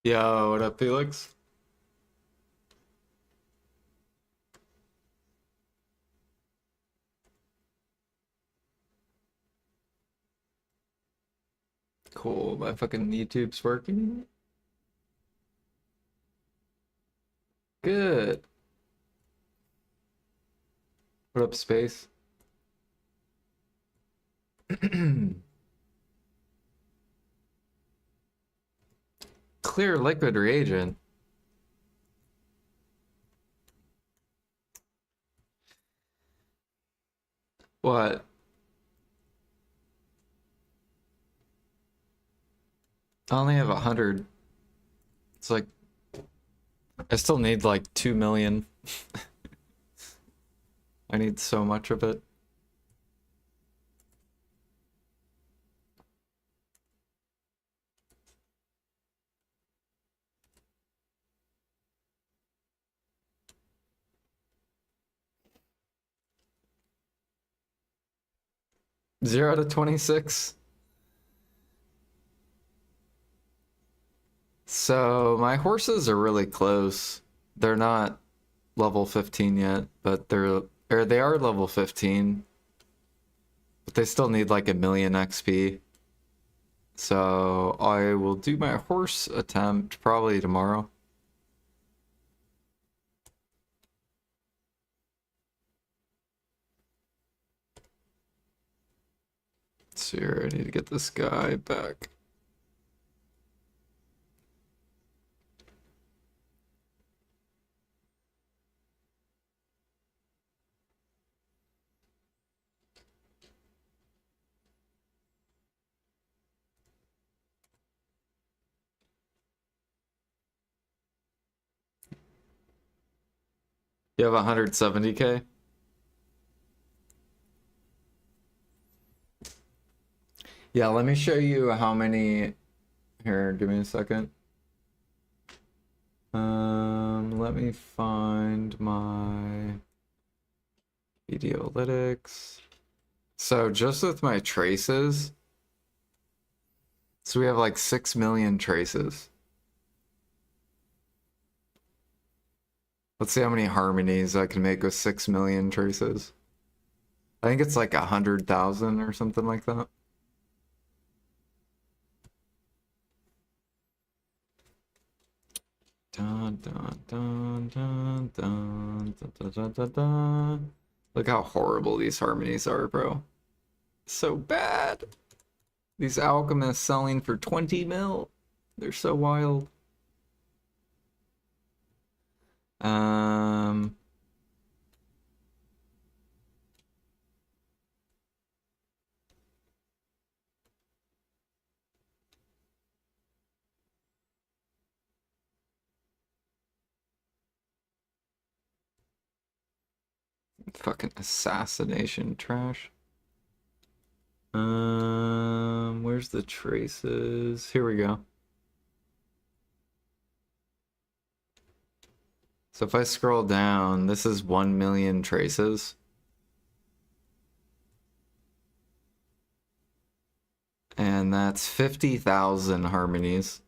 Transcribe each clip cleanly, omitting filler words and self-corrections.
Yo, what up, Felix? Cool, my fucking YouTube's working. Good. What up, Space? Clear liquid reagent. What? I only have 100. It's like, I still need like 2 million. I need so much of it. Zero to 26. So my horses are really close. They're not level 15 yet, but they are level 15, but they still need like a million XP. So I will do my horse attempt probably tomorrow. Let's see here, I need to get this guy back. You have 170k? Yeah, let me show you how many. Here, give me a second. Let me find my videolytics. So just with my traces, so we have like 6 million traces. Let's see how many harmonies I can make with 6 million traces. I think it's like 100,000 or something like that. Dun, dun, dun, dun, dun, dun, dun, dun, dun, dun. Look how horrible these harmonies are, bro. So bad. These alchemists selling for 20 mil. They're so wild. Um, Fucking assassination trash. Where's the traces? Here we go. So if I scroll down, this is 1 million traces. And that's 50,000 harmonies.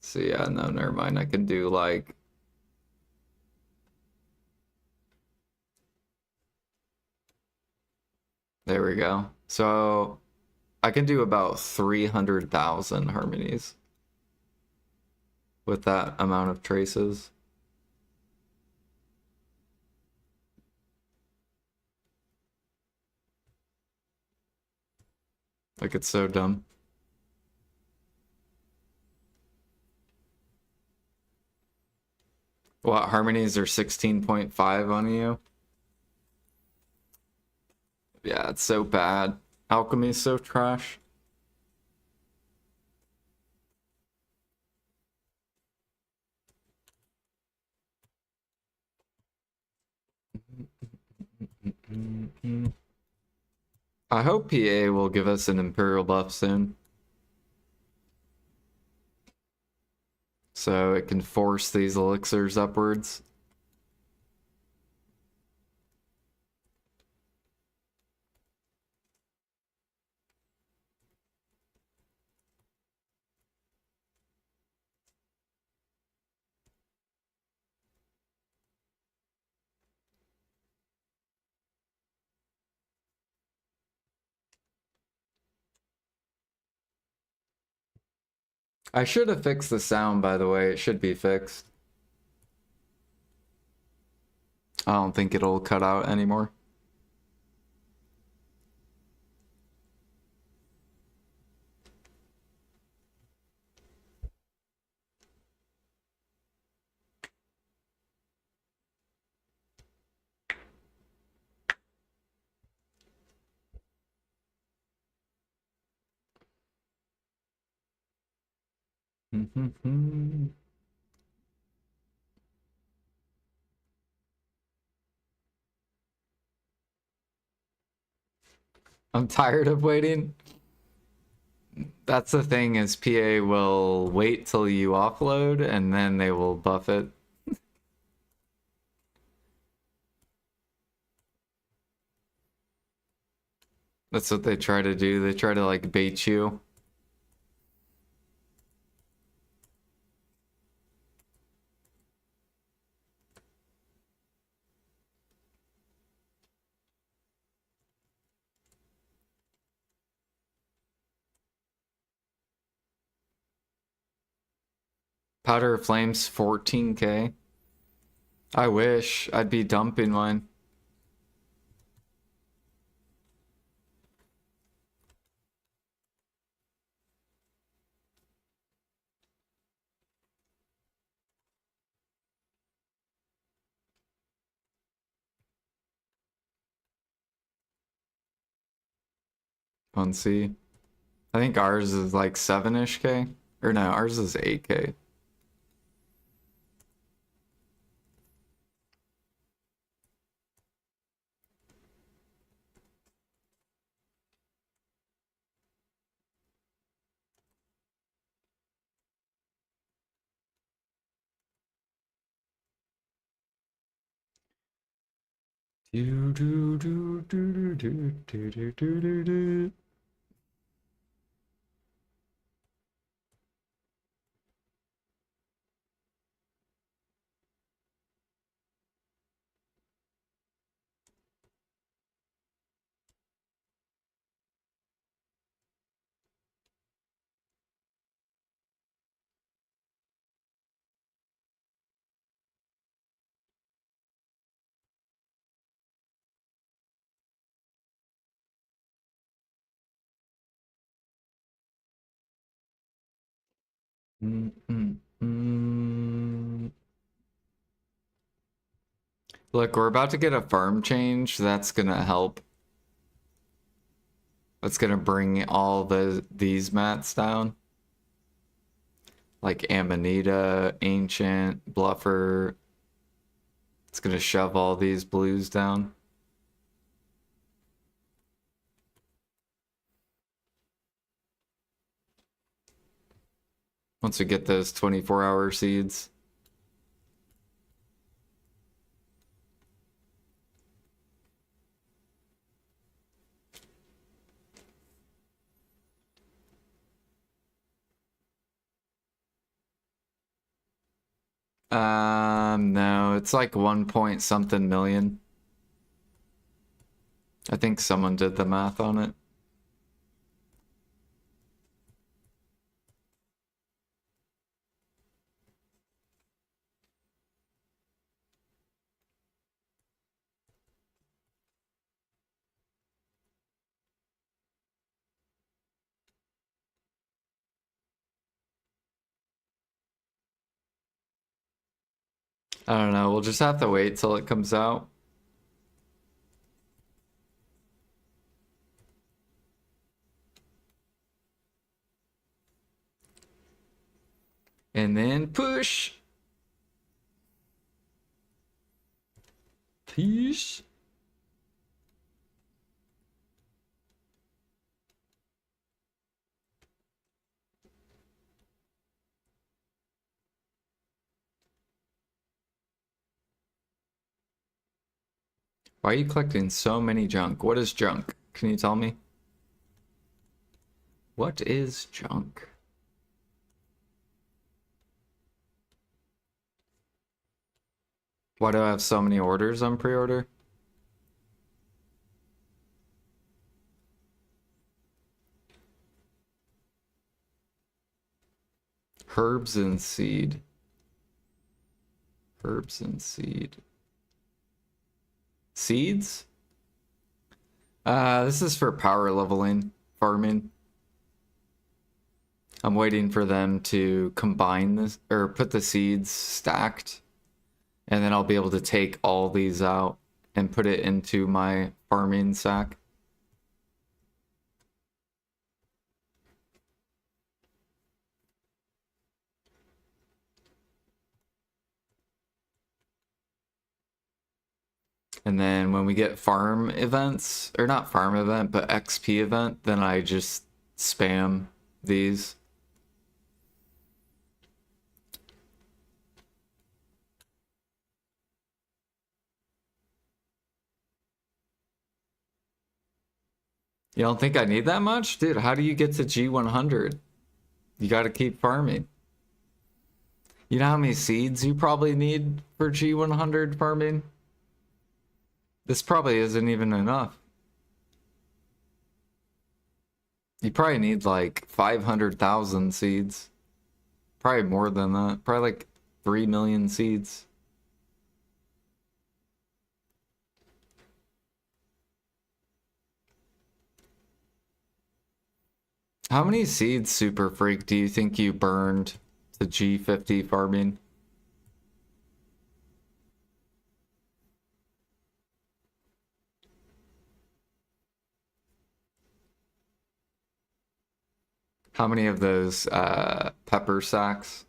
So yeah, no, never mind. I can do like... There we go. So I can do about 300,000 harmonies with that amount of traces. Like, it's so dumb. What, harmonies are 16.5 on you? Yeah, it's so bad. Alchemy's so trash. I hope PA will give us an Imperial buff soon, so it can force these elixirs upwards. I should have fixed the sound, by the way. It should be fixed. I don't think it'll cut out anymore. I'm tired of waiting. That's the thing is PA will wait till you offload and then they will buff it. That's what they try to do. They try to like bait you. Powder Flames 14k. I wish I'd be dumping mine. On C. I think ours is like 7-ish K. Or no, ours is 8k. Do do do do do do do do do do. Mm, mm, mm. Look, we're about to get a farm change. That's gonna help. That's gonna bring all these mats down. Like Amanita, Ancient, Bluffer. It's gonna shove all these blues down. Once we get those 24-hour seeds. No, it's like 1 point something million. I think someone did the math on it. I don't know. We'll just have to wait till it comes out. And then push. Peace. Why are you collecting so many junk? What is junk? Can you tell me? What is junk? Why do I have so many orders on pre-order? Herbs and seed. Herbs and seed. Seeds? This is for power leveling, farming. I'm waiting for them to combine this, or put the seeds stacked, and then I'll be able to take all these out and put it into my farming sack. And then when we get farm events, or not farm event, but XP event, then I just spam these. You don't think I need that much? Dude, how do you get to G100? You gotta keep farming. You know how many seeds you probably need for G100 farming? This probably isn't even enough. You probably need like 500,000 seeds. Probably more than that. Probably like 3 million seeds. How many seeds, Super Freak, do you think you burned to G50 farming? How many of those pepper sacks?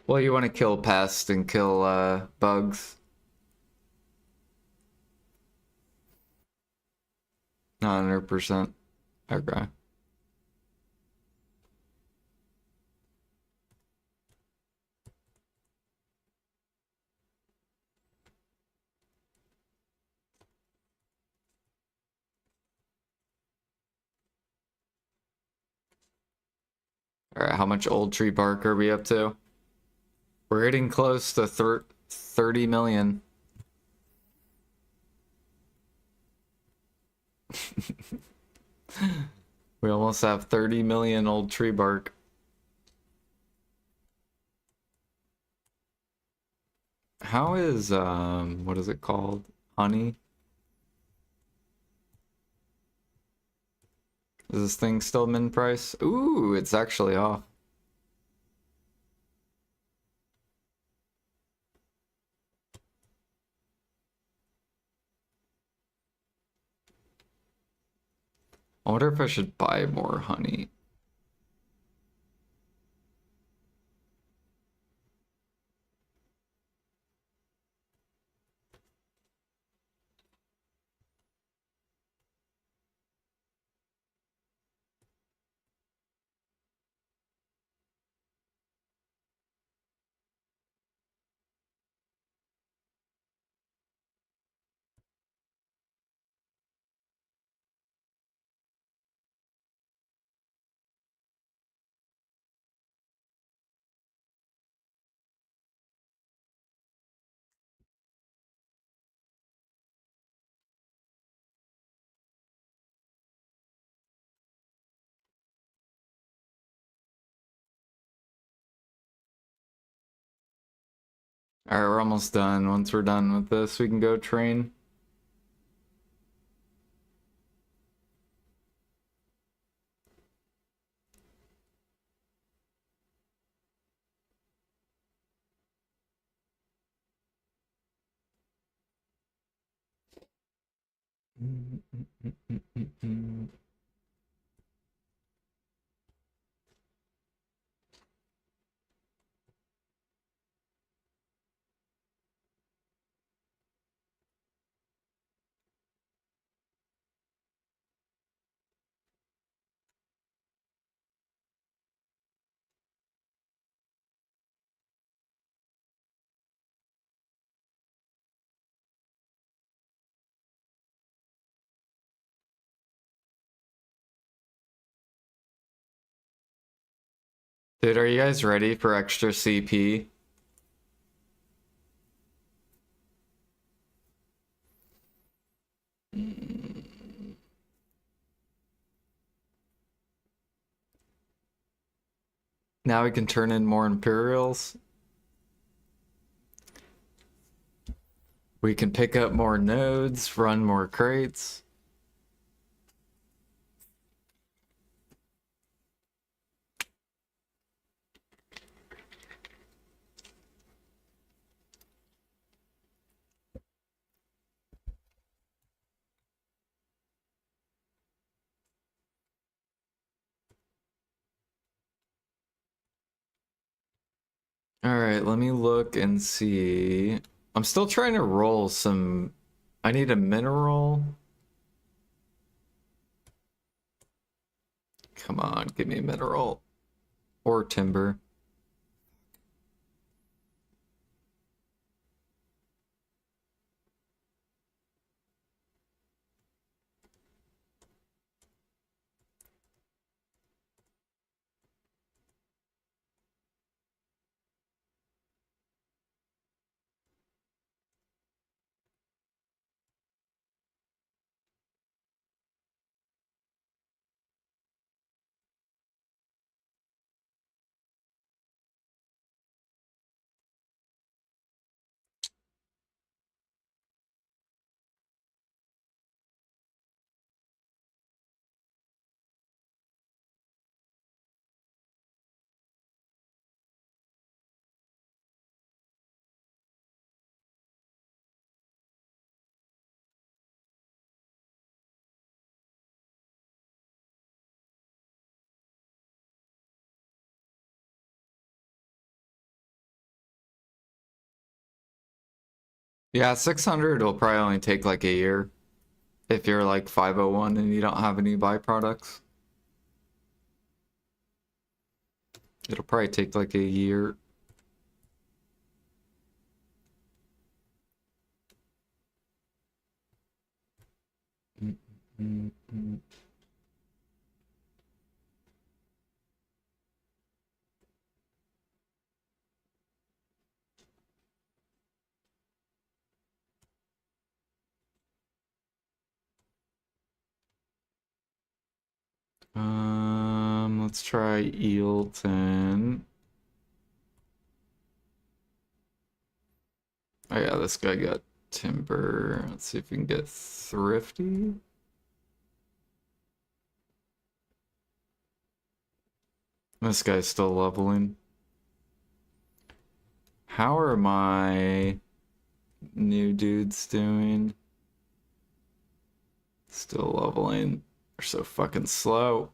Well, you want to kill pests and kill bugs. 100%. Okay. Alright, how much old tree bark are we up to? We're getting close to 30 million. We almost have 30 million old tree bark. How is, what is it called? Honey? Is this thing still min price? Ooh, it's actually off. I wonder if I should buy more honey. Alright, we're almost done. Once we're done with this, we can go train. Dude, are you guys ready for extra CP? Now we can turn in more Imperials. We can pick up more nodes, run more crates. All right, let me look and see. I'm still trying to roll some. I need a mineral. Come on, give me a mineral or timber. Yeah, 600 will probably only take like a year if you're like 501 and you don't have any byproducts. It'll probably take like a year. Let's try Eelton. Oh yeah, this guy got timber. Let's see if we can get thrifty. This guy's still leveling. How are my new dudes doing? Still leveling. They're so fucking slow.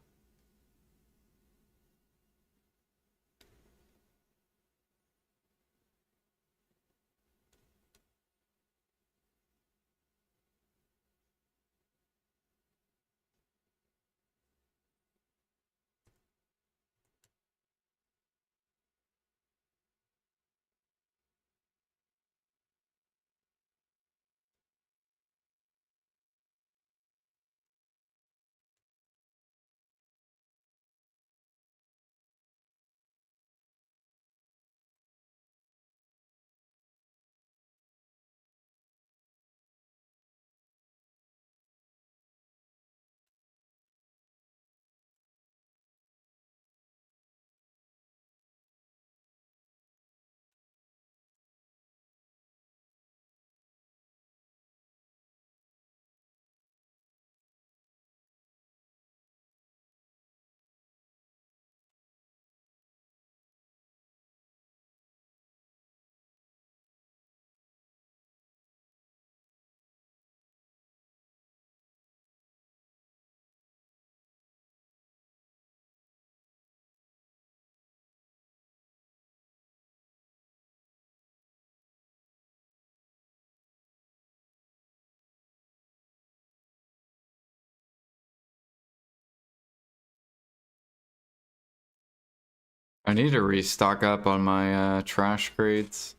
I need to restock up on my trash crates.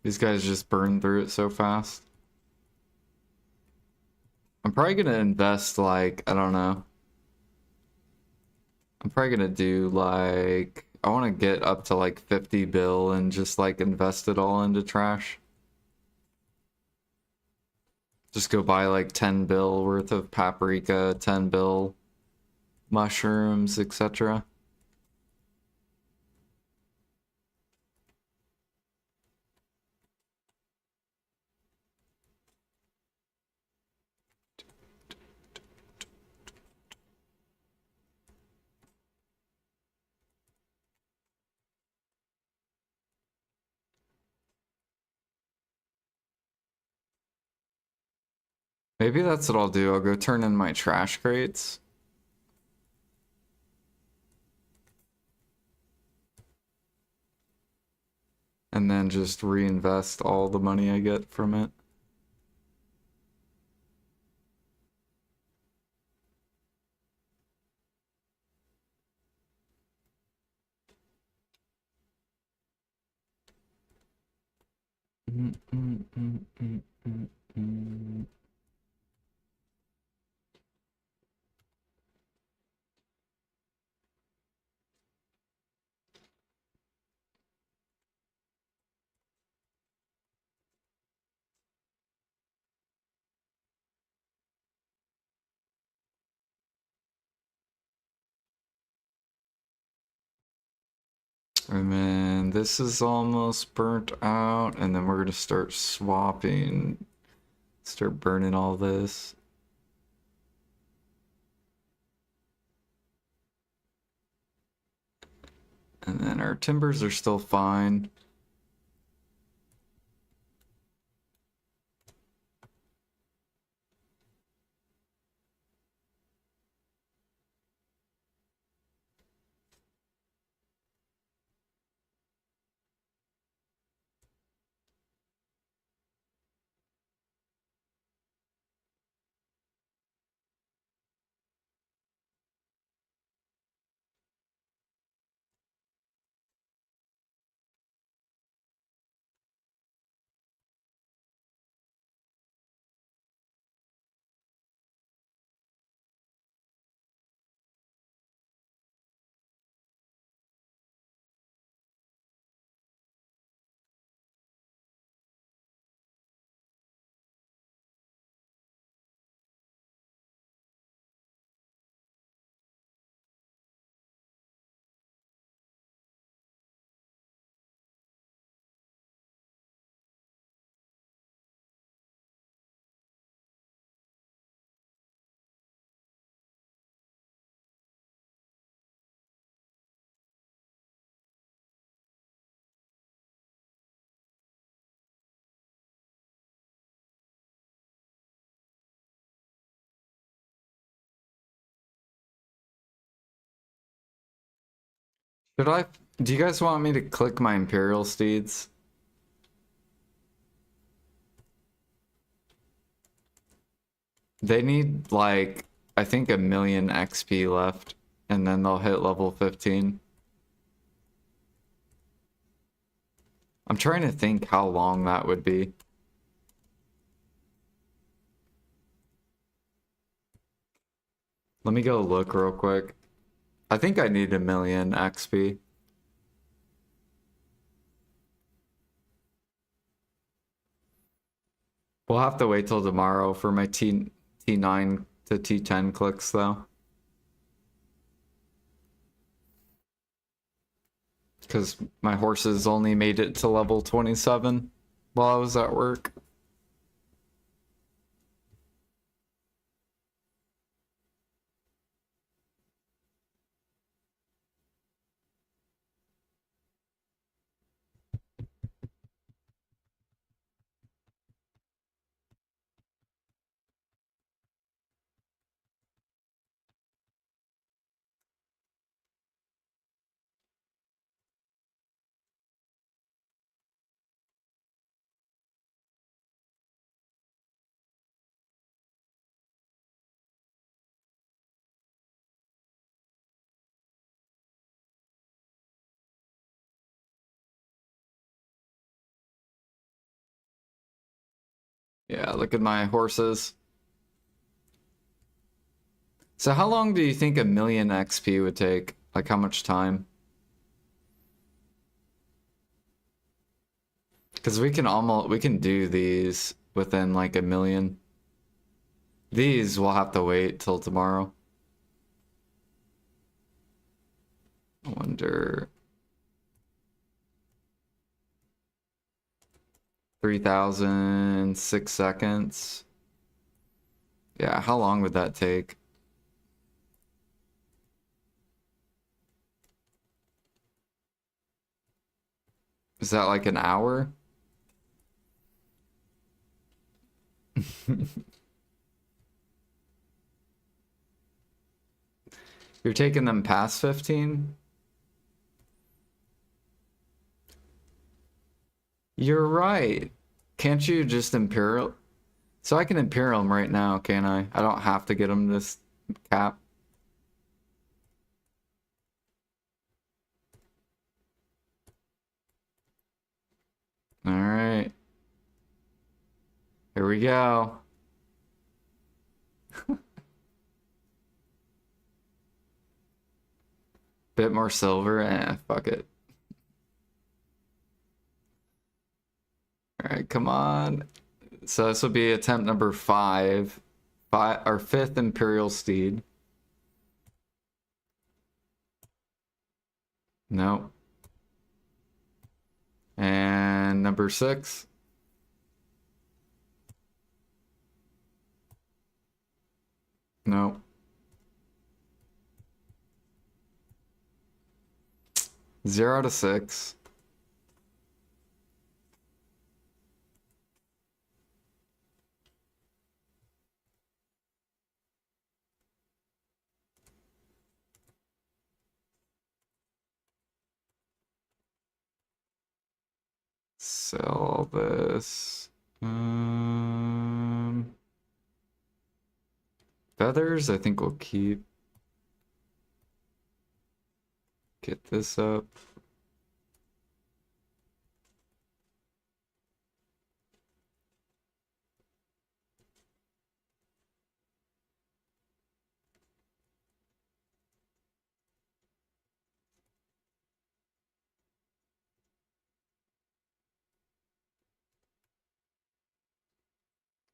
These guys just burn through it so fast. I'm probably gonna invest like, I don't know. I'm probably gonna do like I want to get up to like 50 bill and just like invest it all into trash. Just go buy like 10 bill worth of paprika, 10 bill mushrooms, etc. Maybe that's what I'll do. I'll go turn in my trash crates. And then just reinvest all the money I get from it. And then this is almost burnt out, and then we're gonna start swapping, start burning all this. And then our timbers are still fine. Should I, do you guys want me to click my Imperial steeds? They need like, I think 1,000,000 XP left, and then they'll hit level 15. I'm trying to think how long that would be. Let me go look real quick. I think I need 1,000,000 XP. We'll have to wait till tomorrow for my T9 to T10 clicks though. Because my horses only made it to level 27 while I was at work. Yeah, look at my horses. So how long do you think 1,000,000 XP would take? Like how much time? Because we can do these within like a million. These we'll have to wait till tomorrow. I wonder. 3,006 seconds. Yeah, how long would that take? Is that like an hour? You're taking them past 15? You're right. Can't you just Imperial? So I can Imperial them right now, can't I? I don't have to get them this cap. All right. Here we go. Bit more silver. Fuck it. All right, come on. So this will be attempt number 5. Our 5th Imperial steed. No. And number 6. No. Zero to 6. Sell this. Feathers, I think we'll keep. Get this up.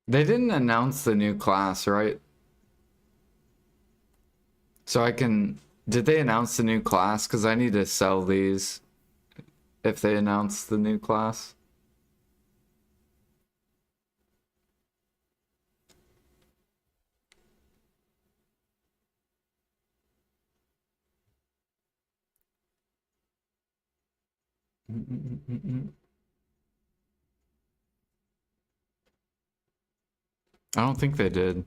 They didn't announce the new class, right? So I can... Did they announce the new class? Because I need to sell these if they announce the new class. I don't think they did.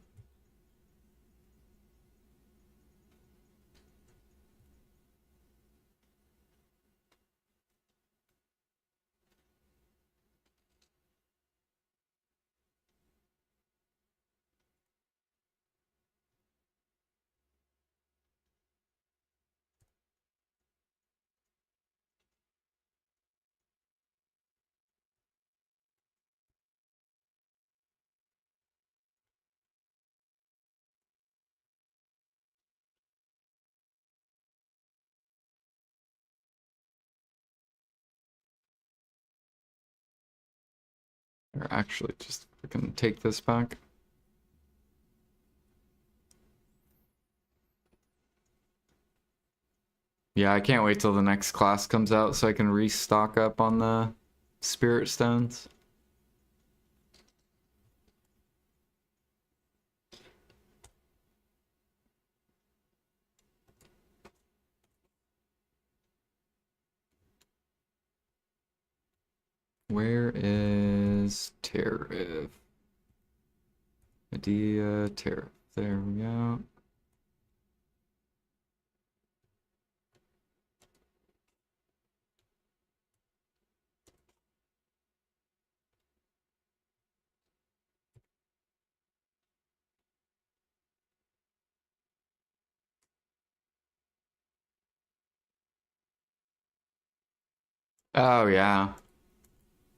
Or actually, just freaking take this back. Yeah, I can't wait till the next class comes out so I can restock up on the spirit stones. Where is tariff? Idea tariff. There we go. Oh yeah.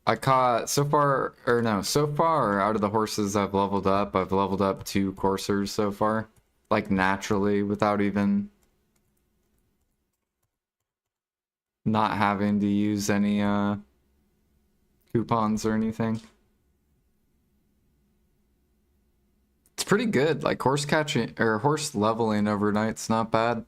I caught so far, or no, so far out of the horses I've leveled up 2 coursers so far. Like naturally, without even not having to use any coupons or anything. It's pretty good. Like horse catching or horse leveling overnight's not bad.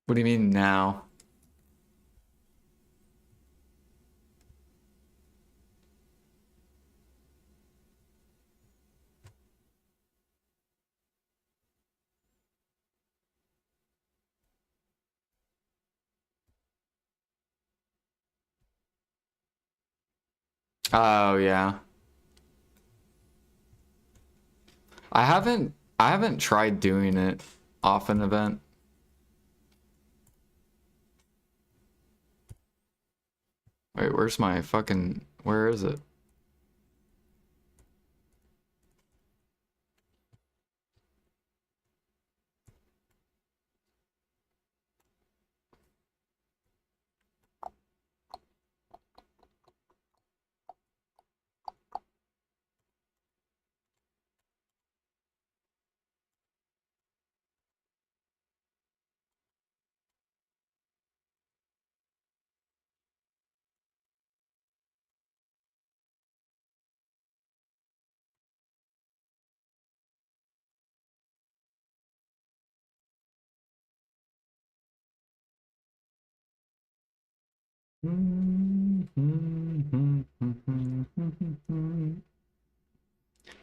What do you mean now? Oh yeah. I haven't tried doing it off an event. Wait, where's my fucking where is it?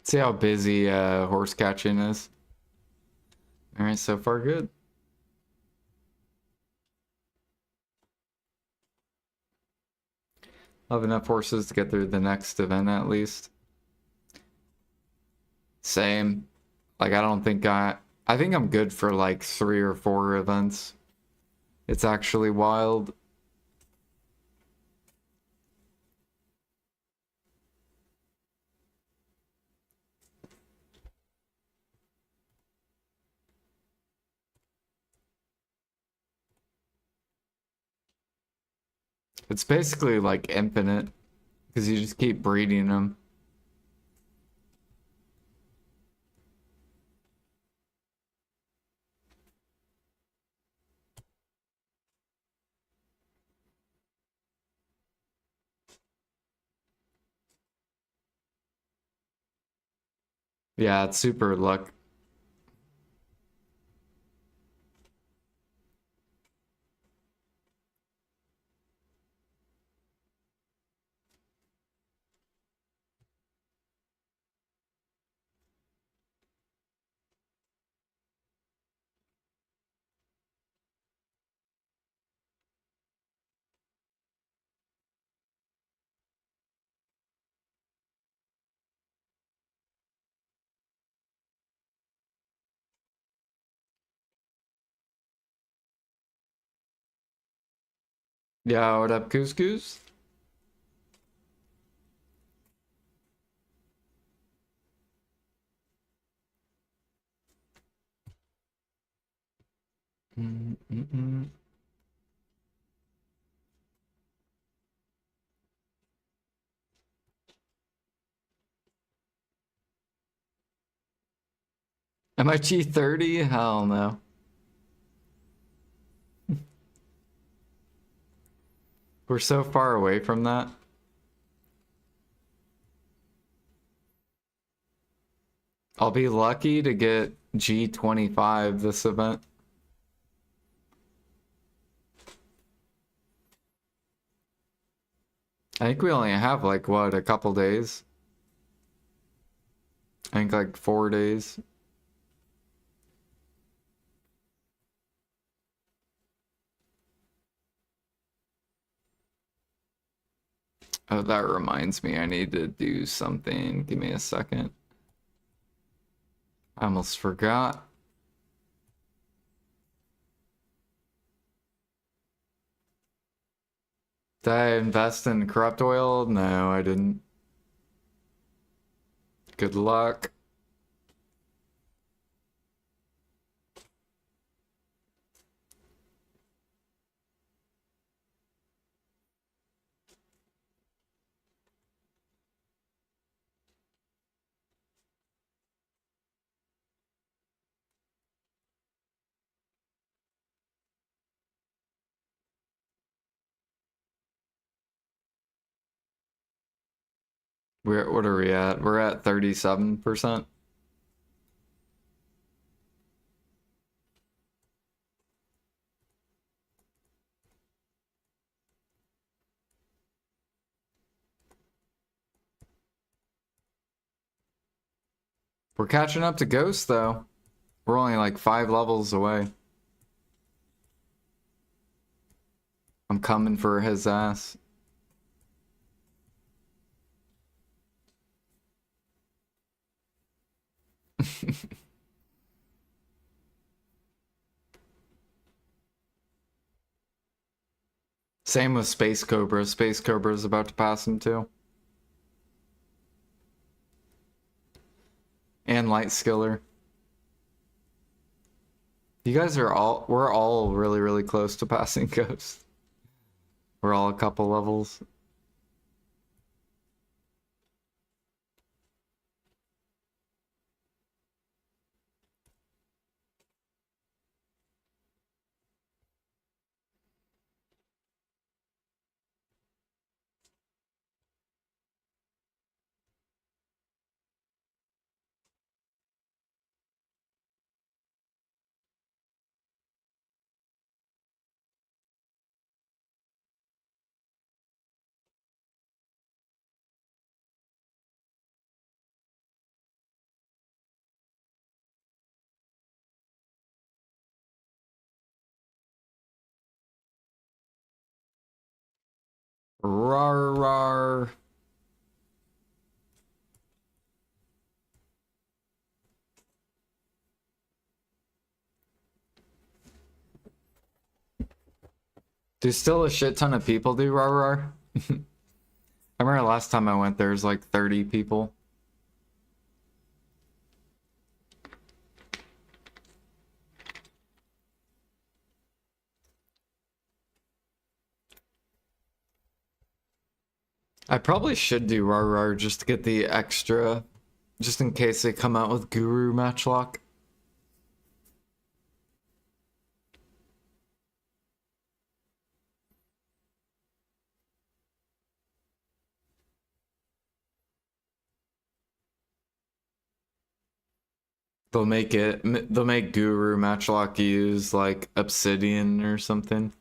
See how busy horse catching is. All right, so far good. I'll have enough horses to get through the next event at least. Same. Like I don't think I think I'm good for like 3 or 4 events. It's actually wild. It's basically like infinite because you just keep breeding them. Yeah, it's super luck. Yeah, what up, Couscous? Mm-mm-mm. Am I G30? Hell no. We're so far away from that. I'll be lucky to get G25 this event. I think we only have like what, a couple days? I think like 4 days. Oh, that reminds me, I need to do something. Give me a second. I almost forgot. Did I invest in corrupt oil? No, I didn't. Good luck. What are we at? We're at 37%. We're catching up to Ghost though. We're only like 5 levels away. I'm coming for his ass. Same with Space Cobra. Space Cobra is about to pass him too. And Lifeskiller. You guys are all, we're all really, really close to passing Ghost. We're all a couple levels. Rar rar. Do still a shit ton of people do rar rar? I remember last time I went there was like 30 people. I probably should do rar rar just to get the extra, just in case they come out with Guru Matchlock. They'll make Guru Matchlock use like Obsidian or something.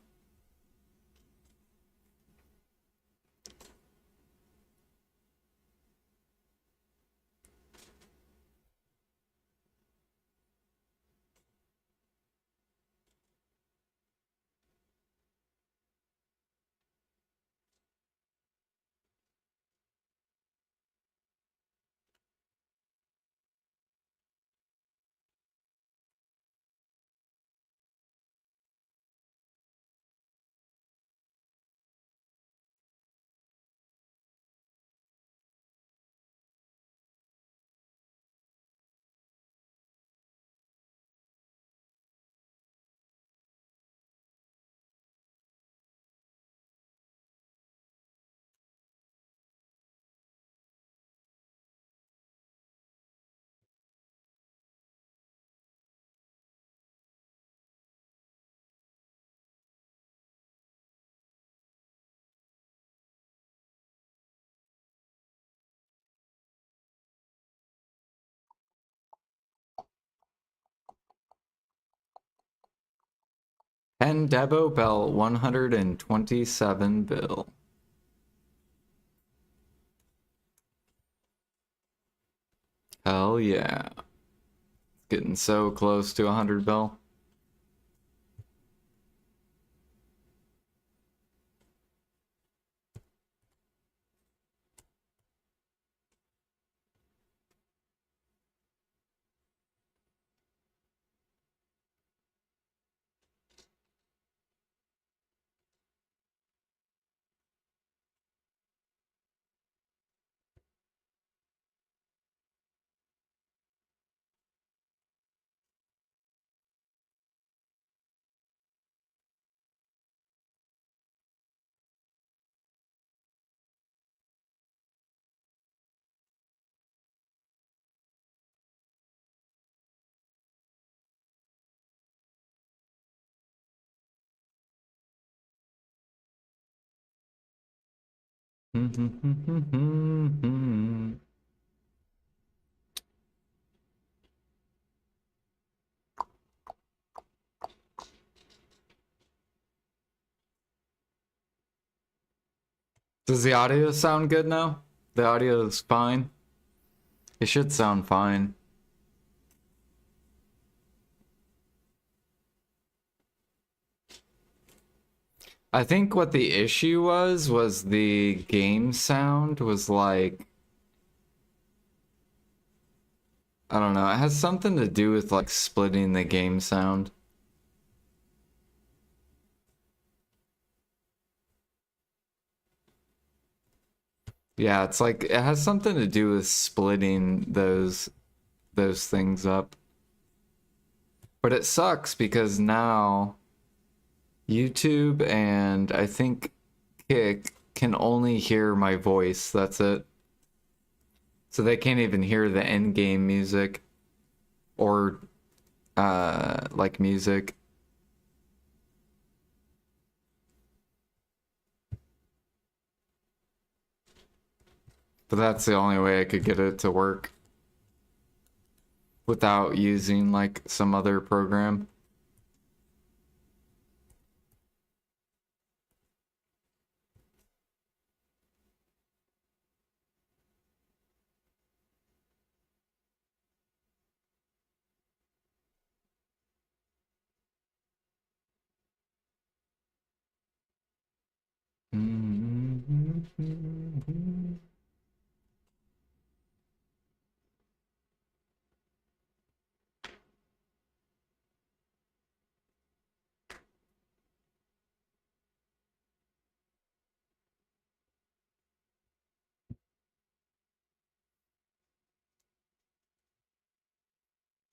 And Debo Bell, 127 bill. Hell yeah. Getting so close to 100 bill. Does the audio sound good now? The audio is fine. It should sound fine. I think what the issue was the game sound was like, I don't know, it has something to do with like splitting the game sound. Yeah, it's like it has something to do with splitting those things up. But it sucks because now YouTube and I think Kick can only hear my voice. That's it. So they can't even hear the end game music or like music. But that's the only way I could get it to work without using like some other program.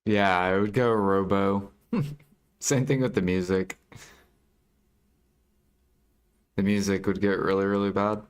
Yeah, I would go Robo. Same thing with the music. The music would get really, really bad.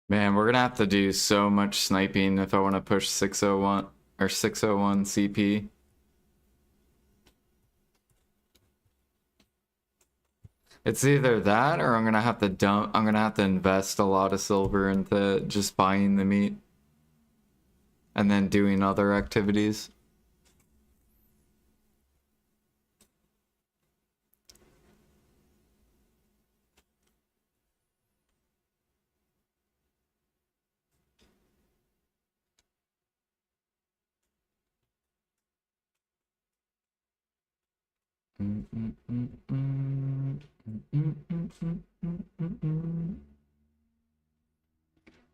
Man, we're gonna have to do so much sniping if I want to push 601 or 601 CP. It's either that or I'm gonna have to invest a lot of silver into just buying the meat and then doing other activities.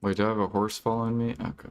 Wait, do I have a horse following me? Okay.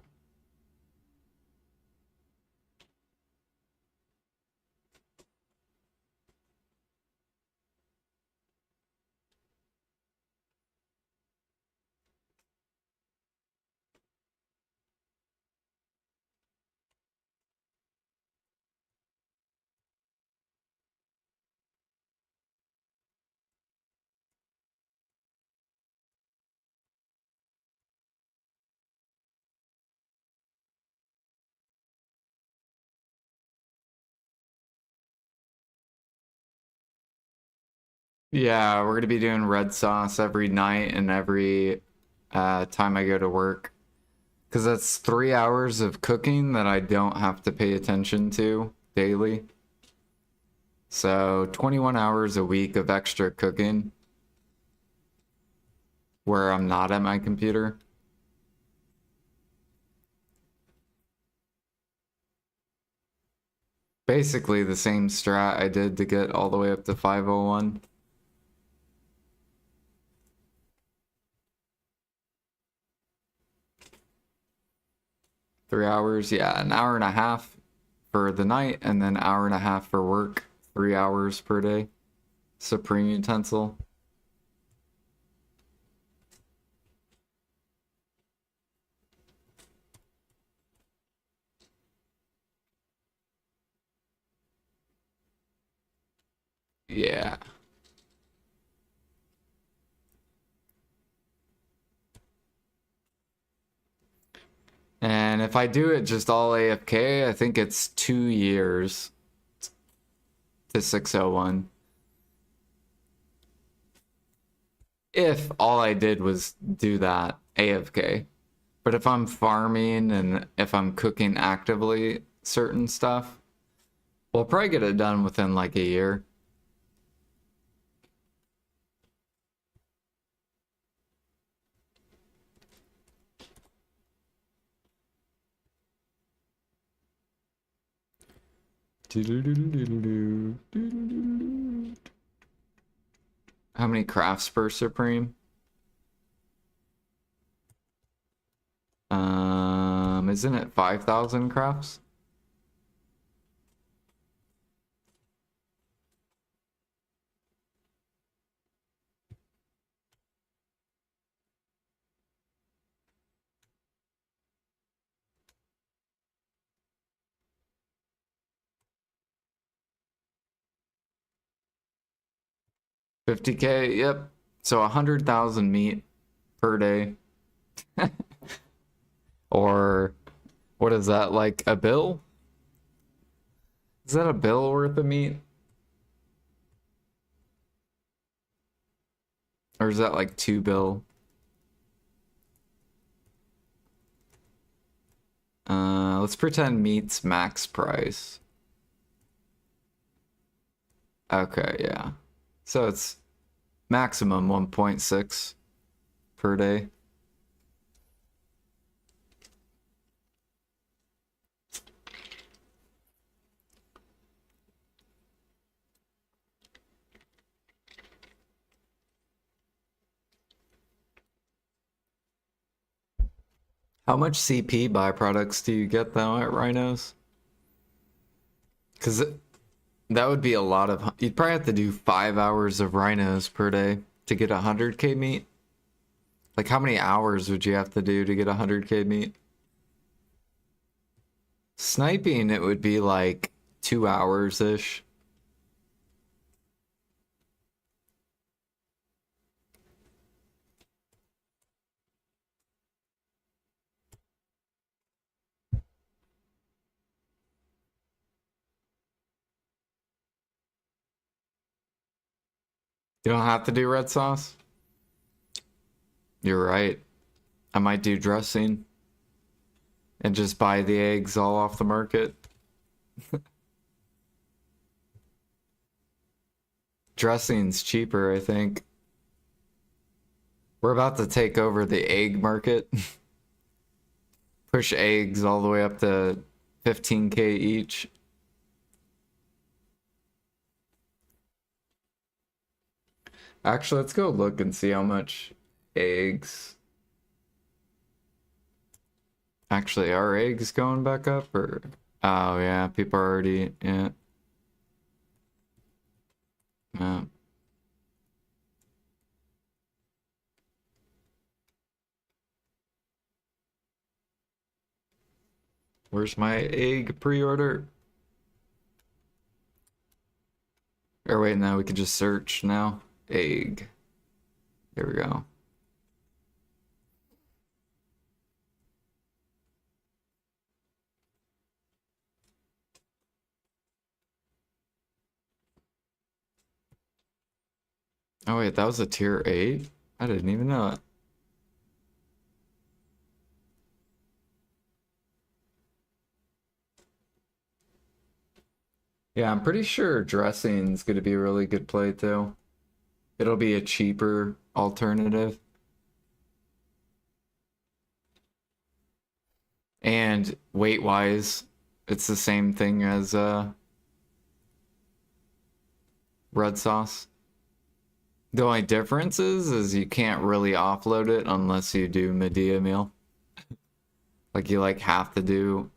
Yeah, we're gonna be doing red sauce every night and every time I go to work. Because that's 3 hours of cooking that I don't have to pay attention to daily. So 21 hours a week of extra cooking where I'm not at my computer. Basically the same strat I did to get all the way up to 501. Three hours, yeah, an hour and a half for the night, and then hour and a half for work. 3 hours per day. Supreme utensil. Yeah. And if I do it just all AFK, I think it's 2 years to 601. If all I did was do that AFK. But if I'm farming and if I'm cooking actively certain stuff, we'll probably get it done within like a year. How many crafts per Supreme? Isn't it 5,000 crafts? $50K, yep. So 100,000 meat per day. Or what is that, like a bill? Is that a bill worth of meat? Or is that like 2 bill? Let's pretend meat's max price. Okay, yeah. So it's maximum 1.6 per day. How much CP byproducts do you get though at Rhinos? Because that would be a lot of. You'd probably have to do 5 hours of Rhinos per day to get 100K meat. Like, how many hours would you have to do to get 100K meat? Sniping, it would be like 2 hours-ish. You don't have to do red sauce? You're right. I might do dressing and just buy the eggs all off the market. Dressing's cheaper, I think. We're about to take over the egg market. Push eggs all the way up to 15K each. Actually, let's go look and see how much eggs. Actually, are eggs going back up or? Oh yeah, people are already, yeah. Yeah. Where's my egg pre-order? Or wait, no, we could just search now. Egg. There we go. Oh wait, that was a tier 8? I didn't even know it. Yeah, I'm pretty sure dressing's gonna be a really good play too. It'll be a cheaper alternative. And weight-wise, it's the same thing as red sauce. The only difference is you can't really offload it unless you do Medea meal. Like you like have to do.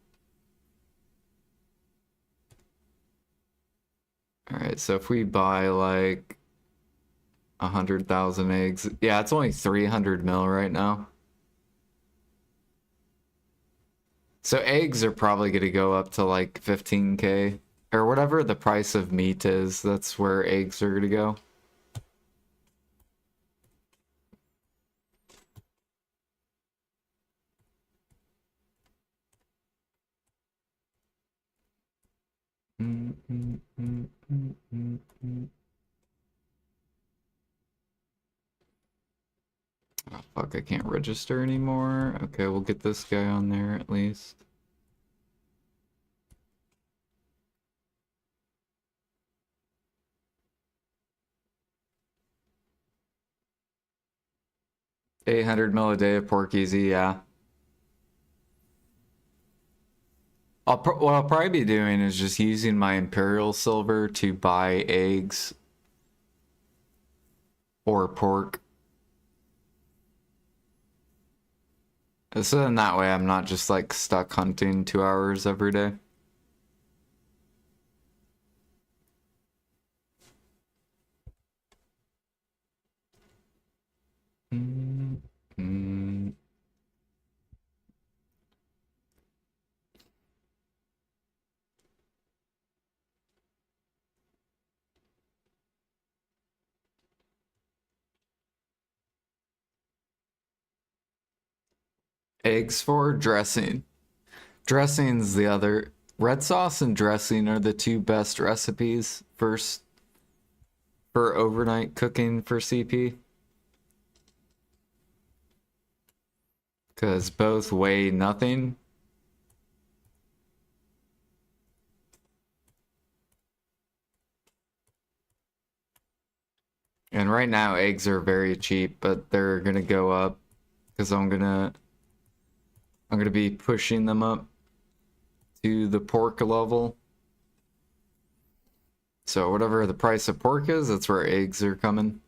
Alright, so if we buy like 100,000 eggs. Yeah, it's only 300 mil right now. So eggs are probably going to go up to like 15k or whatever the price of meat is. That's where eggs are going to go. Oh, fuck, I can't register anymore. Okay, we'll get this guy on there at least. $800 a day of pork easy, yeah. What I'll probably be doing is just using my Imperial silver to buy eggs or pork. So then that way I'm not just like stuck hunting 2 hours every day. Eggs for dressing. Dressing's the other. Red sauce and dressing are the two best recipes first for overnight cooking for CP. Because both weigh nothing. And right now eggs are very cheap, but they're gonna go up because I'm gonna be pushing them up to the pork level. So whatever the price of pork is, that's where eggs are coming.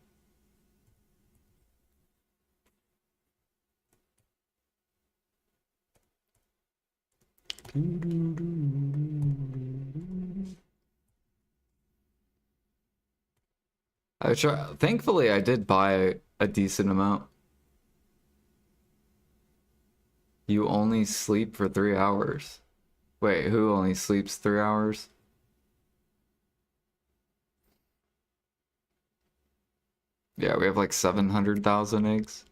Thankfully, I did buy a decent amount. You only sleep for 3 hours. Wait, who only sleeps 3 hours? Yeah, we have like 700,000 eggs.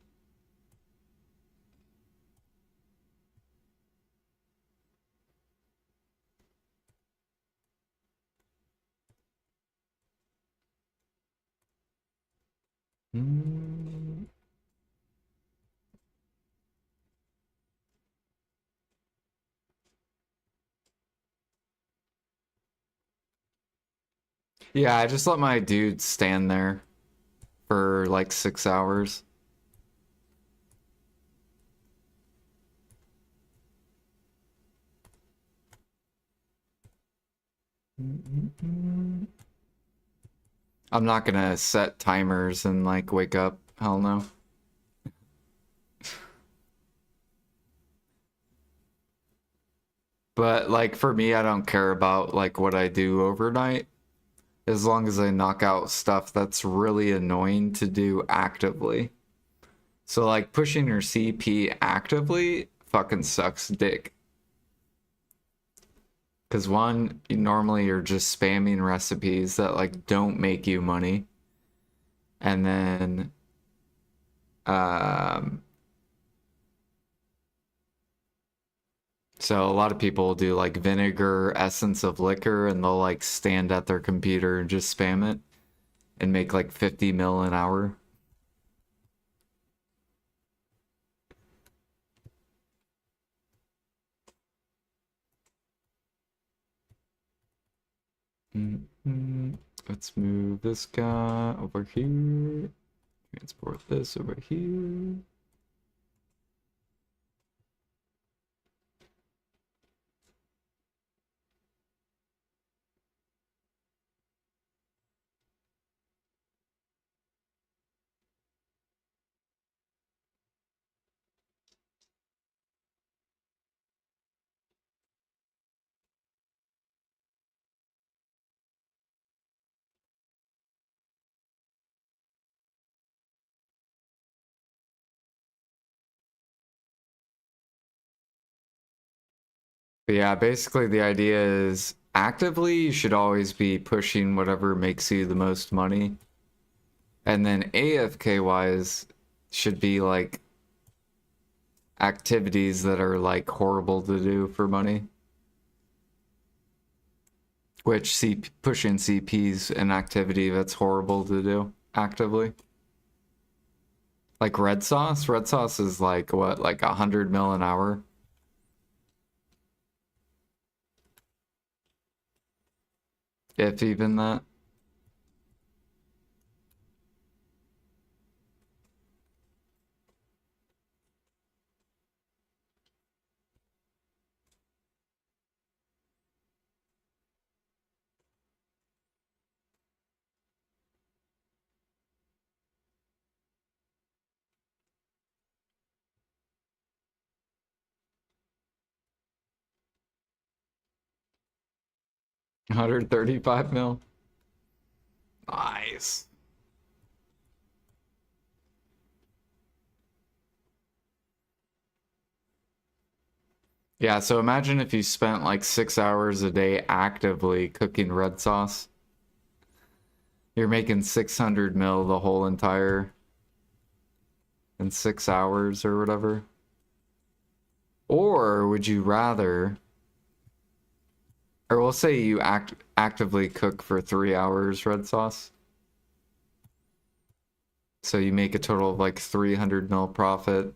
Yeah, I just let my dude stand there for like 6 hours. I'm not gonna set timers and like wake up. Hell no. But like for me, I don't care about like what I do overnight as long as I knock out stuff that's really annoying to do actively. So like pushing your CP actively fucking sucks dick. Because one, normally you're just spamming recipes that like don't make you money. And then so a lot of people do like vinegar, essence of liquor, and they'll like stand at their computer and just spam it. and make like 50 mil an hour. Let's move this guy over here. Transport this over here. But yeah, basically the idea is actively you should always be pushing whatever makes you the most money. And then AFK wise should be like activities that are like horrible to do for money. Which pushing CP's an activity that's horrible to do actively. Like red sauce? Red sauce is like what, like 100 mil an hour? If even that. $135 mil. Nice. Yeah, so imagine if you spent like 6 hours a day actively cooking red sauce. You're making 600 mil the whole entire in 6 hours or whatever. Or would you rather, or we'll say you actively cook for 3 hours red sauce. So you make a total of like 300 mil profit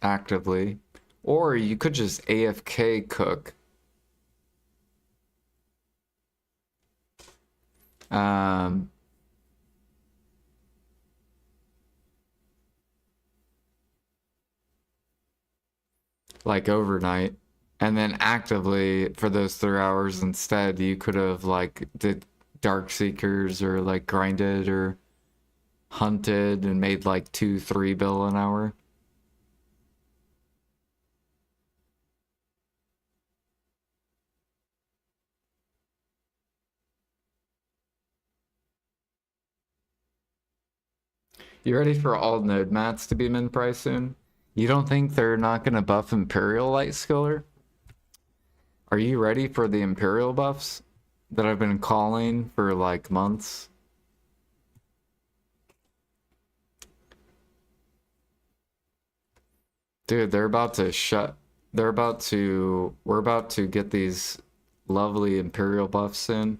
actively. Or you could just AFK cook. Um, like overnight. And then actively for those 3 hours instead, you could have like did dark seekers or like grinded or hunted and made like 2-3 bill an hour. You ready for all node mats to be min price soon? You don't think they're not gonna buff Imperial Lifeskiller? Are you ready for the Imperial buffs that I've been calling for like months? Dude, they're about to we're about to get these lovely Imperial buffs soon.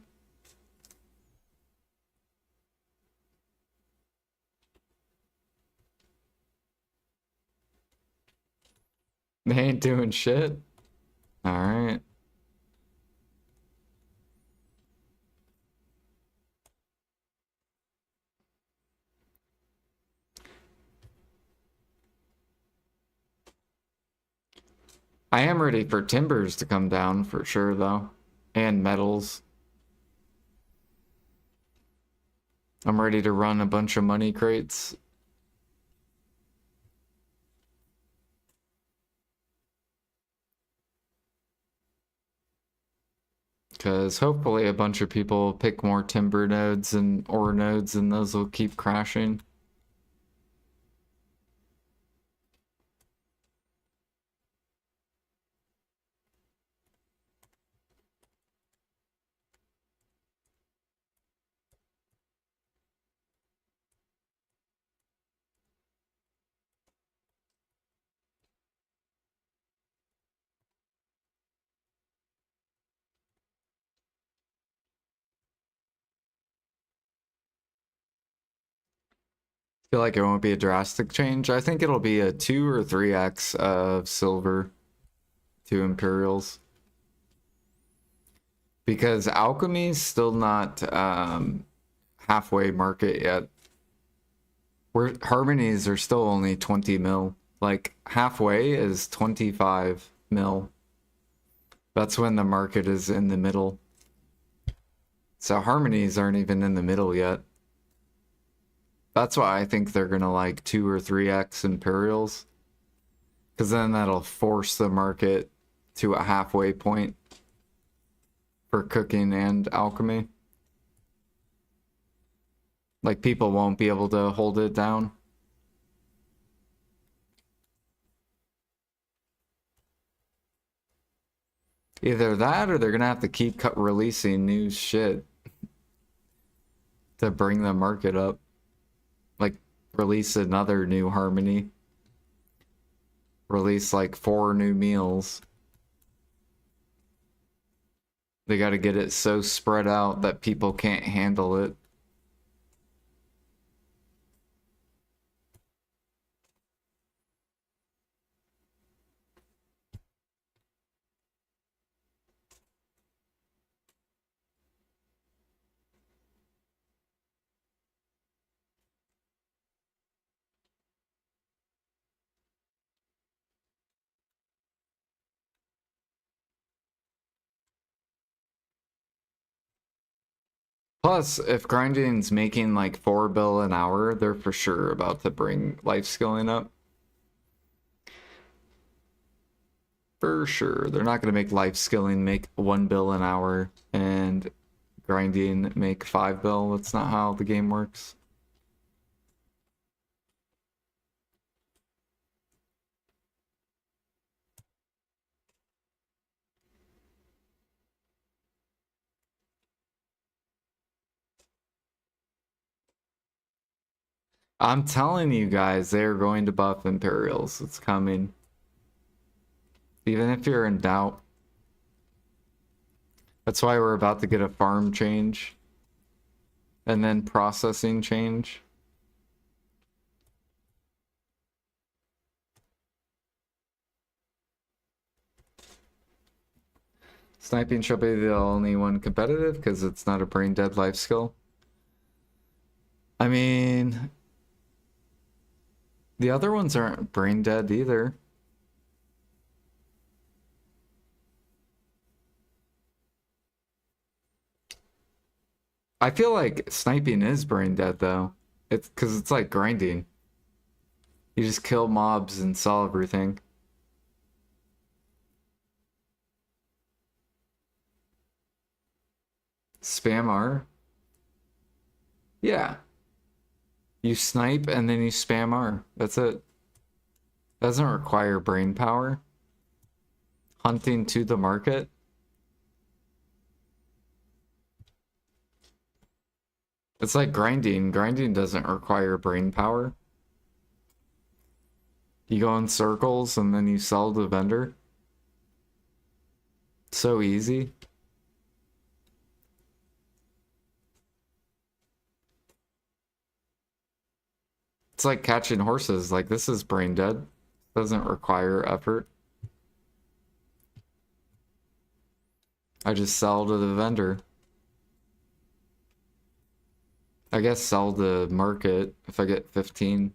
They ain't doing shit. Alright. I am ready for timbers to come down for sure though. And metals. I'm ready to run a bunch of money crates. Because hopefully a bunch of people pick more timber nodes and ore nodes and those will keep crashing. Feel like it won't be a drastic change. I think it'll be a 2 or 3x of silver to Imperials. Because alchemy's still not halfway market yet. Where harmonies are still only 20 mil. Like halfway is 25 mil. That's when the market is in the middle. So harmonies aren't even in the middle yet. That's why I think they're gonna like 2 or 3x Imperials. Because then that'll force the market to a halfway point for cooking and alchemy. Like people won't be able to hold it down. Either that or they're gonna have to keep releasing new shit to bring the market up. Like release another new harmony. Release like 4 new meals. They gotta get it so spread out that people can't handle it. Plus, if grinding's making like 4 bill an hour, they're for sure about to bring life skilling up. For sure. They're not going to make life skilling make 1 bill an hour and grinding make 5 bill. That's not how the game works. I'm telling you guys, they're going to buff Imperials. It's coming. Even if you're in doubt. That's why we're about to get a farm change. And then processing change. Sniping should be the only one competitive because it's not a brain dead life skill. I mean, the other ones aren't brain dead either. I feel like sniping is brain dead though. It's because it's like grinding. You just kill mobs and sell everything. Spam R? Yeah. You snipe and then you spam R. That's it. Doesn't require brain power. Hunting to the market. It's like grinding. Grinding doesn't require brain power. You go in circles and then you sell the vendor. So easy. It's like catching horses. Like this is brain dead. Doesn't require effort. I just sell to the vendor. I guess sell the market if I get 15.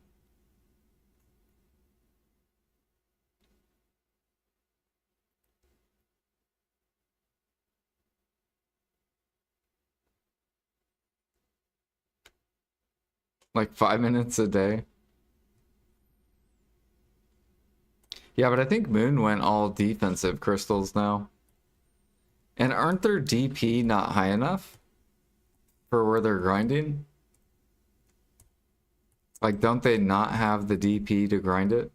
Like 5 minutes a day. Yeah, but I think Moon went all defensive crystals now. And aren't their DP not high enough for where they're grinding? Like, don't they not have the DP to grind it?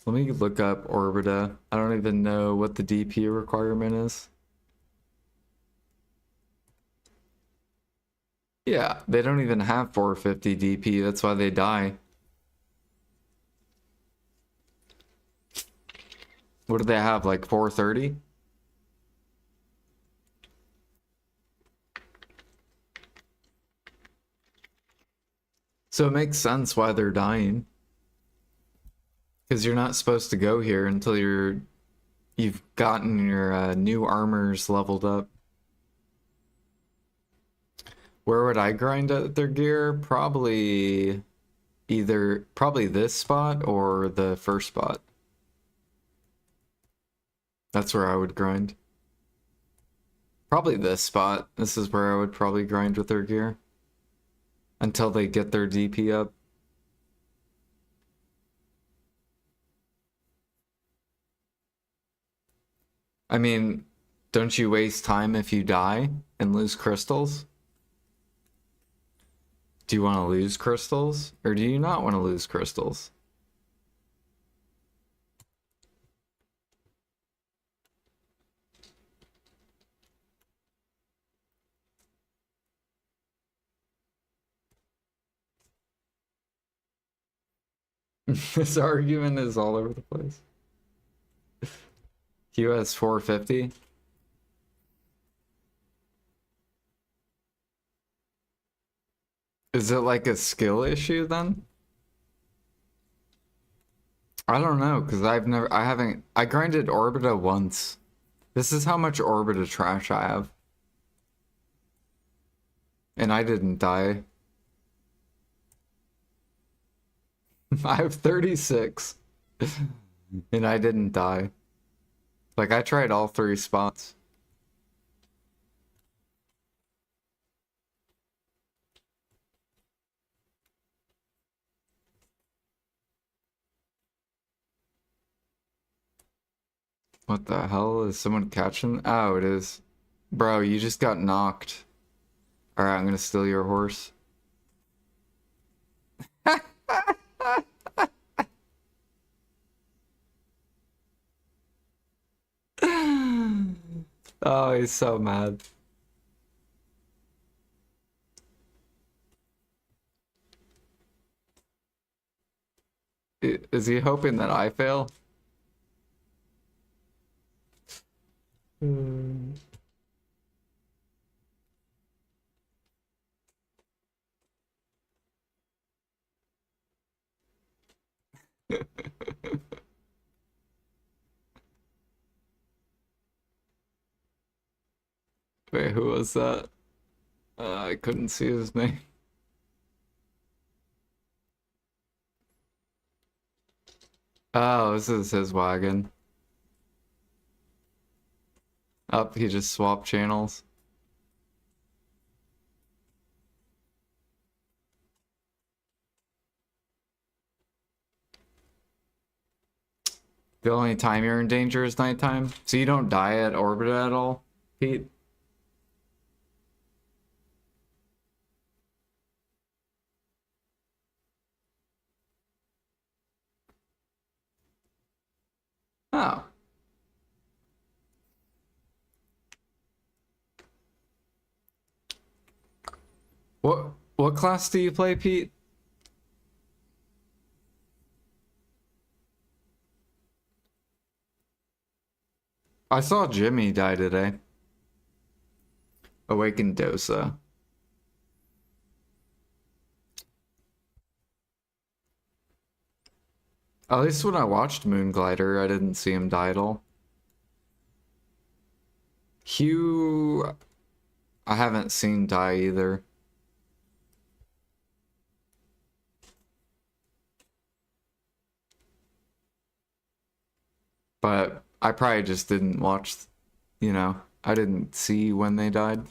Let me look up Orbita. I don't even know what the DP requirement is. Yeah, they don't even have 450 DP. That's why they die. What do they have, like 430? So it makes sense why they're dying. Because you're not supposed to go here until you've gotten your new armors leveled up. Where would I grind at their gear? Probably probably this spot or the first spot. That's where I would grind. Probably this spot. This is where I would probably grind with their gear. Until they get their DP up. I mean, don't you waste time if you die and lose crystals? Do you want to lose crystals? Or do you not want to lose crystals? This argument is all over the place. US 450. Is it like a skill issue then? I don't know, because I grinded Orbita once. This is how much Orbita trash I have. And I didn't die. I have 36. And I didn't die. Like, I tried all 3 spots. What the hell? Is someone catching? Oh, it is. Bro, you just got knocked. Alright, I'm gonna steal your horse. Oh, he's so mad. Is he hoping that I fail? Hmm. Wait, who was that? I couldn't see his name. Oh, this is his wagon. Up, he just swapped channels. The only time you're in danger is nighttime? So you don't die at Orbita at all, Pete? Oh. What class do you play, Pete? I saw Jimmy die today. Awakened Dosa. At least when I watched Moonglider, I didn't see him die at all. Hugh, I haven't seen die either. But I probably just didn't watch, I didn't see when they died.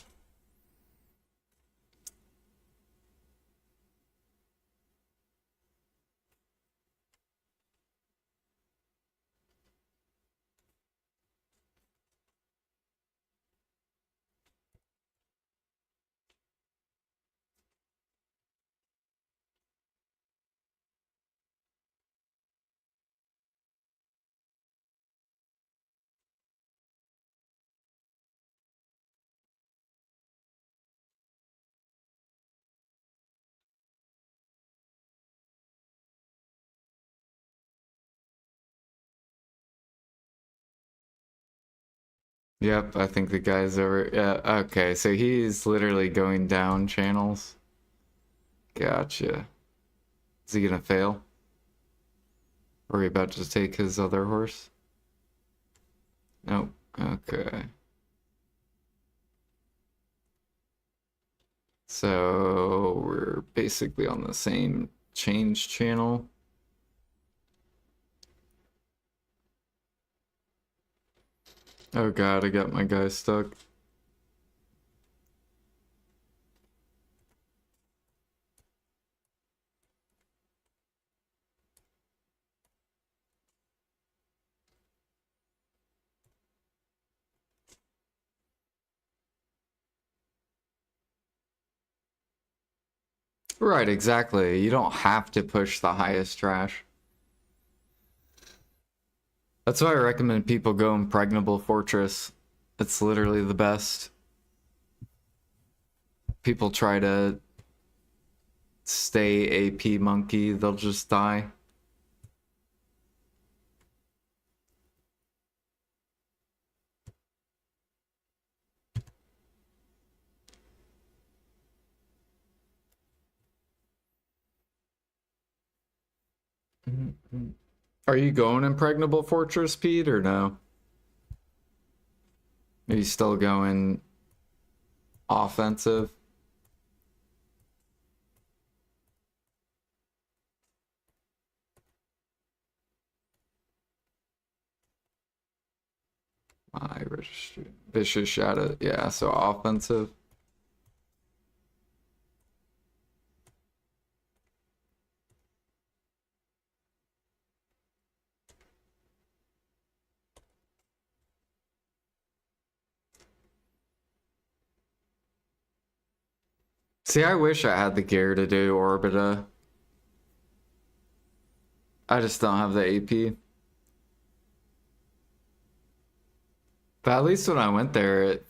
Yep, I think the guy's over. Yeah, okay, so he's literally going down channels. Gotcha. Is he gonna fail? Or are you about to take his other horse? Nope. Okay. So we're basically on the same change channel. Oh god, I got my guy stuck. Right, exactly. You don't have to push the highest trash. That's why I recommend people go Impregnable Fortress. It's literally the best. People try to stay AP monkey, they'll just die. Are you going Impregnable Fortress, Pete, or no? Are you still going offensive? My registry. Vicious Shadow. Yeah, so offensive. See, I wish I had the gear to do Orbita. I just don't have the AP. But at least when I went there, it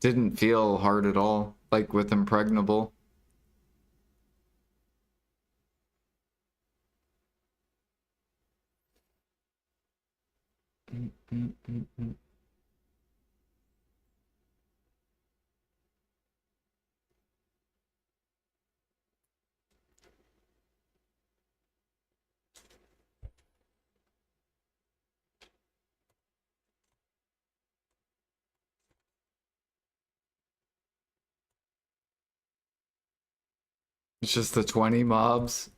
didn't feel hard at all, like with Impregnable. It's just the 20 mobs.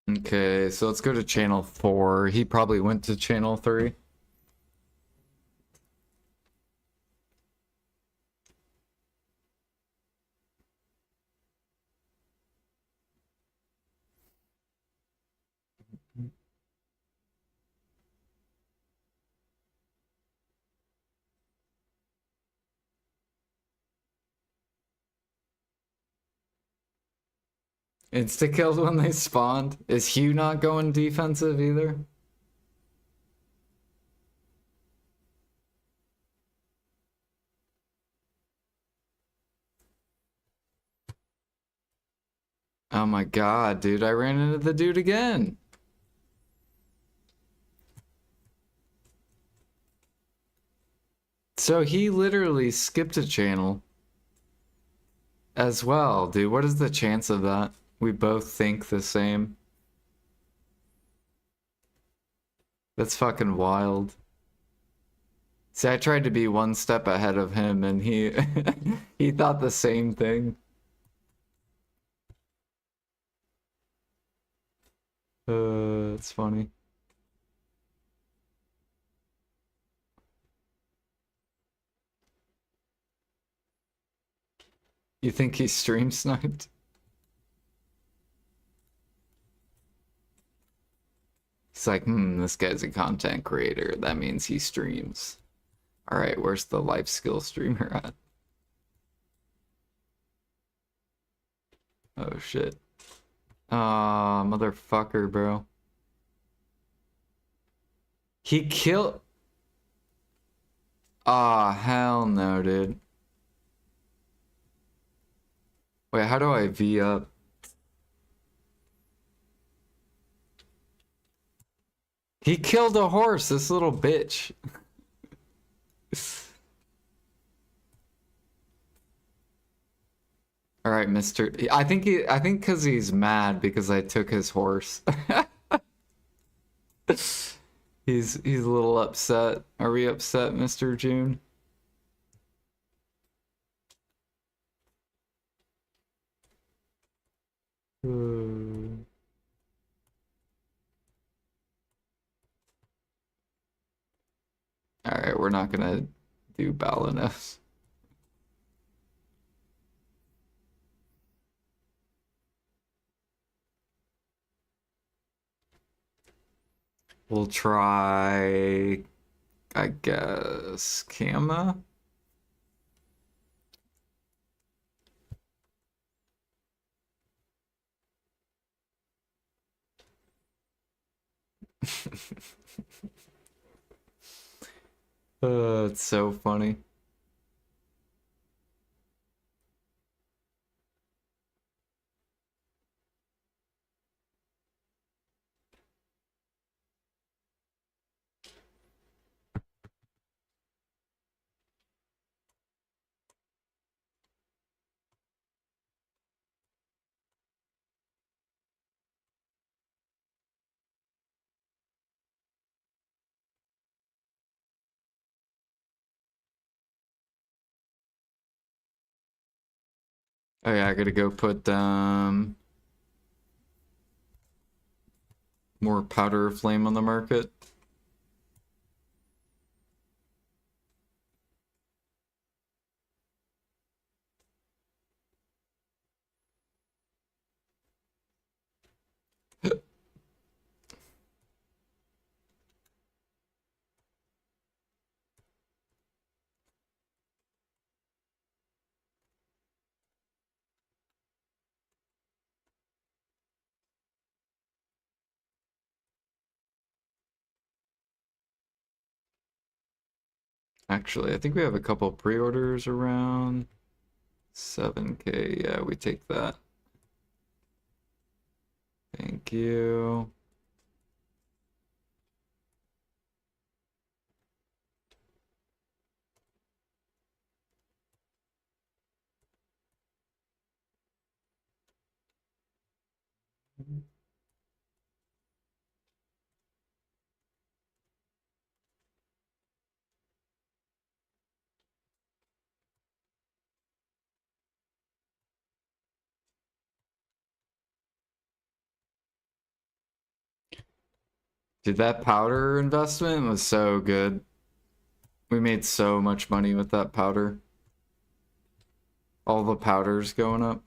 Okay, so let's go to channel 4. He probably went to channel 3. Insta killed when they spawned. Is Hugh not going defensive either? Oh my god, dude, I ran into the dude again. So he literally skipped a channel as well, dude. What is the chance of that? We both think the same. That's fucking wild. See, I tried to be one step ahead of him and he he thought the same thing. It's funny. You think he stream sniped? He's like, this guy's a content creator. That means he streams. All right, where's the life skill streamer at? Oh shit. Ah, motherfucker, bro. He killed. Ah, hell no, dude. Wait, how do I V up? He killed a horse, this little bitch. All right, Mister. I think because he's mad because I took his horse. He's a little upset. Are we upset, Mr. June? All right, we're not gonna do Balanos. We'll try, I guess, Kama. It's so funny. Oh yeah, I gotta go put more powder flame on the market. Actually, I think we have a couple pre-orders around 7K. Yeah, we take that. Thank you. Dude, that powder investment was so good. We made so much money with that powder. All the powders going up.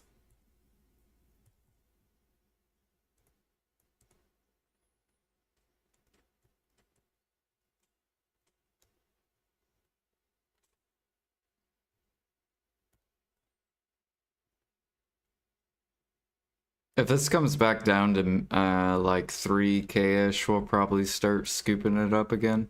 If this comes back down to like 3K-ish, we'll probably start scooping it up again.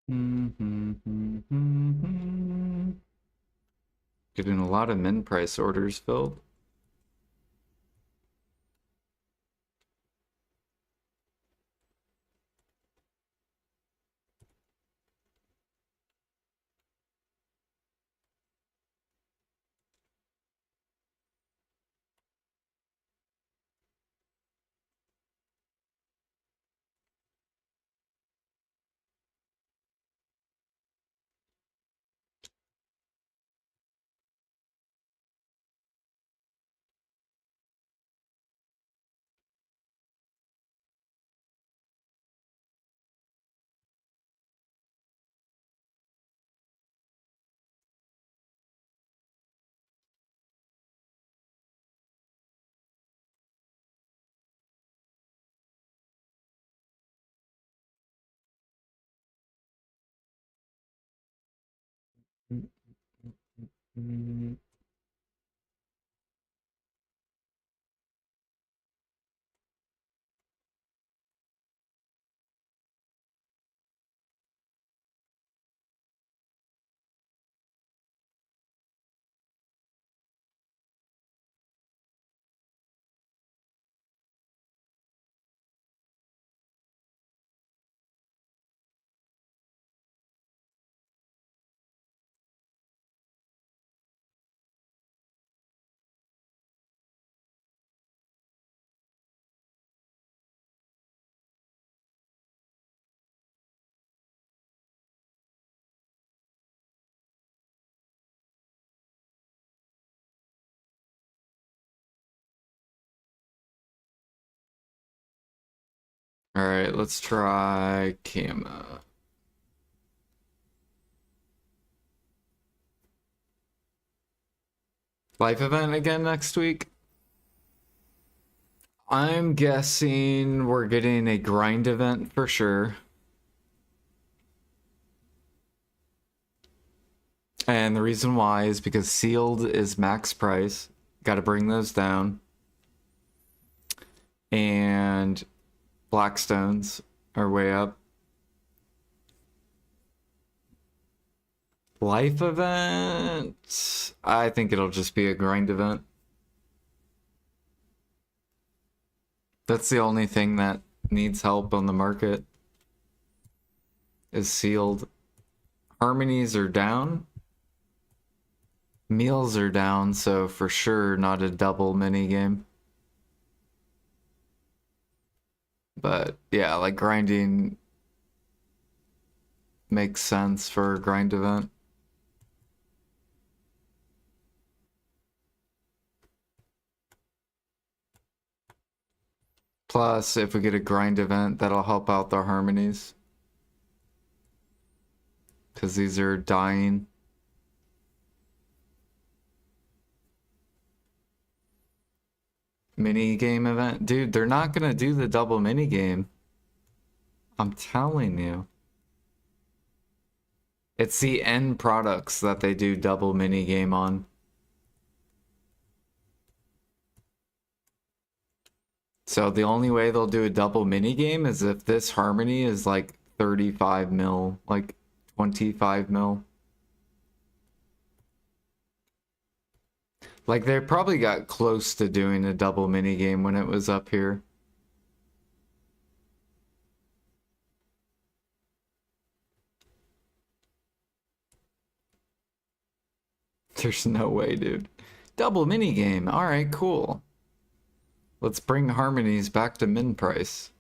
Getting a lot of min price orders filled. All right, let's try Kama. Life event again next week? I'm guessing we're getting a grind event for sure. And the reason why is because sealed is max price. Got to bring those down. And Blackstones are way up. Life event? I think it'll just be a grind event. That's the only thing that needs help on the market is sealed. Harmonies are down. Meals are down, so for sure not a double mini game. But yeah, like grinding makes sense for a grind event. Plus, if we get a grind event, that'll help out the harmonies. Because these are dying. Mini game event? Dude, they're not gonna do the double mini game. I'm telling you. It's the end products that they do double mini game on. So the only way they'll do a double mini game is if this harmony is like 35 mil, like 25 mil. Like they probably got close to doing a double mini game when it was up here. There's no way, dude. Double mini game. All right, cool. Let's bring harmonies back to min price.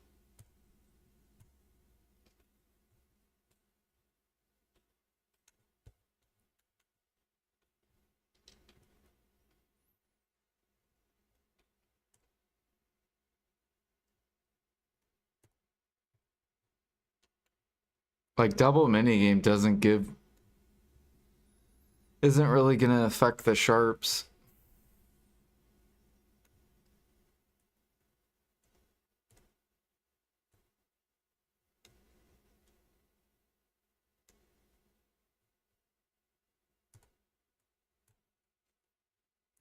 Like double minigame isn't really gonna affect the sharps.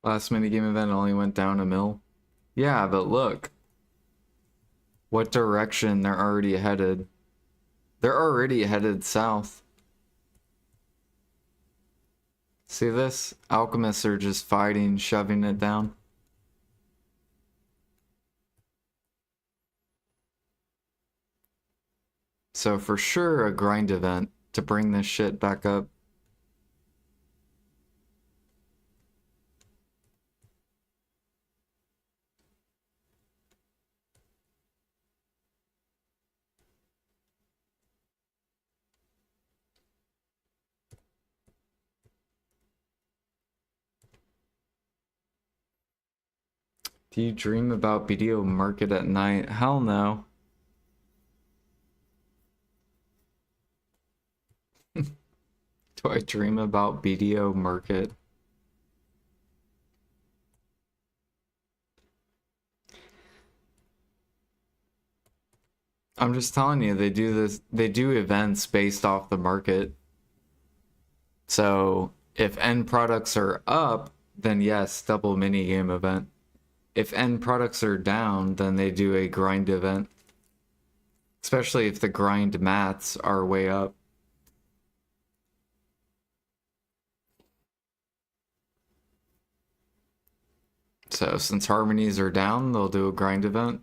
Last minigame event only went down a mil. Yeah, but look what direction they're already headed. They're already headed south. See this? Alchemists are just fighting, shoving it down. So for sure a grind event to bring this shit back up. Do you dream about BDO market at night? Hell no. Do I dream about BDO market? I'm just telling you, they do this, they do events based off the market. So if end products are up, then yes, double mini game event. If end products are down, then they do a grind event. Especially if the grind maths are way up. So since harmonies are down, they'll do a grind event.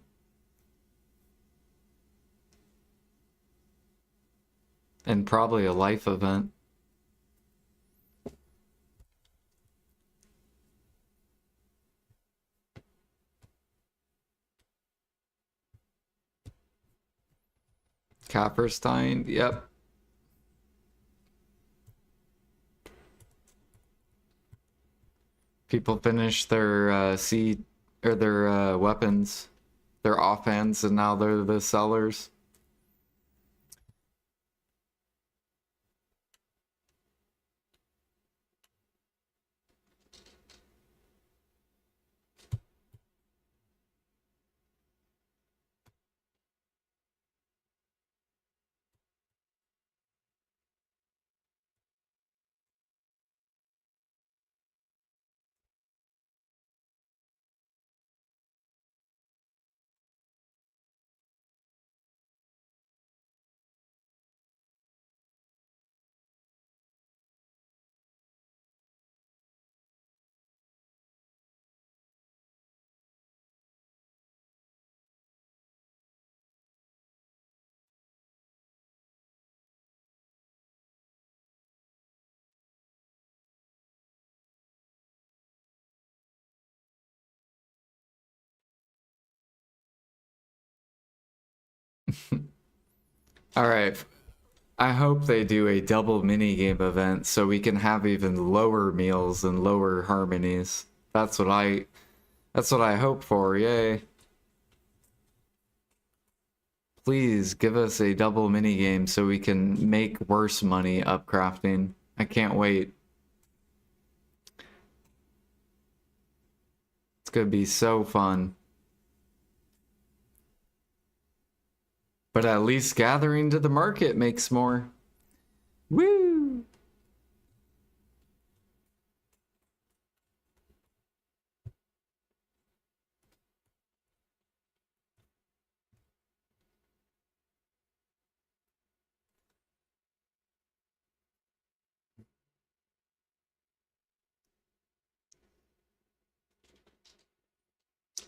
And probably a life event. Copperstein, yep. People finish their seed or their weapons, their offhands, and now they're the sellers. All right. I hope they do a double minigame event so we can have even lower meals and lower harmonies. That's what I hope for. Yay. Please give us a double minigame so we can make worse money upcrafting. I can't wait. It's gonna be so fun. But at least gathering to the market makes more. Woo!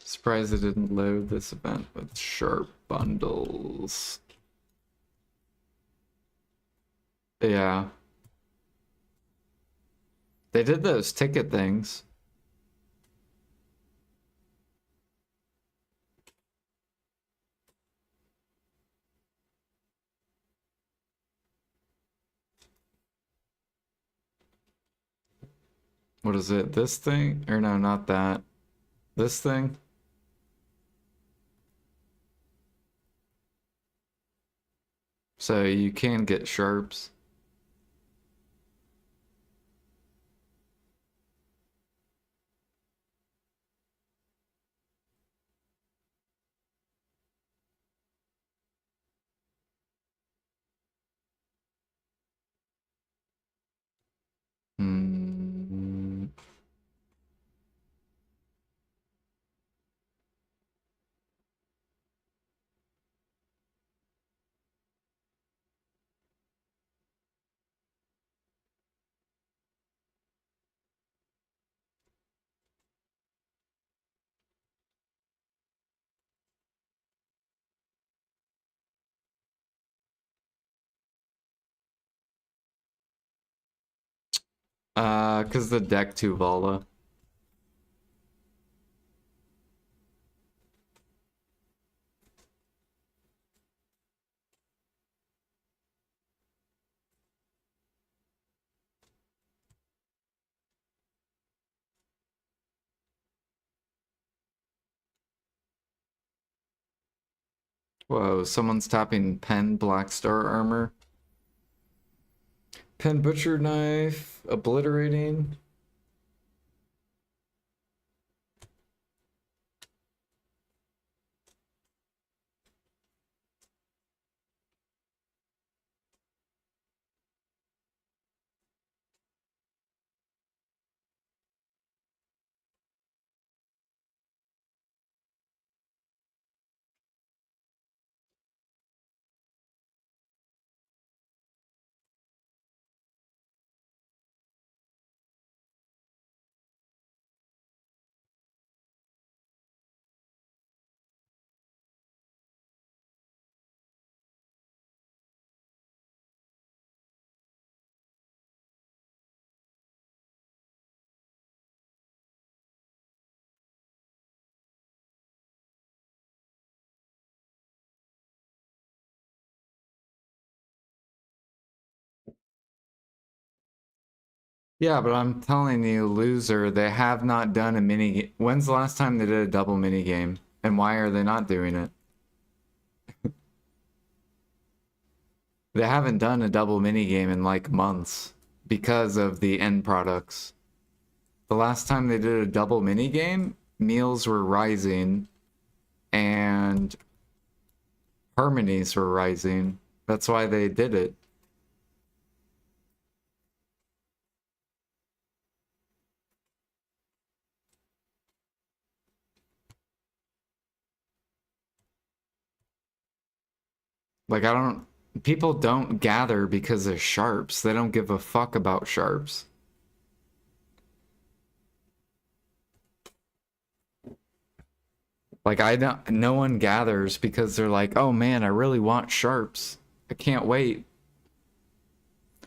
Surprised it didn't load this event with sharp bundles. Yeah. They did those ticket things. What is it? This thing? Or no, not that. This thing? So you can get sharps. Hmm. Cause the deck 2 Vala. Whoa, someone's tapping Pen Black Star Armor. Pen Butcher Knife, Obliterating. Yeah, but I'm telling you, loser, they have not done a mini. When's the last time they did a double mini game? And why are they not doing it? They haven't done a double mini game in like months because of the end products. The last time they did a double mini game, meals were rising and harmonies were rising. That's why they did it. Like, I don't. People don't gather because of sharps. They don't give a fuck about sharps. Like, I don't. No one gathers because they're like, oh man, I really want sharps. I can't wait.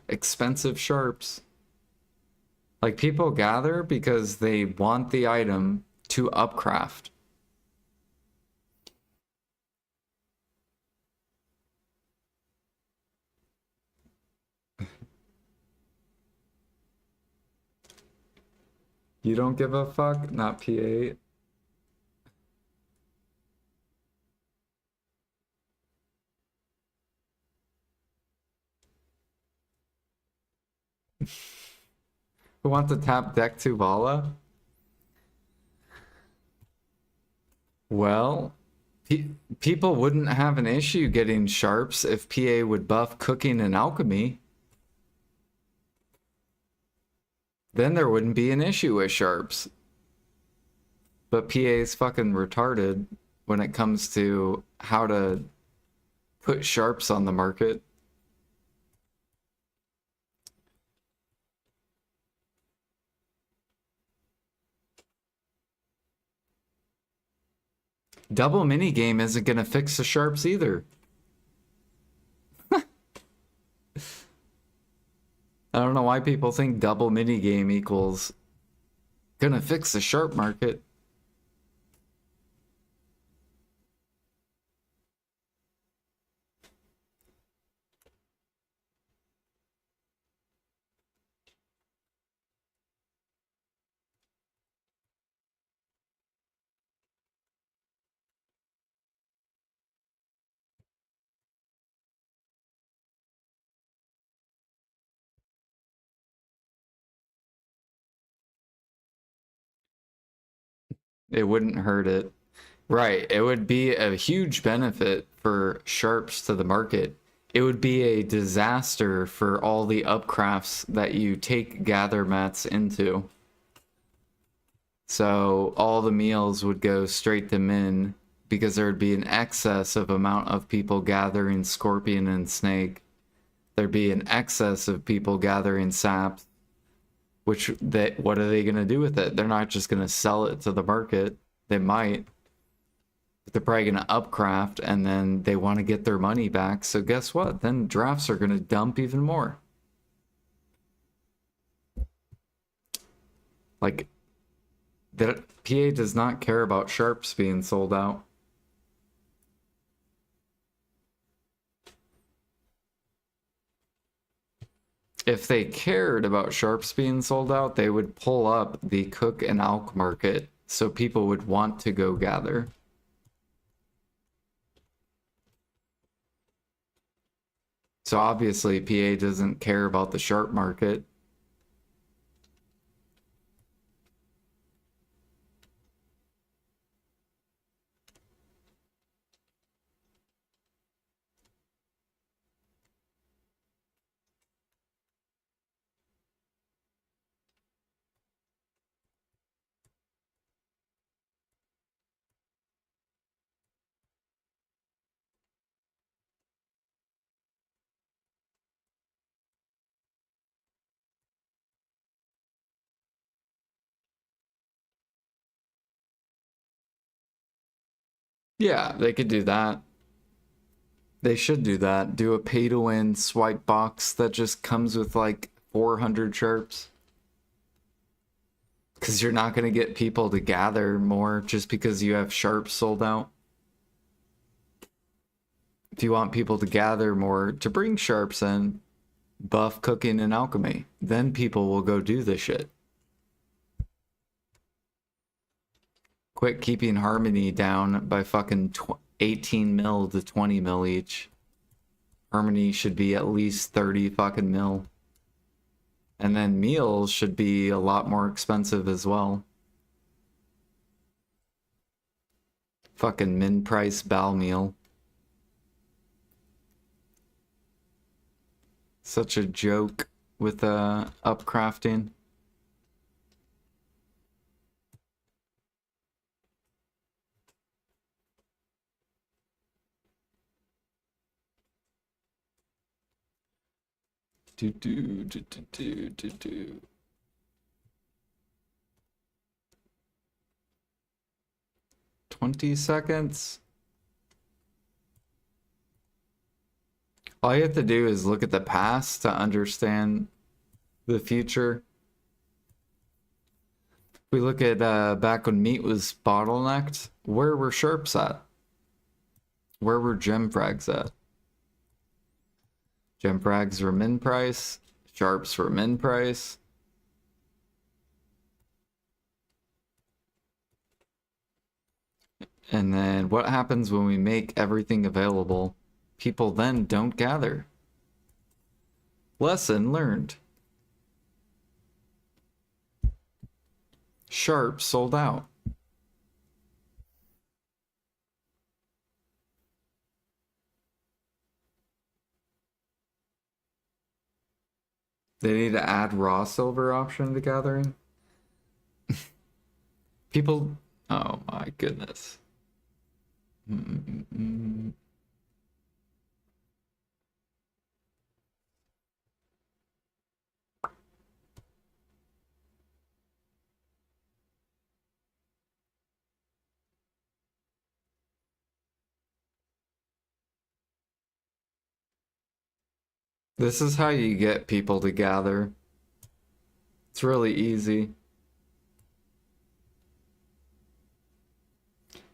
Expensive sharps. Like, people gather because they want the item to upcraft. You don't give a fuck? Not P8. Who wants to tap deck 2 Vala? Well, people wouldn't have an issue getting sharps if PA would buff cooking and alchemy. Then there wouldn't be an issue with sharps. But PA is fucking retarded when it comes to how to put sharps on the market. Double minigame isn't gonna fix the sharps either. I don't know why people think double minigame equals gonna fix the sharp market. It wouldn't hurt it. Right. It would be a huge benefit for sharps to the market. It would be a disaster for all the upcrafts that you take gather mats into. So all the meals would go straight to min because there would be an excess of amount of people gathering scorpion and snake. There'd be an excess of people gathering saps, which what are they going to do with it? They're not just going to sell it to the market. They might. But they're probably going to upcraft and then they want to get their money back. So guess what? Then drafts are going to dump even more. Like, that PA does not care about sharps being sold out. If they cared about sharps being sold out, they would pull up the cook and alk market so people would want to go gather. So obviously PA doesn't care about the sharp market. Yeah, they could do that. They should do that. Do a pay to win swipe box that just comes with like 400 sharps. Because you're not going to get people to gather more just because you have sharps sold out. If you want people to gather more, to bring sharps in, buff cooking and alchemy. Then people will go do this shit. Quit keeping harmony down by fucking 18 mil to 20 mil each. Harmony should be at least 30 fucking mil. And then meals should be a lot more expensive as well. Fucking min price bow meal. Such a joke with upcrafting. Do do do do do do do. 20 seconds. All you have to do is look at the past to understand the future. If we look at back when meat was bottlenecked, where were sharps at? Where were gem frags at? Gem frags were min price, sharps were min price. And then what happens when we make everything available? People then don't gather. Lesson learned. Sharp sold out. They need to add raw silver option to gathering. People, oh my goodness. This is how you get people to gather. It's really easy.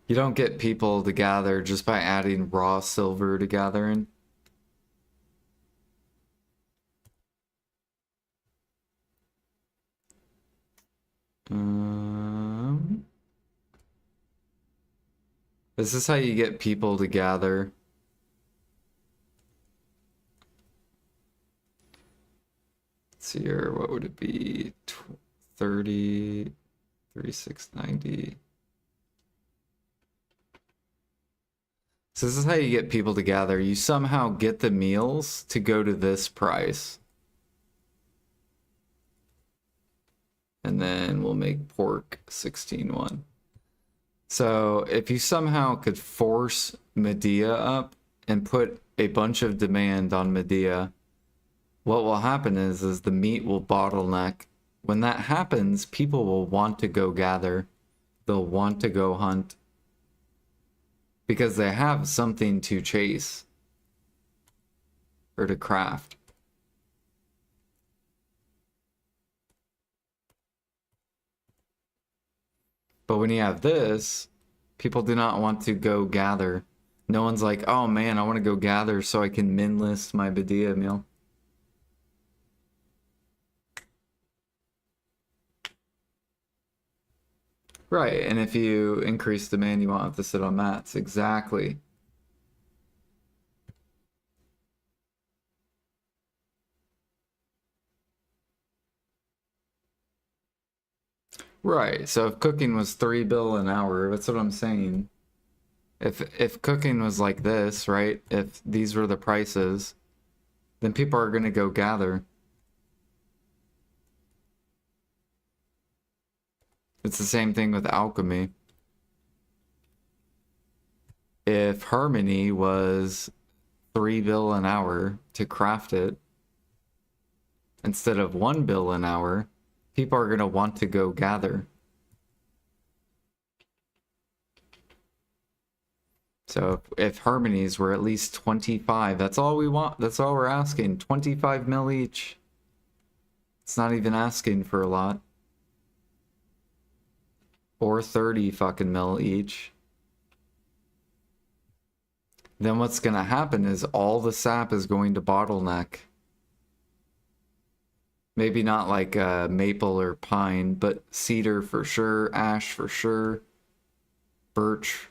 You don't get people to gather just by adding raw silver to gathering. This is how you get people to gather. Let's see here, what would it be? 30, 3690. So this is how you get people to gather. You somehow get the meals to go to this price. And then we'll make pork 16.1. So if you somehow could force Medea up and put a bunch of demand on Medea, what will happen is the meat will bottleneck. When that happens, people will want to go gather. They'll want to go hunt. Because they have something to chase. Or to craft. But when you have this, people do not want to go gather. No one's like, oh man, I want to go gather so I can min list my Badia meal. Right, and if you increase demand, you won't have to sit on mats. Exactly. Right, so if cooking was 3 bill an hour, that's what I'm saying. If cooking was like this, right? If these were the prices, then people are gonna go gather. It's the same thing with alchemy. If harmony was 3 bill an hour to craft it instead of 1 bill an hour, people are gonna want to go gather. So if harmonies were at least 25, that's all we want. That's all we're asking. 25 mil each. It's not even asking for a lot. Or 30 fucking mil each. Then what's gonna happen is all the sap is going to bottleneck. Maybe not like maple or pine, but cedar for sure, ash for sure, birch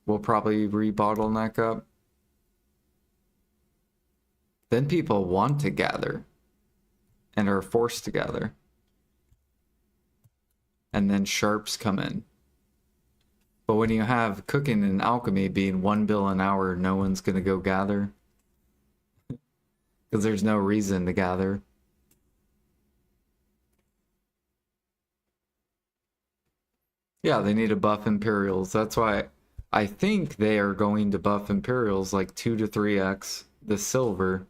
will probably re-bottleneck up. Then people want to gather and are forced to gather. And then sharps come in. But when you have cooking and alchemy being 1 bill an hour, no one's gonna go gather. Because there's no reason to gather. Yeah, they need to buff Imperials. That's why I think they are going to buff Imperials like 2 to 3x the silver.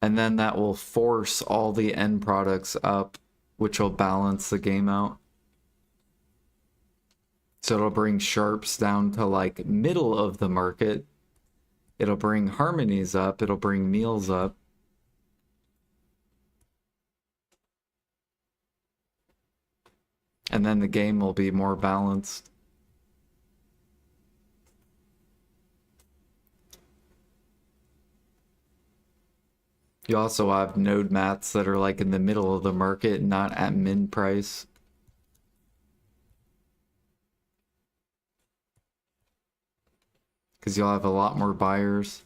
And then that will force all the end products up, which will balance the game out. So it'll bring sharps down to like middle of the market. It'll bring harmonies up. It'll bring meals up. And then the game will be more balanced. You also have node mats that are like in the middle of the market, not at min price. Because you'll have a lot more buyers.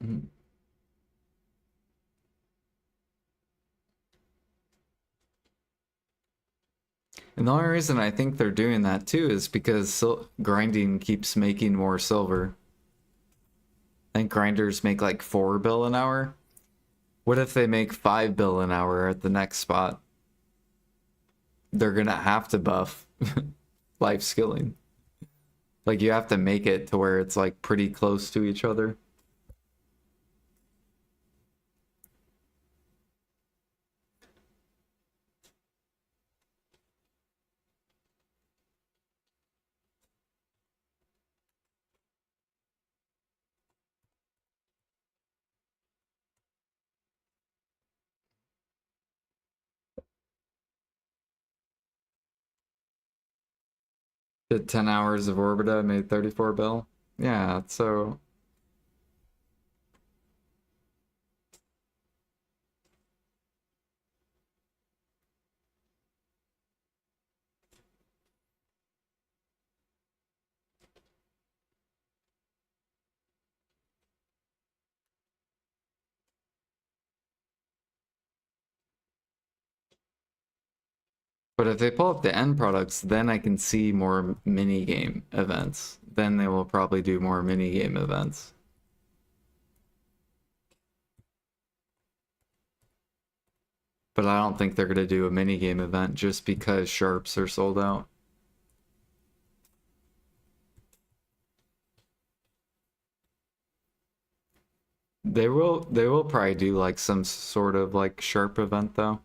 Mhm. And the only reason I think they're doing that too is because grinding keeps making more silver. I think grinders make like 4 bill an hour. What if they make 5 bill an hour at the next spot? They're gonna have to buff life skilling. Like you have to make it to where it's like pretty close to each other. Did 10 hours of Orbita, made 34 bill. Yeah, so but if they pull up the end products, then I can see more mini game events. Then they will probably do more mini game events. But I don't think they're going to do a mini game event just because sharps are sold out. They will probably do like some sort of like sharp event though.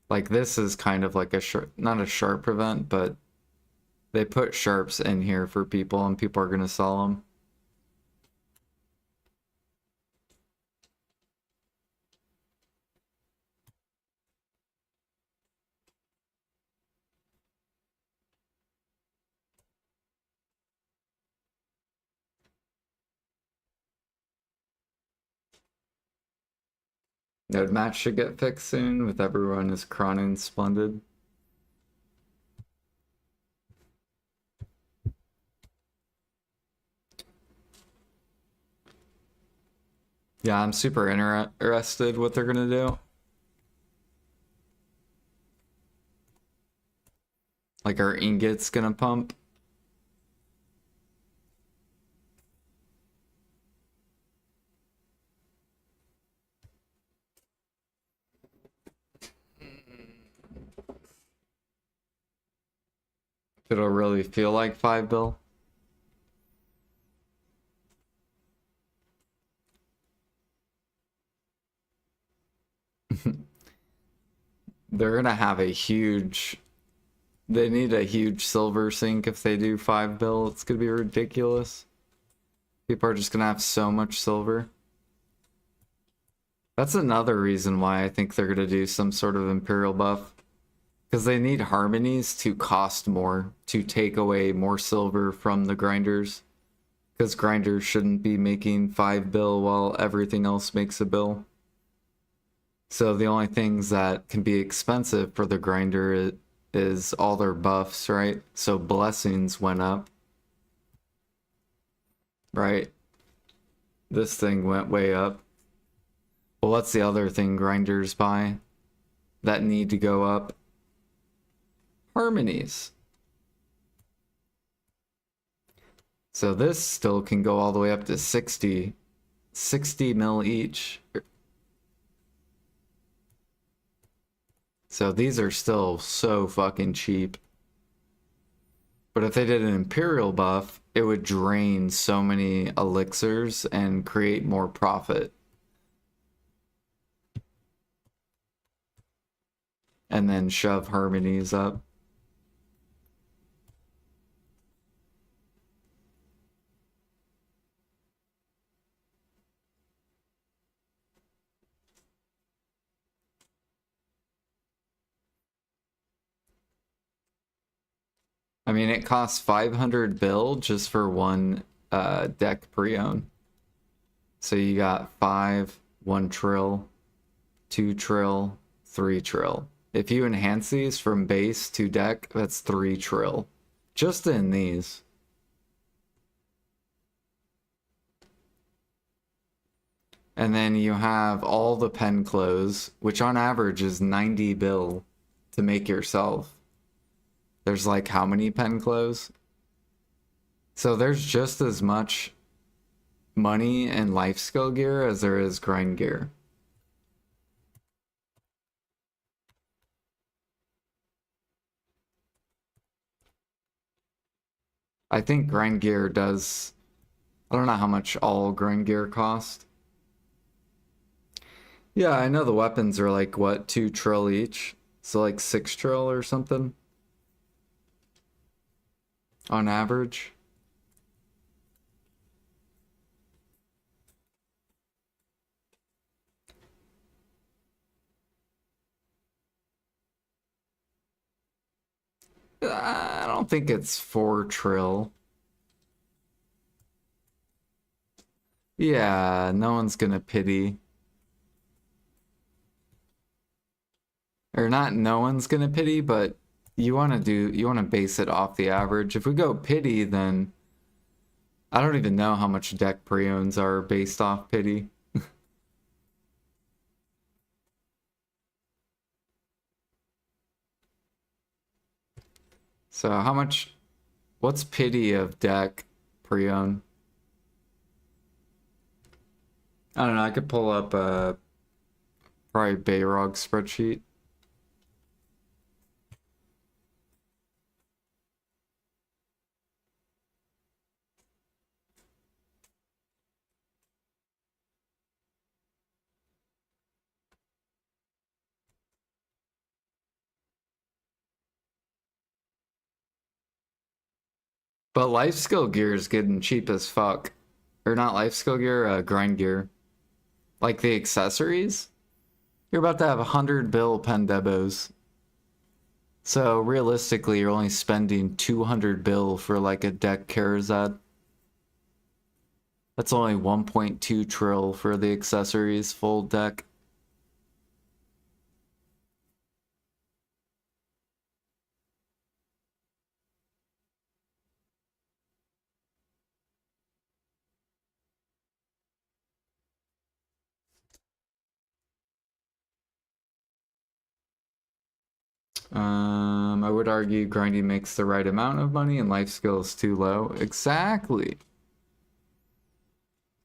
Like this is kind of like a sharp, not a sharp event, but they put sharps in here for people and people are going to sell them. Node match should get fixed soon with everyone is Cronin Splendid. Yeah, I'm super interested what they're gonna do. Like our ingot's gonna pump. It'll really feel like 5 bill. They're gonna have a huge, they need a huge silver sink if they do 5 bill. It's gonna be ridiculous. People are just gonna have so much silver. That's another reason why I think they're gonna do some sort of Imperial buff. Because they need harmonies to cost more, to take away more silver from the grinders. Because grinders shouldn't be making 5 bill while everything else makes a bill. So the only things that can be expensive for the grinder is all their buffs, right? So blessings went up, right? This thing went way up. Well, what's the other thing grinders buy that need to go up? Harmonies. So this still can go all the way up to 60 mil each. So these are still so fucking cheap. But if they did an Imperial buff, it would drain so many elixirs and create more profit. And then shove harmonies up. I mean, it costs 500 bill just for one deck pre-own. So you got 5, 1 trill, 2 trill, 3 trill. If you enhance these from base to deck, that's 3 trill. Just in these. And then you have all the pen close, which on average is 90 bill to make yourself. There's like how many pen close? So there's just as much money and life skill gear as there is grind gear. I think grind gear does, I don't know how much all grind gear cost. Yeah, I know the weapons are like what, 2 trill each? So like 6 trill or something on average. I don't think it's 4 trill. Yeah, no one's gonna pity. Or not no one's gonna pity, but you wanna base it off the average. If we go pity, then I don't even know how much deck preones are based off pity. So how much, what's pity of deck preone? I don't know, I could pull up a probably Bayrog spreadsheet. But life skill gear is getting cheap as fuck. Or not life skill gear, grind gear. Like the accessories. You're about to have 100 bill Pendebos. So realistically, you're only spending 200 bill for like a deck Karazad. That's only 1.2 trill for the accessories full deck. I would argue grinding makes the right amount of money and life skill is too low. Exactly.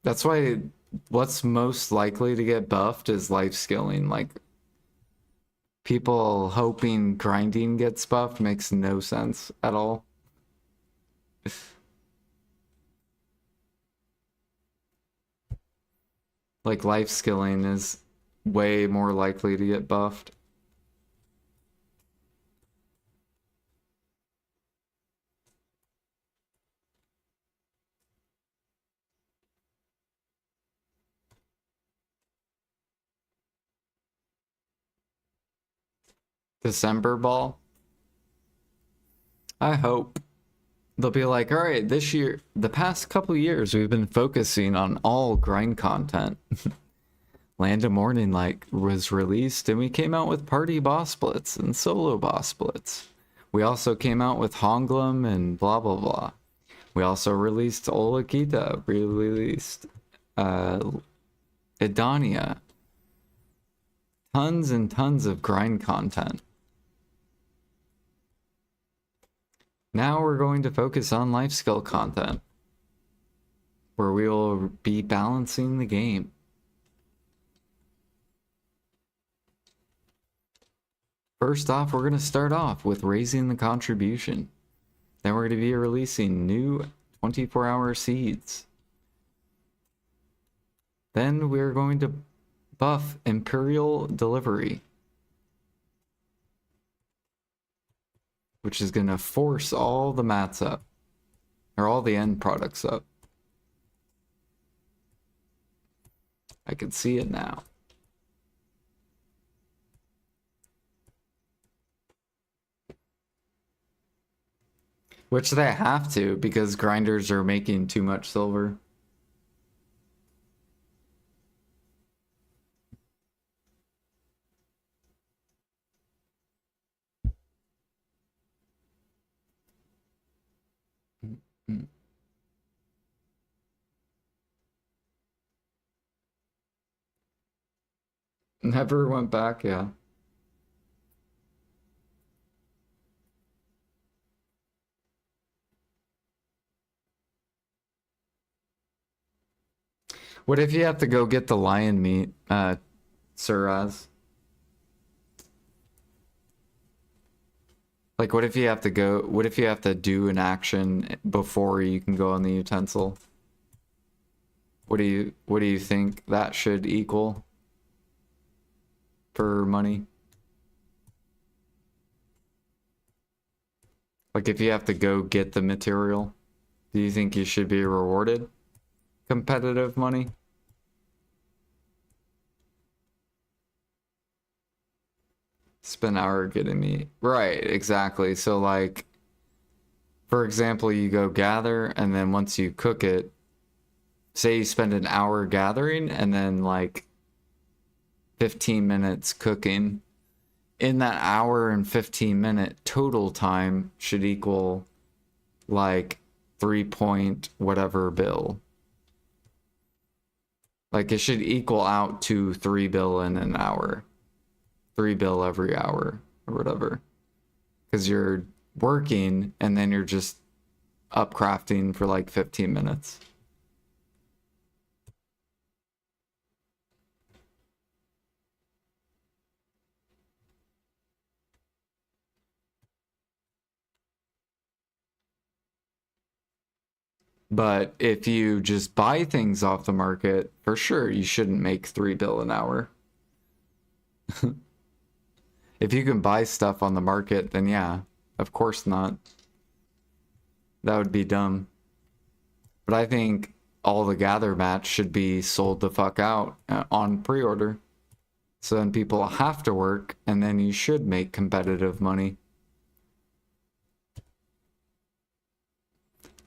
That's why what's most likely to get buffed is life skilling. Like, people hoping grinding gets buffed makes no sense at all. Like, life skilling is way more likely to get buffed. December ball? I hope. They'll be like, all right, this year, the past couple years, we've been focusing on all grind content. Land of Morning Light was released, and we came out with party boss splits and solo boss splits. We also came out with Honglum and blah blah blah. We also released Olakita, released Edania. Tons and tons of grind content. Now we're going to focus on life skill content, where we will be balancing the game. First off, we're going to start off with raising the contribution. Then we're going to be releasing new 24-hour seeds. Then we're going to buff Imperial delivery, which is going to force all the mats up, or all the end products up. I can see it now. Which they have to, because grinders are making too much silver. Never went back, yeah. What if you have to go get the lion meat, Suraz? Like, what if you have to go, what if you have to do an action before you can go on the utensil? What do you think that should equal for money? Like, if you have to go get the material, do you think you should be rewarded competitive money? Spend an hour getting meat. Right, exactly. So, like, for example, you go gather, and then once you cook it, say you spend an hour gathering, and then, like, 15 minutes cooking. In that hour and 15-minute total time should equal, like, 3 point whatever bill. Like, it should equal out to 3 bill in an hour. 3 bill every hour, or whatever. Because you're working, and then you're just upcrafting for, like, 15 minutes. But if you just buy things off the market, for sure, you shouldn't make 3 bill an hour. If you can buy stuff on the market, then yeah, of course not. That would be dumb. But I think all the gather mats should be sold the fuck out on pre-order. So then people have to work, and then you should make competitive money.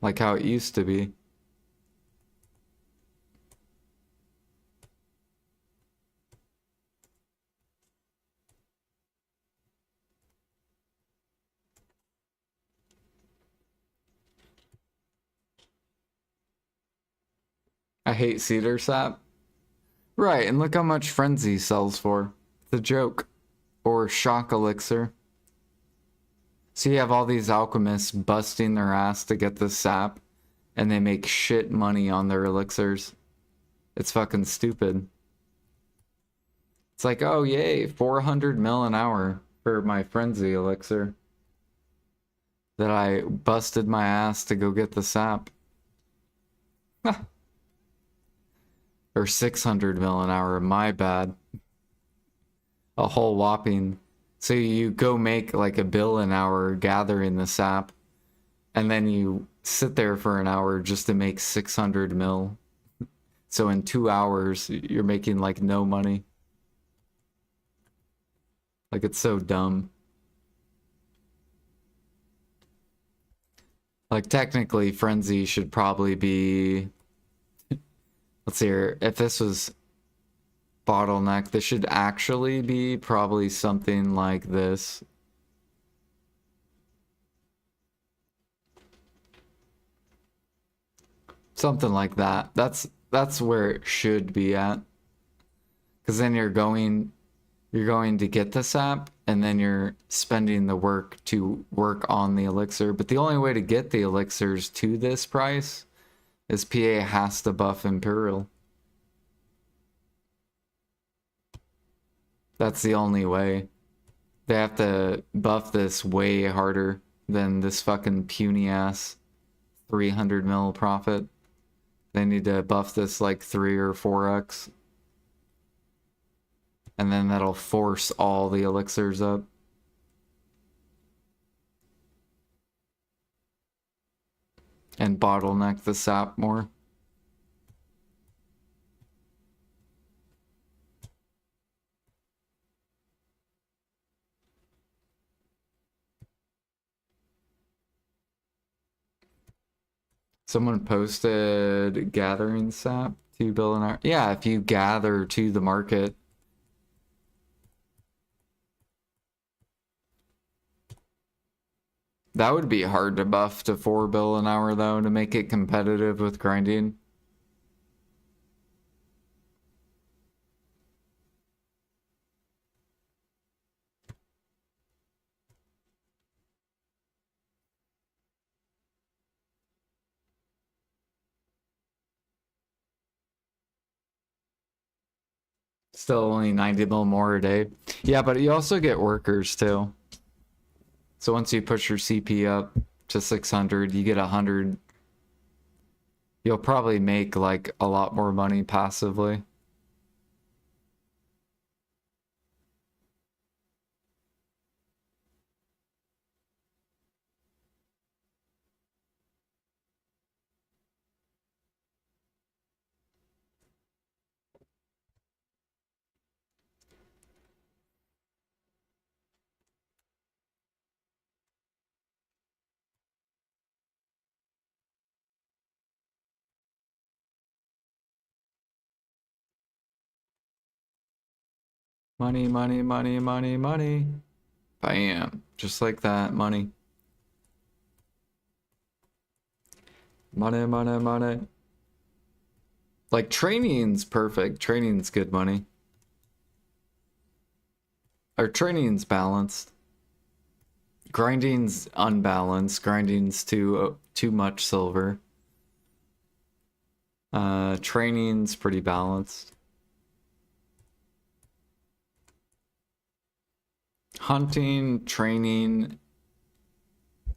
Like how it used to be. I hate cedar sap. Right, and look how much Frenzy sells for. It's a joke. Or shock elixir. So you have all these alchemists busting their ass to get this sap, and they make shit money on their elixirs. It's fucking stupid. It's like, oh yay, 400 mil an hour for my Frenzy elixir. That I busted my ass to go get the sap. Or 600 mil an hour, my bad. A whole whopping. So you go make like $1 bill an hour gathering the sap, and then you sit there for an hour just to make 600 mil. So in 2 hours, you're making like no money. Like, it's so dumb. Like, technically, Frenzy should probably be... Let's see here. If this was bottleneck, this should actually be probably something like this. Something like that. That's where it should be at. Because then you're going to get the sap, and then you're spending the work to work on the elixir. But the only way to get the elixirs to this price is PA has to buff Imperial. That's the only way. They have to buff this way harder than this fucking puny ass 300 mil profit. They need to buff this like 3 or 4x. And then that'll force all the elixirs up. And bottleneck the sap more. Someone posted gathering sap, 2 bill an hour. Yeah, if you gather to the market. That would be hard to buff to 4 bill an hour though, to make it competitive with grinding. Still only 90 mil more a day. Yeah, but you also get workers too. So once you push your CP up to 600, you get 100. You'll probably make like a lot more money passively. Money, money, money, money, money. Bam. Just like that, money. Money, money, money. Like, training's perfect. Training's good money. Or training's balanced. Grinding's unbalanced. Grinding's too much silver. Training's pretty balanced. Hunting, training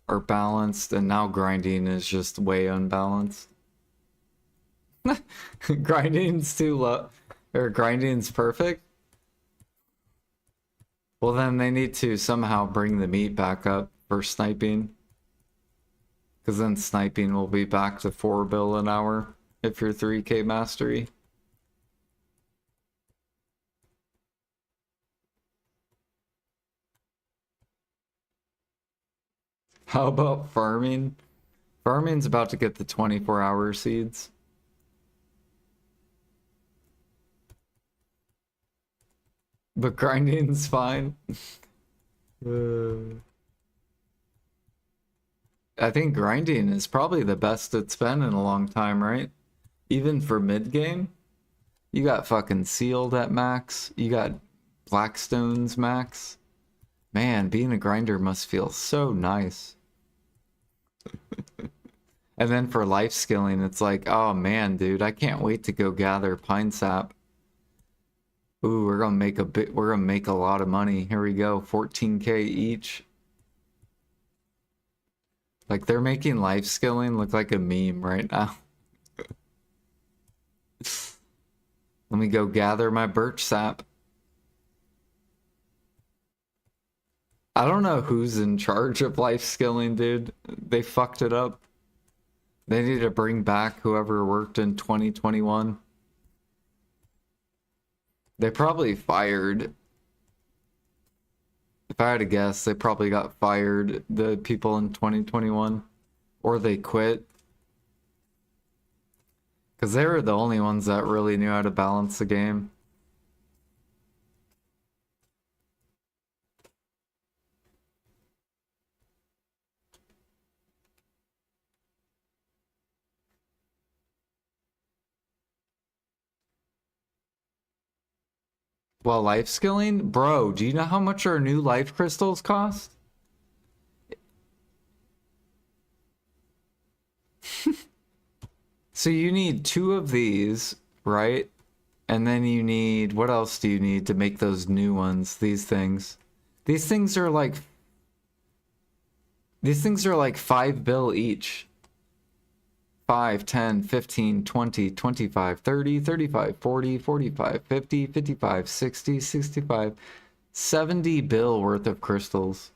are balanced, and now grinding is just way unbalanced. Grinding's too low, or grinding's perfect. Well, then they need to somehow bring the meat back up for sniping. Because then sniping will be back to 4 bill an hour if you're 3k mastery. How about farming? Farming's about to get the 24-hour seeds. But grinding's fine. I think grinding is probably the best it's been in a long time, right? Even for mid-game. You got fucking sealed at max. You got Blackstone's max. Man, being a grinder must feel so nice. And then for life skilling, it's like, oh man, dude, I can't wait to go gather pine sap. Ooh, we're gonna make a lot of money. Here we go, 14k each. Like they're making life skilling look like a meme right now. Let me go gather my birch sap. I don't know who's in charge of life skilling, dude. They fucked it up. They need to bring back whoever worked in 2021. They probably fired. If I had to guess, they probably got fired, the people in 2021. Or they quit. Because they were the only ones that really knew how to balance the game. Well, life skilling? Bro, do you know how much our new life crystals cost? So you need 2 of these, right? And then you need, what else do you need to make those new ones? These things. These things are like 5 bill each. 5, 10, 15, 20, 25, 30, 35, 40, 45, 50, 55, 60, 65, 70 bill worth of crystals.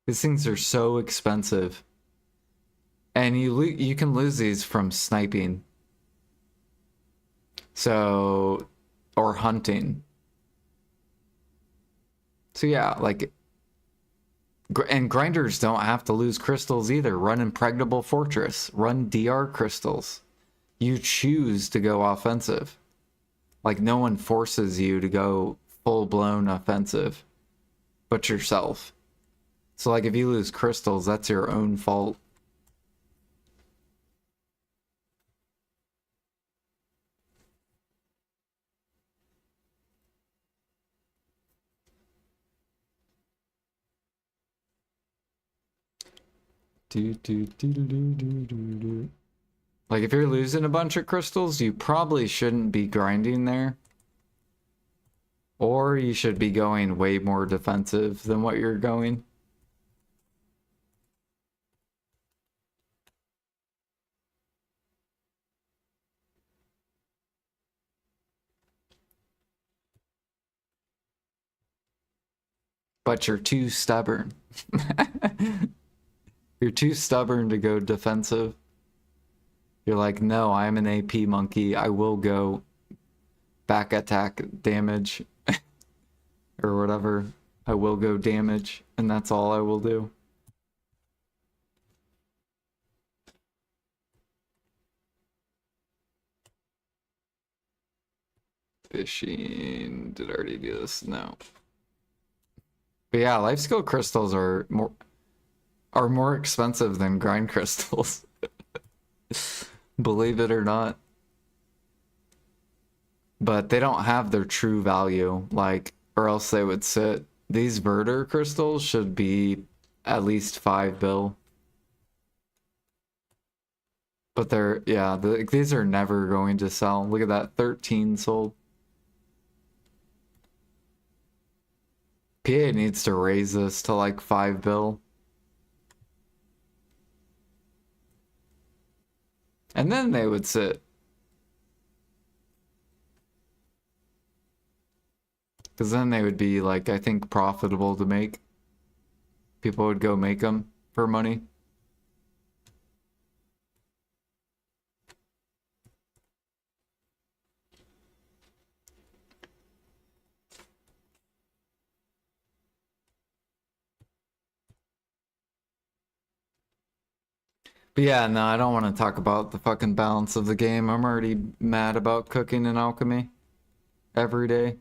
These things are so expensive. And you can lose these from sniping. So, or hunting. So yeah, like, and grinders don't have to lose crystals either. Run Impregnable Fortress. Run DR crystals. You choose to go offensive. Like, no one forces you to go full-blown offensive, but yourself. So, like, if you lose crystals, that's your own fault. Like, if you're losing a bunch of crystals, you probably shouldn't be grinding there. Or you should be going way more defensive than what you're going. But you're too stubborn. You're too stubborn to go defensive. You're like, no, I'm an AP monkey. I will go back attack damage or whatever. I will go damage, and that's all I will do. Fishing. Did I already do this? No. But yeah, life skill crystals are more expensive than grind crystals. Believe it or not. But they don't have their true value, like, or else they would sit. These Verter crystals should be at least 5 bill. But they're, yeah, these are never going to sell. Look at that, 13 sold. PA needs to raise this to like 5 bill. And then they would sit. Because then they would be like, I think, profitable to make. People would go make them. for money. But yeah, no, I don't want to talk about the fucking balance of the game. I'm already mad about cooking and alchemy every day.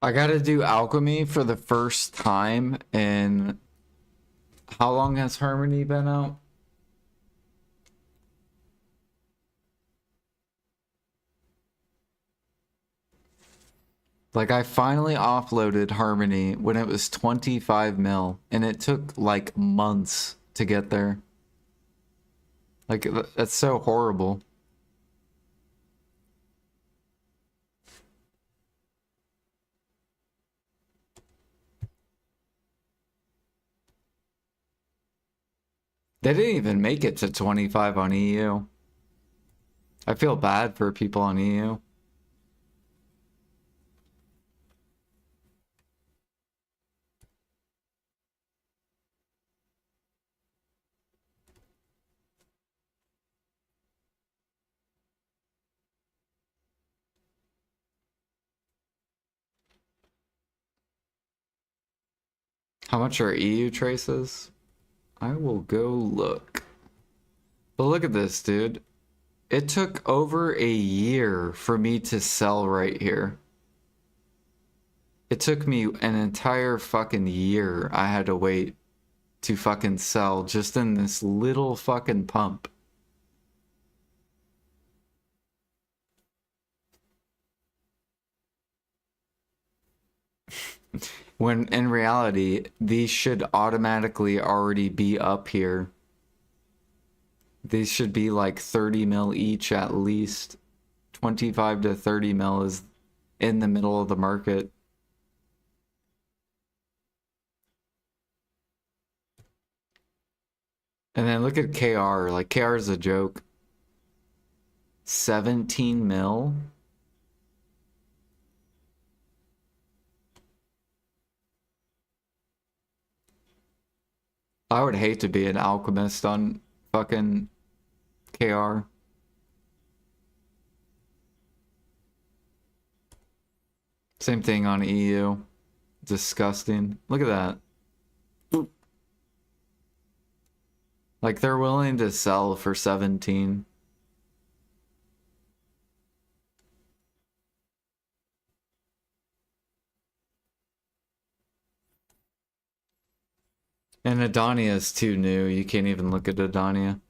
I gotta do alchemy for the first time in... How long has Harmony been out? Like, I finally offloaded Harmony when it was 25 mil, and it took, like, months to get there. Like, that's so horrible. They didn't even make it to 25 on EU. I feel bad for people on EU. How much are EU traces? I will go look. But look at this, dude. It took over a year for me to sell right here. It took me an entire fucking year I had to wait to fucking sell just in this little fucking pump. When in reality, these should automatically already be up here. These should be like 30 mil each at least. 25 to 30 mil is in the middle of the market. And then look at KR. Like, KR is a joke. 17 mil? I would hate to be an alchemist on fucking KR. Same thing on EU. Disgusting. Look at that. Like, they're willing to sell for 17. And Adania is too new. You can't even look at Adania.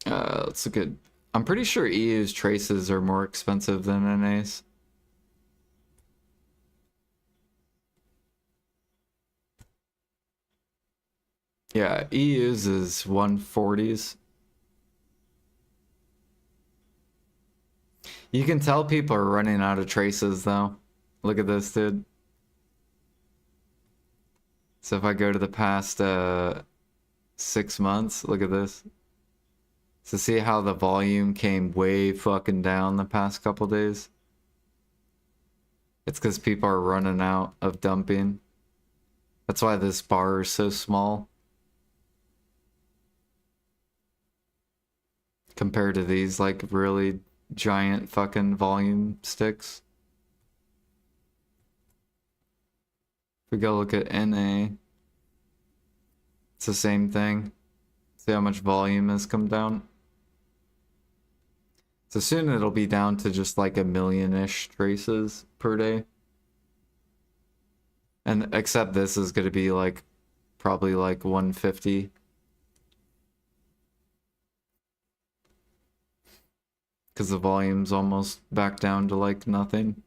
Let's look at... I'm pretty sure EU's traces are more expensive than NA's. Yeah, EU's is 140s. You can tell people are running out of traces though. Look at this, dude. So if I go to the past 6 months, look at this. So see how the volume came way fucking down the past couple days? It's because people are running out of dumping. That's why this bar is so small. Compared to these like really giant fucking volume sticks. If we go look at NA, it's the same thing. See how much volume has come down? So soon it'll be down to just like a million-ish traces per day. And except this is going to be like probably like 150. Because the volume's almost back down to like nothing.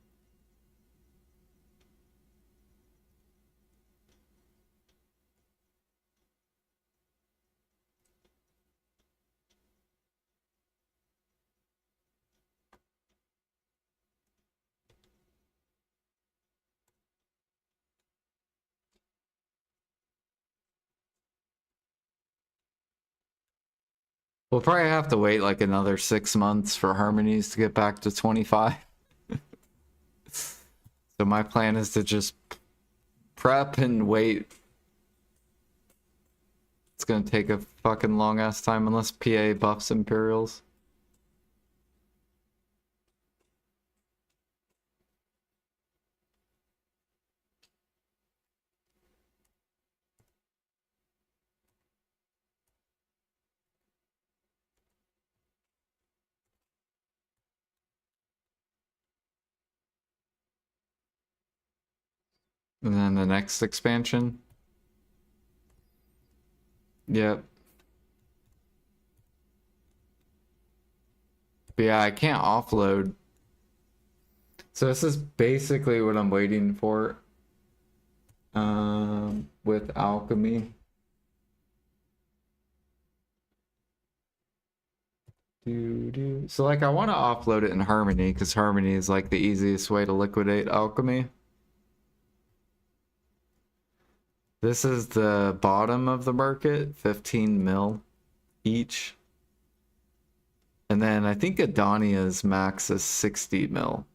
We'll probably have to wait like another 6 months for harmonies to get back to 25. So my plan is to just prep and wait. It's gonna take a fucking long ass time unless PA buffs Imperials. And then the next expansion. Yep. But yeah, I can't offload. So this is basically what I'm waiting for. With alchemy. So like I want to offload it in harmony because harmony is like the easiest way to liquidate alchemy. This is the bottom of the market, 15 mil each. And then I think Adania's max is 60 mil.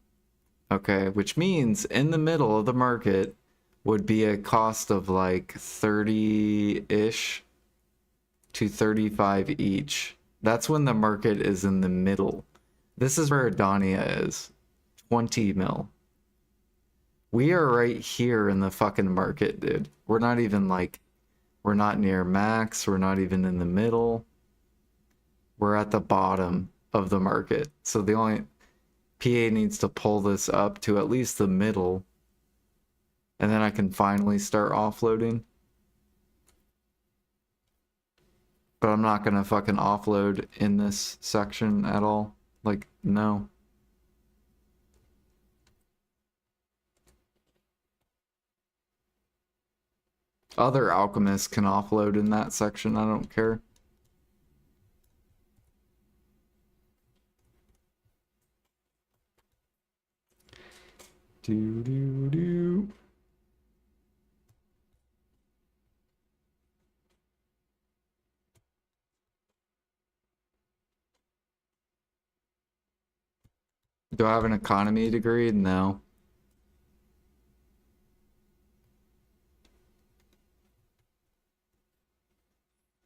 Okay, which means in the middle of the market would be a cost of like 30-ish to 35 each. That's when the market is in the middle. This is where Adania is. 20 mil. We are right here in the fucking market, dude. We're not even like, we're not near max. We're not even in the middle. We're at the bottom of the market. So the only PA needs to pull this up to at least the middle. And then I can finally start offloading. But I'm not gonna fucking offload in this section at all. Like, no. Other alchemists can offload in that section, I don't care. Do. Do I have an economy degree? No.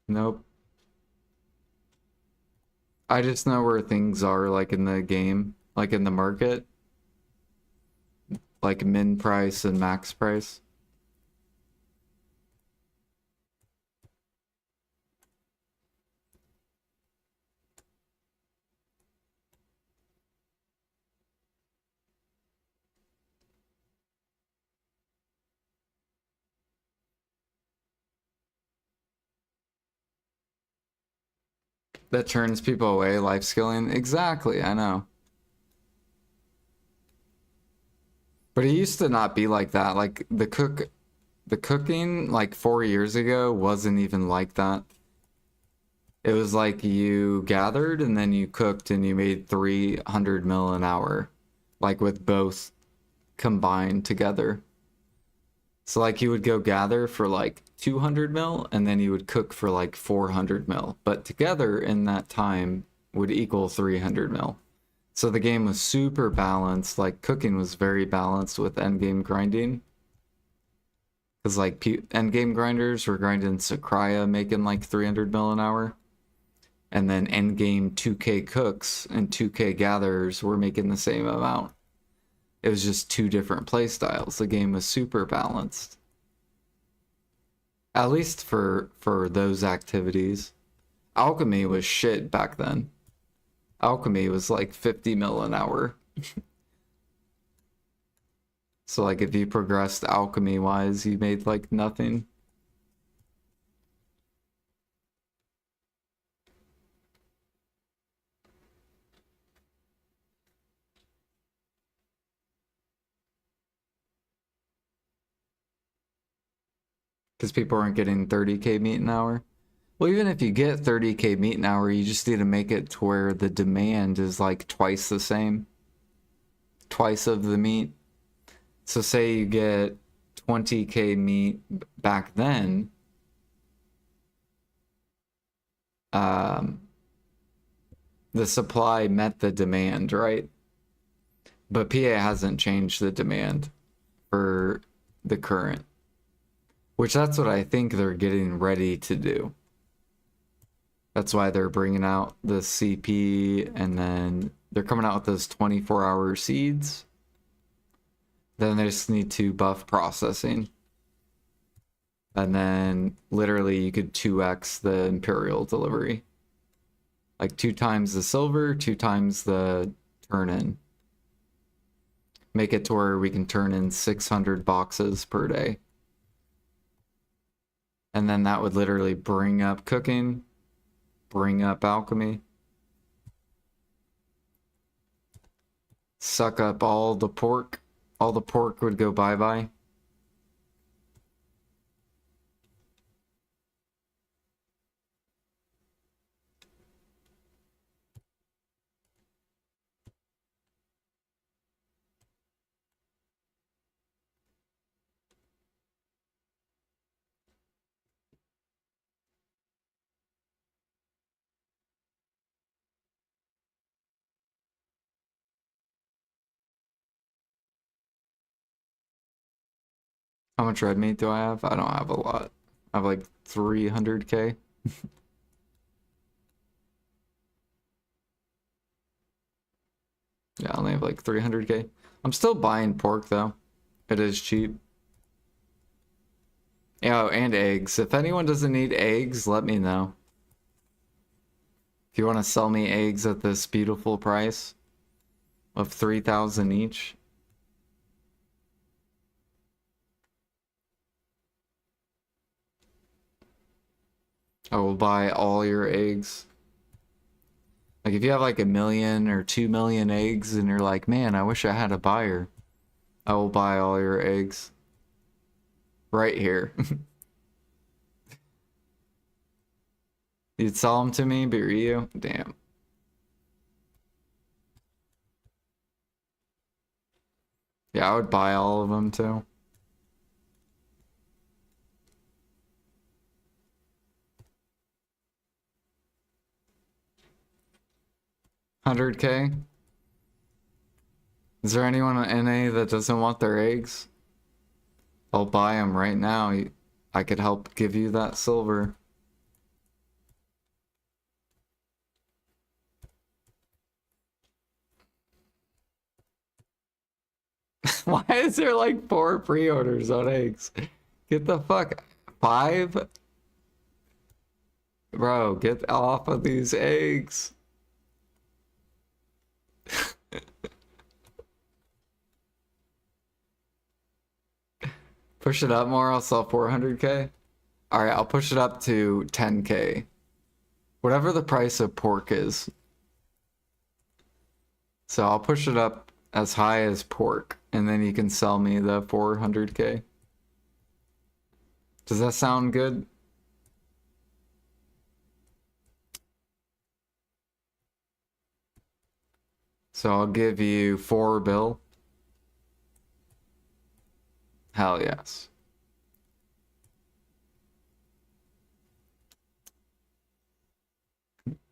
Nope. I just know where things are, like in the game, like in the market. Like min price and max price. That turns people away, life skilling. Exactly, I know. But it used to not be like that. Like the cooking like 4 years ago wasn't even like that. It was like you gathered and then you cooked and you made 300 mil an hour, like with both combined together. So like you would go gather for like 200 mil and then you would cook for like 400 mil, but together in that time would equal 300 mil. So the game was super balanced. Like cooking was very balanced with endgame grinding. Because like endgame grinders were grinding Sakraya making like 300 mil an hour. And then endgame 2K cooks and 2K gatherers were making the same amount. It was just two different play styles. The game was super balanced. At least for those activities. Alchemy was shit back then. Alchemy was like 50 mil an hour. So like if you progressed alchemy wise, you made like nothing. Because people aren't getting 30k meat an hour. Well, even if you get 30k meat an hour, you just need to make it to where the demand is like twice the same. Twice of the meat. So say you get 20k meat back then. the supply met the demand, right? But PA hasn't changed the demand for the current, which that's what I think they're getting ready to do. That's why they're bringing out the CP, and then they're coming out with those 24-hour seeds. Then they just need to buff processing. And then literally you could 2x the Imperial delivery. Like 2 times the silver, 2 times the turn-in. Make it to where we can turn in 600 boxes per day. And then that would literally bring up cooking, bring up alchemy, suck up all the pork. All the pork would go bye-bye. How much red meat do I have? I don't have a lot. I have like 300k. Yeah, I only have like 300k. I'm still buying pork though. It is cheap. Oh, and eggs. If anyone doesn't need eggs, let me know. If you want to sell me eggs at this beautiful price of 3,000 each. I will buy all your eggs. Like if you have like 1 million or 2 million eggs and you're like, man, I wish I had a buyer, I will buy all your eggs. Right here. You'd sell them to me, but you? Damn. Yeah, I would buy all of them too. $100K? Is there anyone in NA that doesn't want their eggs? I'll buy them right now. I could help give you that silver. Why is there like 4 pre-orders on eggs? Get the fuck... 5? Bro, get off of these eggs. Push it up more, I'll sell 400K. Alright, I'll push it up to 10K. Whatever the price of pork is. So I'll push it up as high as pork, and then you can sell me the 400K. Does that sound good? So I'll give you 4 bill. Hell yes.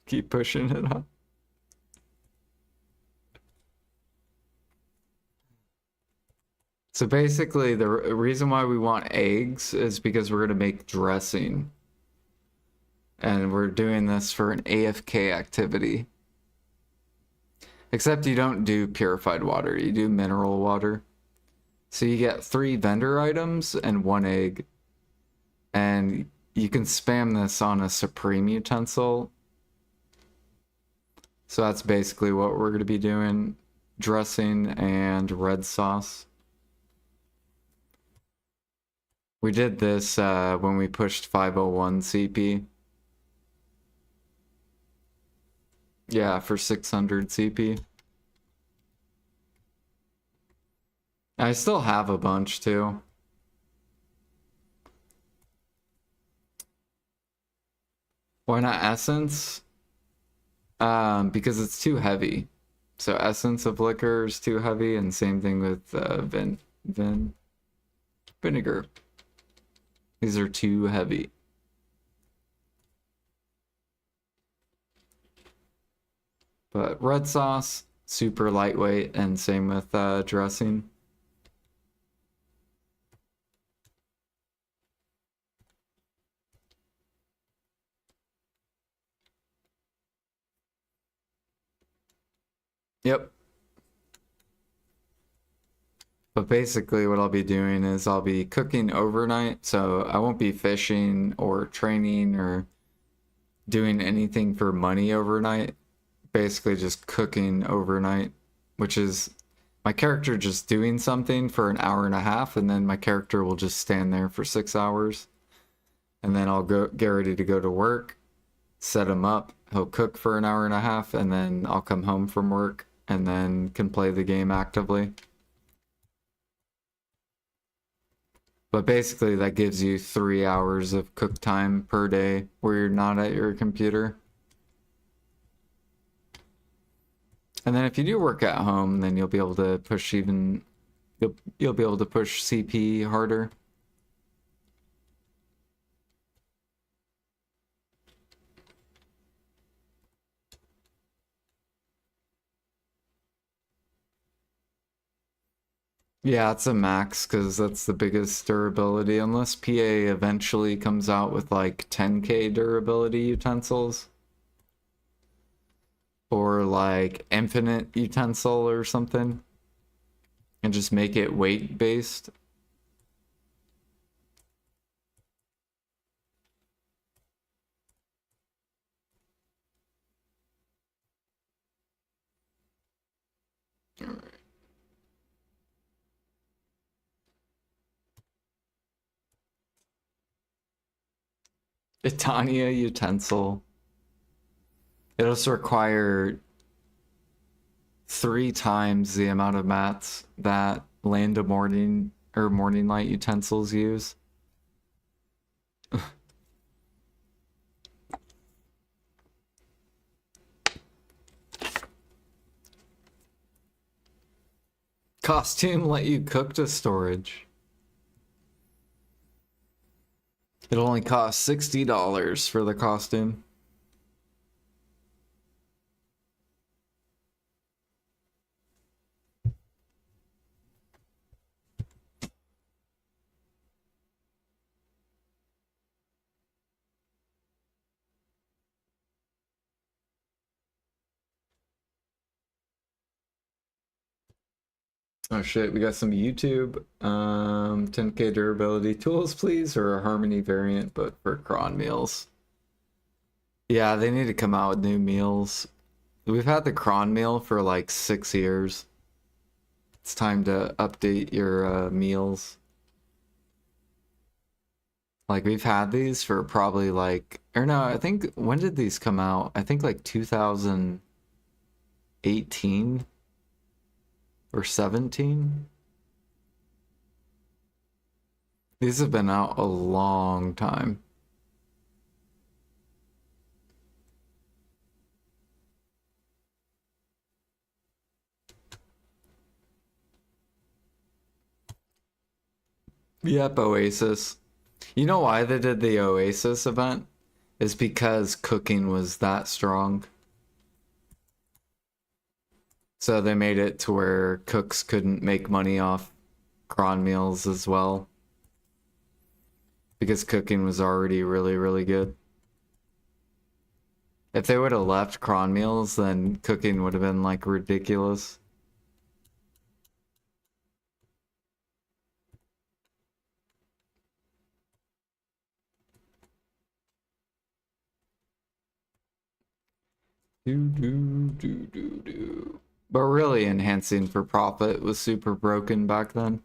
Keep pushing it up. So basically, the reason why we want eggs is because we're going to make dressing. And we're doing this for an AFK activity. Except you don't do purified water, you do mineral water. So you get 3 vendor items and 1 egg. And you can spam this on a supreme utensil. So that's basically what we're going to be doing. Dressing and red sauce. We did this when we pushed 501 CP. Yeah, for 600 CP. I still have a bunch too. Why not essence? Because it's too heavy. So essence of liquor is too heavy, and same thing with vinegar. These are too heavy. But red sauce, super lightweight, and same with dressing. Yep. But basically what I'll be doing is I'll be cooking overnight, so I won't be fishing or training or doing anything for money overnight. Basically just cooking overnight, which is my character just doing something for an hour and a half, and then my character will just stand there for 6 hours. And then I'll go get ready to go to work, set him up, he'll cook for an hour and a half, and then I'll come home from work and then can play the game actively. But basically that gives you 3 hours of cook time per day where you're not at your computer. And then if you do work at home, then you'll be able to push even, you'll be able to push CP harder. Yeah, it's a max because that's the biggest durability, unless PA eventually comes out with like 10k durability utensils. Or like infinite utensil or something. And just make it weight based. Titania utensil. It'll just require 3 times the amount of mats that Land of Morning or Morning Light utensils use. Costume let you cook to storage. It'll only cost $60 for the costume. Oh shit, we got some YouTube. 10k durability tools, please, or a Harmony variant, but for cron meals. Yeah, they need to come out with new meals. We've had the cron meal for like 6 years. It's time to update your meals. Like we've had these for probably like, or no, I think, when did these come out? I think like 2018 or 17. These have been out a long time. Yep, Oasis. You know why they did the Oasis event? Is because cooking was that strong. So they made it to where cooks couldn't make money off cron meals as well. Because cooking was already really, really good. If they would have left cron meals, then cooking would have been like ridiculous. But really, enhancing for profit was super broken back then.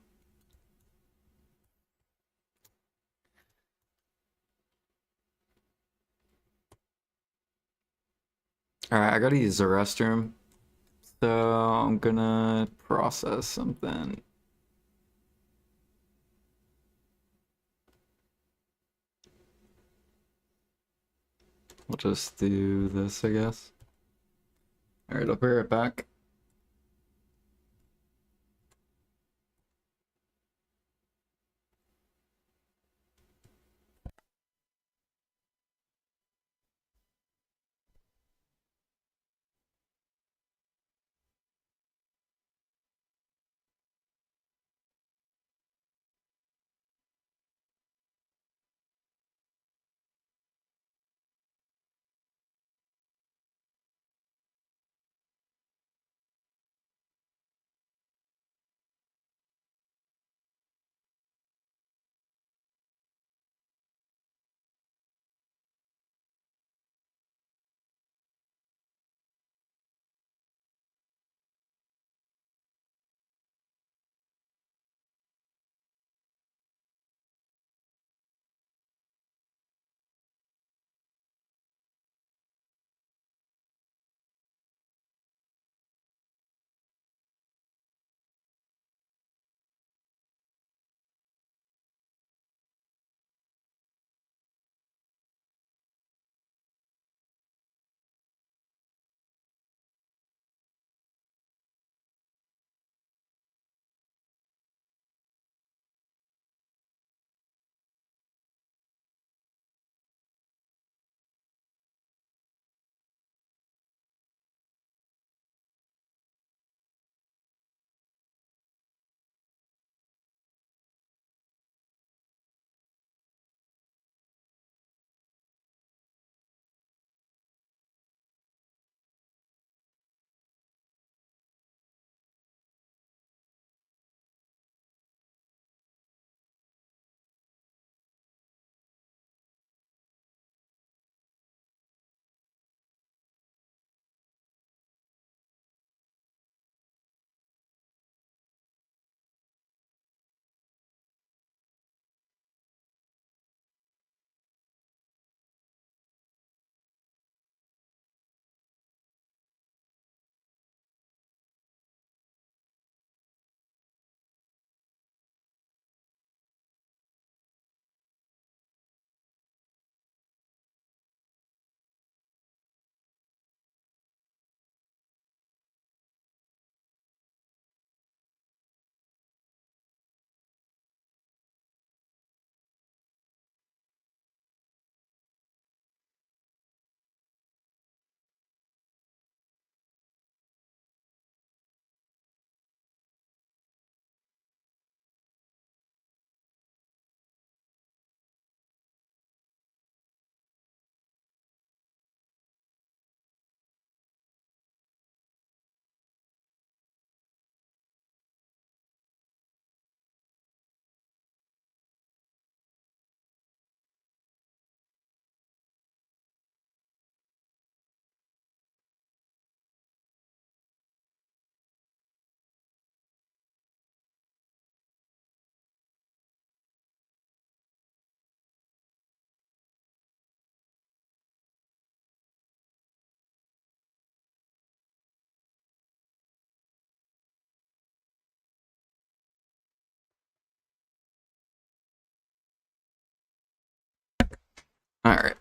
Alright, I gotta use the restroom. So I'm gonna process something. We'll just do this, I guess. Alright, I'll be right back. All right.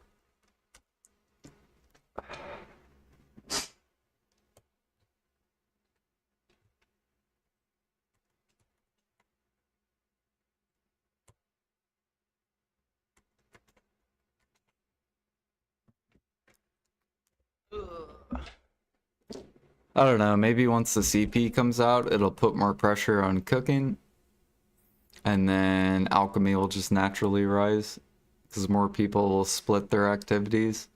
I don't know, maybe once the CP comes out, it'll put more pressure on cooking, and then alchemy will just naturally rise, because more people will split their activities.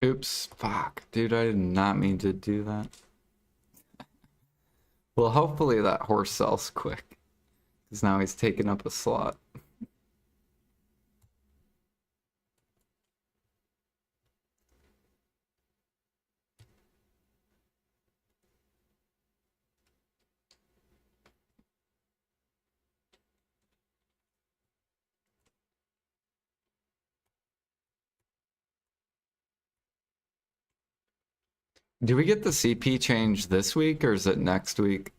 Oops, fuck, dude, I did not mean to do that. Well, hopefully that horse sells quick, because now he's taking up a slot. Do we get the CP change this week, or is it next week?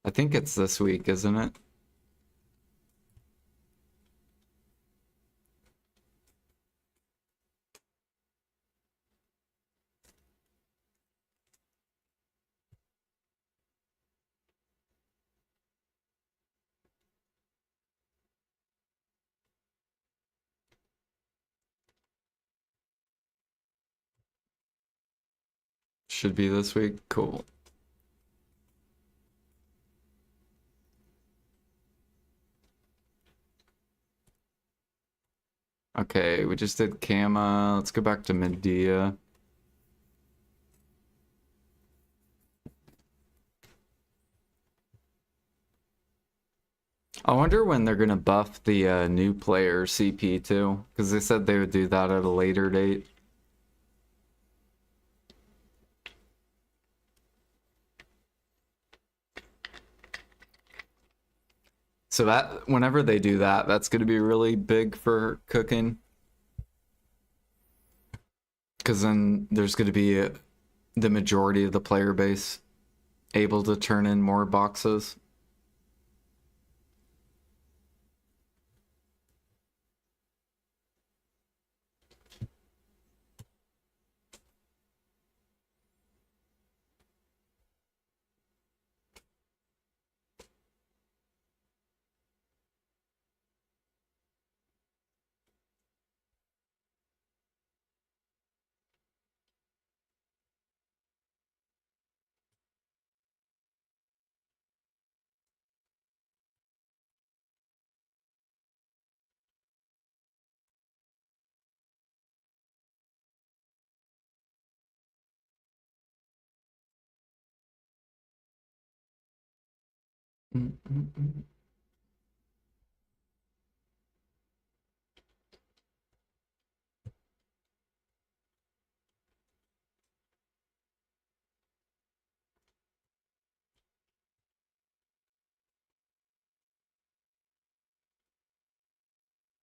I think it's this week, isn't it? Should be this week. Cool. Okay, we just did Kama. Let's go back to Medea. I wonder when they're gonna buff the new player CP too, because they said they would do that at a later date. So that whenever they do that, that's gonna be really big for cooking, because then there's gonna be the majority of the player base able to turn in more boxes.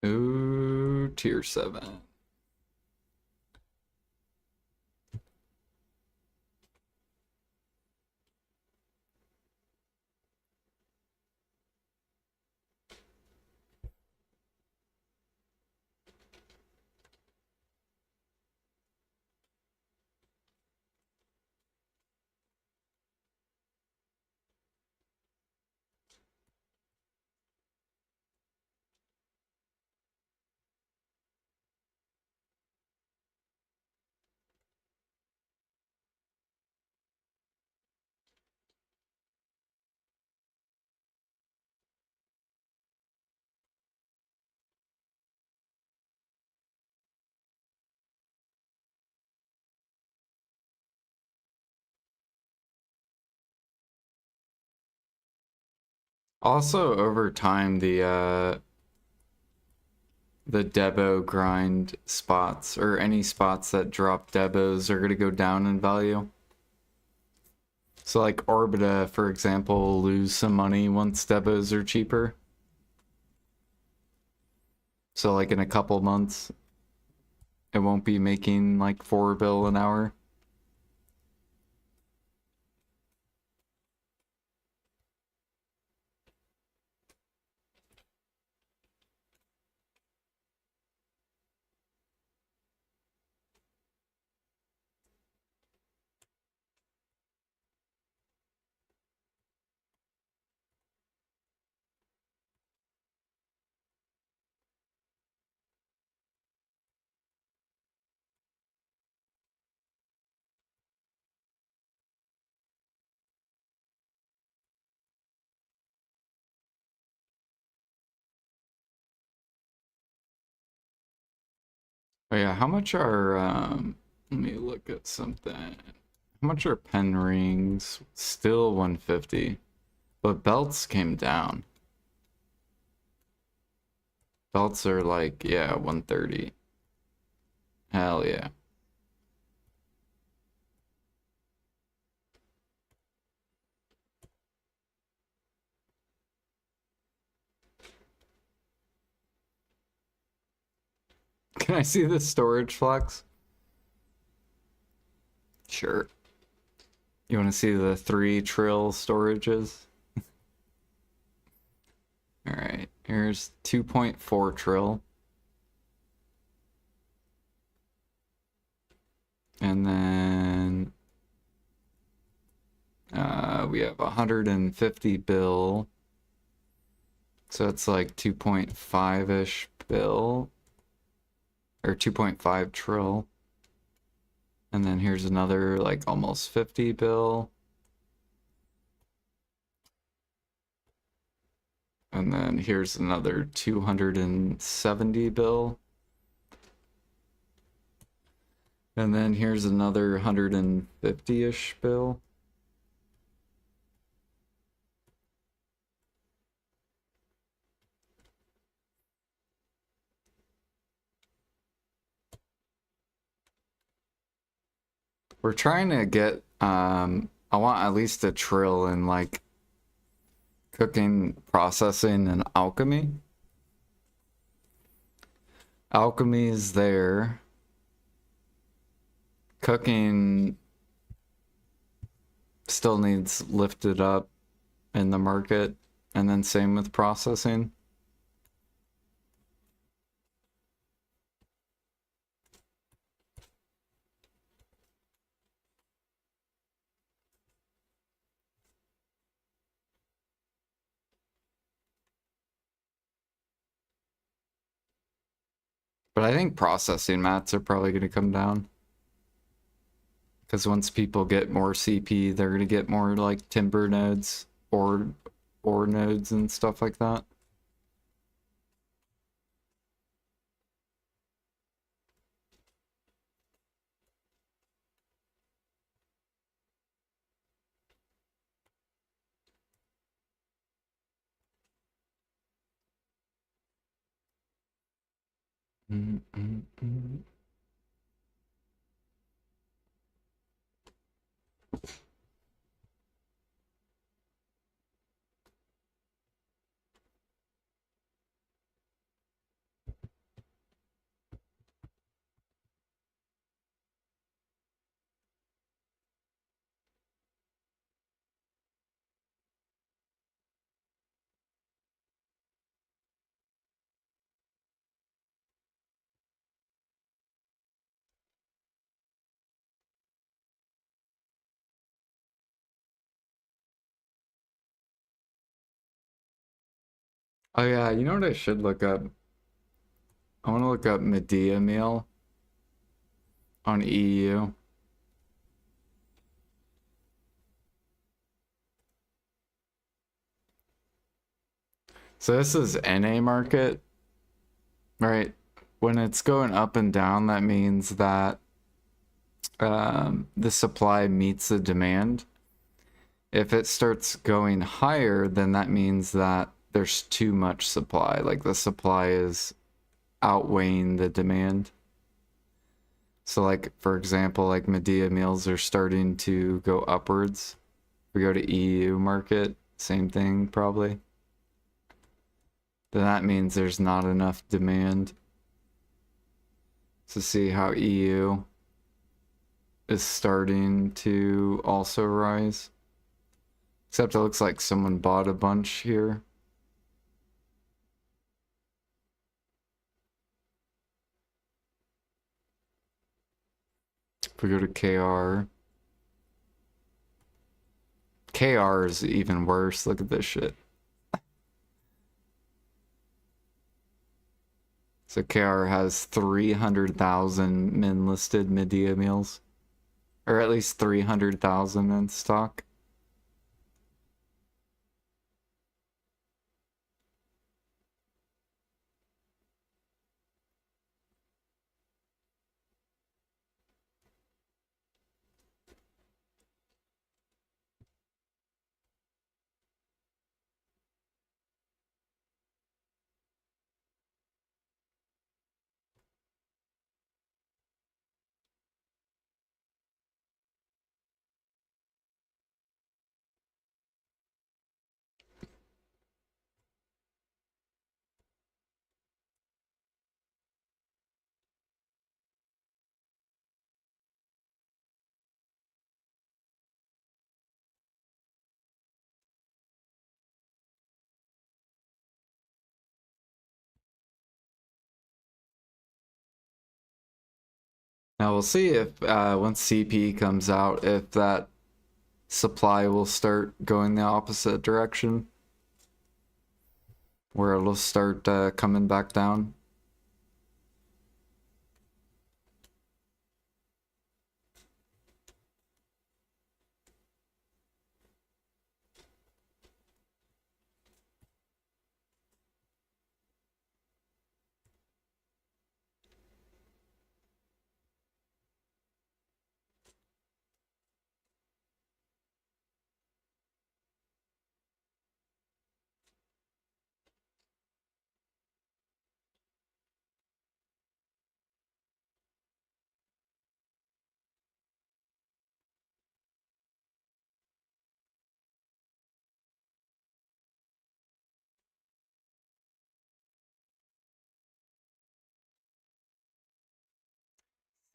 Ooh, tier 7. Also, over time, the Debo grind spots, or any spots that drop Debos, are gonna go down in value. So like Orbita, for example, will lose some money once Debos are cheaper. So like in a couple months, it won't be making like 4 bill an hour. Oh yeah, how much are let me look at something. How much are pen rings? Still 150. But belts came down. Belts are like, yeah, 130. Hell yeah. Can I see the storage flex? Sure. You want to see the 3 trill storages? Alright, here's 2.4 trill. And then we have 150 bill. So it's like 2.5-ish bill. Or 2.5 trill. And then here's another like almost 50 bill. And then here's another 270 bill. And then here's another 150-ish bill. We're trying to get, I want at least a trill in like cooking, processing, and alchemy. Alchemy is there. Cooking still needs lifted up in the market, and then same with processing. But I think processing mats are probably going to come down. Because once people get more CP, they're going to get more like timber nodes or ore nodes and stuff like that. Oh yeah, you know what I should look up? I want to look up Medea meal on EU. So this is NA market, right? When it's going up and down, that means that the supply meets the demand. If it starts going higher, then that means that there's too much supply. Like the supply is outweighing the demand. So like, for example, like Medea meals are starting to go upwards. We go to EU market, same thing probably. Then that means there's not enough demand. To see how EU is starting to also rise. Except it looks like someone bought a bunch here. If we go to KR. KR is even worse. Look at this shit. So KR has 300,000 min listed Medea meals. Or at least 300,000 in stock. Now we'll see if once CP comes out, if that supply will start going the opposite direction. Where it'll start coming back down.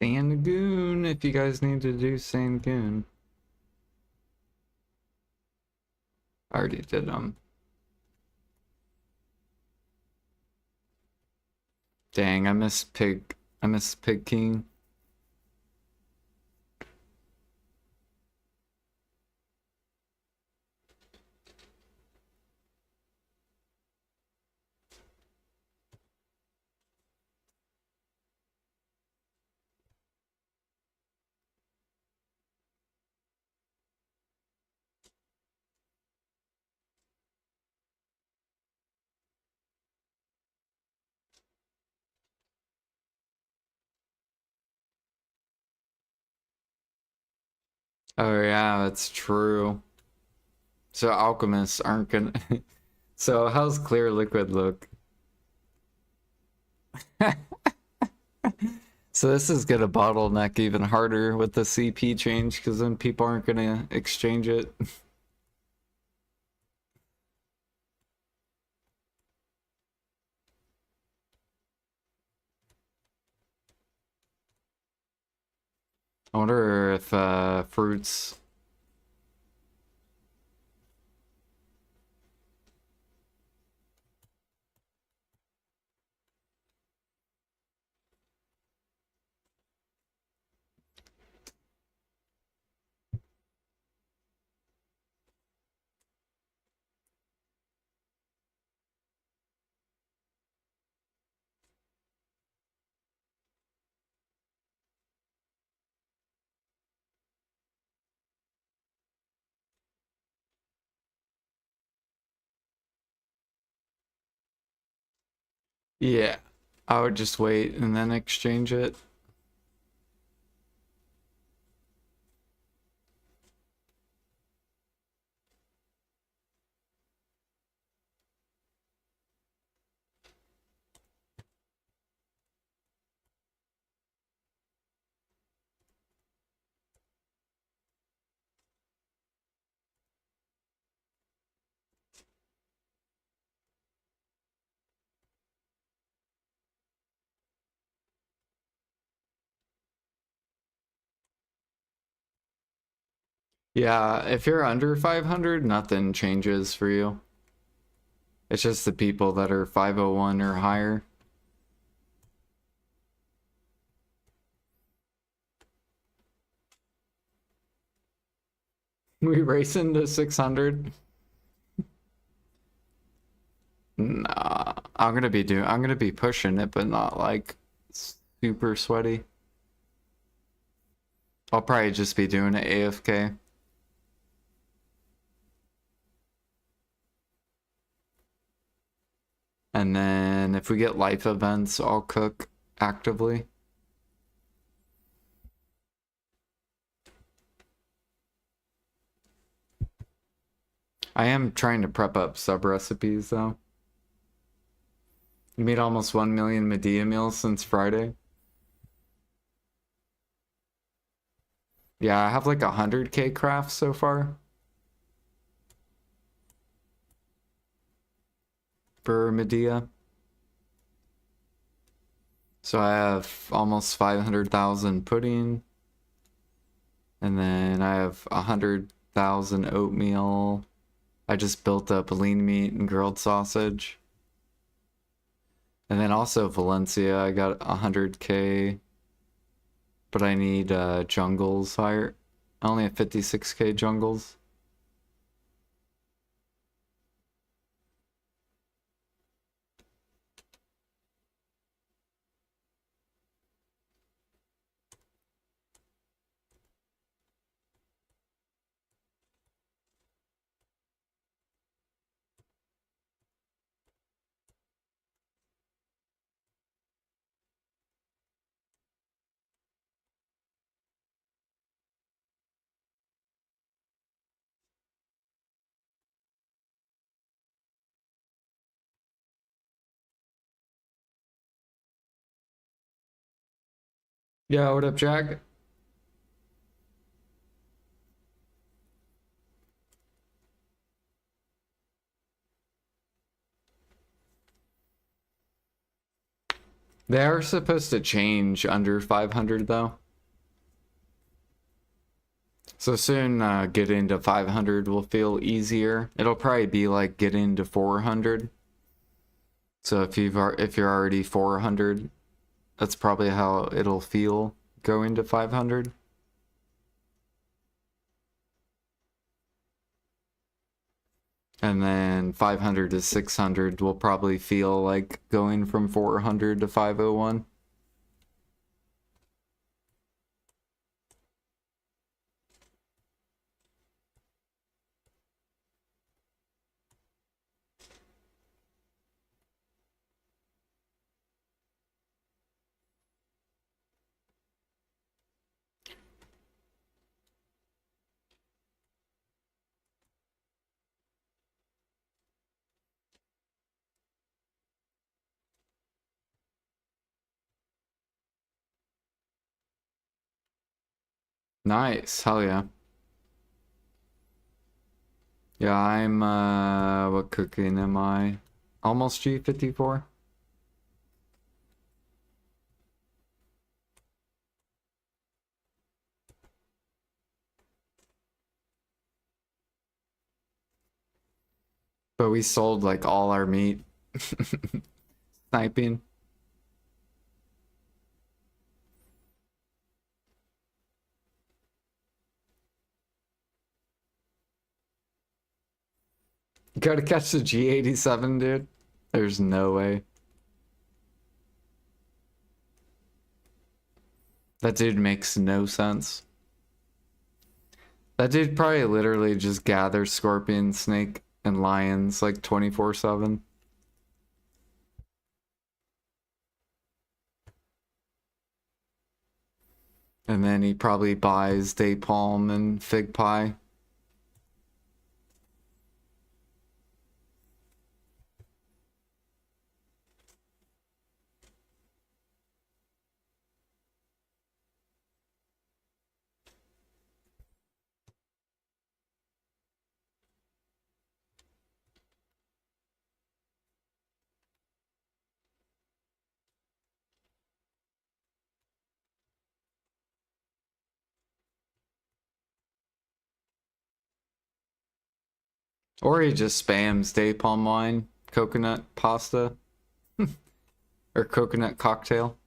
Sangoon, if you guys need to do Sangoon. I already did them. Dang, I missed Pig. I missed Pig King. Oh yeah, that's true. So alchemists aren't gonna. So how's clear liquid look? So this is gonna bottleneck even harder with the CP change, because then people aren't gonna exchange it. I wonder if fruits. Yeah, I would just wait and then exchange it. Yeah, if you're under 500, nothing changes for you. It's just the people that are 501 or higher. We race into 600. Nah, I'm gonna be pushing it, but not like super sweaty. I'll probably just be doing it AFK. And then if we get life events, I'll cook actively. I am trying to prep up sub recipes though. You made almost 1 million Medea meals since Friday. Yeah, I have like 100k crafts so far for Medea. So I have almost 500,000 pudding. And then I have 100,000 oatmeal. I just built up lean meat and grilled sausage. And then also Valencia, I got 100k. But I need jungles higher. I only have 56k jungles. Yeah, what up, Jack? They are supposed to change under 500 though. So soon getting to 500 will feel easier. It'll probably be like getting to 400. So if you're already 400, that's probably how it'll feel going to 500. And then 500 to 600 will probably feel like going from 400 to 501. Nice, hell yeah. Yeah, I'm, what cooking am I? Almost G54? But we sold like all our meat. Sniping. You gotta catch the G87, dude. There's no way. That dude makes no sense. That dude probably literally just gathers scorpion, snake, and lions like 24/7. And then he probably buys day palm and fig pie. Or he just spams day palm wine, coconut pasta, or coconut cocktail.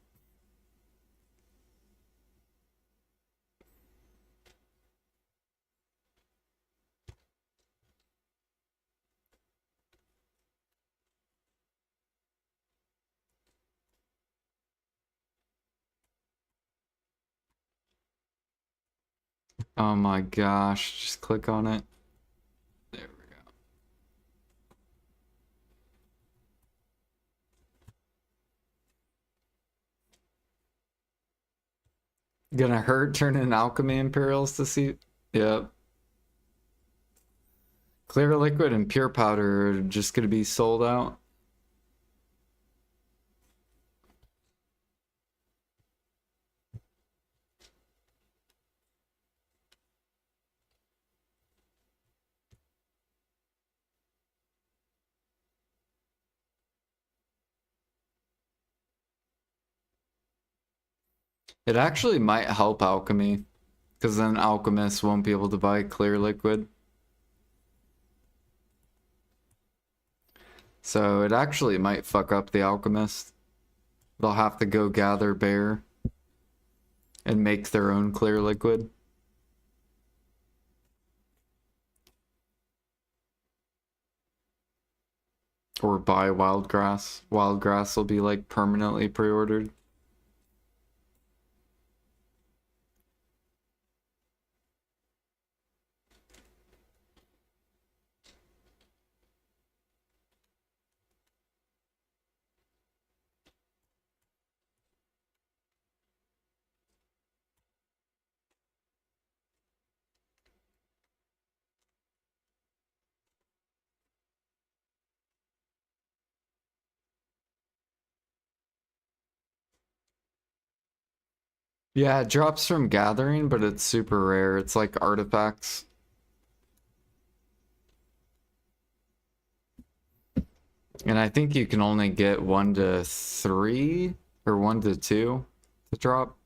Oh my gosh, just click on it. There we go. Gonna hurt turning alchemy Imperials to see. Yep. Clear liquid and pure powder are just gonna be sold out. It actually might help alchemy, because then alchemists won't be able to buy clear liquid. So it actually might fuck up the alchemist. They'll have to go gather bear and make their own clear liquid. Or buy wild grass. Wild grass will be like permanently pre-ordered. Yeah, it drops from gathering, but it's super rare. It's like artifacts. And I think you can only get 1 to 3 or 1 to 2 to drop.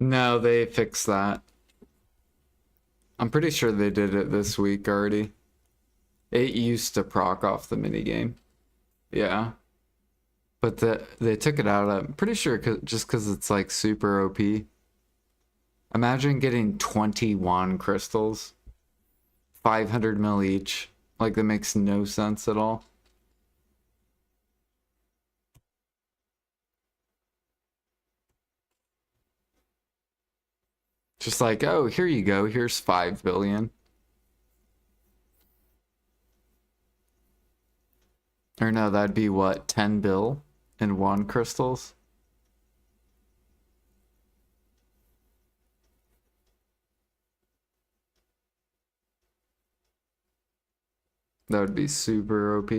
No, they fixed that. I'm pretty sure they did it this week already. It used to proc off the minigame. Yeah. But they took it out. I'm pretty sure just because it's like super OP. Imagine getting 20 wand crystals, 500 mil each. Like that makes no sense at all. Just like, oh, here you go. Here's 5 billion. Or no, that'd be what, 10 bill in wand crystals? That would be super OP.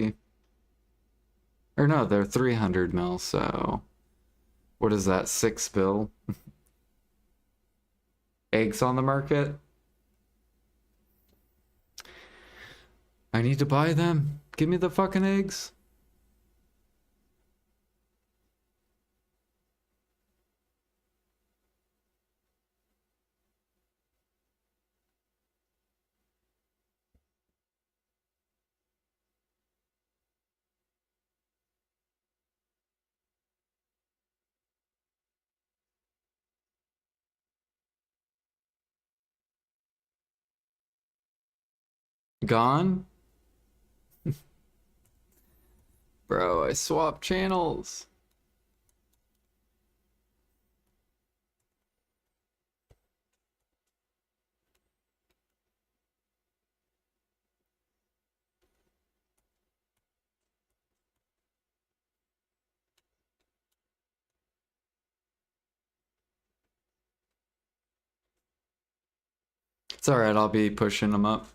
Or no, they're 300 mil, so what is that, 6 bill? Eggs on the market? I need to buy them. Give me the fucking eggs. Gone? Bro, I swapped channels. It's alright, I'll be pushing them up.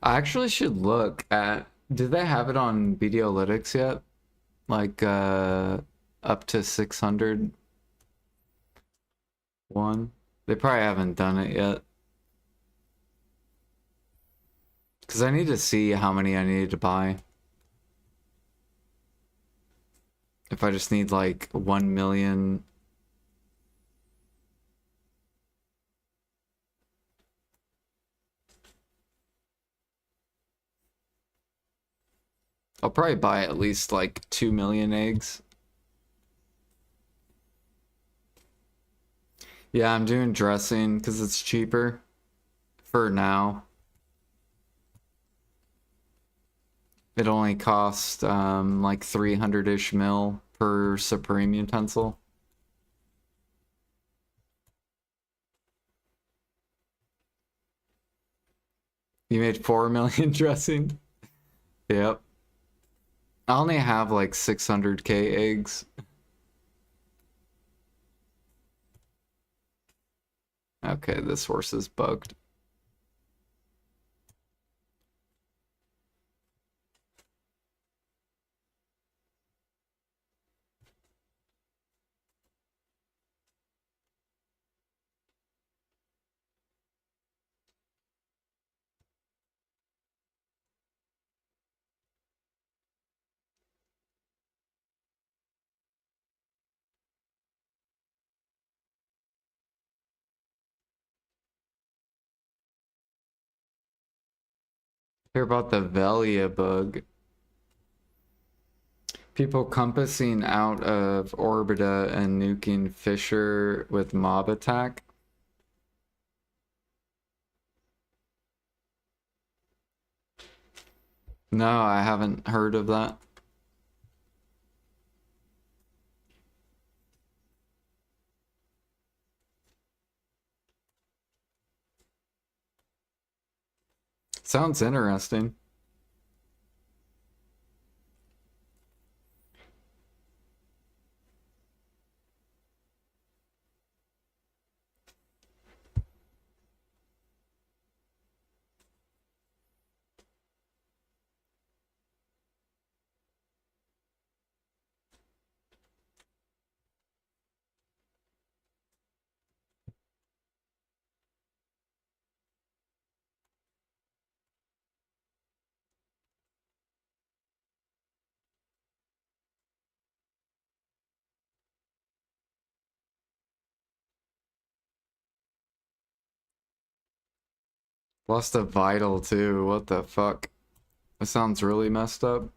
I actually should look at, do they have it on Videolytics yet? Like, up to 600 one? They probably haven't done it yet. Because I need to see how many I need to buy. If I just need like 1 million. I'll probably buy at least like 2 million eggs. Yeah, I'm doing dressing because it's cheaper for now. It only costs like 300-ish mil per supreme utensil. You made 4 million dressing? Yep. I only have like 600k eggs. Okay, this horse is bugged. Hear about the Velia bug. People compassing out of Orbita and nuking Fisher with mob attack. No, I haven't heard of that. Sounds interesting. Lost a vital too. What the fuck? That sounds really messed up.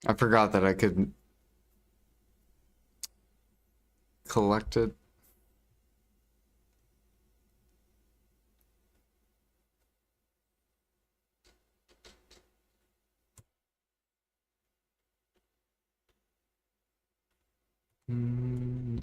I forgot that I could collect it. Hmm.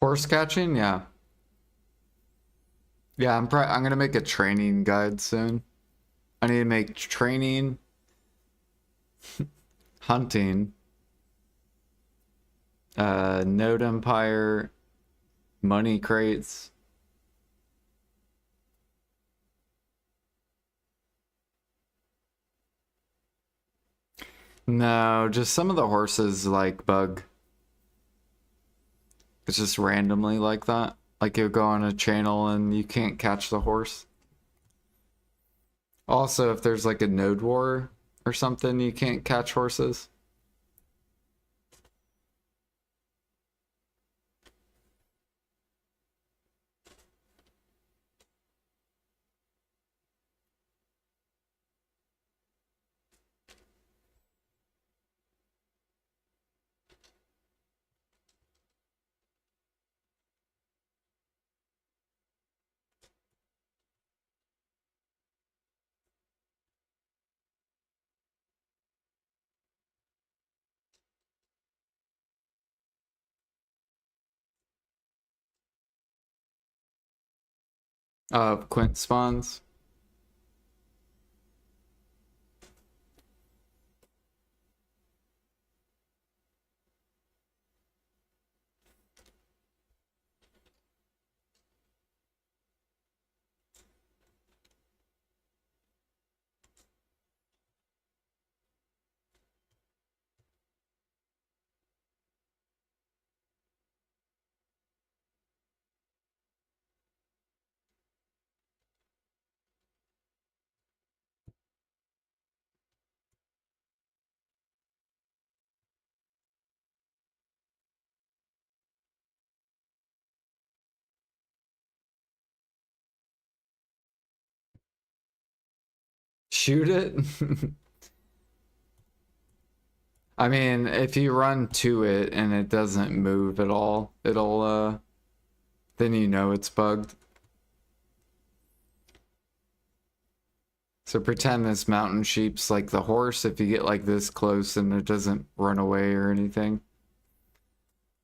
Horse catching? Yeah. Yeah, I'm gonna make a training guide soon. I need to make training, hunting, Node Empire, money crates. No, just some of the horses like bug. It's just randomly like that. Like you'll go on a channel and you can't catch the horse. Also, if there's like a node war or something, you can't catch horses. Quint spawns. Shoot it. I mean, if you run to it and it doesn't move at all, it'll then you know it's bugged. So pretend this mountain sheep's like the horse. If you get like this close and it doesn't run away or anything,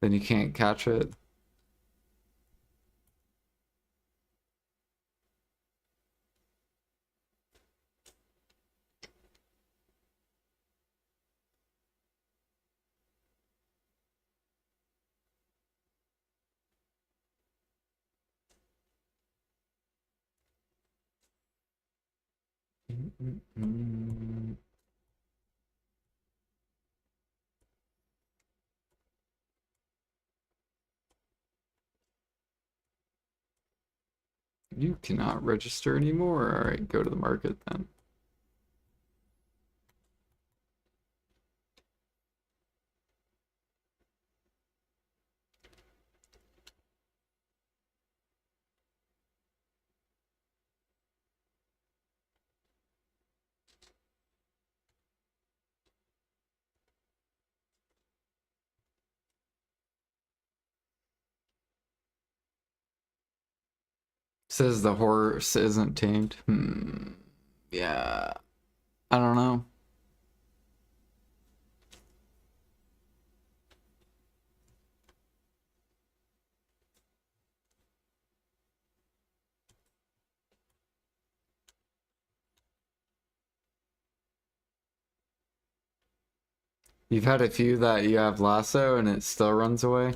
then you can't catch it. You cannot register anymore. All right, go to the market then. Says the horse isn't tamed. Yeah. I don't know. You've had a few that you have lasso and it still runs away.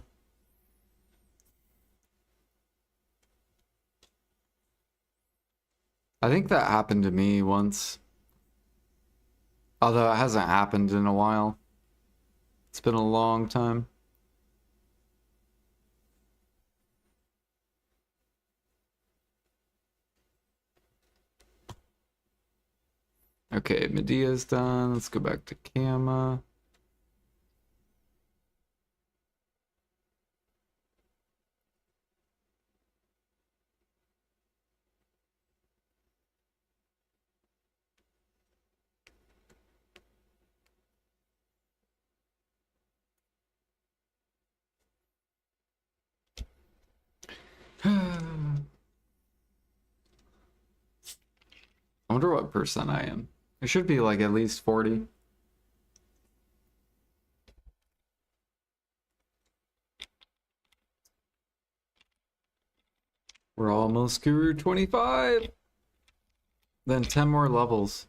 I think that happened to me once. Although it hasn't happened in a while. It's been a long time. Okay, Medea's done. Let's go back to Kama. I wonder what percent I am. It should be like at least 40. We're almost Guru 25. Then 10 more levels.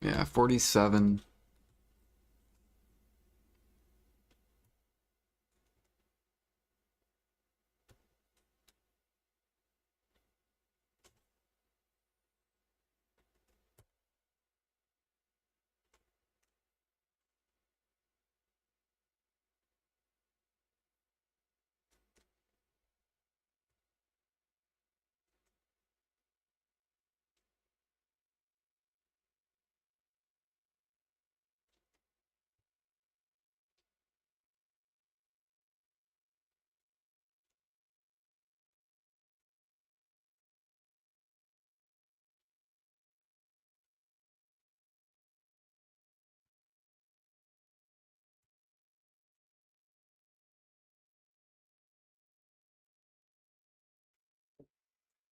Yeah, 47.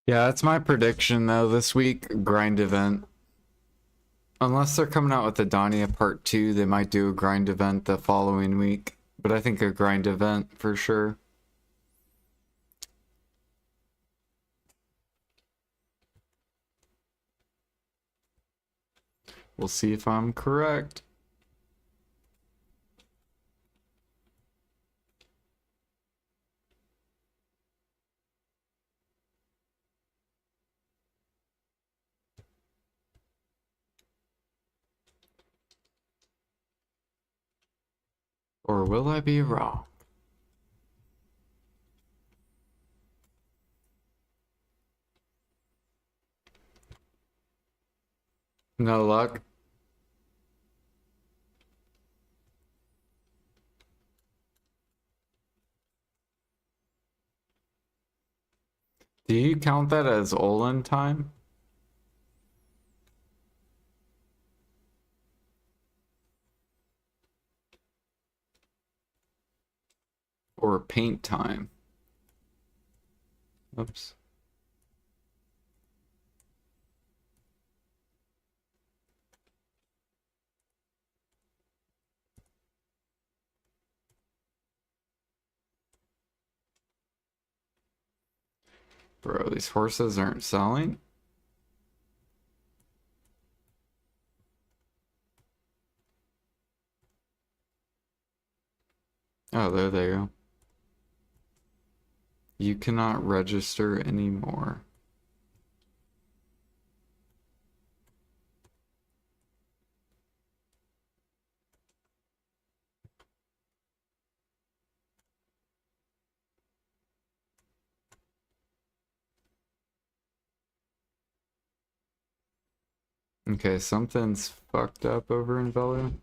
Yeah, that's my prediction though. This week, grind event. Unless they're coming out with the Dania Part 2, they might do a grind event the following week. But I think a grind event for sure. We'll see if I'm correct. Or will I be wrong? No luck. Do you count that as Olin time? Or paint time? Oops. Bro, these horses aren't selling. Oh, there they go. You cannot register anymore. Okay, something's fucked up over in Velu.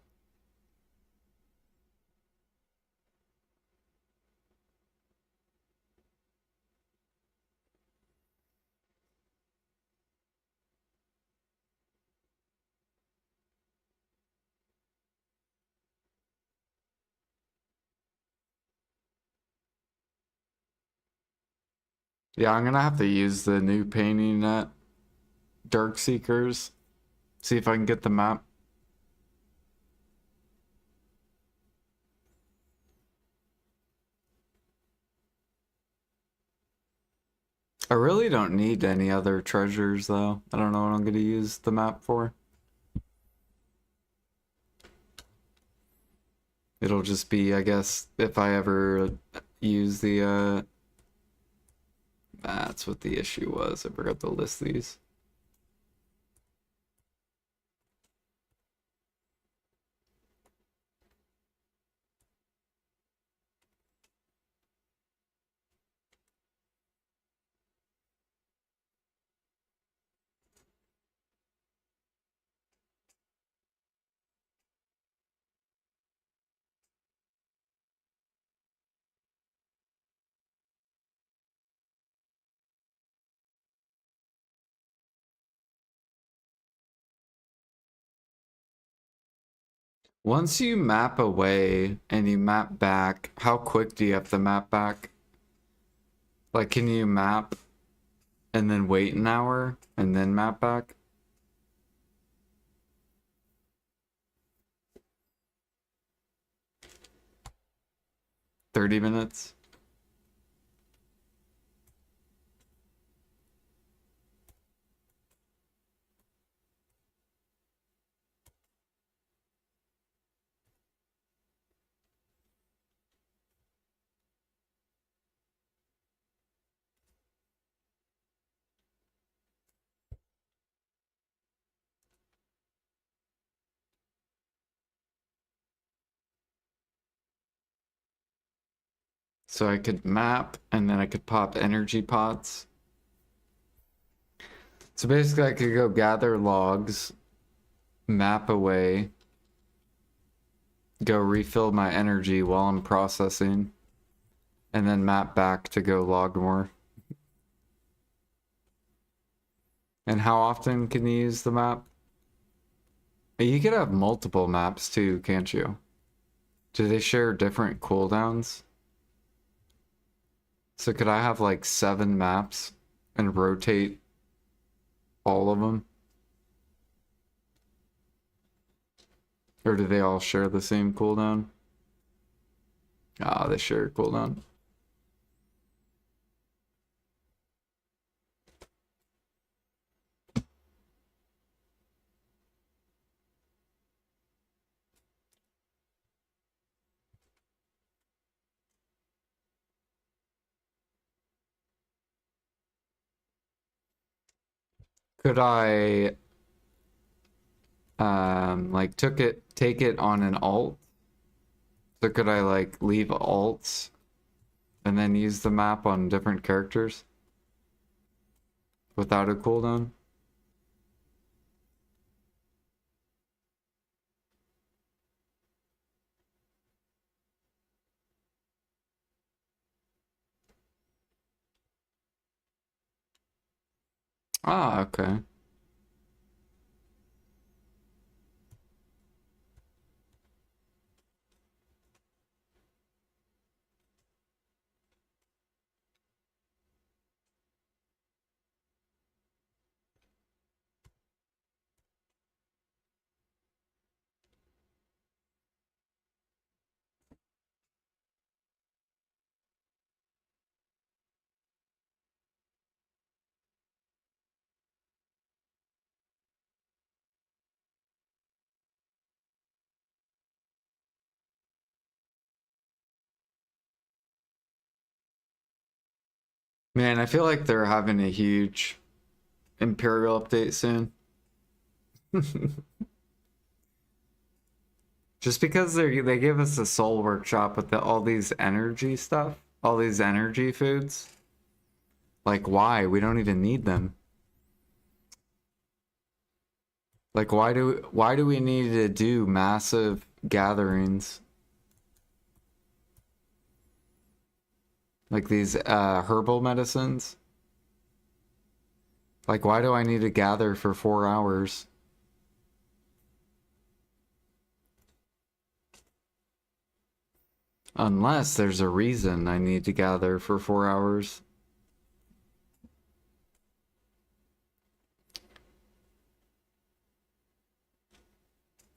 Yeah, I'm gonna have to use the new painting at Dark Seekers. See if I can get the map. I really don't need any other treasures though. I don't know what I'm gonna use the map for. It'll just be, I guess, if I ever use the that's what the issue was. I forgot to list these. Once you map away and you map back, how quick do you have to map back? Like, can you map and then wait an hour and then map back? $30 minutes? So I could map and then I could pop energy pots. So basically I could go gather logs, map away, go refill my energy while I'm processing, and then map back to go log more. And how often can you use the map? You could have multiple maps too, can't you? Do they share different cooldowns? So could I have like 7 maps and rotate all of them? Or do they all share the same cooldown? Ah, they share a cooldown. Could I like take it on an alt? So could I like leave alts and then use the map on different characters without a cooldown? Ah, okay. Man, I feel like they're having a huge Imperial update soon. Just because they give us a soul workshop with all these energy stuff, all these energy foods. Like why? We don't even need them. Like why do we need to do massive gatherings? Like these herbal medicines? Like why do I need to gather for 4 hours? Unless there's a reason I need to gather for 4 hours.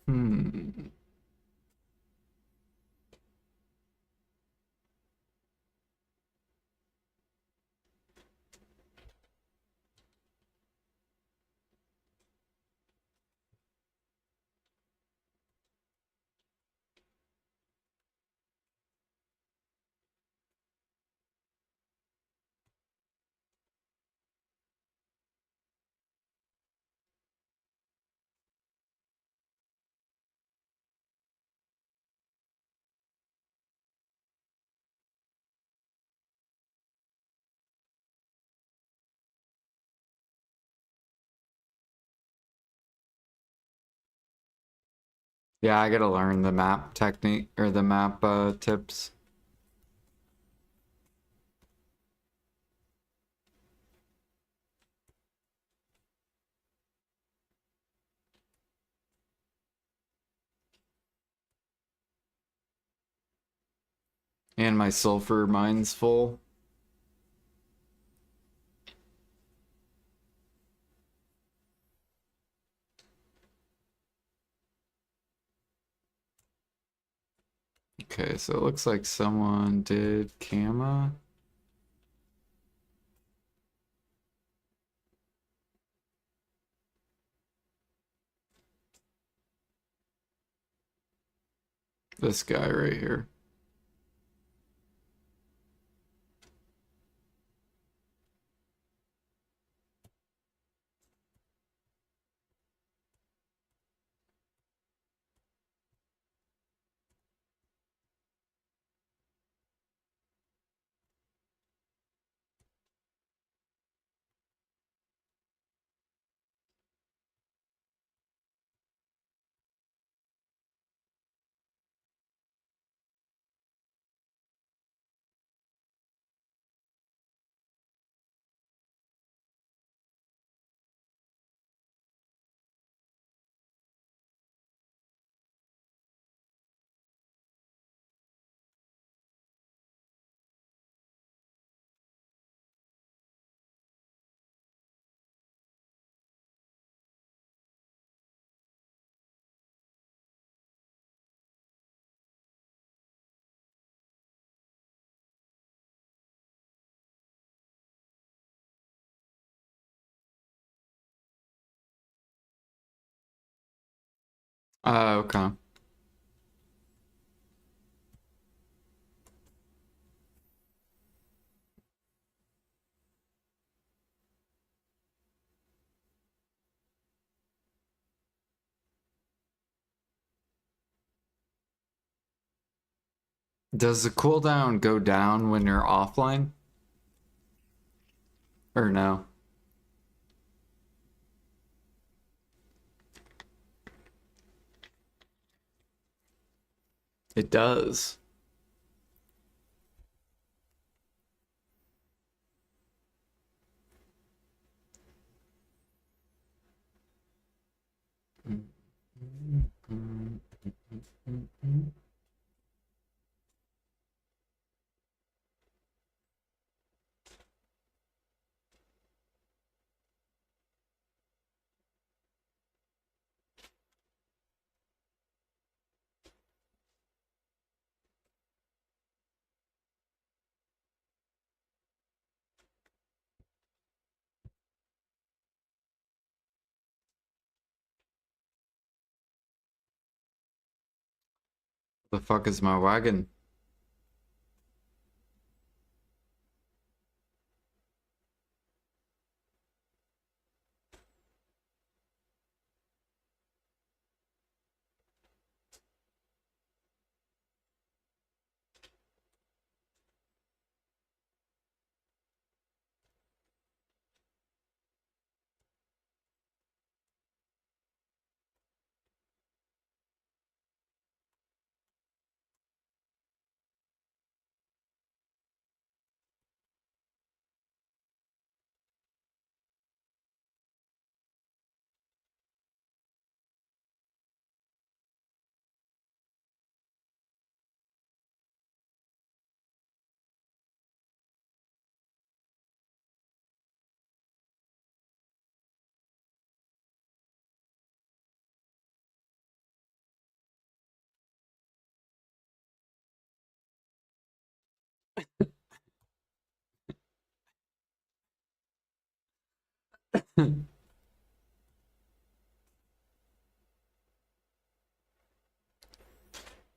Hmm. Yeah, I gotta learn the map technique or the map tips. And my sulfur mine's full. Okay, so it looks like someone did Kama. This guy right here. Okay. Does the cooldown go down when you're offline? Or no? It does. The fuck is my wagon?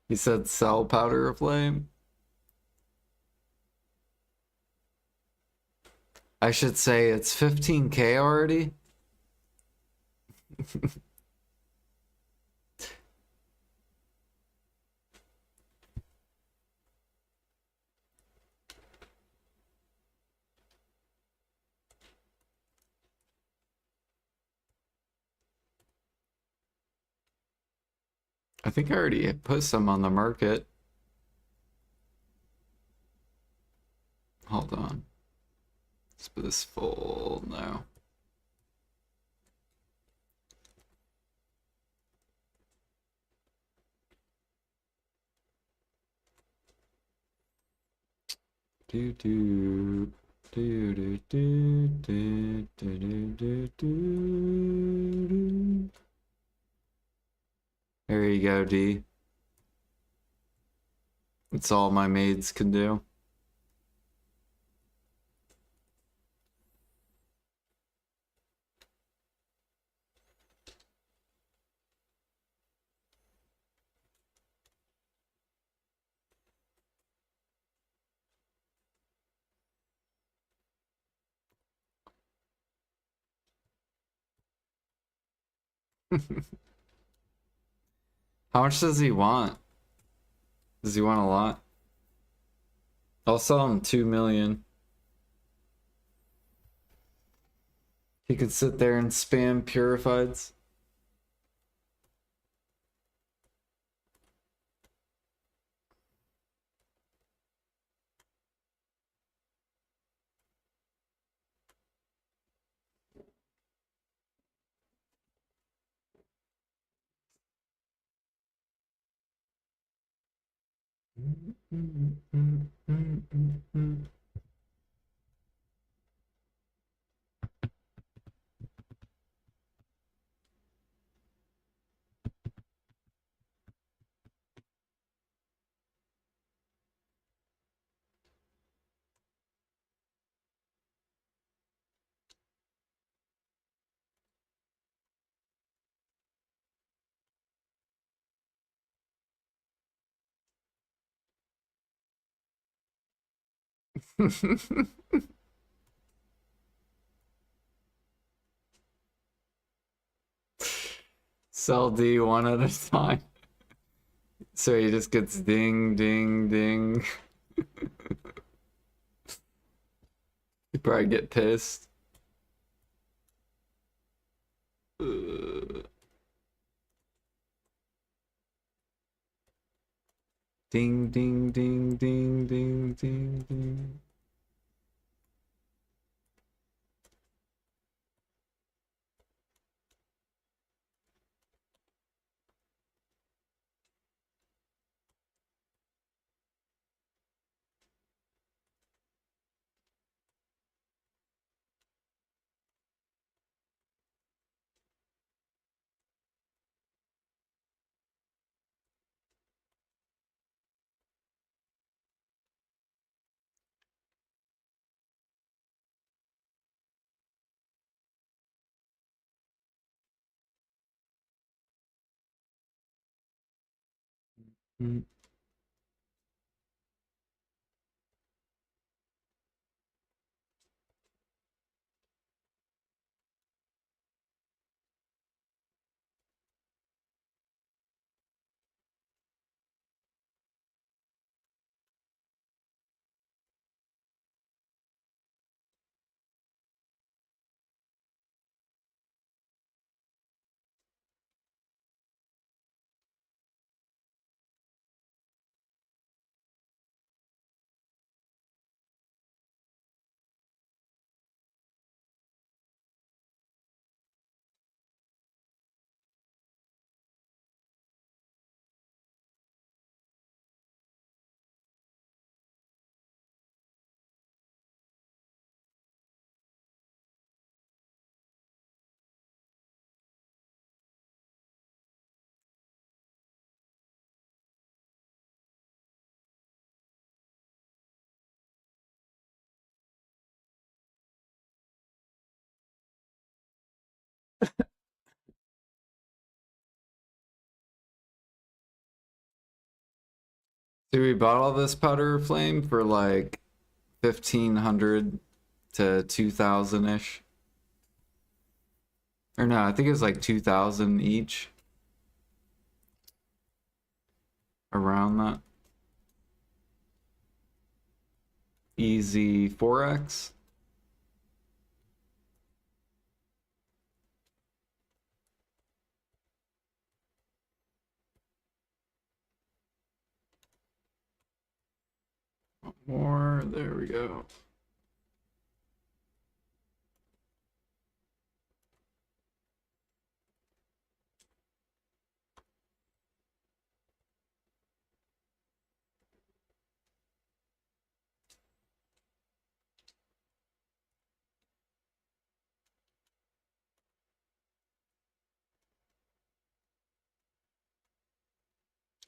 He said sell powder of flame. I should say it's 15k already. I think I already put some on the market. Hold on. Is this full? No. Do do do do do do do do do. There you go, D. That's all my maids can do. How much does he want? Does he want a lot? I'll sell him 2 million. He could sit there and spam purifieds. Sell D one at a time. So he just gets ding, ding, ding. You probably get pissed. Ding, ding, ding, ding, ding, ding, ding. Mm. So we bought all this powder flame for like 1,500 to 2,000 ish. Or no, I think it was like 2,000 each. Around that. Easy 4x. More. There we go.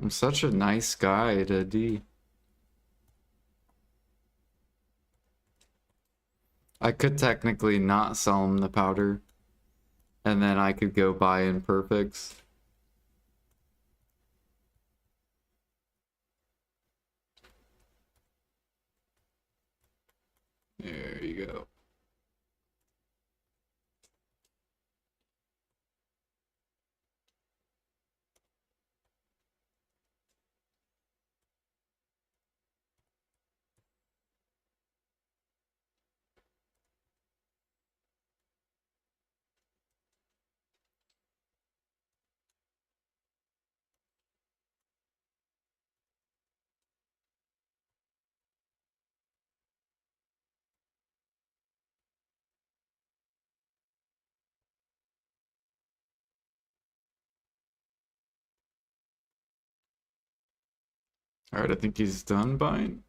I'm such a nice guy to D. I could technically not sell him the powder, and then I could go buy imperfects. There you go. All right, I think he's done buying.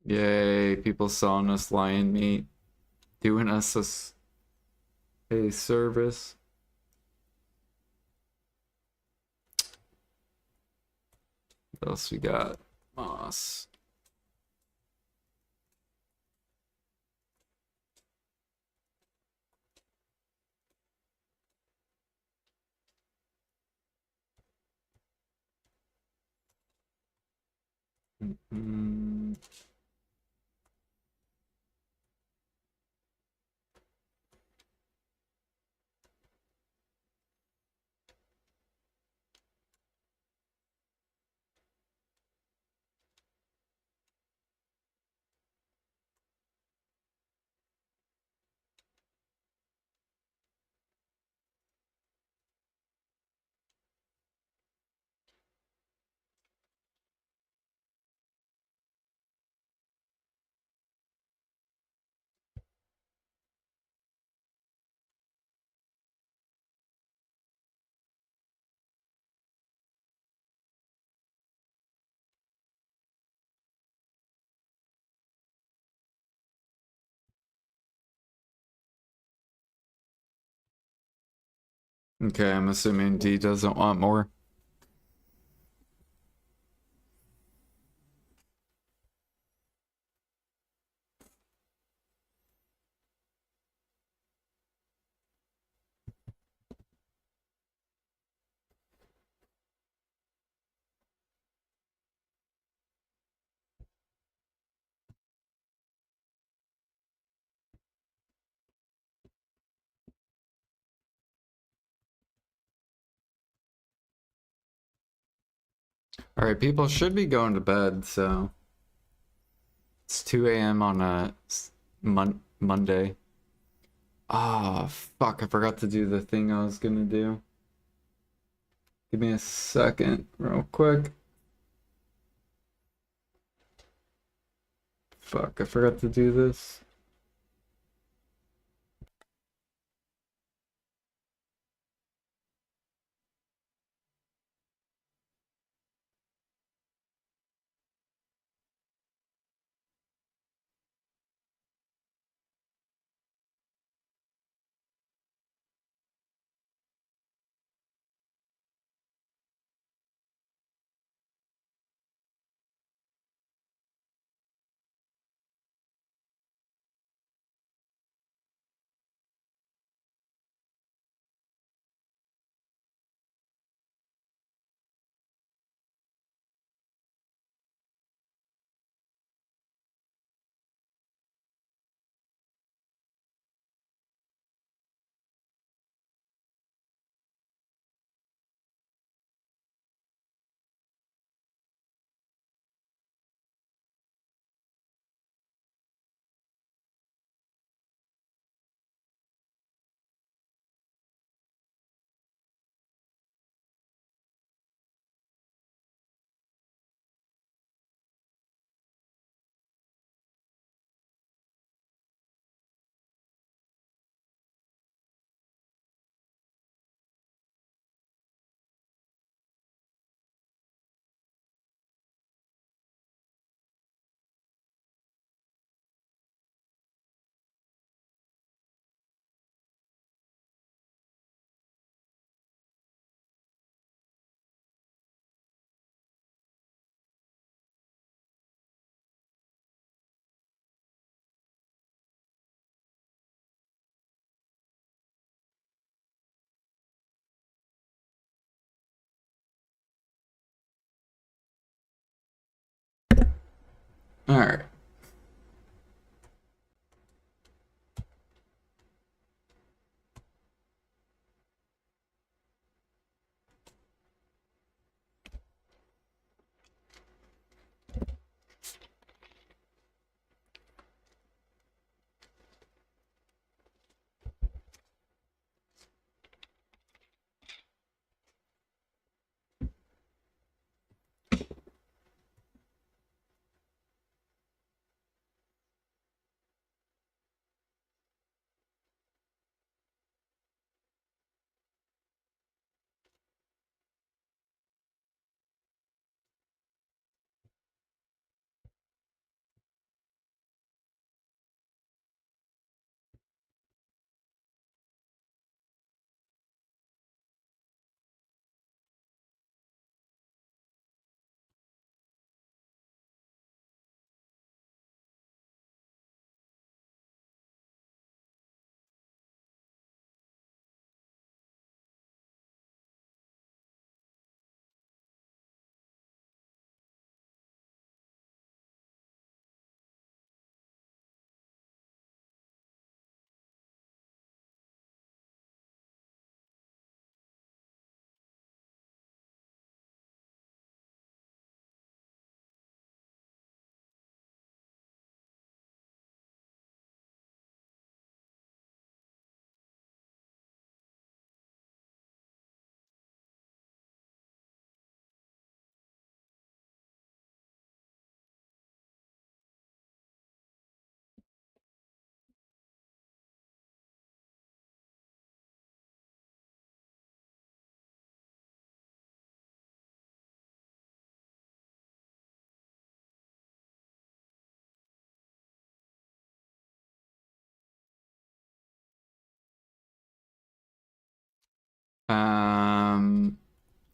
Yay, people selling us lion meat, doing us a service. What else we got? Moss. Mm-hmm. Okay, I'm assuming D doesn't want more. All right, people should be going to bed, so it's 2 a.m. on a Monday. Ah, fuck, I forgot to do the thing I was gonna do. Give me a second, real quick. Fuck, I forgot to do this. All right.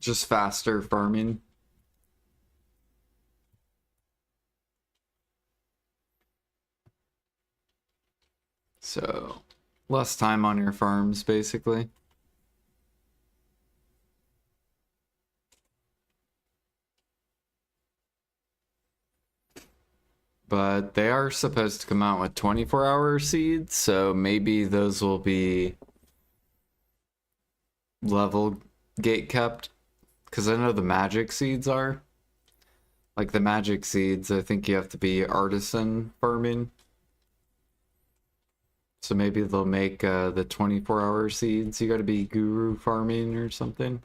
Just faster farming. So, less time on your farms, basically. But they are supposed to come out with 24-hour seeds, so maybe those will be level gate kept. Because I know the magic seeds are. Like the magic seeds, I think you have to be artisan farming. So maybe they'll make the 24-hour seeds. You gotta be guru farming or something.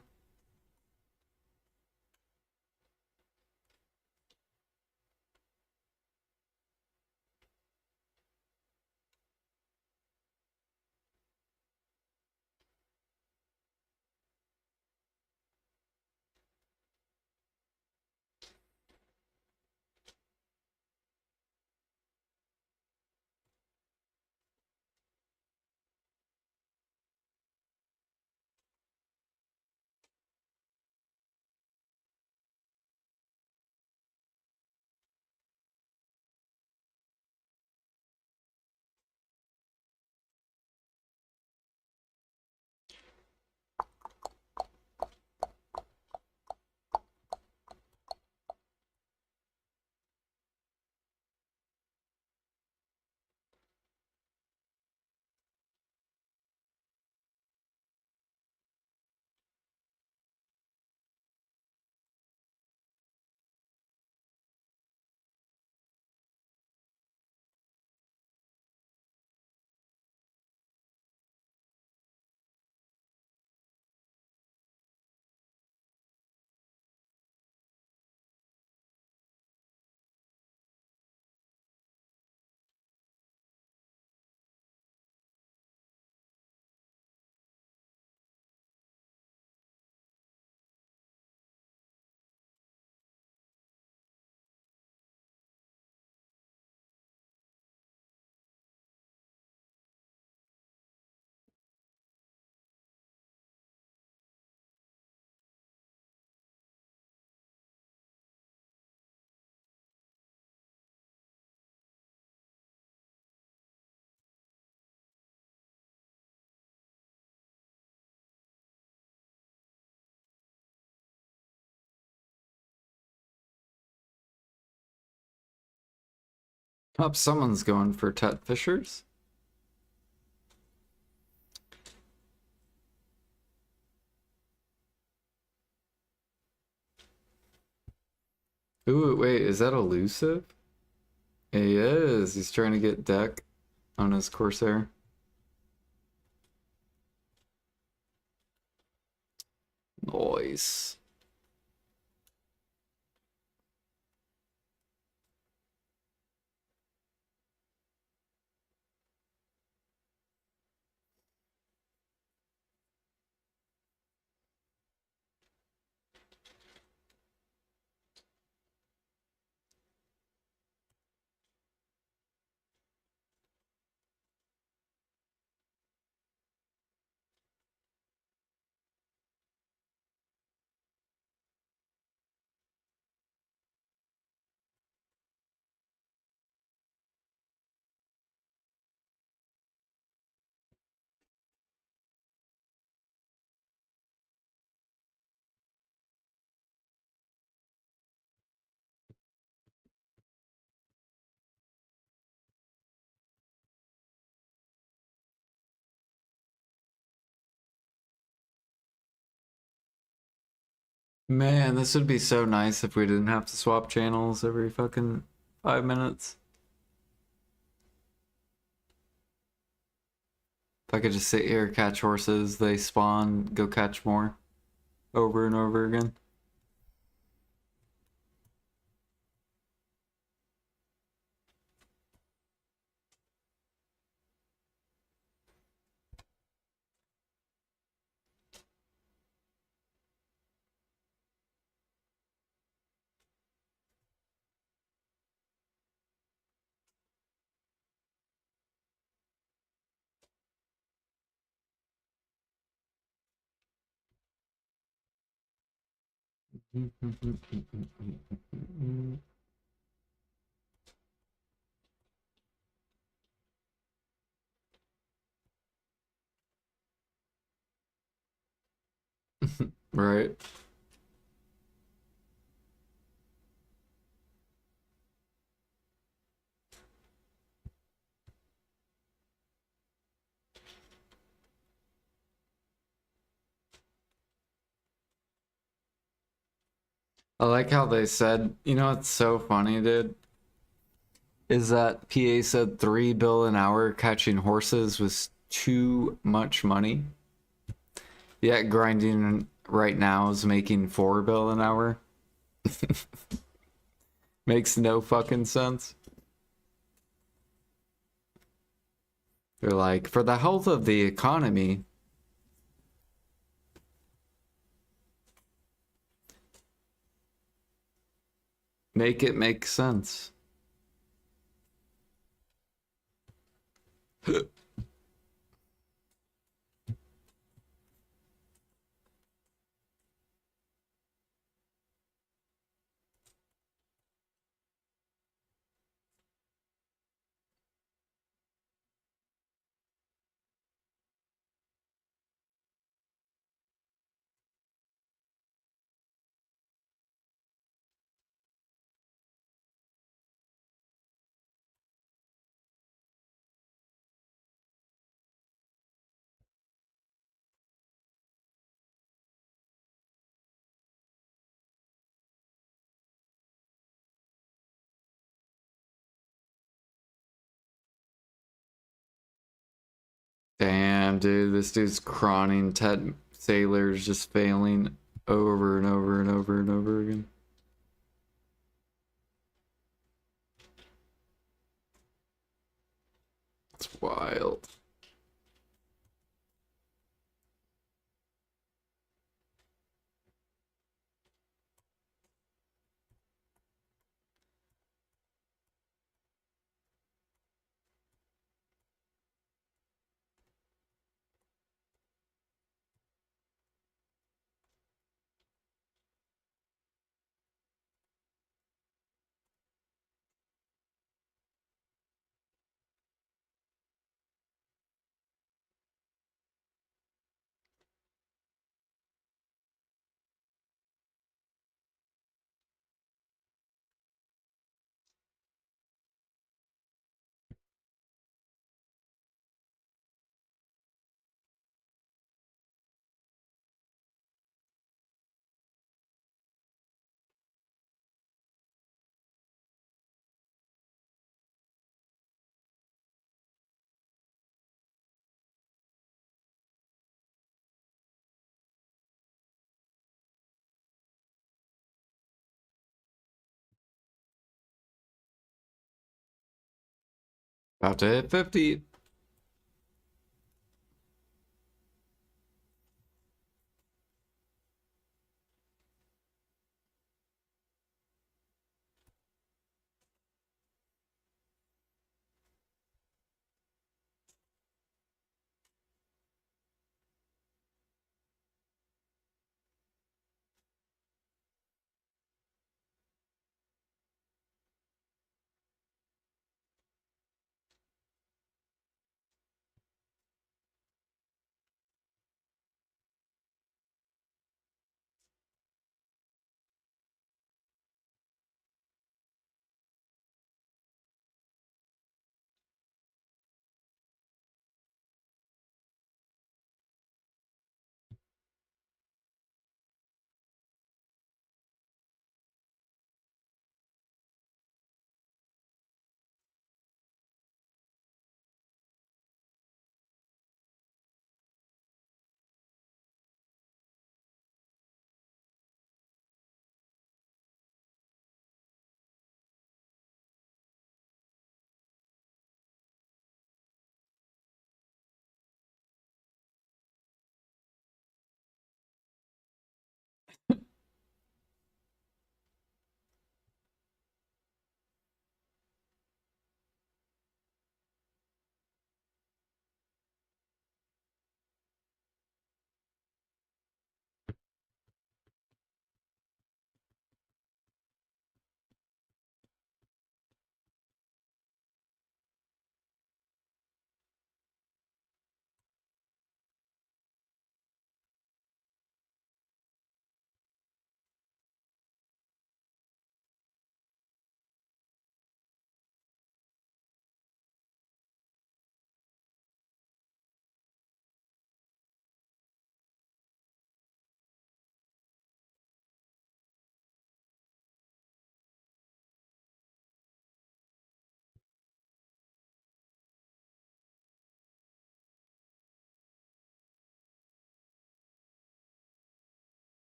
Oh, someone's going for Tet Fishers. Ooh, wait, is that elusive? He is. He's trying to get deck on his Corsair. Nice. Man, this would be so nice if we didn't have to swap channels every fucking 5 minutes. If I could just sit here, catch horses, they spawn, go catch more over and over again. Right. I like how they said, you know what's so funny, dude? Is that PA said 3 bill an hour catching horses was too much money. Yet grinding right now is making 4 bill an hour. Makes no fucking sense. They're like, for the health of the economy, make it make sense. Damn, dude, this dude's crawling. Ted Sailor's just failing over and over and over and over again. It's wild. About to hit 50.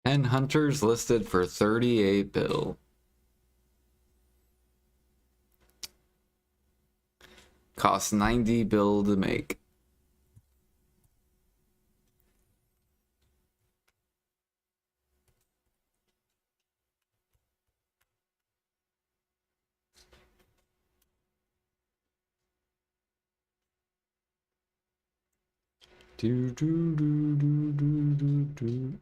And hunters listed for 38 bill. Costs 90 bill to make. Do, do, do, do, do, do, do.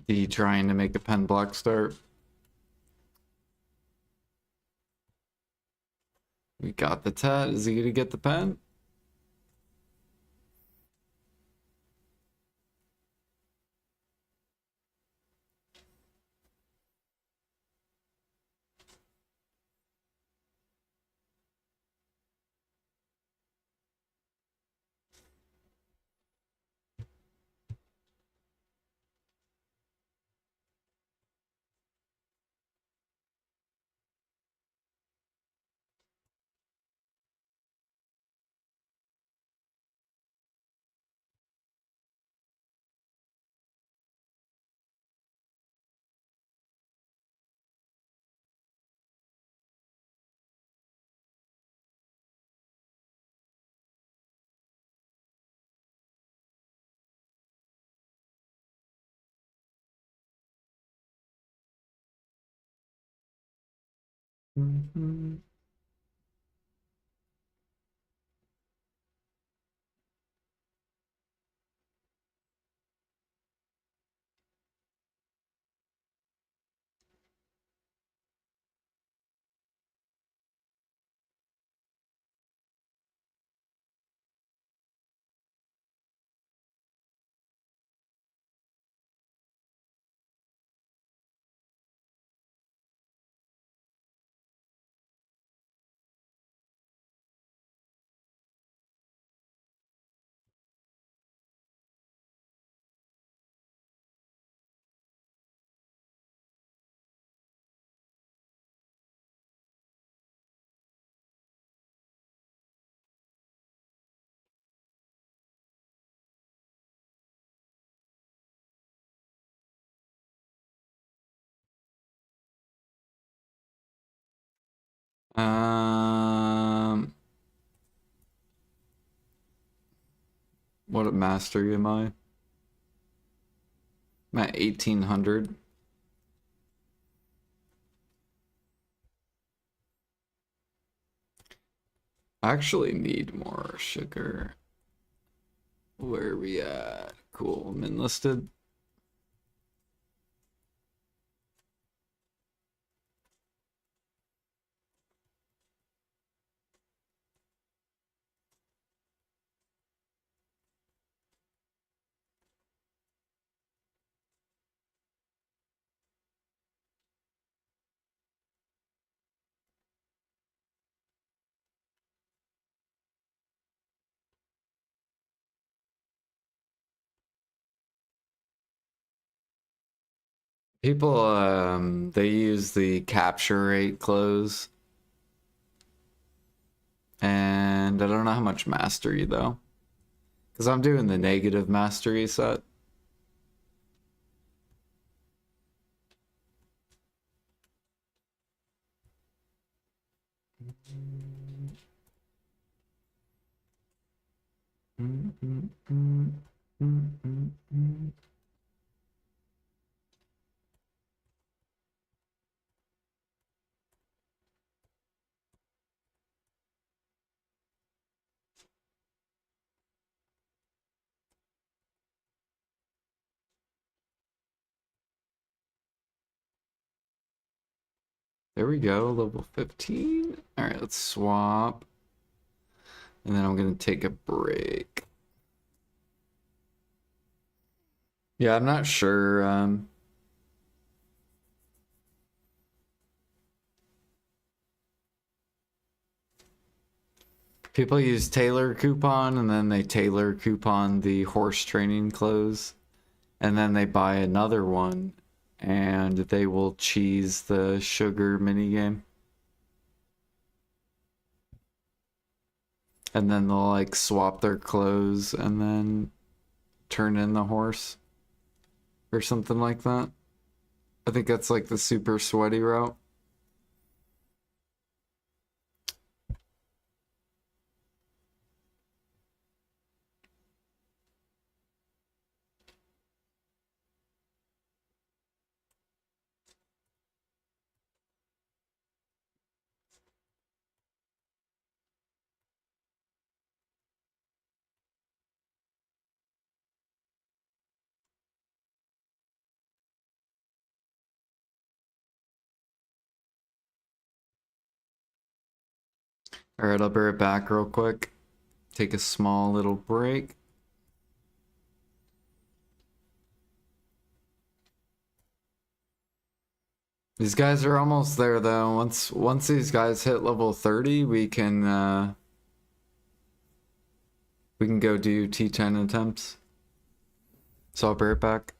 D trying to make a pen block start. We got the tat. Is he gonna get the pen? Mm-hmm. What mastery am I? I'm at 1800. I actually need more sugar. Where are we at? Cool. I'm enlisted. People, they use the capture rate close. And I don't know how much mastery, though. Because I'm doing the negative mastery set. There we go, level 15. All right, let's swap. And then I'm gonna take a break. Yeah, I'm not sure. People use tailor coupon and then they tailor coupon the horse training clothes. And then they buy another one and they will cheese the sugar minigame. And then they'll like swap their clothes and then turn in the horse or something like that. I think that's like the super sweaty route. All right, I'll be right back real quick. Take a small little break. These guys are almost there though. Once these guys hit level 30, we can go do T10 attempts. So I'll be right back.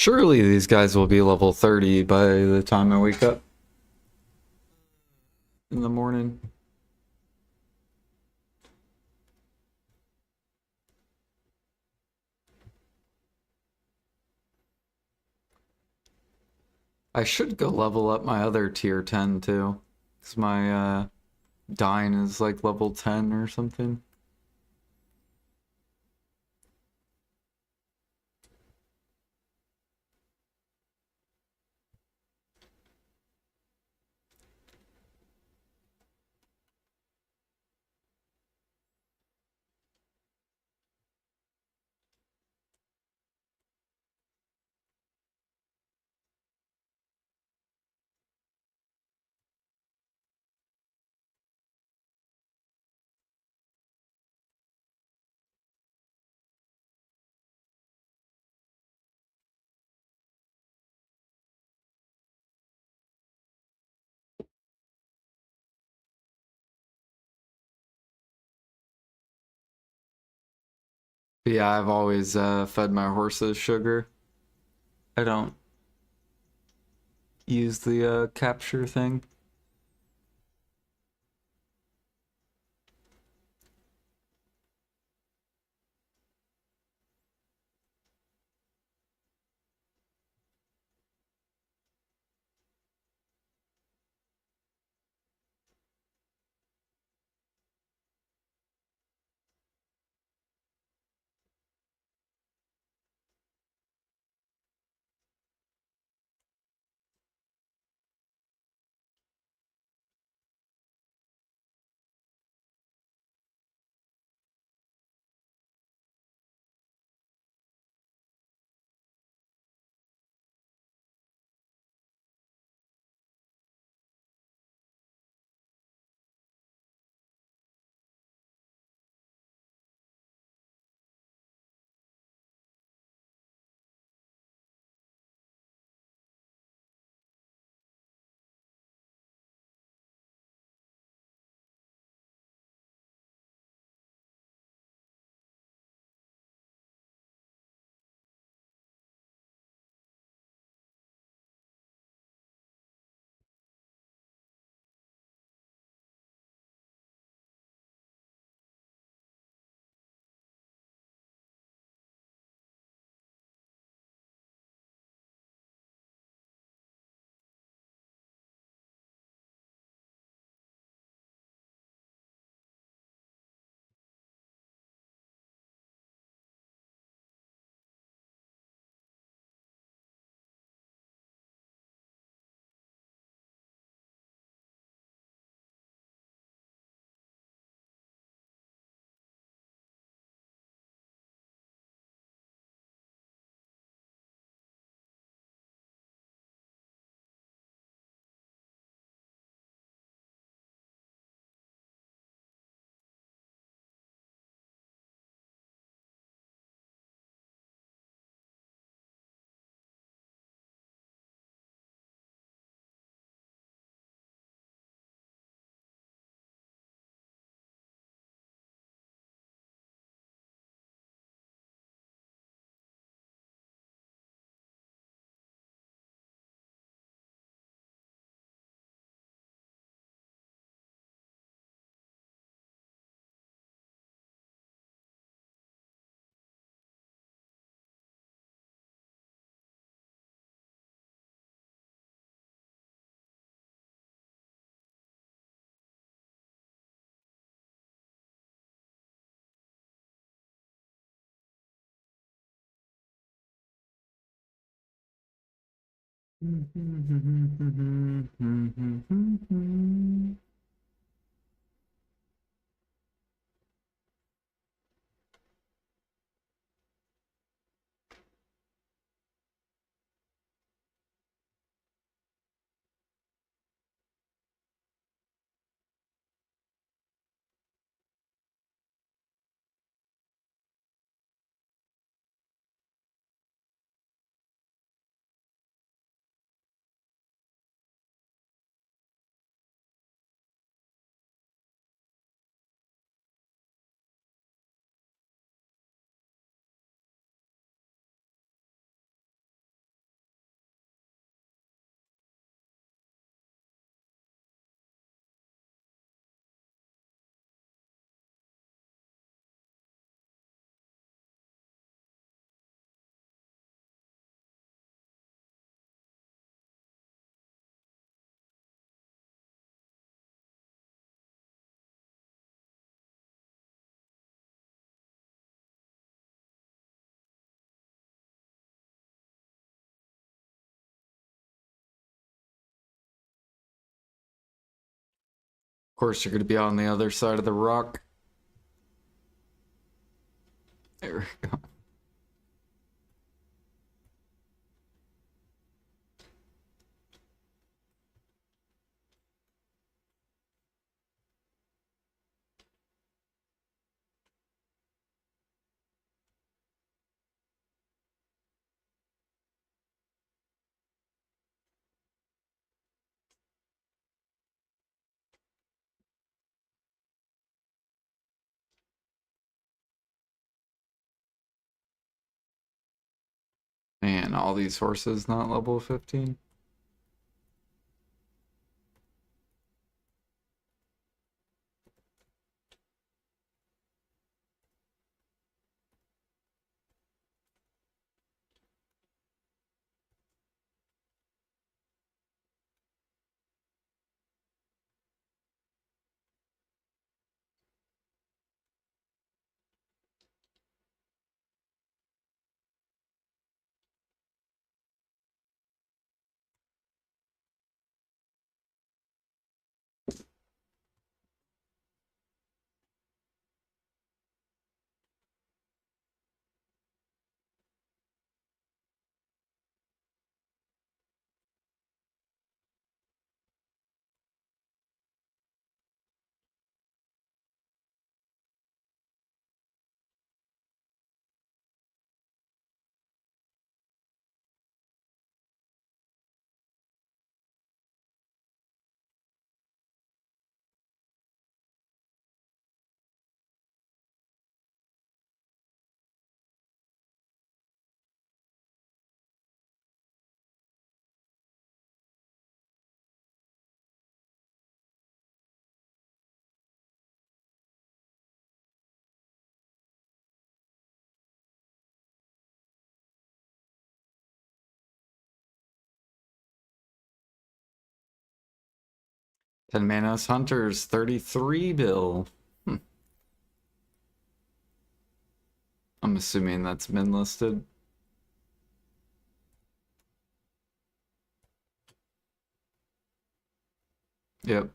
Surely these guys will be level 30 by the time I wake up in the morning. I should go level up my other tier 10 too. Because my Dine is like level 10 or something. But yeah, I've always fed my horses sugar. I don't use the capture thing. Of course, you're going to be on the other side of the rock. There we go. Man, all these horses not level 15. Ten Manos Hunters, 33 bill. I'm assuming that's min listed. Yep.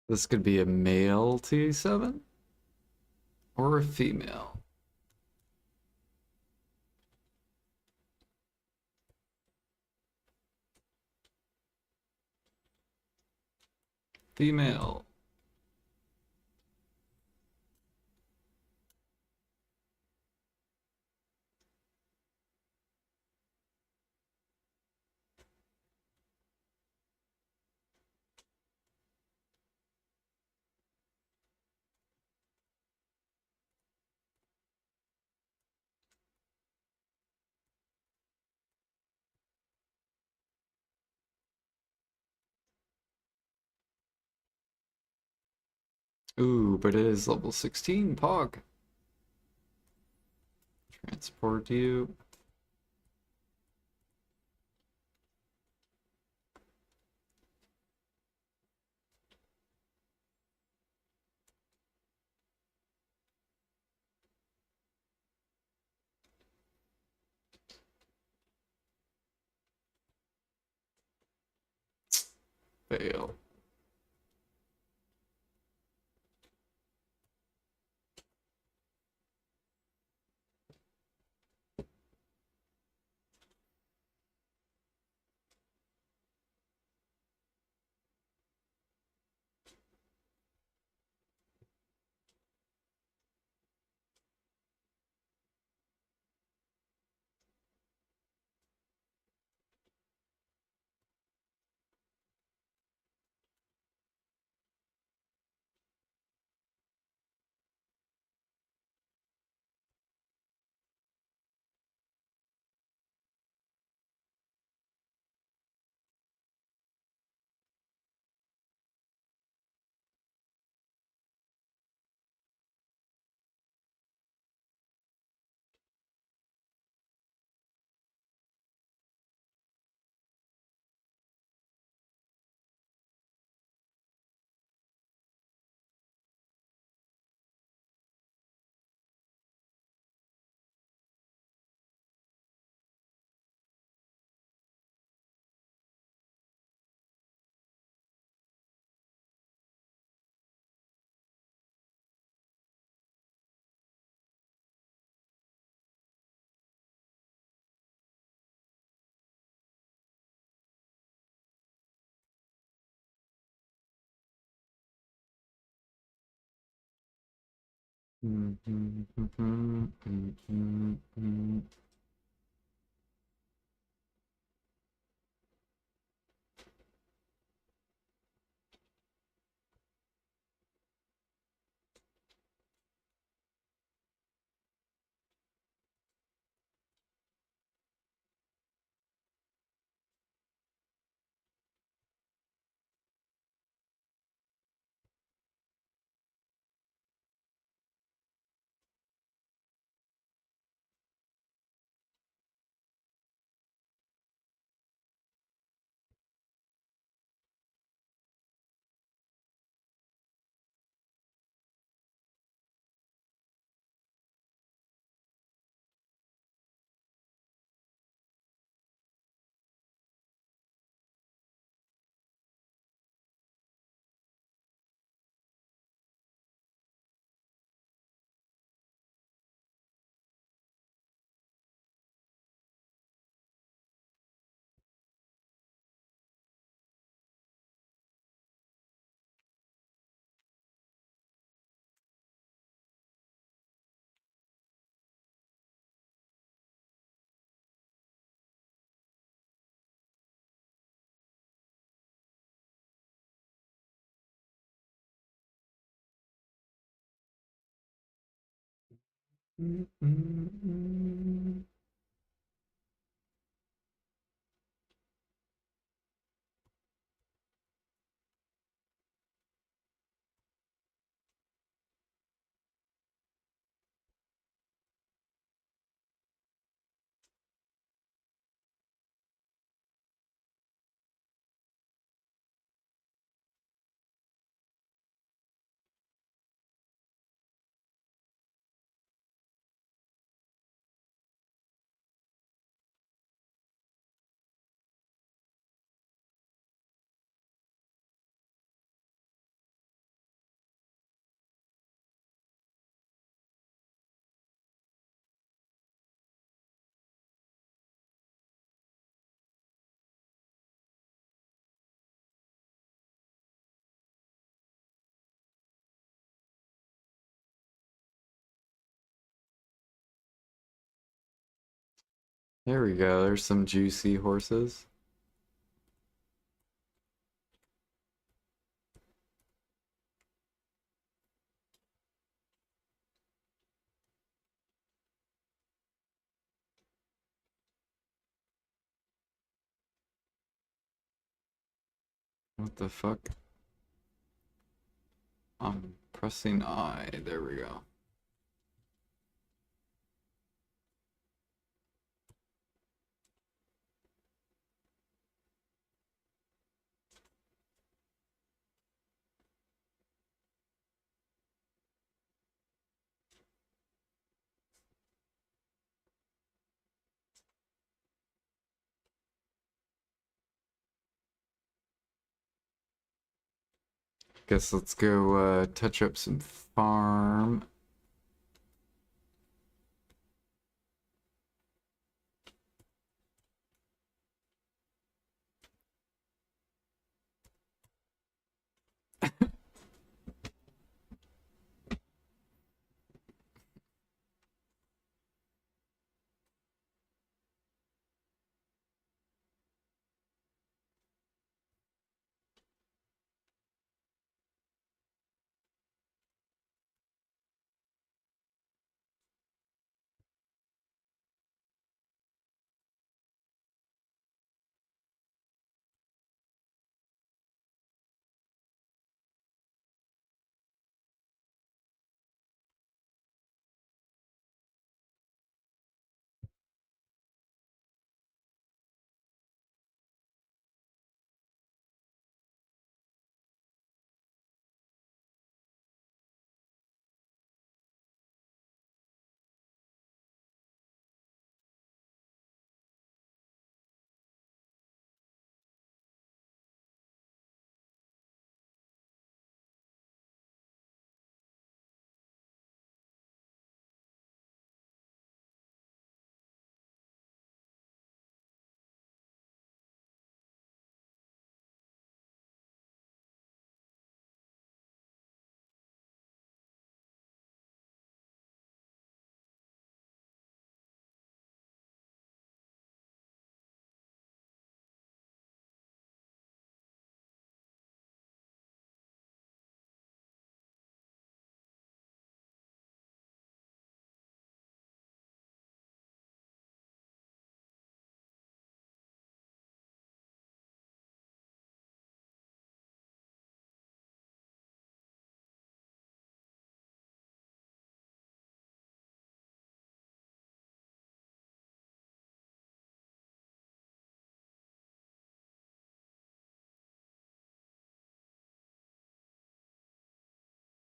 This could be a male T7 or a female. Female. Ooh, but it is level 16, Pog. Transport you. Fail. There we go. There's some juicy horses. What the fuck? I'm pressing I. There we go. Guess let's go touch up some farm.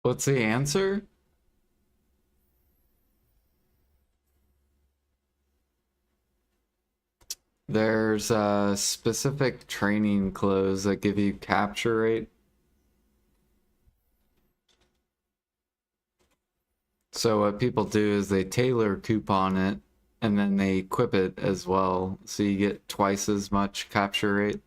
What's the answer? There's specific training clothes that give you capture rate. So what people do is they tailor coupon it and then they equip it as well. So you get twice as much capture rate.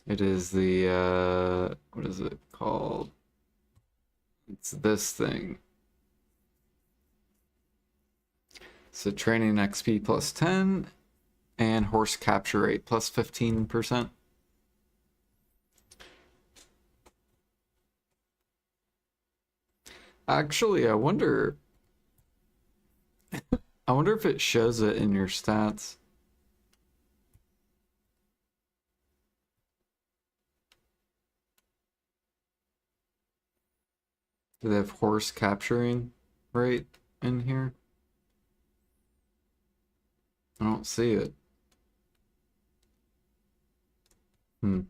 It is the, what is it called? It's this thing. So training XP plus 10 and horse capture rate plus 15%. Actually, I wonder if it shows it in your stats. Do they have horse capturing rate in here? I don't see it. Hmm.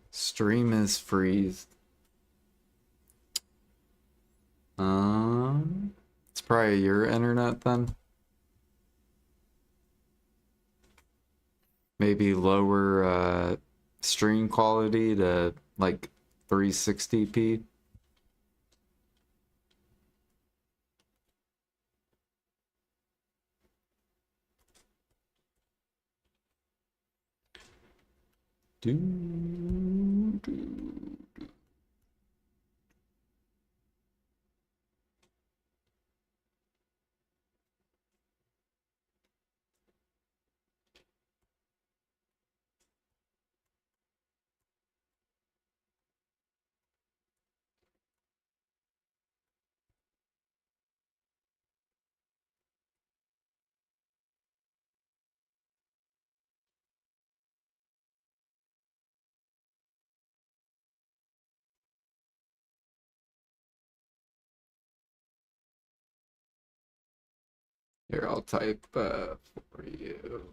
Stream is freezed. It's probably your internet then. Maybe lower stream quality to like 360p. Do, do. Here, I'll type for you.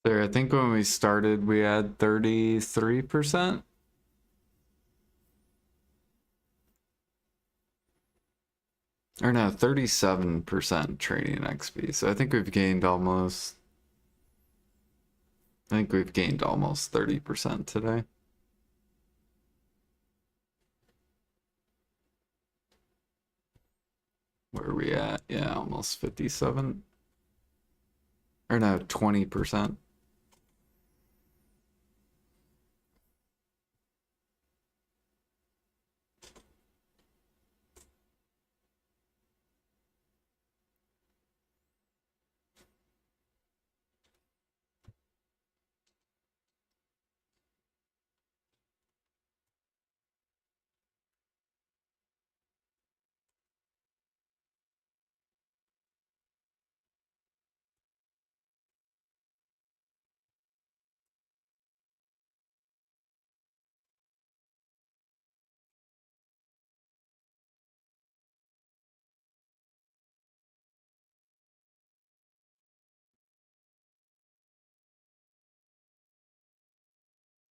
There, I think when we started, we had 33%. Or no, 37% trading XP. So I think we've gained almost. I think we've gained almost 30% today. Where are we at? Yeah, almost 57. Or no, 20%.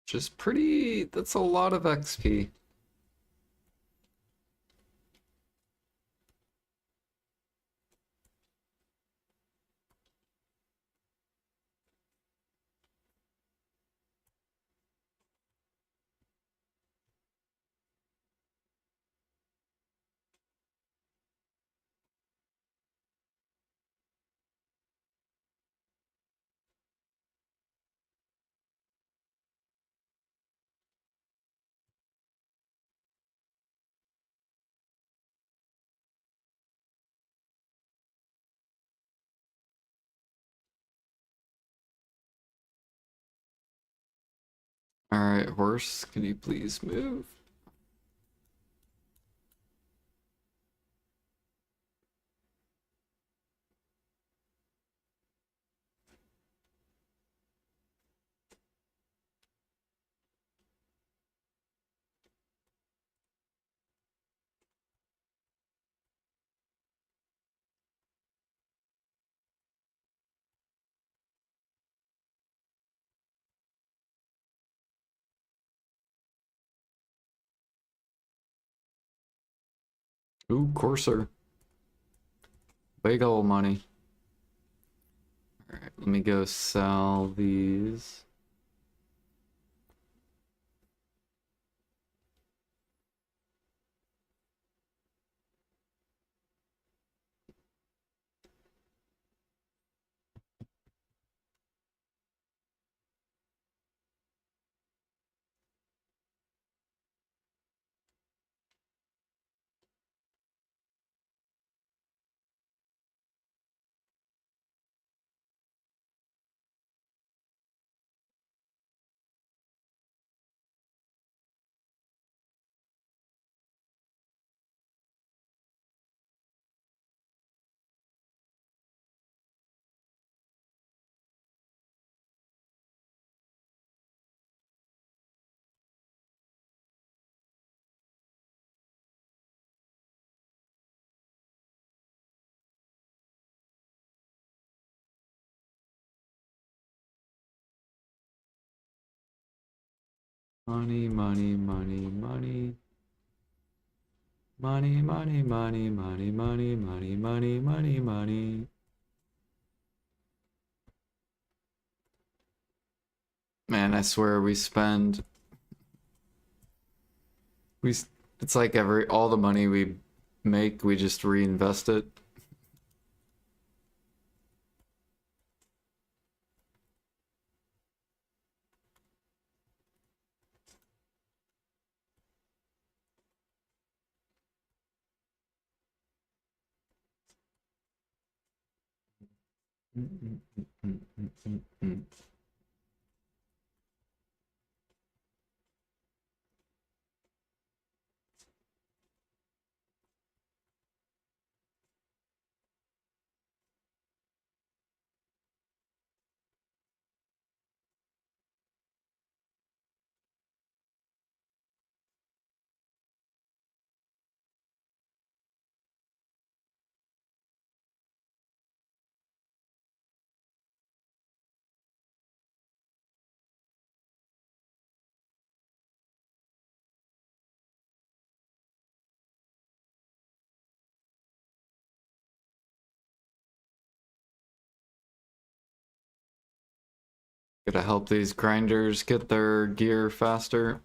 Just pretty. That's a lot of XP. All right, horse, can you please move? Ooh, Courser. Big ol' money. Alright, let me go sell these. Money, money, money, money. Money, money, money, money, money, money, money, money, money. Man, I swear we spend we it's like all the money we make, we just reinvest it. Gotta help these grinders get their gear faster.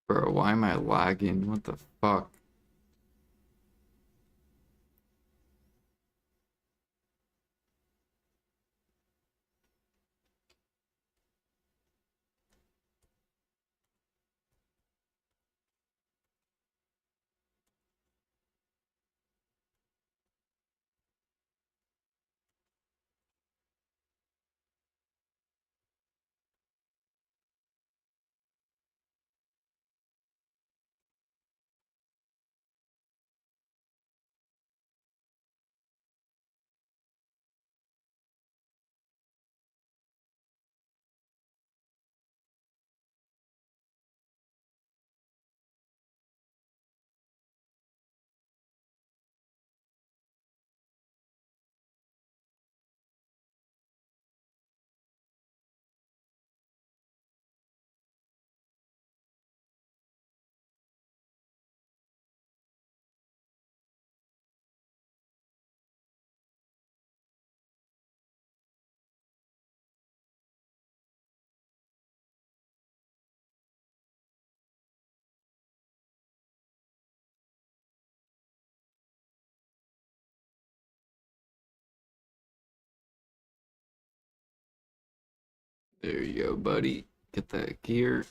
Bro, why am I lagging? What the fuck? There you go, buddy. Get that gear.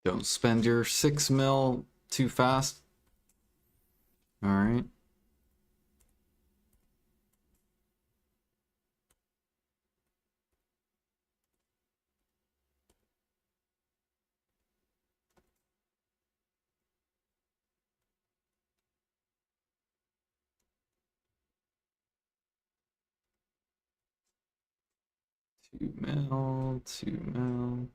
Don't spend your 6 mil too fast. All right. Two mil, 2 mil.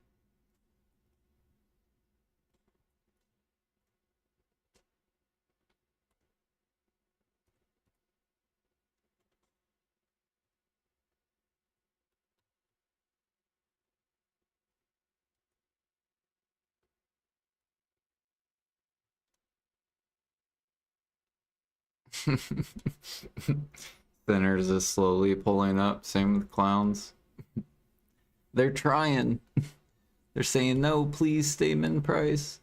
Thinners is slowly pulling up. Same with clowns. They're trying. They're saying no, please stay min price.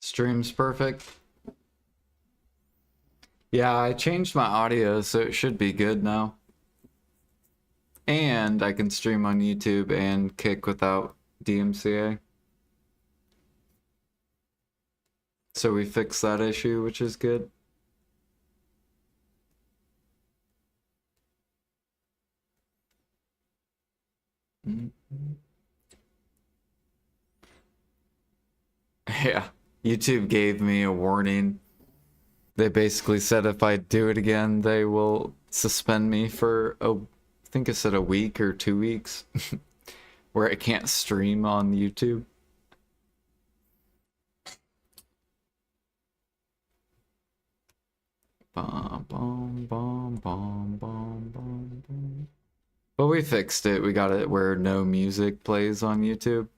Stream's perfect. Yeah, I changed my audio, so it should be good now. And I can stream on YouTube and kick without DMCA. So we fixed that issue, which is good. Yeah, YouTube gave me a warning. They basically said if I do it again, they will suspend me for I think it said a week or 2 weeks, where I can't stream on YouTube. Bom, bom, bom, bom, bom, bom, bom. But we fixed it. We got it where no music plays on YouTube.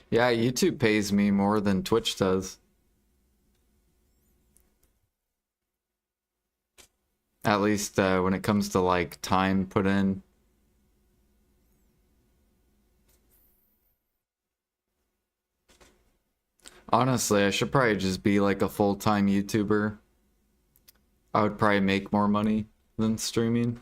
Yeah, YouTube pays me more than Twitch does. At least when it comes to like time put in. Honestly, I should probably just be like a full-time YouTuber. I would probably make more money than streaming.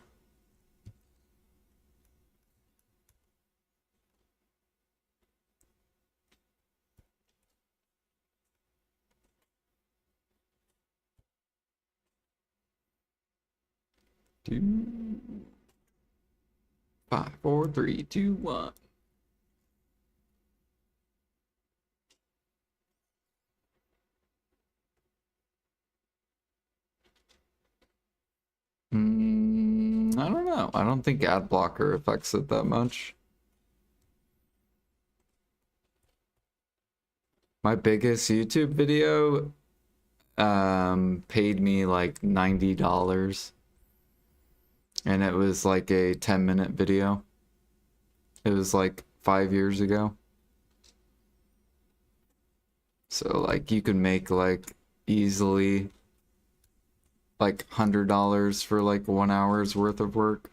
Two, 5, 4, 3, 2, 1. I know. I don't think ad blocker affects it that much. My biggest YouTube video paid me like $90, and it was like a 10-minute video. It was like 5 years ago. So like you can make like easily like $100 for like 1 hour's worth of work.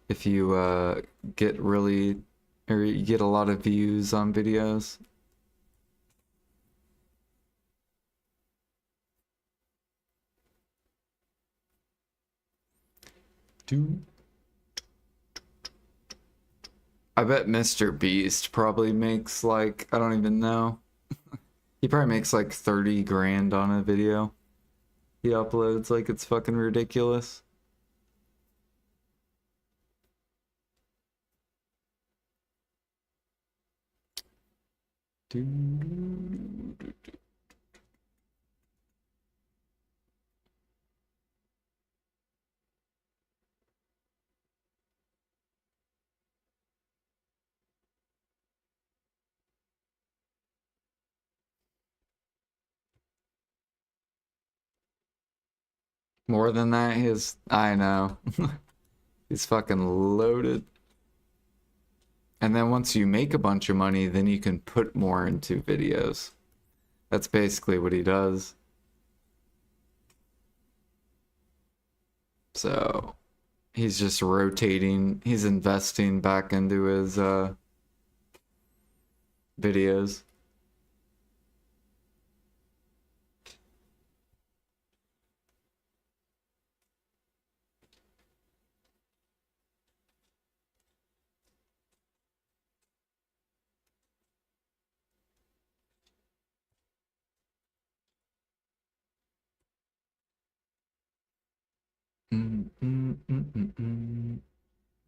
If you get really, or you get a lot of views on videos. I bet Mr. Beast probably makes like, I don't even know. He probably makes like 30 grand on a video he uploads, like it's fucking ridiculous. More than that, I know. He's fucking loaded. And then once you make a bunch of money, then you can put more into videos. That's basically what he does. So he's just rotating, he's investing back into his videos.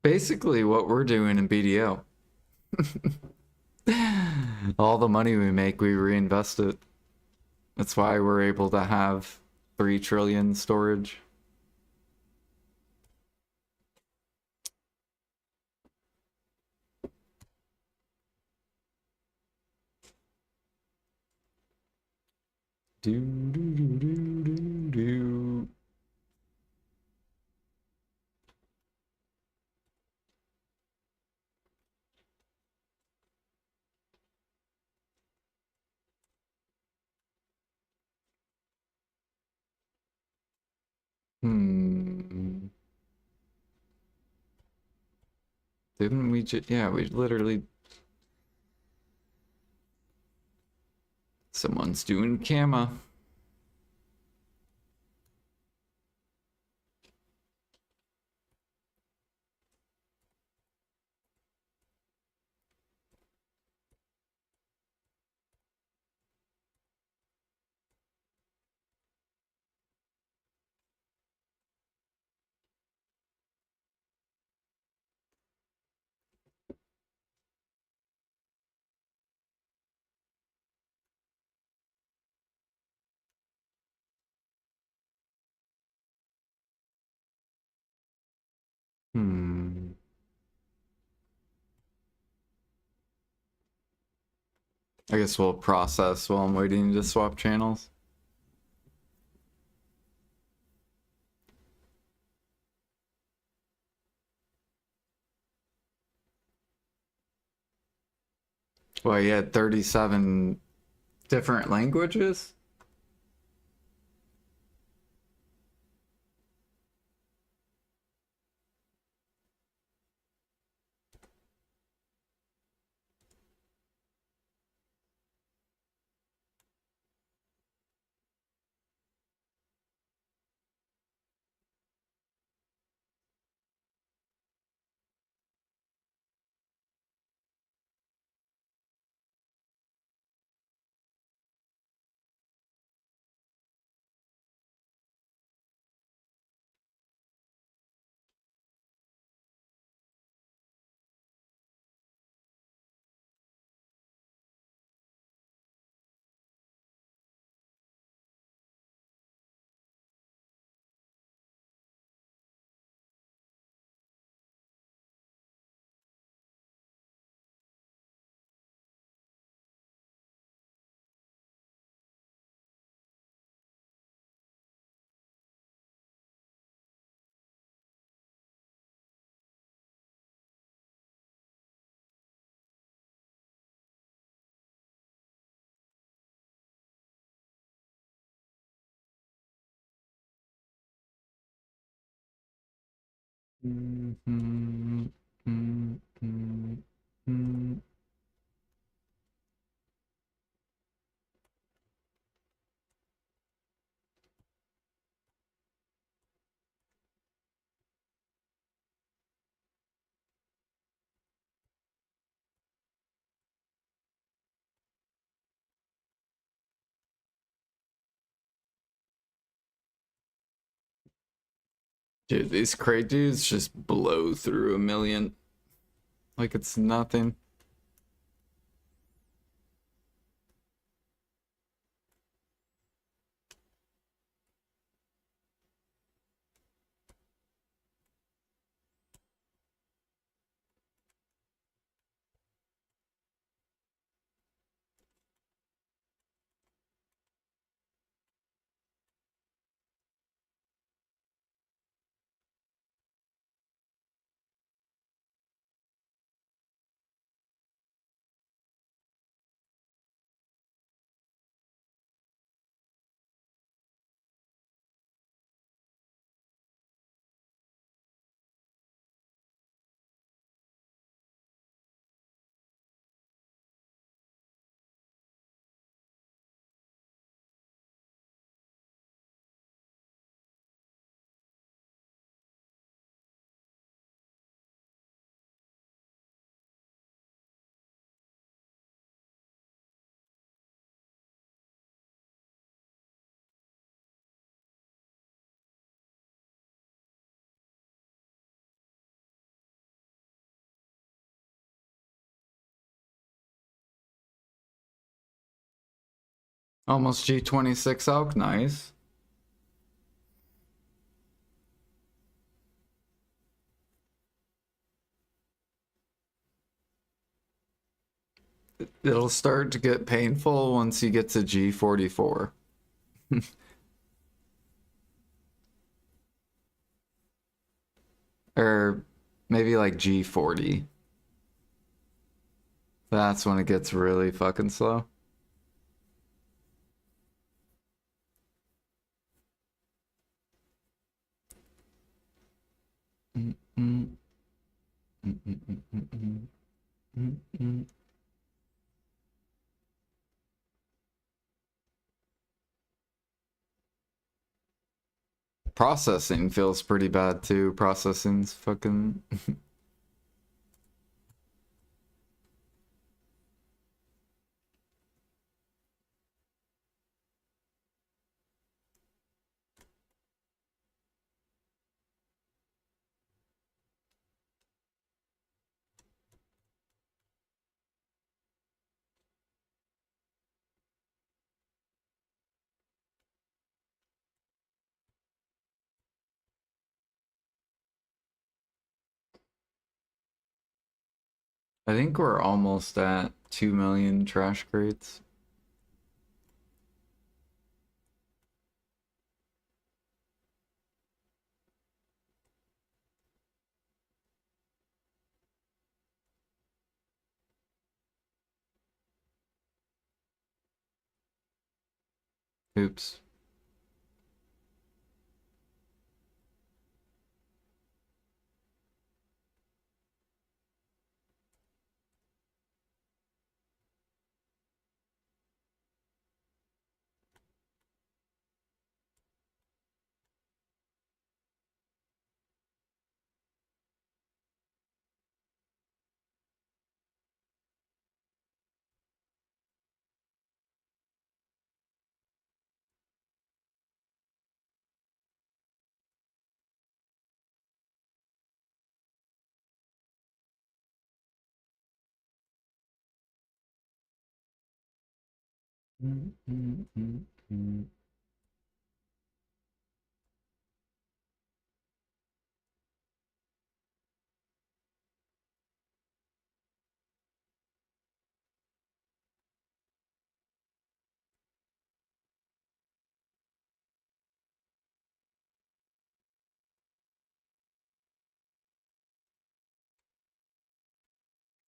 Basically what we're doing in BDO. All the money we make, we reinvest it. That's why we're able to have 3 trillion storage. Do do do do do do. Hmm. Didn't we just, yeah, we literally, someone's doing Kama. Hmm. I guess we'll process while I'm waiting to swap channels. Well, you had 37 different languages? Dude, these crate dudes just blow through 1,000,000 like it's nothing. Almost G26 elk, nice. It'll start to get painful once you get to G44. Or maybe like G40. That's when it gets really fucking slow. Processing feels pretty bad too. Processing's fucking. I think we're almost at 2,000,000 trash crates. Oops.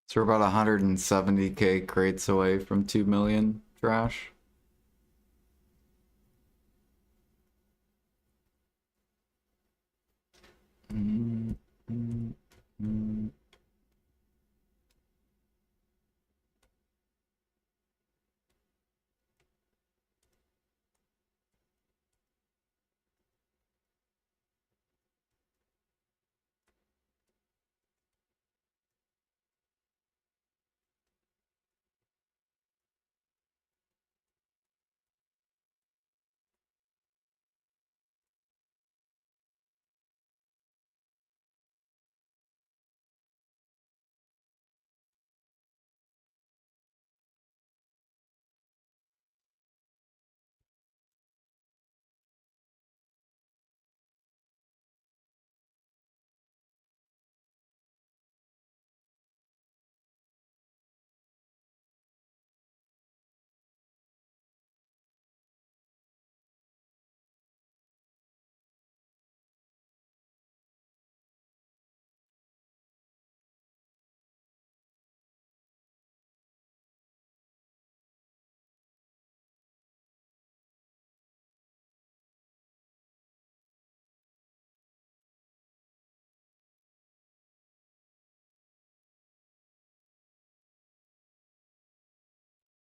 So we're about 170k crates away from 2,000,000 trash.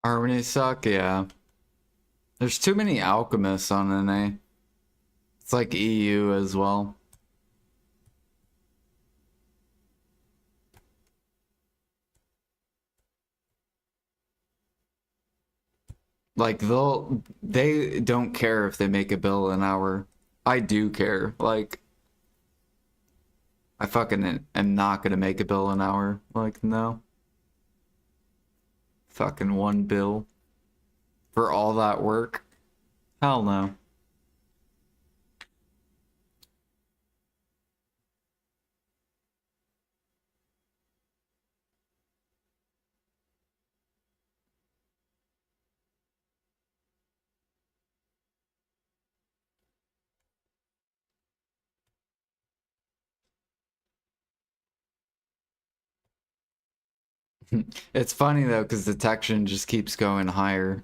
Harmony suck, yeah. There's too many alchemists on NA. It's like EU as well. Like they don't care if they make a bill an hour. I do care. Like I fucking am not gonna make a bill an hour. Like no. Fucking one bill for all that work. Hell no. It's funny though, because detection just keeps going higher.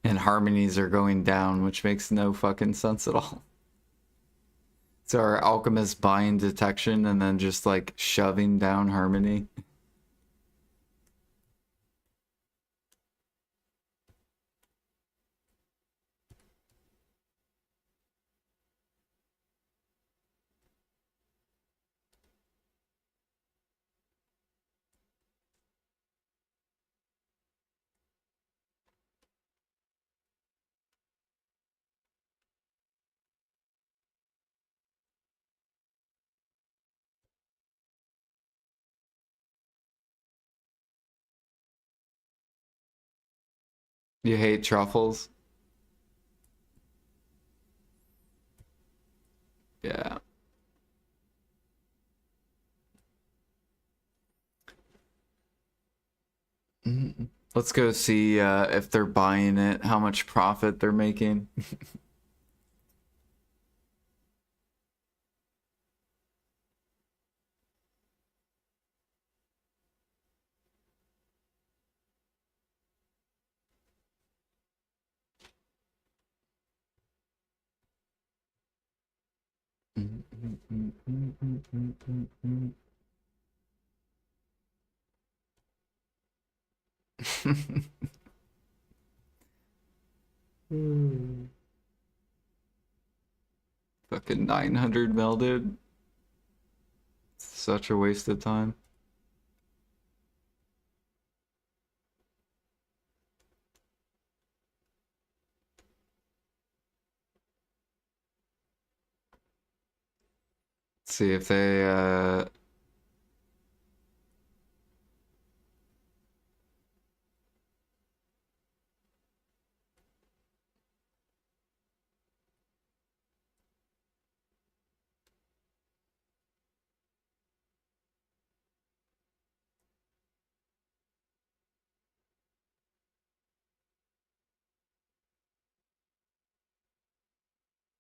And harmonies are going down, which makes no fucking sense at all. So are alchemists buying detection and then just like shoving down harmony? You hate truffles? Yeah. Let's go see if they're buying it, how much profit they're making. Fucking 900 mil, dude. Such a waste of time. Let's see if they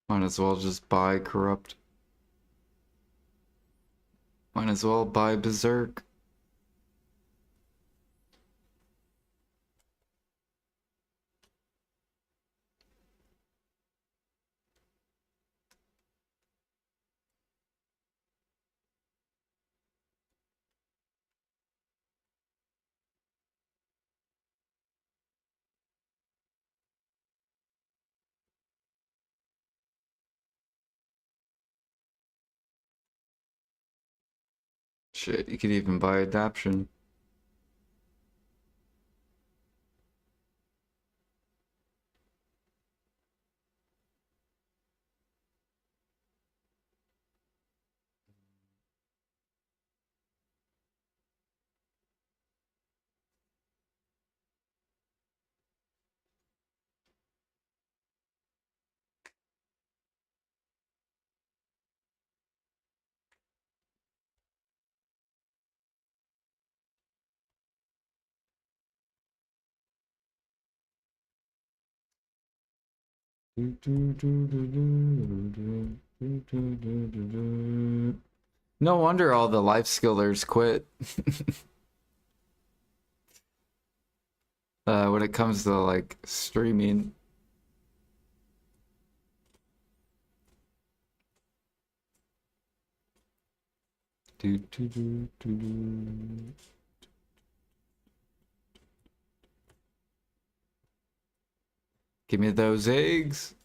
might as well just buy corrupt. Might as well buy berserk. Shit, you could even buy adaption. No wonder all the life skillers quit. When it comes to like streaming. Give me those eggs.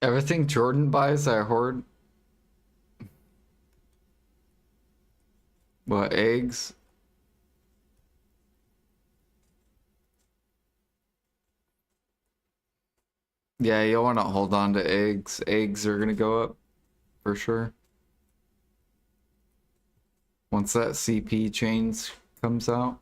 Everything Jordan buys, I hoard. What, eggs? Yeah, you'll want to hold on to eggs. Eggs are gonna go up for sure. Once that CP change comes out.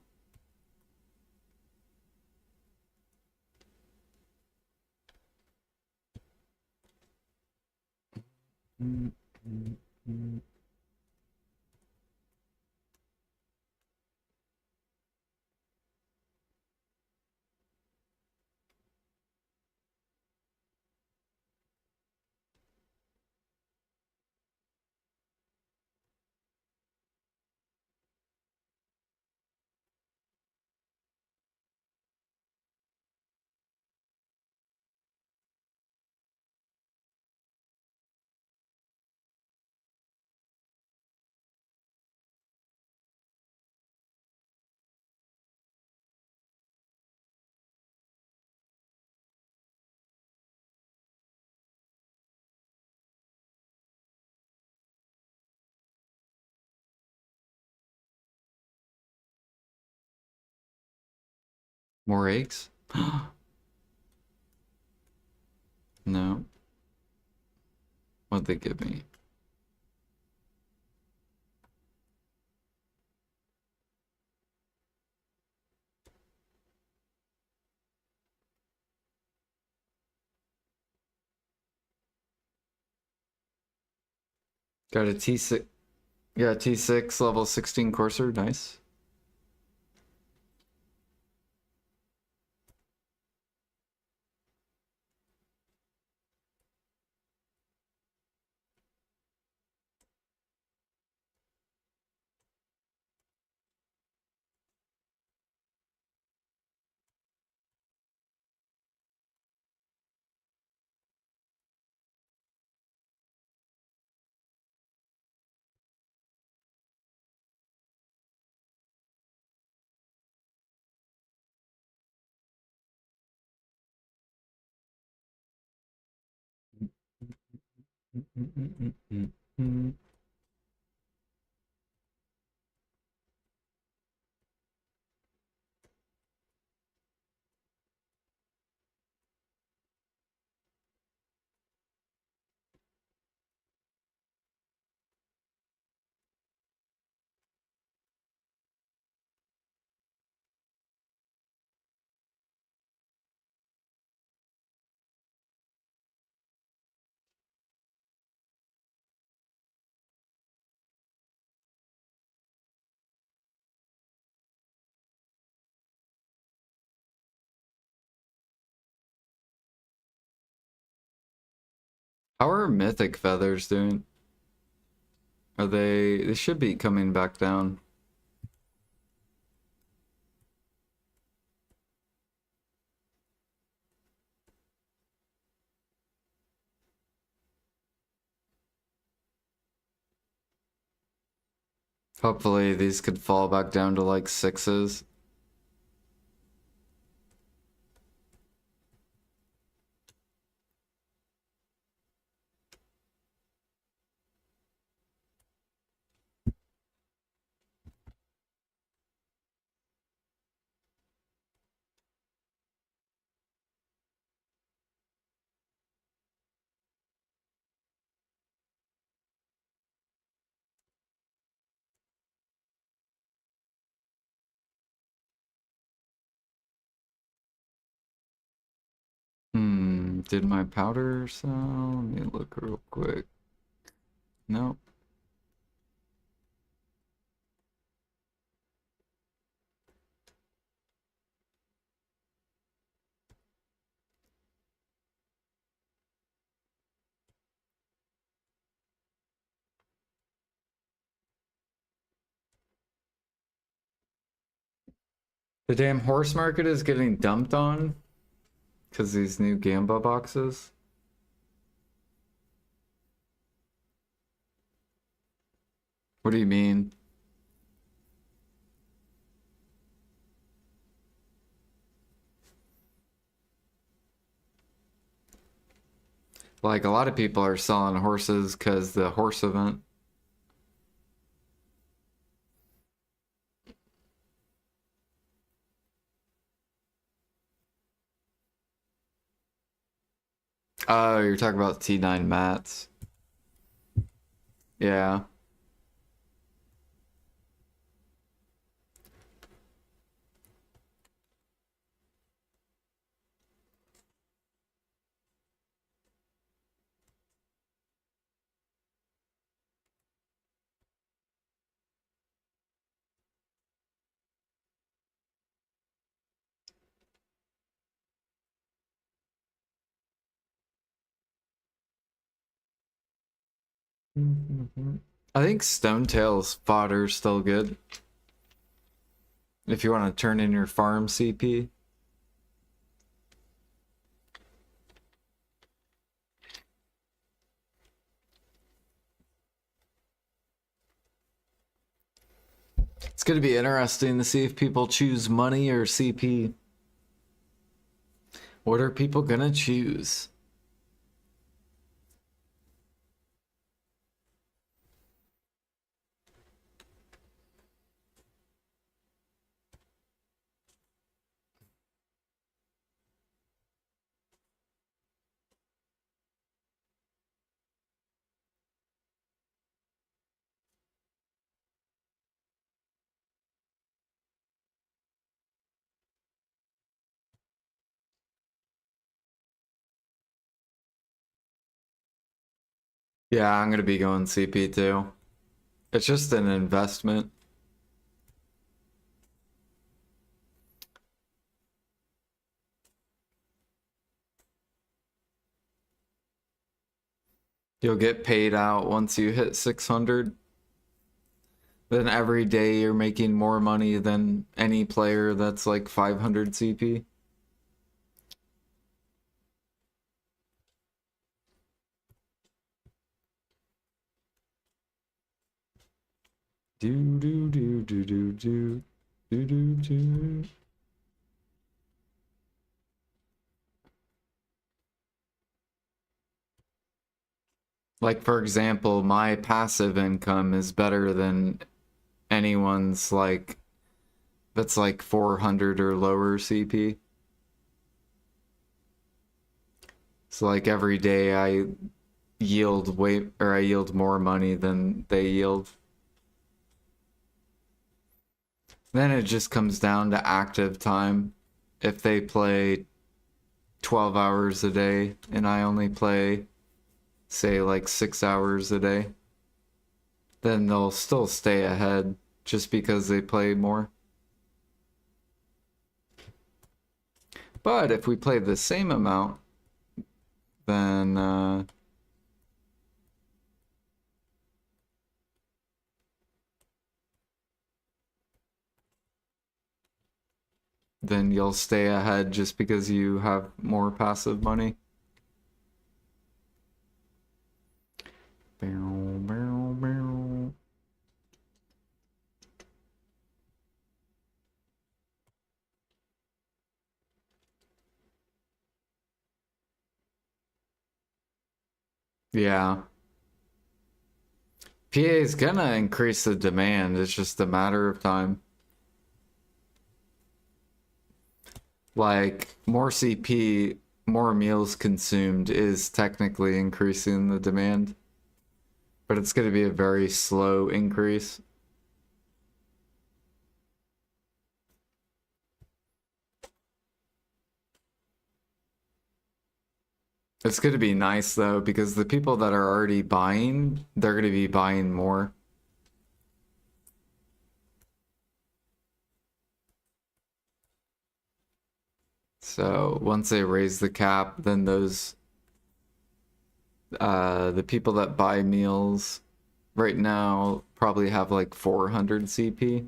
More eggs? No. What'd they give me? Got a T6. Yeah, T6 level 16 courser. Nice. How are mythic feathers doing? Are they should be coming back down. Hopefully these could fall back down to like 6s. Did my powder sell? Let me look real quick. Nope. The damn horse market is getting dumped on because these new Gamba boxes. What do you mean? Like, a lot of people are selling horses because the horse event. Oh, you're talking about T9 mats. Yeah. I think Stonetail's fodder's still good. If you want to turn in your farm CP. It's going to be interesting to see if people choose money or CP. What are people going to choose? Yeah, I'm going to be going CP too. It's just an investment. You'll get paid out once you hit 600. Then every day you're making more money than any player that's like 500 CP. Do do do do do do do do do. Like, for example, my passive income is better than anyone's, like, that's like 400 or lower CP. So like every day I yield I yield more money than they yield. Then it just comes down to active time. If they play 12 hours a day and I only play, say, like 6 hours a day, then they'll still stay ahead just because they play more. But if we play the same amount, then then you'll stay ahead just because you have more passive money. Bow, bow, bow. Yeah. PA is gonna increase the demand, it's just a matter of time. Like, more CP, more meals consumed is technically increasing the demand, but it's gonna be a very slow increase. It's gonna be nice though, because the people that are already buying, they're gonna be buying more. So once they raise the cap, then the people that buy meals right now probably have like 400 CP.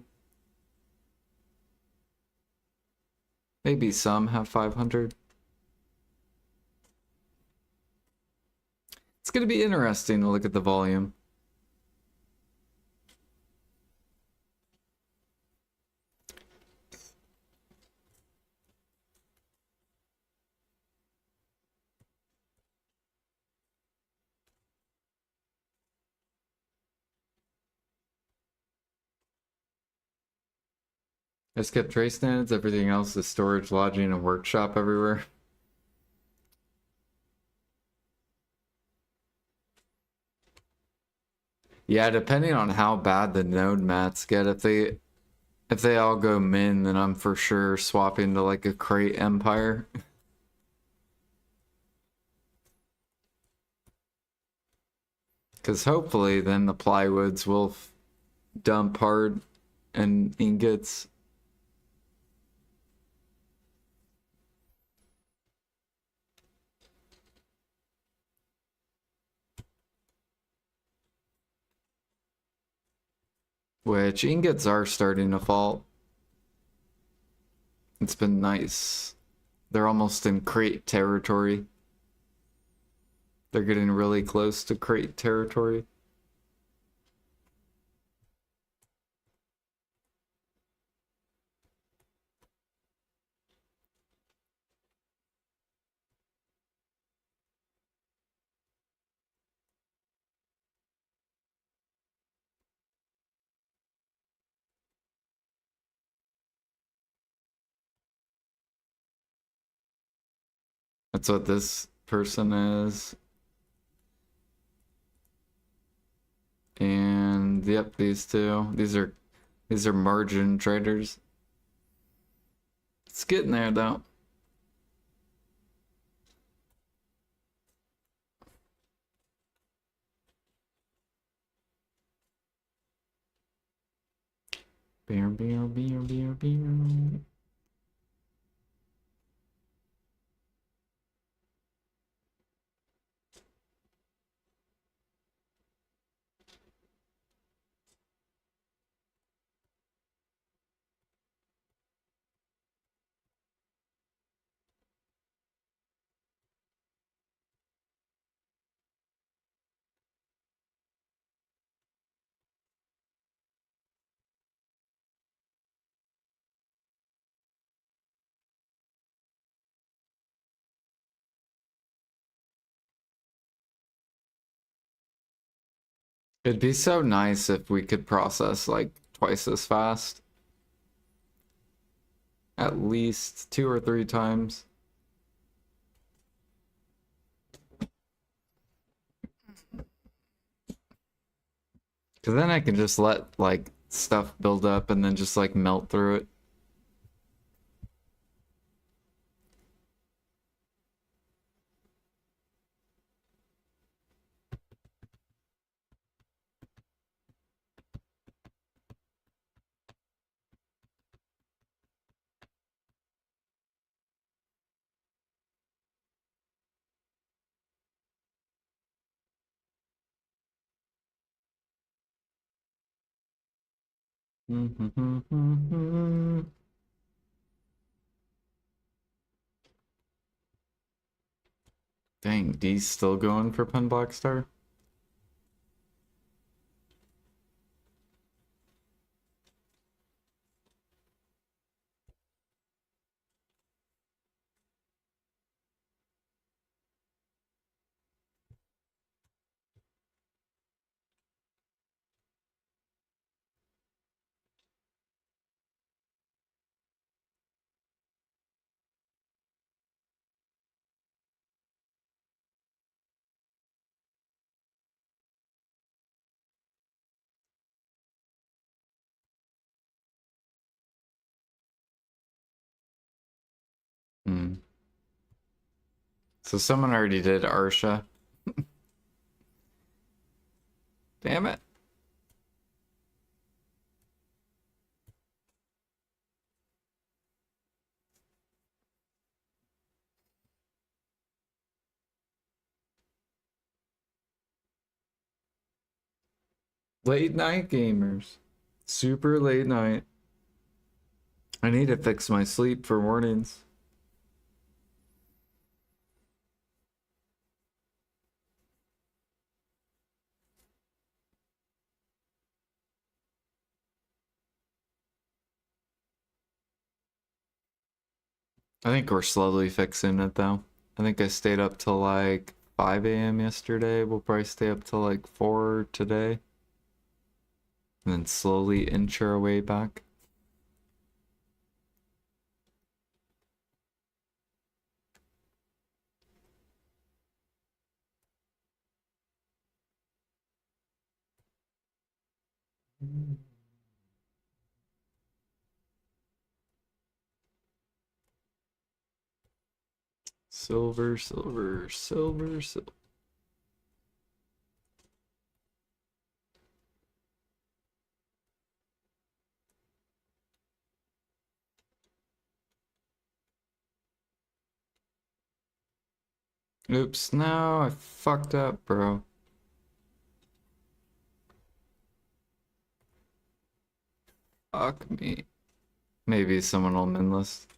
Maybe some have 500. It's going to be interesting to look at the volume. I skipped trace stands, everything else is storage, lodging, and workshop everywhere. Yeah, depending on how bad the node mats get, if they all go min, then I'm for sure swapping to like a crate empire. Because hopefully then the plywoods will dump hard and ingots. Which ingots are starting to fall. It's been nice. They're almost in crate territory. They're getting really close to crate territory. That's what this person is. And yep, these two. These are margin traders. It's getting there though. Beer, beer, beer, beer, beer. It'd be so nice if we could process like twice as fast. At least 2 or 3 times. Cause then I can just let like stuff build up and then just like melt through it. Dang, D's still going for Pen Black Star? Hmm. So someone already did Arsha. Damn it. Late night gamers. Super late night. I need to fix my sleep for mornings. I think we're slowly fixing it though. I think I stayed up till like 5 a.m. yesterday. We'll probably stay up till like 4 today. And then slowly inch our way back. Silver, silver, silver, silver. Oops, no, I fucked up, bro. Fuck me. Maybe someone will min list.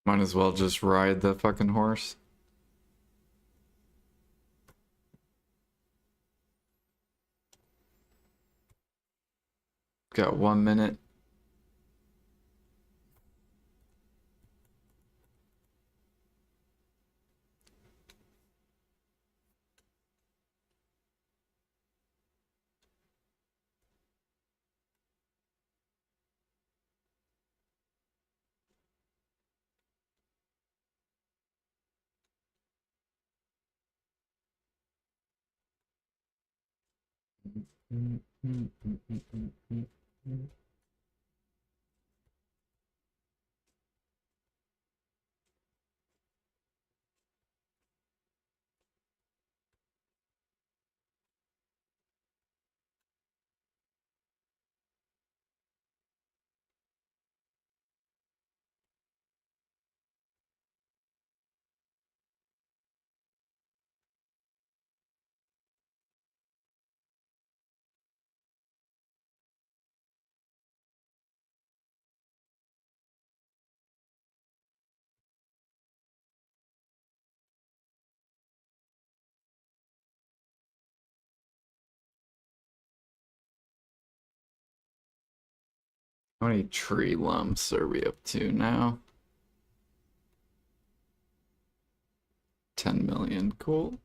Might as well just ride the fucking horse. Got 1 minute. How many tree lumps are we up to now? 10 million, cool.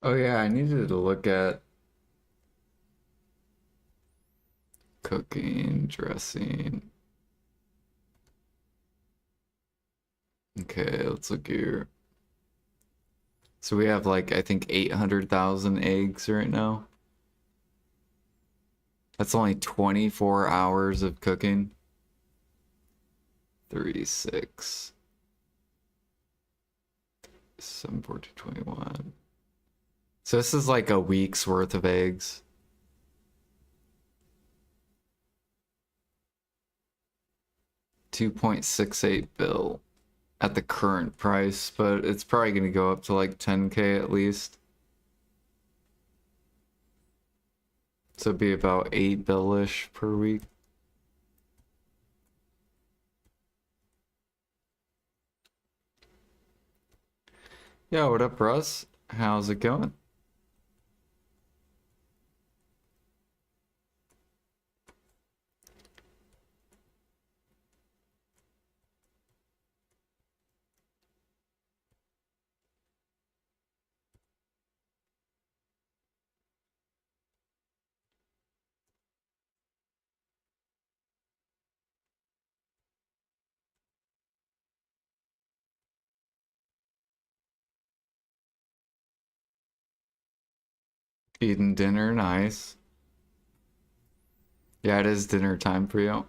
Oh yeah, I needed to look at cooking, dressing. Okay, let's look here. So we have like, I think 800,000 eggs right now. That's only 24 hours of cooking. 36. 7, 14, 21. So this is like a week's worth of eggs. 2.68 bill at the current price, but it's probably going to go up to like 10K at least. So it'd be about 8 bill-ish per week. Yo, what up, Russ? How's it going? Eating dinner, nice. Yeah, it is dinner time for you.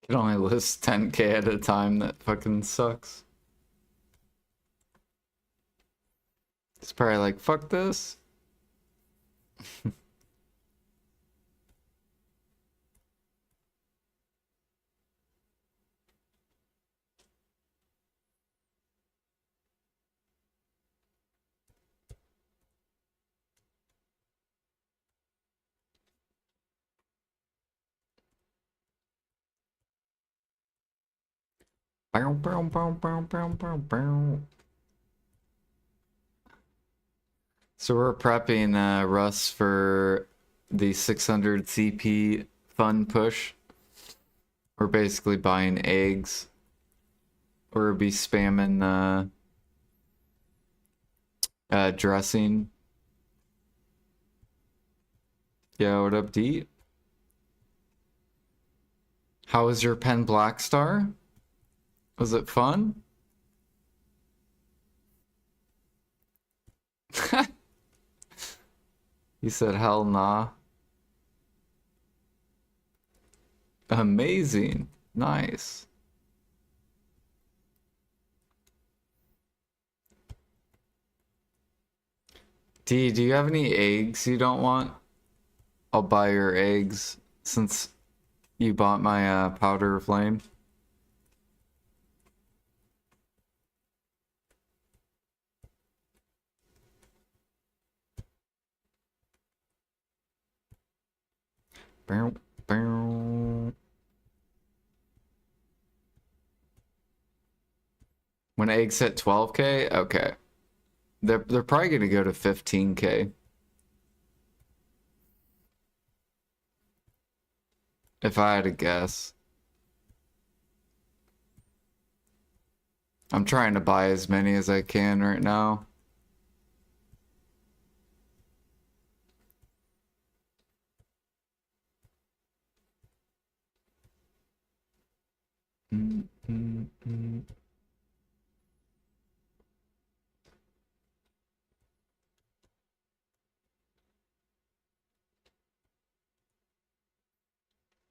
Can only list 10K at a time. That fucking sucks. It's probably like, fuck this. Bow, bow, bow, bow, bow, bow, bow. So we're prepping Russ for the 600 CP fun push. We're basically buying eggs. Or be spamming dressing. Yeah, what up, D? How was your pen Black Star? Was it fun? You said hell nah. Amazing. Nice. D, do you have any eggs you don't want? I'll buy your eggs since you bought my powder flame. Bow, bow. When eggs hit 12K? Okay. They're probably gonna go to 15K. If I had to guess. I'm trying to buy as many as I can right now. Mm, mm, mm.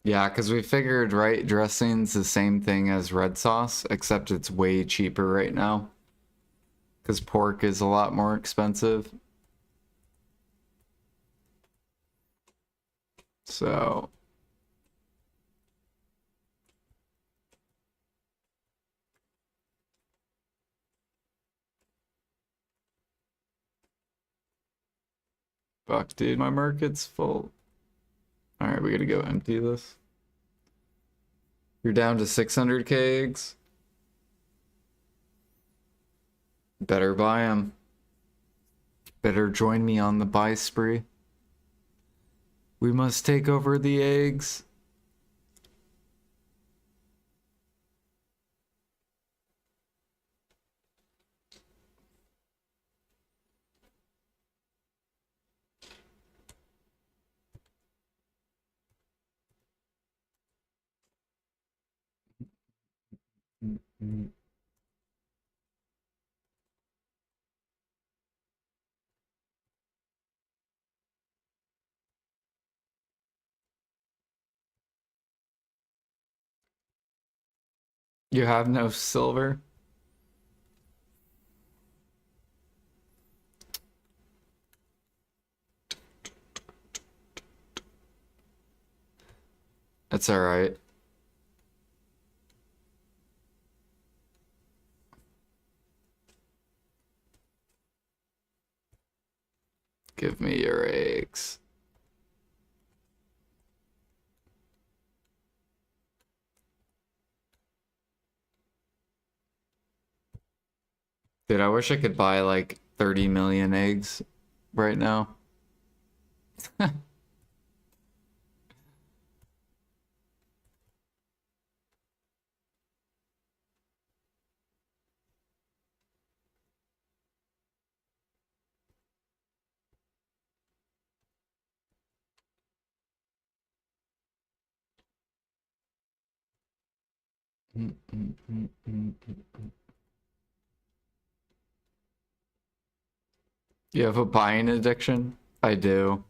Yeah, because we figured, right, dressing's the same thing as red sauce, except it's way cheaper right now. Because pork is a lot more expensive. So, fuck, dude, my market's full. All right, we gotta go empty this. You're down to 600k eggs. Better buy them. Better join me on the buy spree. We must take over the eggs. You have no silver? That's all right. Give me your eggs. Dude, I wish I could buy like 30 million eggs right now. You have a buying addiction? I do.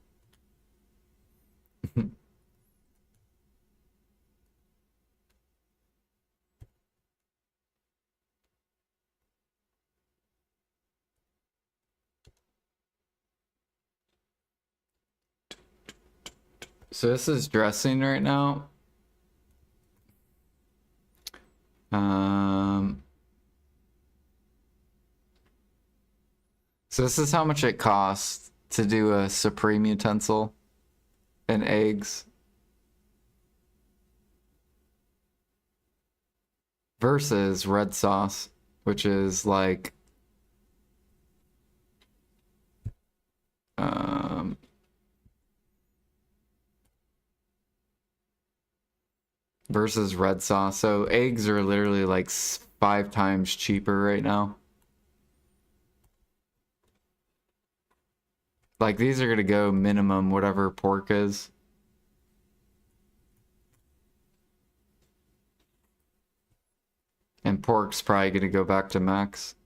So this is dressing right now. Um, so this is how much it costs to do a supreme utensil and eggs versus red sauce, which is like um versus red sauce. So eggs are literally like 5 times cheaper right now. Like these are gonna go minimum whatever pork is. And pork's probably gonna go back to max.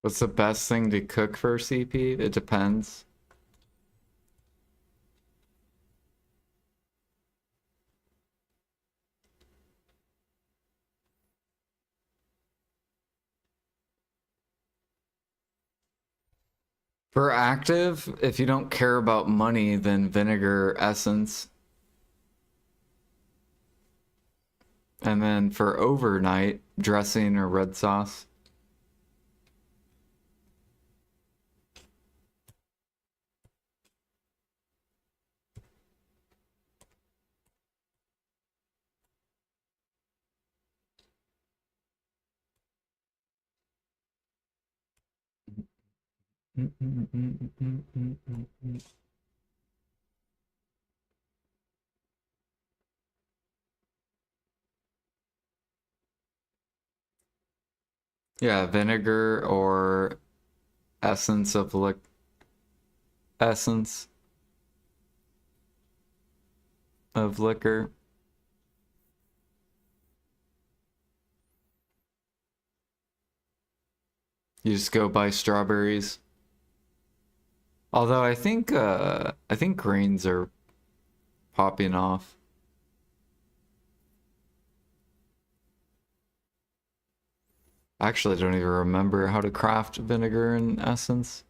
What's the best thing to cook for CP? It depends. For active, if you don't care about money, then vinegar essence. And then for overnight, dressing or red sauce. Yeah, vinegar or essence of essence of liquor. You just go buy strawberries. Although I think grains are popping off. I actually don't even remember how to craft vinegar and essence.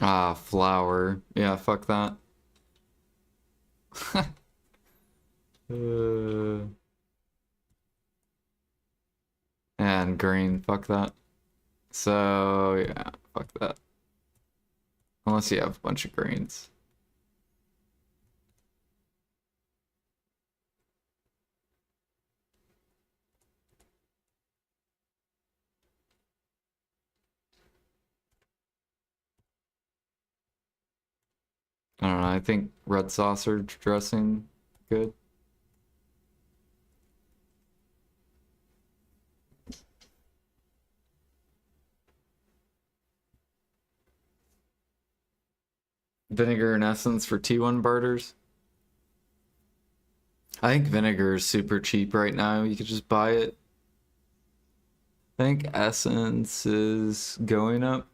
Ah, flour. Yeah, fuck that. uh, and green, fuck that. So, yeah, fuck that. Unless you have a bunch of greens. I don't know, I think red sausage dressing, good. Vinegar and essence for T1 barters. I think vinegar is super cheap right now. You could just buy it. I think essence is going up.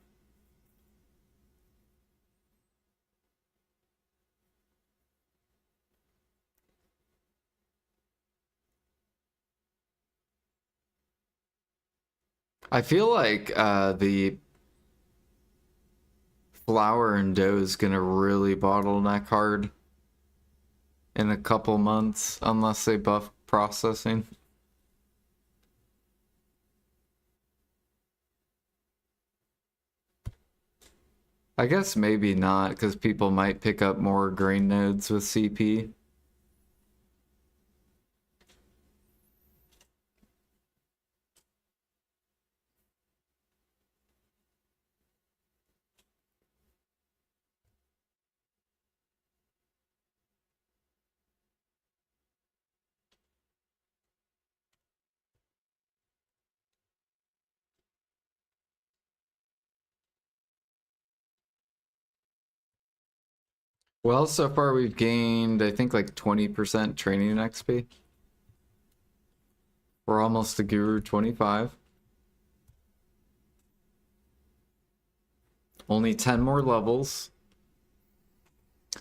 I feel like the flour and dough is gonna really bottleneck hard in a couple months unless they buff processing. I guess maybe not because people might pick up more grain nodes with CP. Well, so far we've gained, I think, like 20% training XP. We're almost to Guru 25. Only 10 more levels.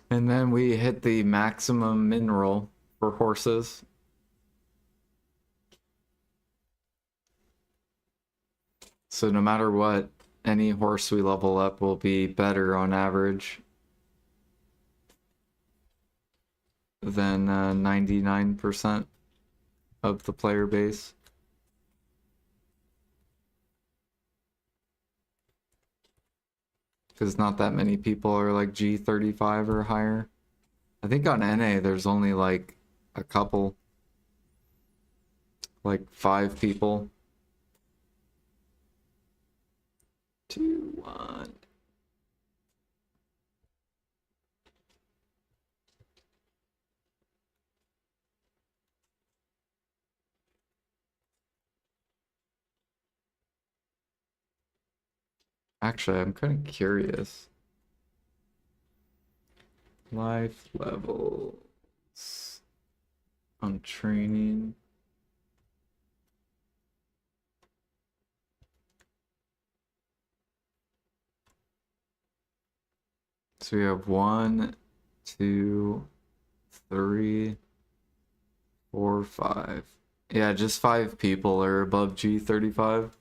And then we hit the maximum mineral for horses. So no matter what, any horse we level up will be better on average than 99% of the player base. Because not that many people are like G35 or higher. I think on NA there's only like a couple, like 5 people. 2, 1. Actually, I'm kind of curious. Life levels on training. So we have 1, 2, 3, 4, 5. Yeah, just 5 people are above G35.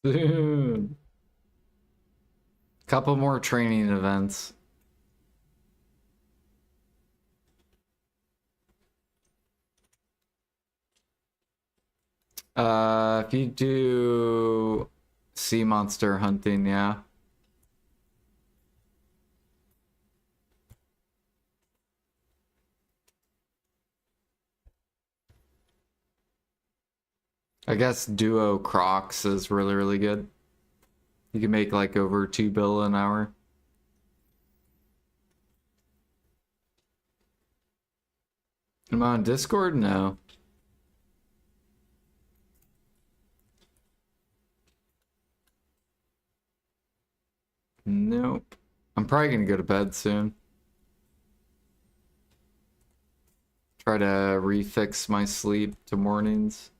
Soon. Couple more training events. If you do sea monster hunting, yeah. I guess duo crocs is really, really good. You can make like over 2 bill an hour. Am I on Discord? No. Nope. I'm probably gonna go to bed soon. Try to refix my sleep to mornings.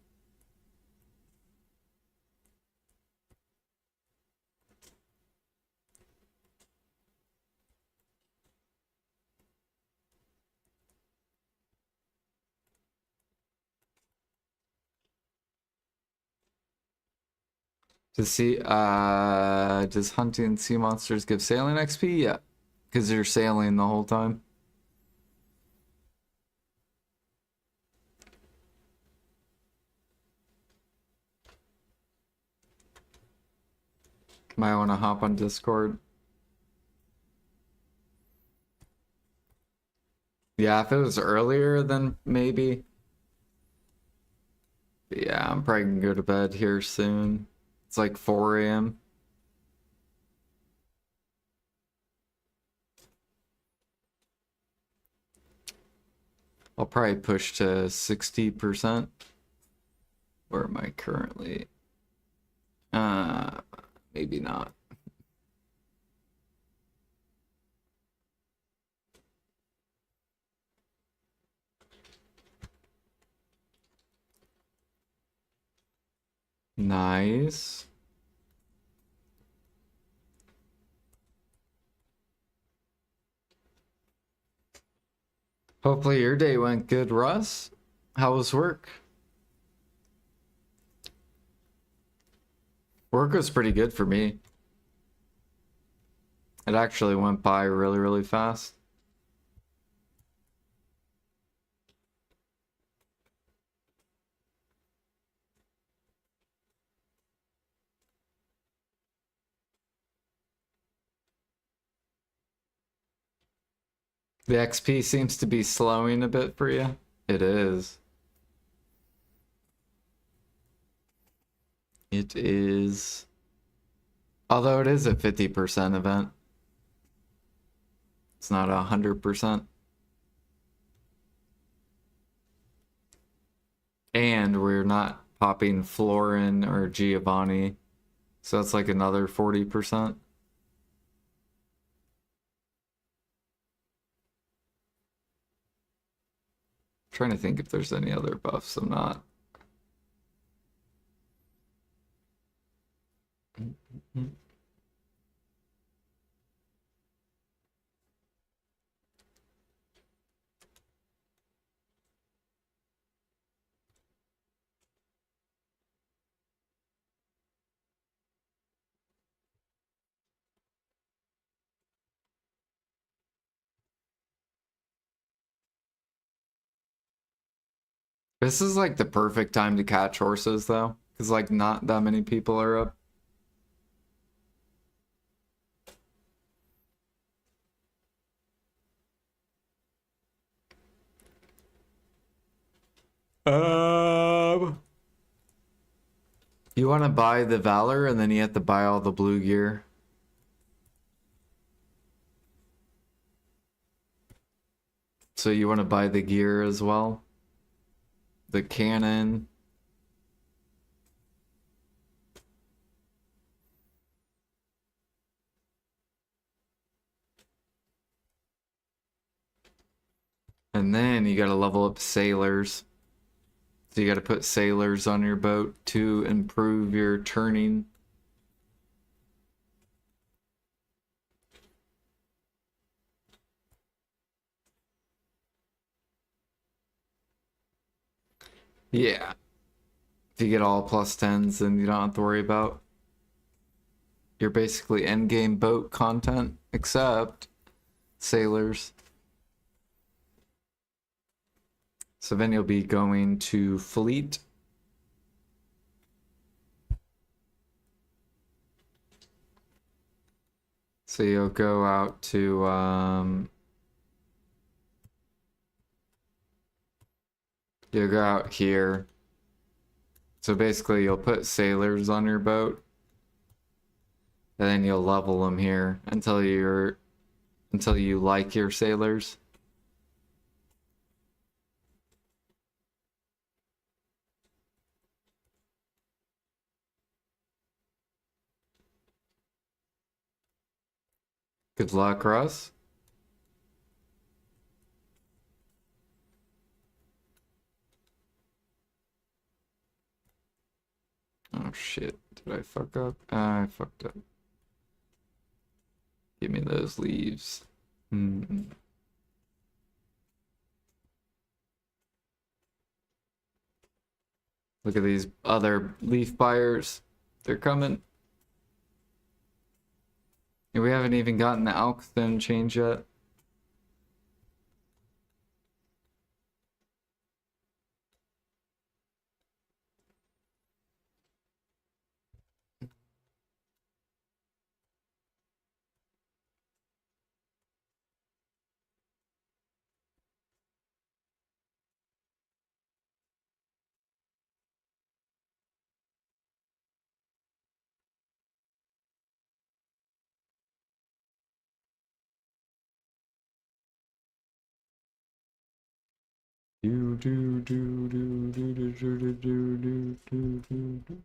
Does hunting sea monsters give sailing XP? Yeah. Because you're sailing the whole time. Might want to hop on Discord. Yeah, if it was earlier, then maybe. But yeah, I'm probably gonna go to bed here soon. It's like 4 a.m. I'll probably push to 60%. Where am I currently? Maybe not. Nice. Hopefully your day went good, Russ. How was work? Work was pretty good for me. It actually went by really, really fast. The XP seems to be slowing a bit for you. It is. It is. Although it is a 50% event. It's not 100%. And we're not popping Florin or Giovanni. So that's like another 40%. Trying to think if there's any other buffs. I'm not. This is like the perfect time to catch horses though, because like not that many people are up. You want to buy the Valor and then you have to buy all the blue gear. So you want to buy the gear as well? The cannon. And then you gotta level up sailors. So you gotta put sailors on your boat to improve your turning. Yeah. If you get all plus 10s, then you don't have to worry about your basically endgame boat content, except sailors. So then you'll be going to fleet. So you'll go out to you'll go out here. So basically you'll put sailors on your boat, and then you'll level them here until you like your sailors. Good luck, Russ. Oh shit, did I fuck up? I fucked up. Give me those leaves. Look at these other leaf buyers. They're coming. And we haven't even gotten the Alkstone change yet. Do do do do do do do do do do do do.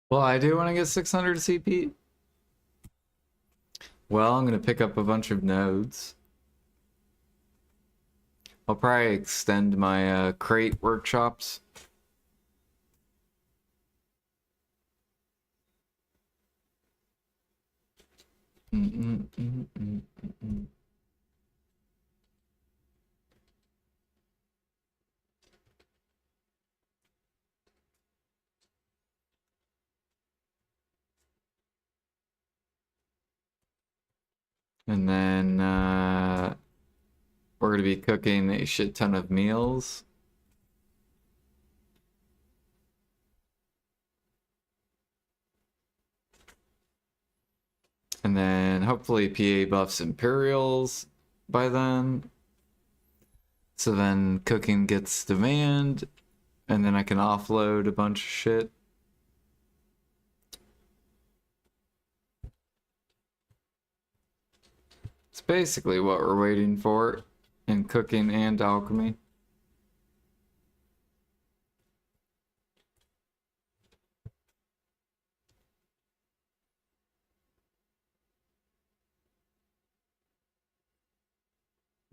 Well, I do want to get 600 CP. Well, I'm going to pick up a bunch of nodes. I'll probably extend my crate workshops. And then we're going to be cooking a shit ton of meals. And then hopefully PA buffs Imperials by then. So then cooking gets demand, and then I can offload a bunch of shit It's basically what we're waiting for in cooking and alchemy.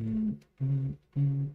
Mm, mm, mm.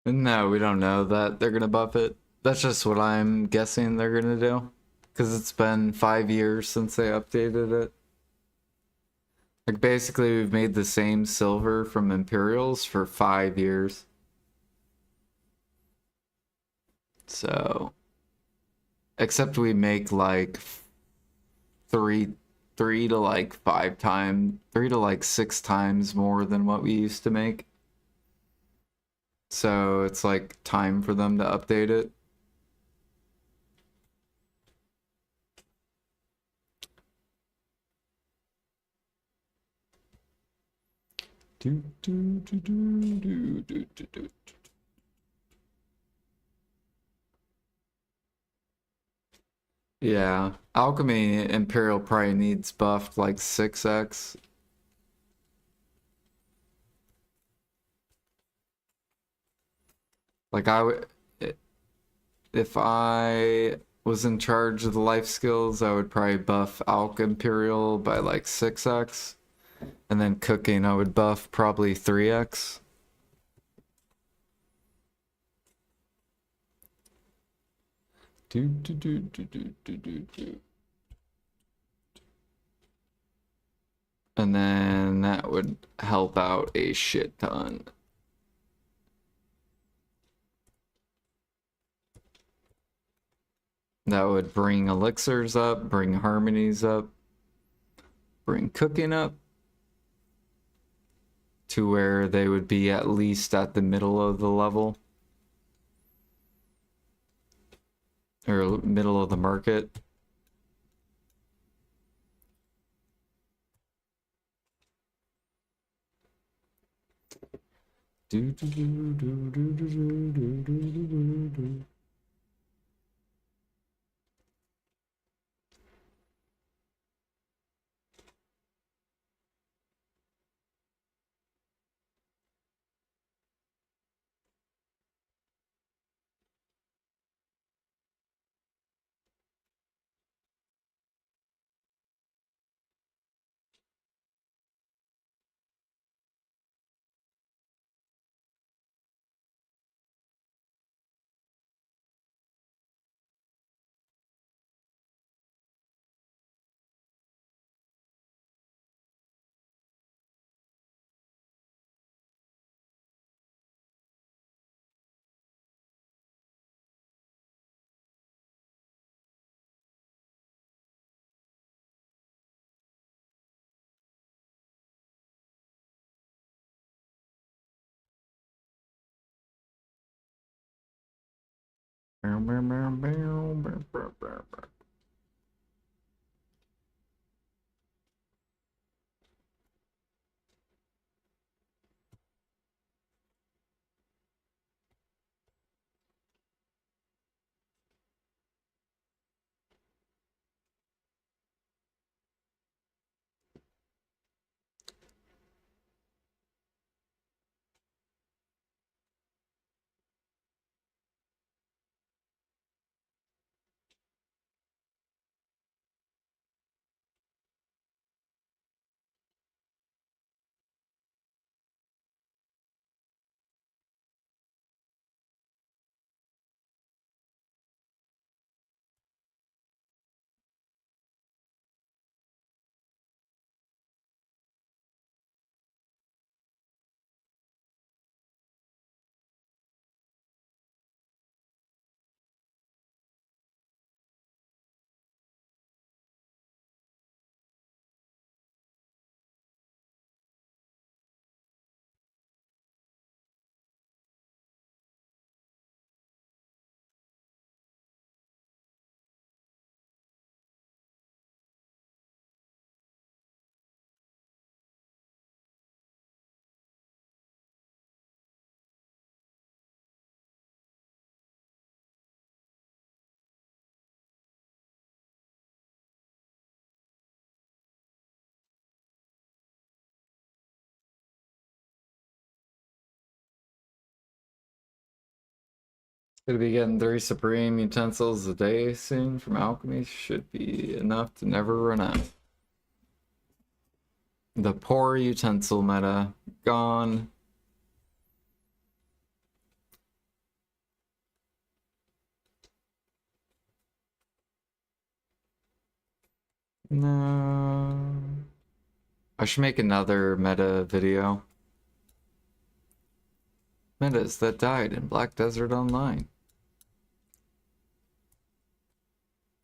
No, we don't know that they're gonna buff it. That's just what I'm guessing they're gonna do. Because it's been 5 years since they updated it. Like, basically, we've made the same silver from Imperials for 5 years. So, except we make like three, three to like 5 times, 3 to like 6 times more than what we used to make. So it's like time for them to update it. Do, do, do, do, do, do, do, do. Yeah, Alchemy Imperial probably needs buffed like 6x. Like if I was in charge of the life skills, I would probably buff Alch Imperial by like 6x. And then cooking, I would buff probably 3x. Do, do, do, do, do, do, do, do. And then that would help out a shit ton. That would bring elixirs up, bring harmonies up, bring cooking up to where they would be at least at the middle of the level. Or middle of the market. Do, do, do, do, do, do, do, do, do, do, do. Gonna be getting 3 supreme utensils a day soon from alchemy. Should be enough to never run out. The poor utensil meta gone. No. I should make another meta video. Metas that died in Black Desert Online.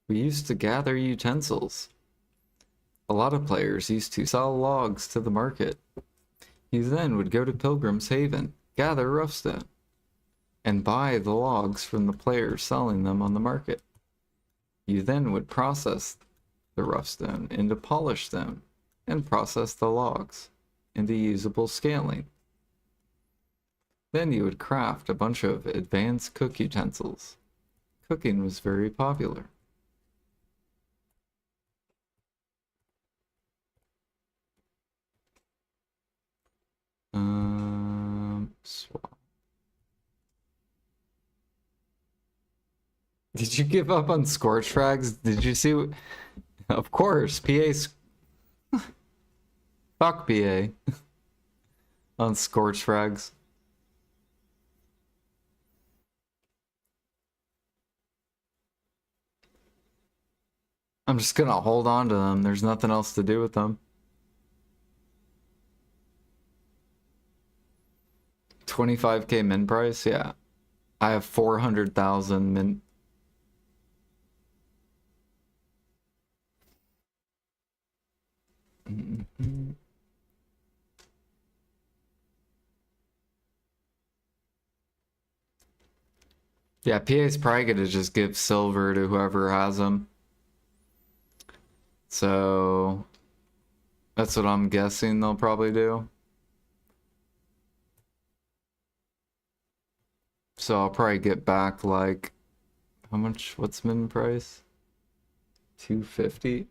We used to gather utensils. A lot of players used to sell logs to the market. You then would go to Pilgrim's Haven, gather roughstone, and buy the logs from the players selling them on the market. You then would process the roughstone into polished stone, and process the logs into usable scaling. Then you would craft a bunch of advanced cook utensils. Cooking was very popular. Swap. Did you give up on Scorch Frags? Did you see? Of course, PA's. Fuck PA. On Scorch Frags. I'm just gonna hold on to them. There's nothing else to do with them. 25k min price? Yeah. I have 400,000 min. Yeah, PA's probably gonna just give silver to whoever has them. So that's what I'm guessing they'll probably do. So I'll probably get back like, how much? What's min price? 250?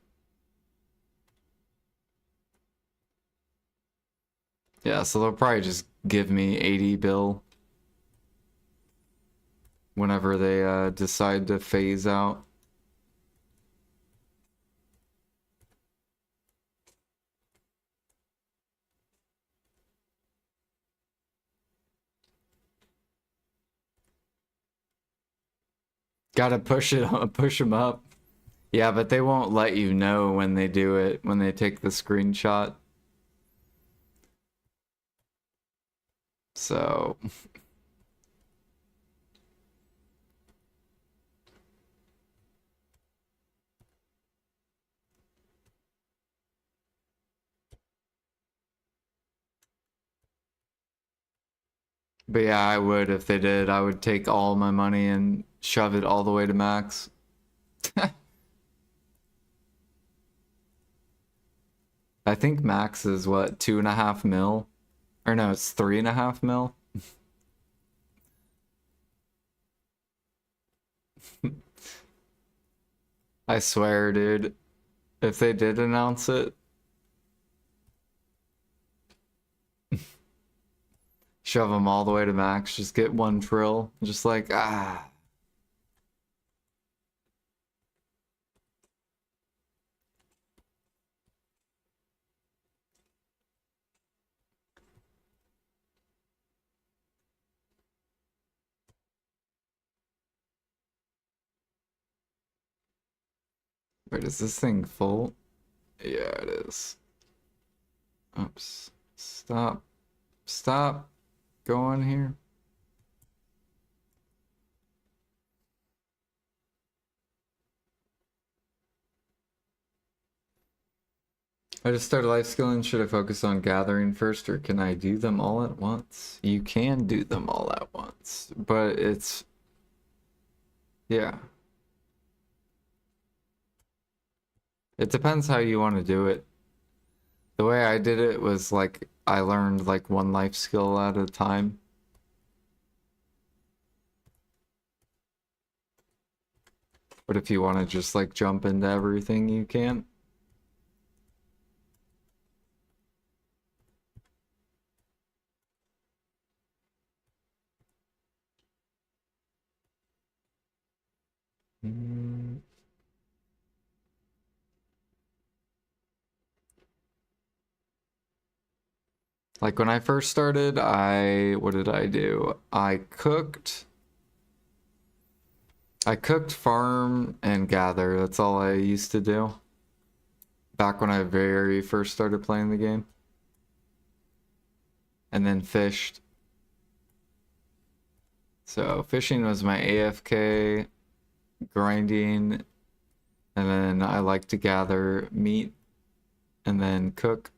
Yeah, so they'll probably just give me 80 bill whenever they decide to phase out. Gotta push it, push them up. Yeah, but they won't let you know when they do it, when they take the screenshot. So but yeah, I would if they did. I would take all my money and shove it all the way to max. I think max is what, 2.5 mil? Or no, it's 3.5 mil. I swear, dude, if they did announce it, shove them all the way to max, just get 1 trill, just like, ah. Wait, is this thing full? Yeah, it is. Oops. Stop. Stop going here. I just started life skilling. Should I focus on gathering first, or can I do them all at once? You can do them all at once, but it's... yeah. It depends how you want to do it. The way I did it was like, I learned like 1 life skill at a time. But if you want to just like jump into everything, you can. Mm. Like when I first started, what did I do? I cooked, farm, and gather. That's all I used to do. Back when I very first started playing the game. And then fished. So fishing was my AFK, grinding, and then I like to gather meat and then cook.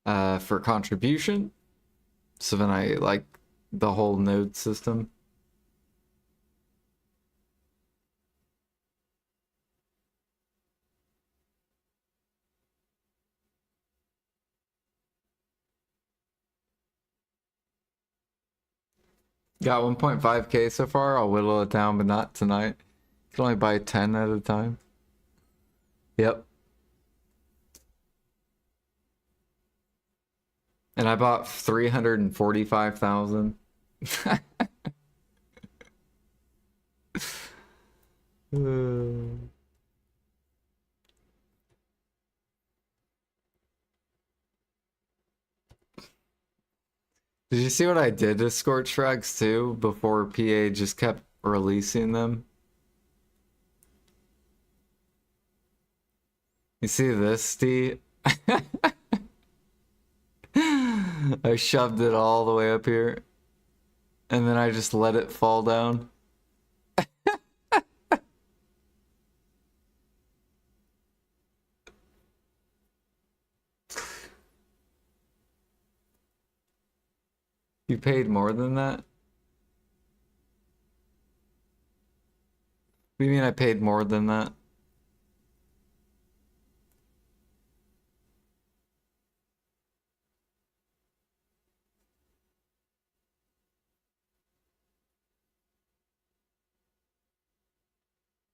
For contribution. So then I like the whole node system. Got 1.5k so far. I'll whittle it down, but not tonight. Can only buy 10 at a time. Yep. And I bought 345,000. Did you see what I did to Scorch Frags too before PA just kept releasing them? You see this, Steve? I shoved it all the way up here and then I just let it fall down. You paid more than that? What do you mean I paid more than that?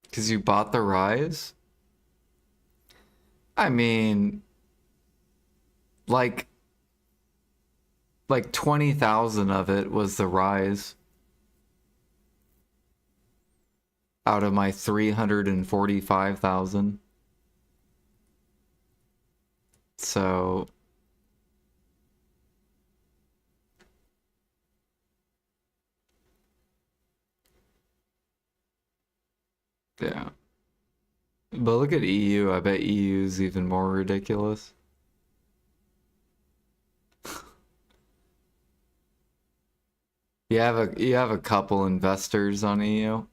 Because you bought the Rise? I mean, like 20,000 of it was the Rise out of my 345,000. So yeah. But look at EU. I bet EU is even more ridiculous. You have a couple investors on EU.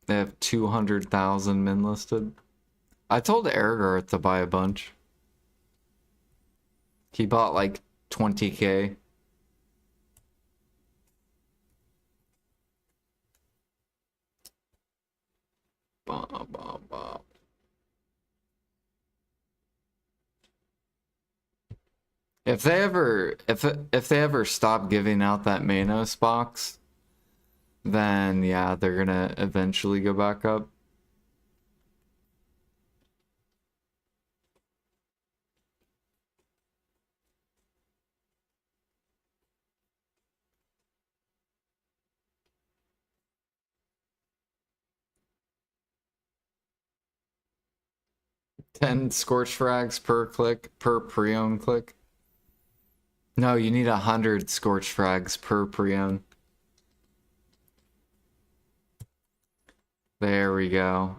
They have 200,000 min listed. I told Ergar to buy a bunch. He bought like 20k. Bah, bah, bah. If they ever stop giving out that Manos box, then yeah, they're gonna eventually go back up. Ten scorch frags per click, per preone click. No, you need 100 scorch frags per preone. There we go.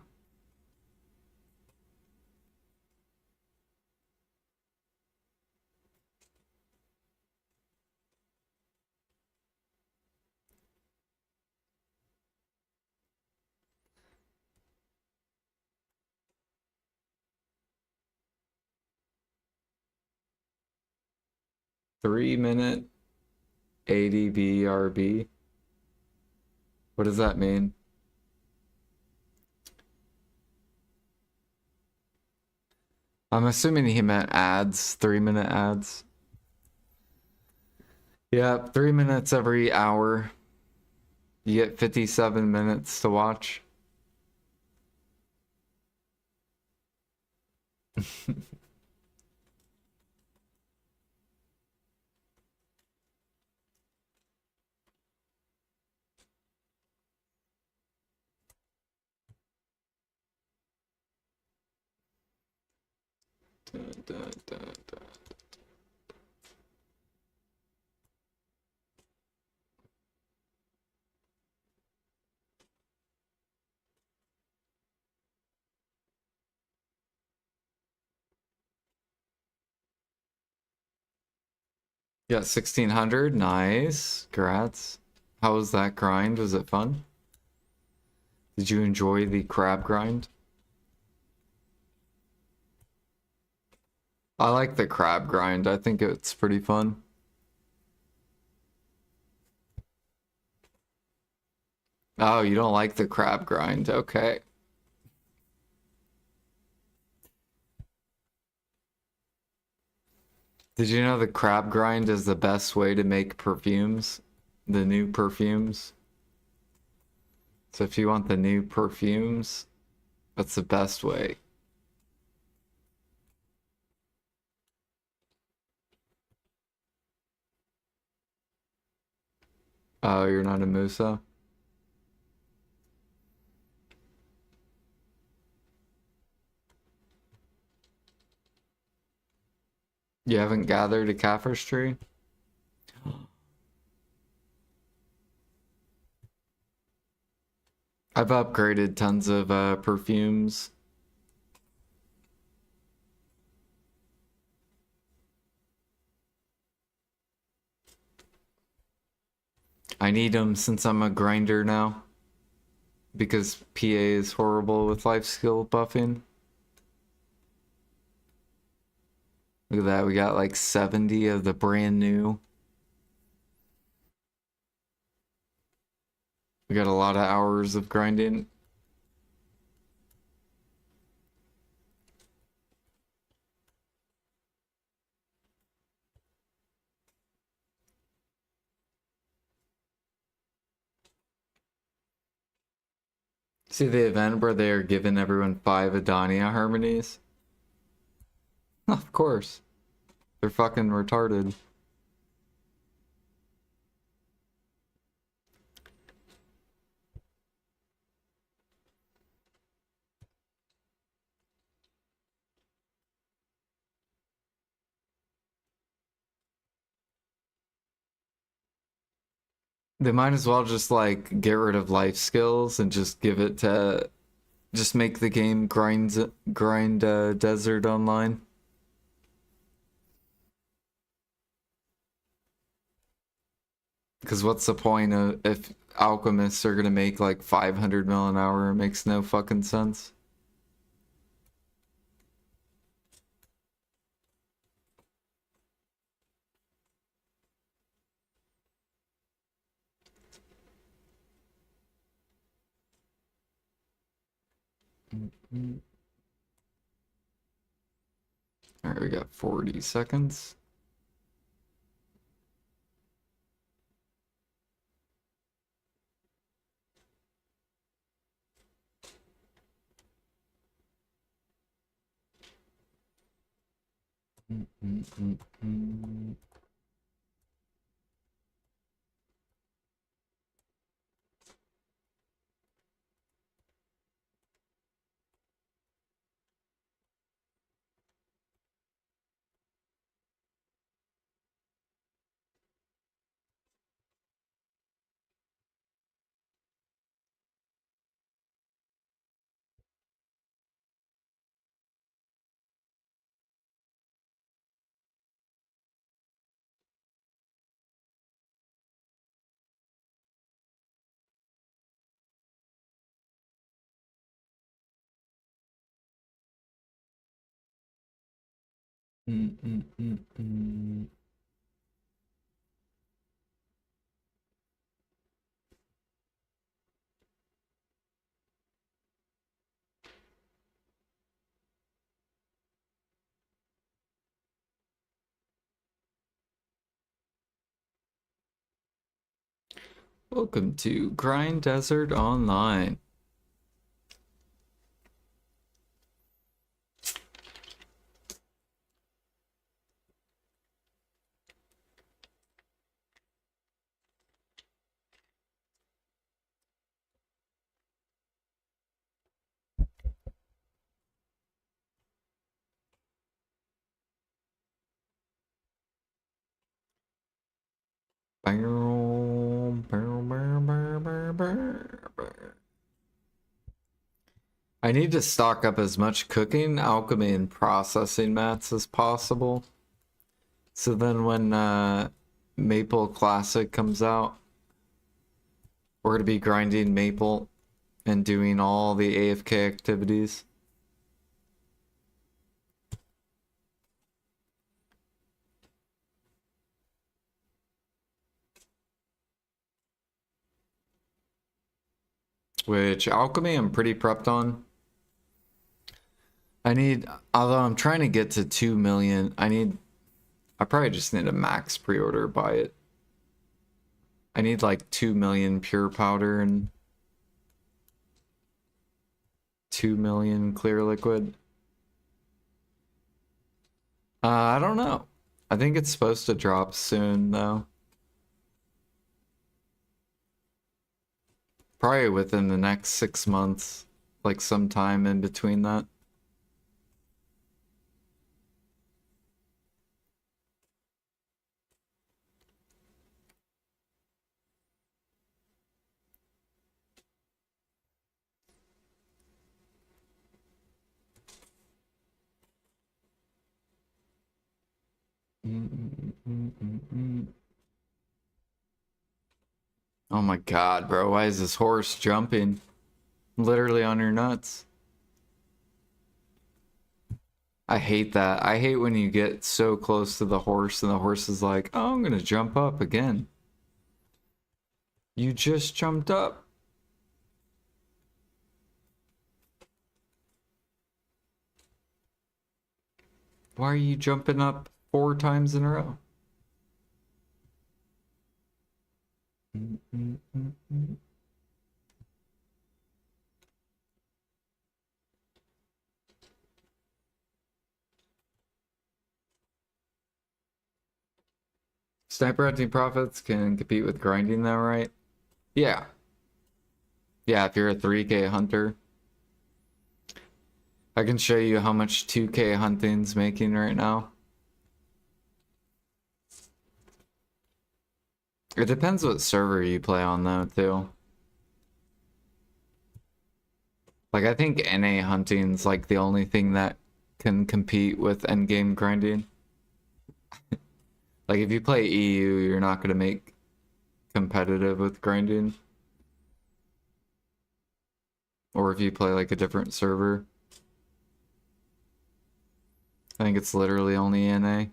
Three-minute ADBRB. What does that mean? I'm assuming he meant ads, 3-minute ads. Yeah, 3 minutes every hour. You get 57 minutes to watch. Yeah, 1600. Nice. Congrats. How was that grind? Was it fun? Did you enjoy the crab grind? I like the crab grind. I think it's pretty fun. Oh, you don't like the crab grind. Okay. Did you know the crab grind is the best way to make perfumes? The new perfumes? So if you want the new perfumes, that's the best way. Oh, you're not a Musa? You haven't gathered a Kaffir's tree? I've upgraded tons of perfumes. I need them since I'm a grinder now. Because PA is horrible with life skill buffing. Look at that, we got like 70 of the brand new. We got a lot of hours of grinding. See the event where they are giving everyone 5 Adania harmonies? Of course. They're fucking retarded. They might as well just like get rid of life skills and just give it to just make the game grind desert online. Because what's the point of if alchemists are gonna make like 500 mil an hour? It makes no fucking sense. All right, we got 40 seconds. Welcome to Grind Desert Online. I need to stock up as much cooking, alchemy, and processing mats as possible. So then when Maple Classic comes out, we're going to be grinding Maple and doing all the AFK activities. Which alchemy I'm pretty prepped on. Although I'm trying to get to 2 million, I probably just need a max pre-order buy it. I need like 2 million pure powder and 2 million clear liquid. I don't know. I think it's supposed to drop soon though. Probably within the next 6 months, like sometime in between that. Oh my god, bro. Why is this horse jumping? Literally on your nuts. I hate that. I hate when you get so close to the horse and the horse is like, oh, I'm gonna jump up again. You just jumped up. Why are you jumping up 4 times in a row? Sniper hunting profits can compete with grinding though, right? Yeah. Yeah, if you're a 3K hunter. I can show you how much 2K hunting's making right now. It depends what server you play on though, too. Like, I think NA hunting's like the only thing that can compete with endgame grinding. Like, if you play EU, you're not gonna make competitive with grinding. Or if you play like a different server. I think it's literally only NA.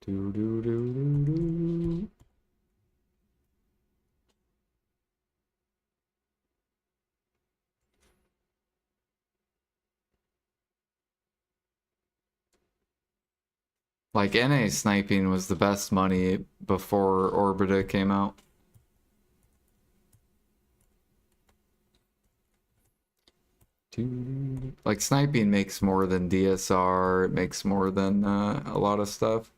Do do do do do. Like, NA sniping was the best money before Orbita came out. Like, sniping makes more than DSR, it makes more than a lot of stuff.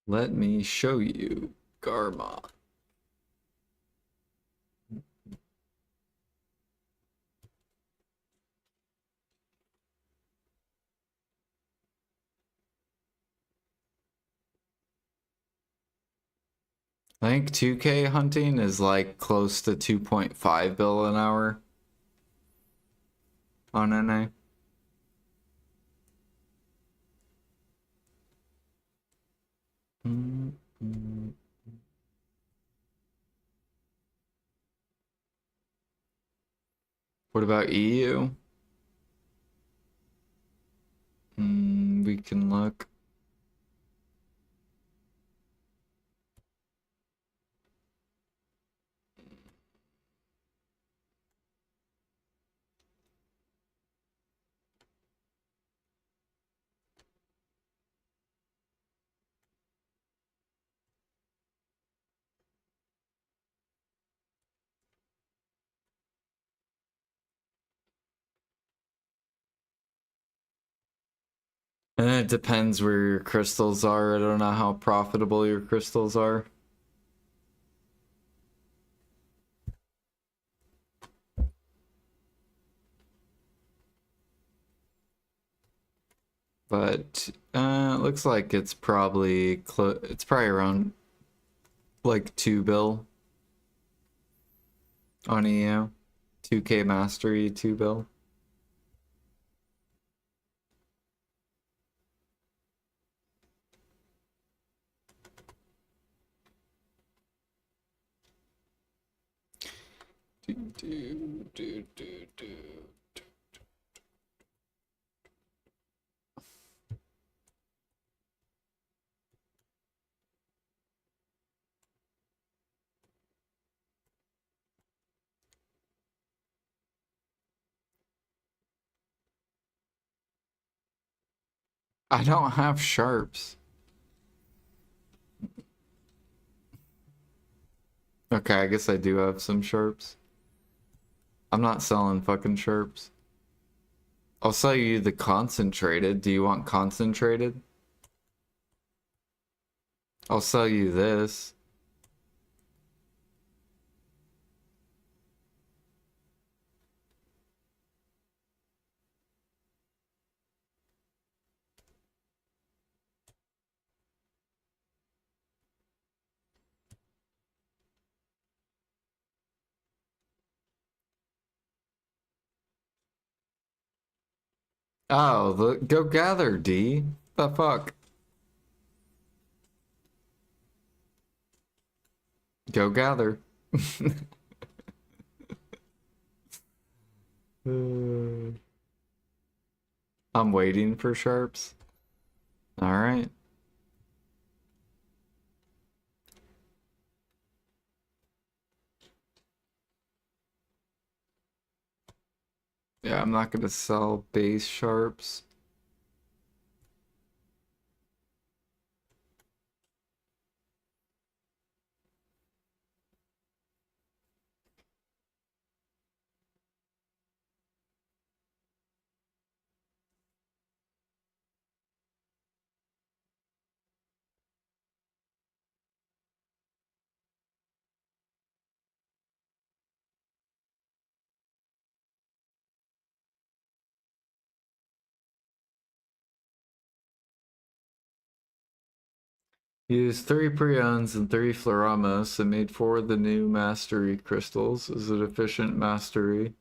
Let me show you Garma. I think 2K hunting is like close to 2.5 bill an hour on NA. What about EU? We can look. And it depends where your crystals are. I don't know how profitable your crystals are. But it looks like it's probably around like 2 bill on EO. 2K mastery, 2 bill. I don't have sharps. Okay, I guess I do have some sharps. I'm not selling fucking sharps. I'll sell you the concentrated. Do you want concentrated? I'll sell you this. Oh, go gather, D. The fuck? Go gather. I'm waiting for sharps. All right. Yeah, I'm not gonna sell base sharps. Used 3 preones and 3 fluoramos and made 4 of the new mastery crystals. Is it efficient mastery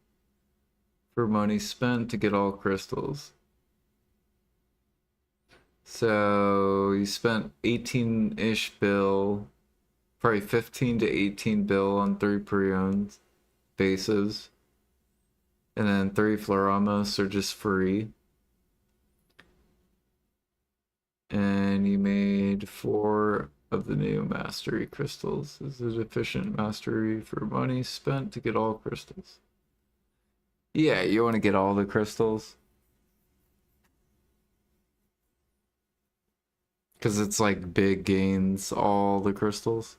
for money spent to get all crystals? So you spent 18-ish bill, probably 15 to 18 bill on 3 preones bases. And then 3 fluoramos are just free. And you made 4 of the new mastery crystals. Is it efficient mastery for money spent to get all crystals? Yeah, you want to get all the crystals? Because it's like big gains, all the crystals.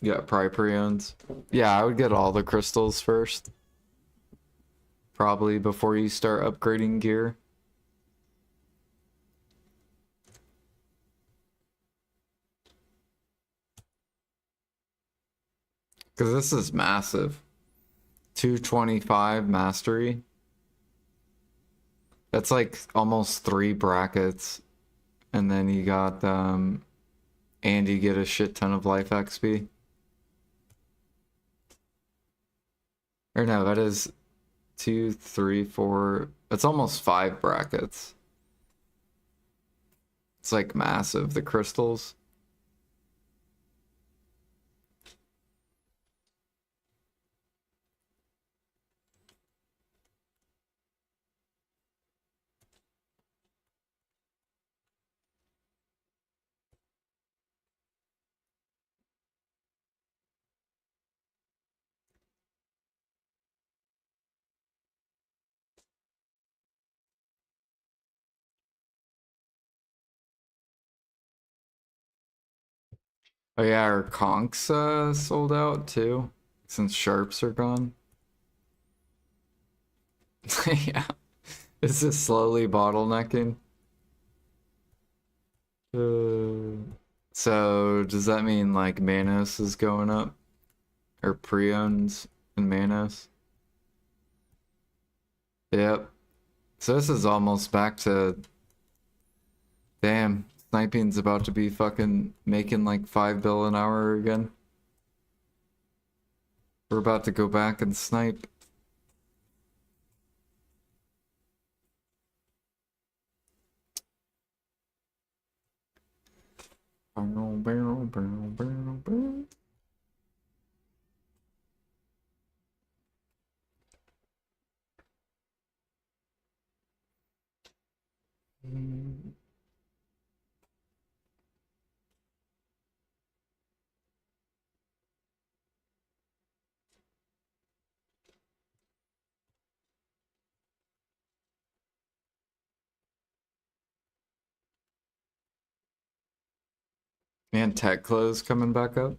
Yeah, probably preons. Yeah, I would get all the crystals first. Probably before you start upgrading gear. Because this is massive. 225 mastery. That's like almost 3 brackets. And then you got, and you get a shit ton of life XP. Or no, that is 2, 3, 4. That's almost 5 brackets. It's like massive, the crystals. Oh yeah, our conks sold out too, since sharps are gone. Yeah. Is this slowly bottlenecking? So does that mean like Manos is going up? Or preones and Manos? Yep. So this is almost back to, damn, sniping's about to be fucking making like 5 bill an hour again. We're about to go back and snipe. Barrel, barrel, barrel, barrel, barrel. Man, tech clothes coming back up.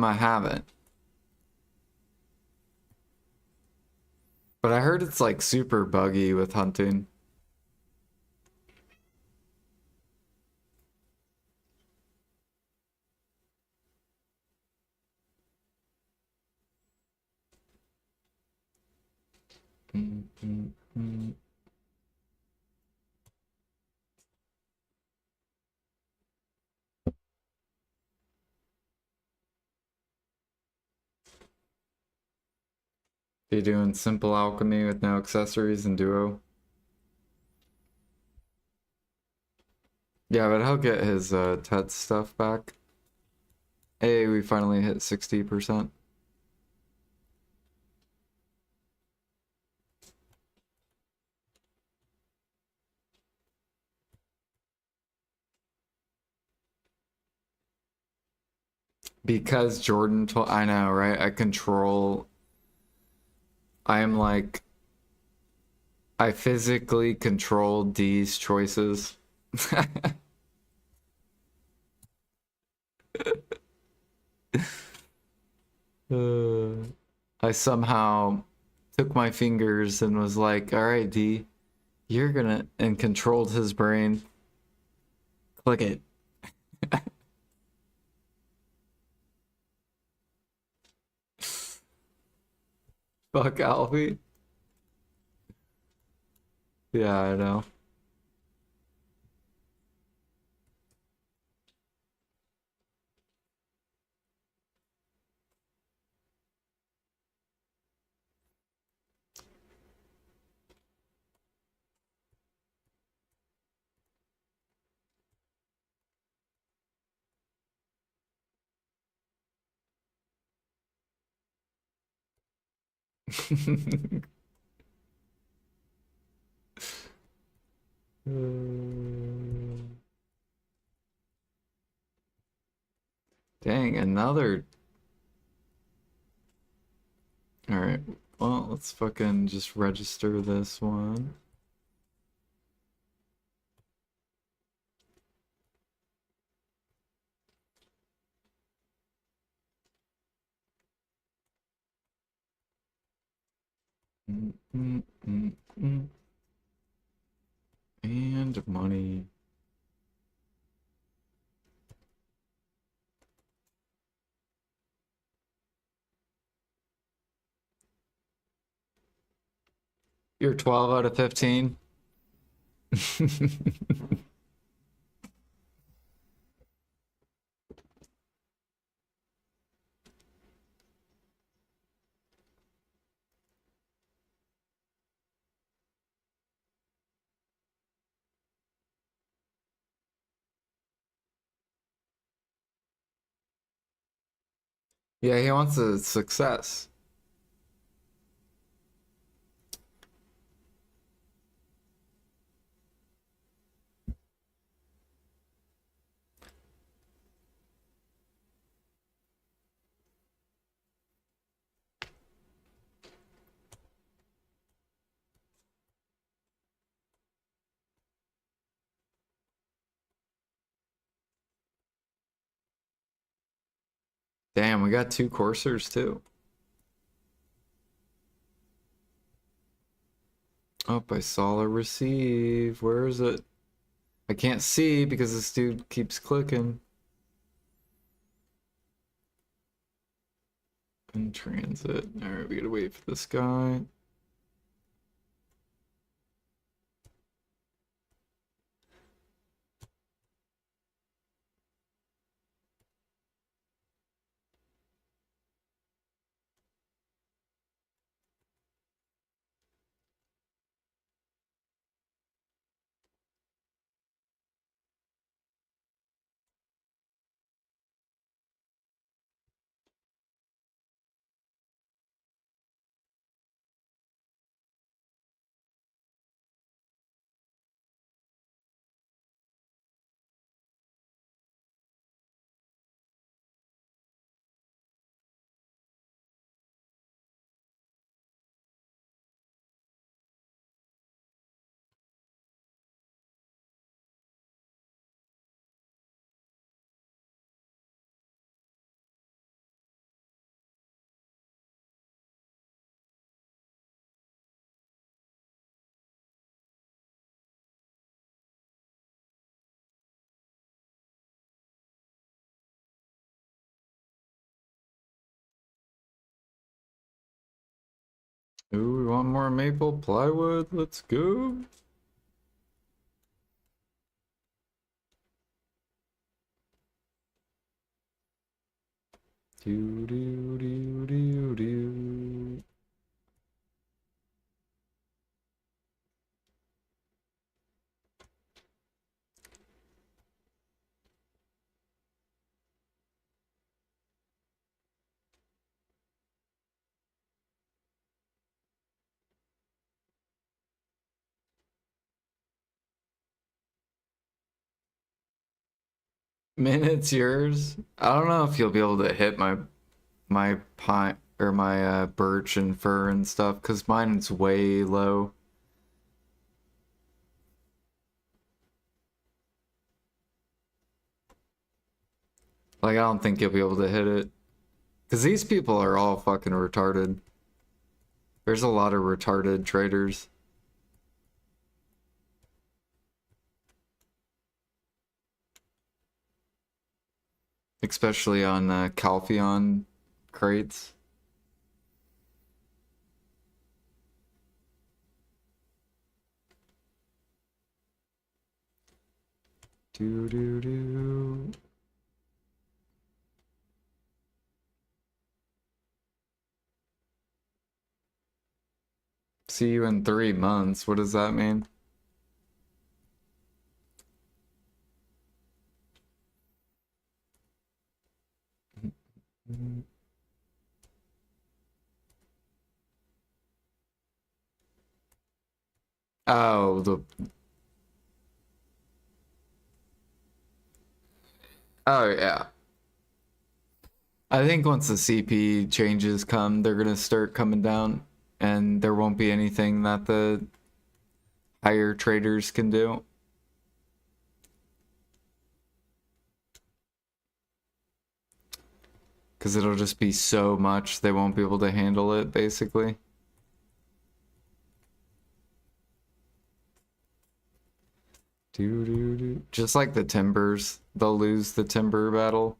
I haven't. But I heard it's like super buggy with hunting. Mm, mm, mm. Be doing simple alchemy with no accessories and duo. Yeah, but he'll get his Tet stuff back. Hey, we finally hit 60%. Because Jordan told, I know, right? I am like, I physically control D's choices. Uh, I somehow took my fingers and was like, all right, D, you're gonna, and controlled his brain. Click it. Fuck Alfie. Yeah, I know. Dang, another. Alright, well, let's fucking just register this one. Mm, mm, mm, mm. And money. You're 12 out of 15. Yeah, he wants a success. Damn, we got 2 coursers too. Oh, I saw a receive. Where is it? I can't see because this dude keeps clicking. In transit. Alright, we gotta wait for this guy. Ooh, we want more maple plywood. Let's go. Do do do do do. Minute's yours. I don't know if you'll be able to hit my pine or my birch and fir and stuff because mine's way low. Like I don't think you'll be able to hit it because these people are all fucking retarded. There's a lot of retarded traders. Especially on Calpheon crates. Do do do. See you in 3 months. What does that mean? Oh, oh yeah. I think once the CP changes come, they're gonna start coming down, and there won't be anything that the higher traders can do. Because it'll just be so much, they won't be able to handle it, basically. Do do do. Just like the timbers, they'll lose the timber battle.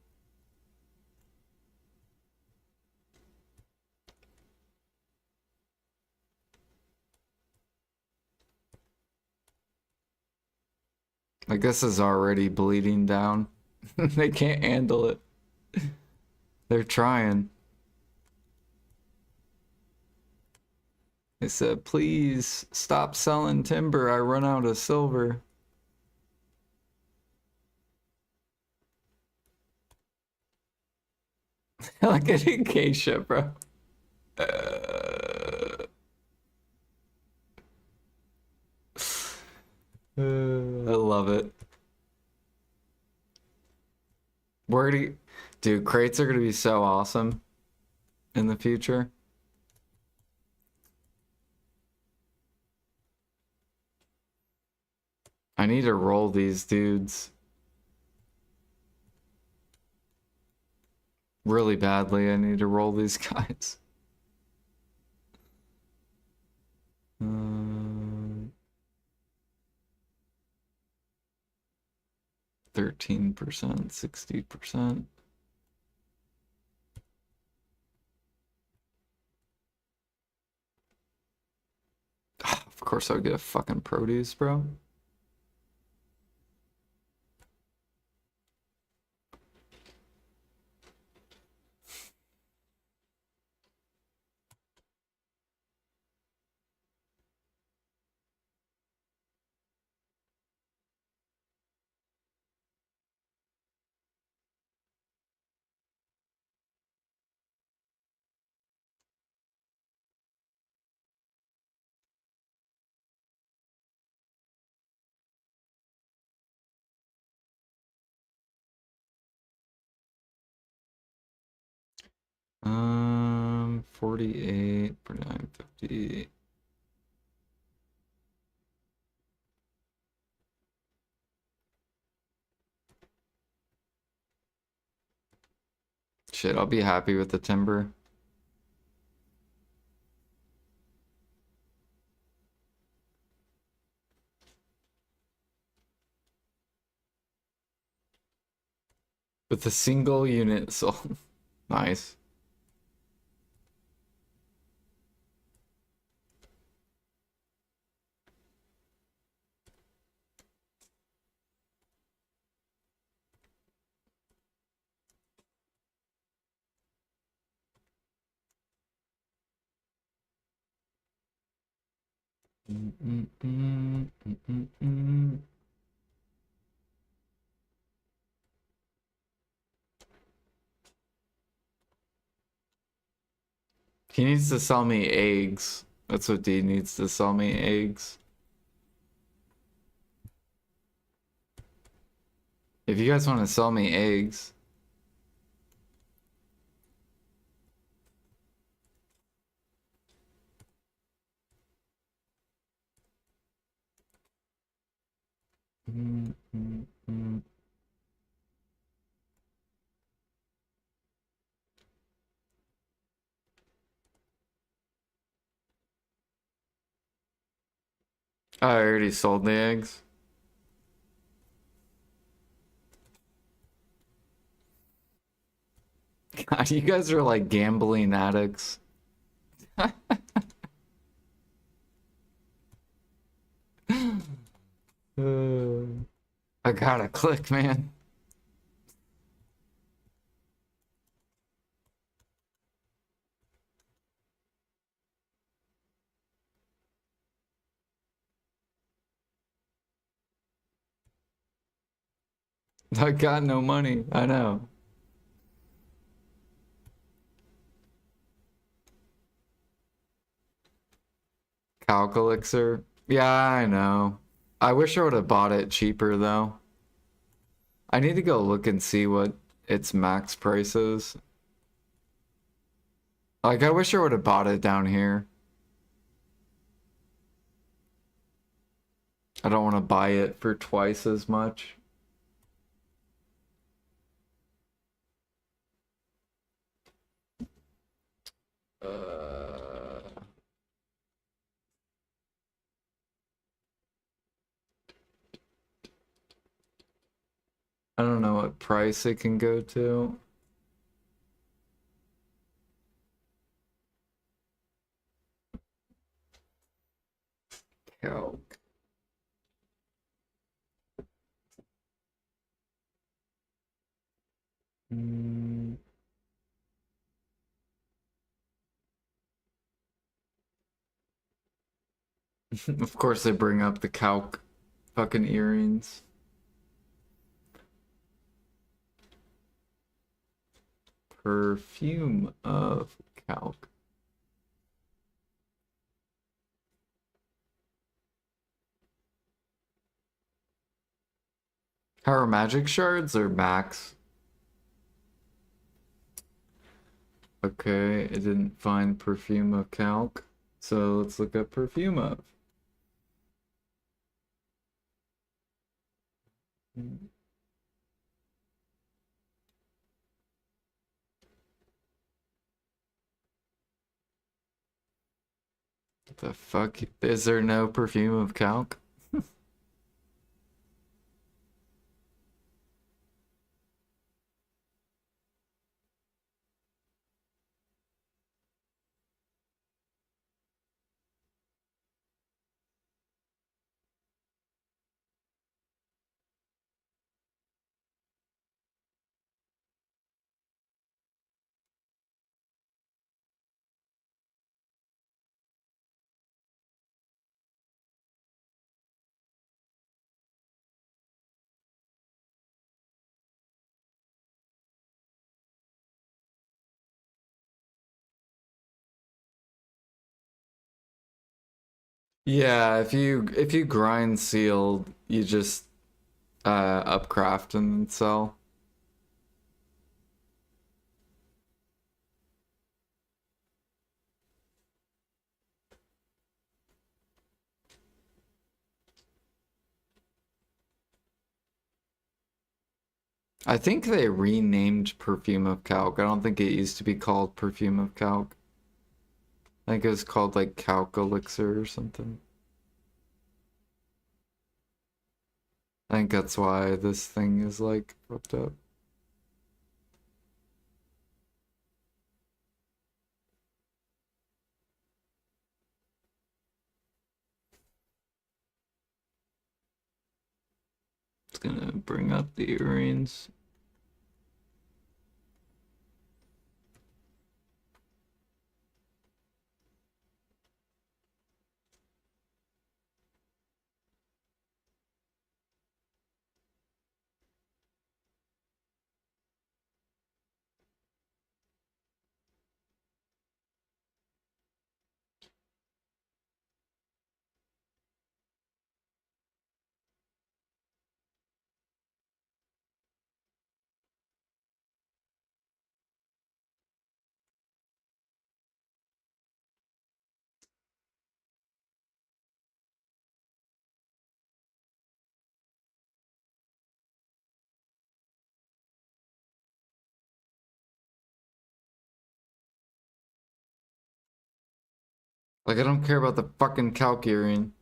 Like this is already bleeding down. They can't handle it. They're trying. They said, please stop selling timber. I run out of silver. Like an acacia, bro. I love it. Where do you... Dude, crates are gonna be so awesome in the future. I need to roll these dudes. really badly. I need to roll these guys. 13%, 60%. Of course I would get a fucking produce, bro. Um, 48, 49, 50. Shit, I'll be happy with the timber. With a single unit sold. Nice. He needs to sell me eggs. That's what D needs to sell me, eggs. If you guys want to sell me eggs. I already sold the eggs. God, you guys are like gambling addicts. I gotta click, man. I got no money. I know. Calc elixir. Yeah, I know. I wish I would have bought it cheaper though. I need to go look and see what its max price is. Like, I wish I would have bought it down here. I don't want to buy it for twice as much. I don't know what price it can go to. Calc. Of course they bring up the calc fucking earrings. Perfume of calc. How are magic shards or max? Okay, it didn't find perfume of calc. So let's look up perfume of. The fuck? Is there no perfume of calc? Yeah, if you grind sealed, you just upcraft and sell. I think they renamed Perfume of Calc. I don't think it used to be called Perfume of Calc. I think it was called like Calc Elixir or something. I think that's why this thing is like fucked up. It's gonna bring up the earrings. Like I don't care about the fucking Calc earring.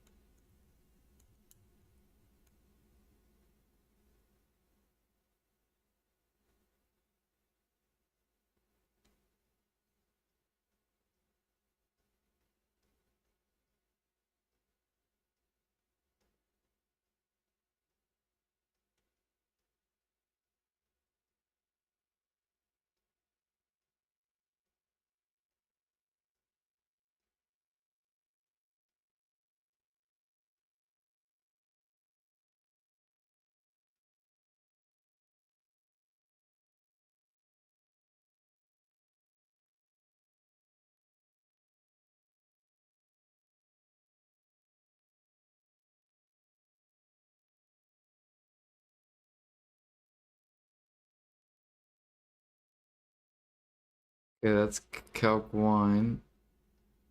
Yeah, that's Calc wine.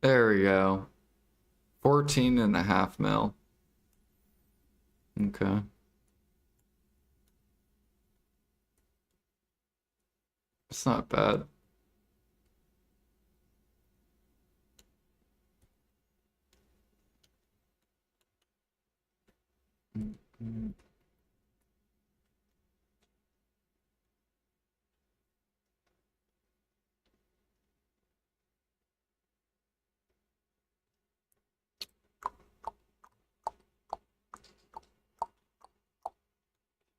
There we go. 14.5 mil. Okay. It's not bad.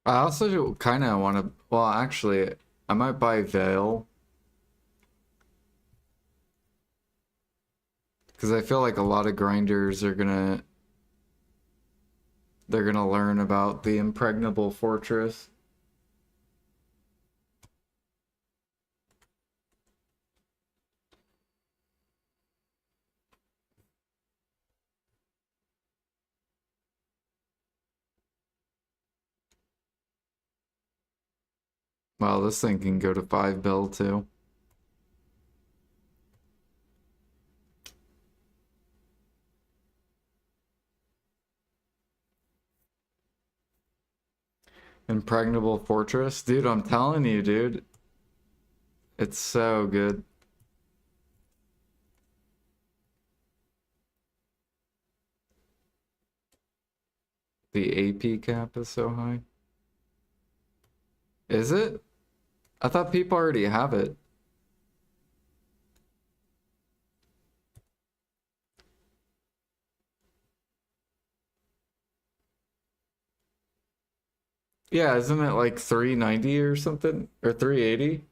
I also kind of want to, well, actually, I might buy Veil because I feel like a lot of grinders are they're gonna learn about the impregnable fortress. Wow, this thing can go to 5 bill too. Impregnable fortress? Dude, I'm telling you, dude. It's so good. The AP cap is so high. Is it? I thought people already have it. Yeah, isn't it like 390 or something? Or 380?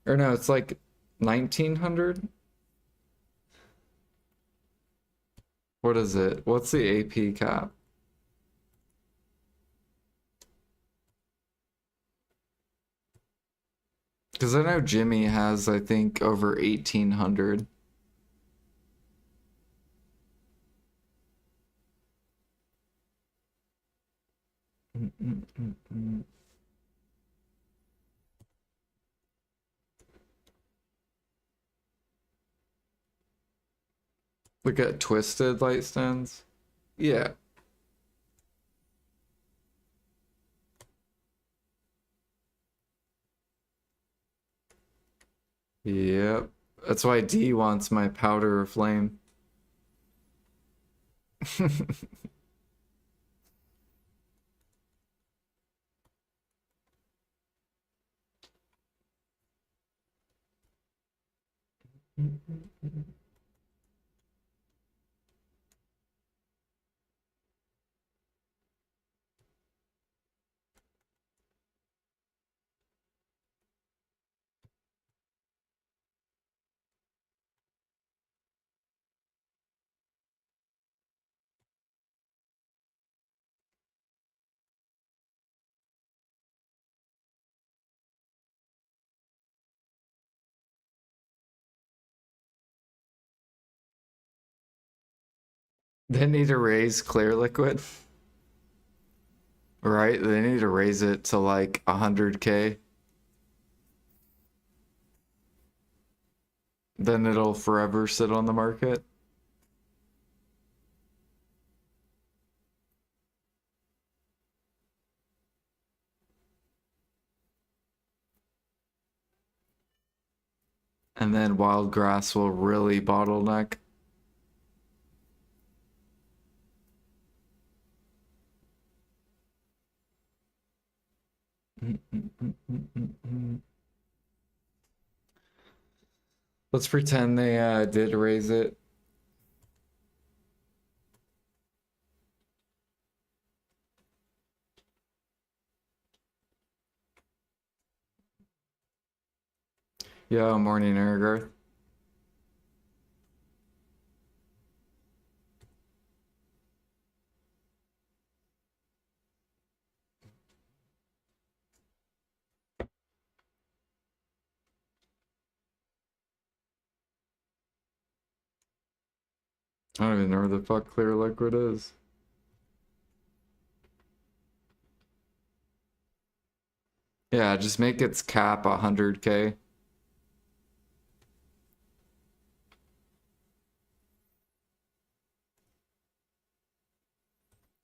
Or no, it's like 1900? What is it? What's the AP cap? Because I know Jimmy has, I think, over 1800. Look at twisted light stones. Yeah. Yep. That's why D wants my powder or flame. They need to raise clear liquid, right? They need to raise it to like 100K. Then it'll forever sit on the market. And then wild grass will really bottleneck. Let's pretend they did raise it. Yo, morning, Ergar. I don't even know where the fuck clear liquid is. Yeah, just make its cap 100K.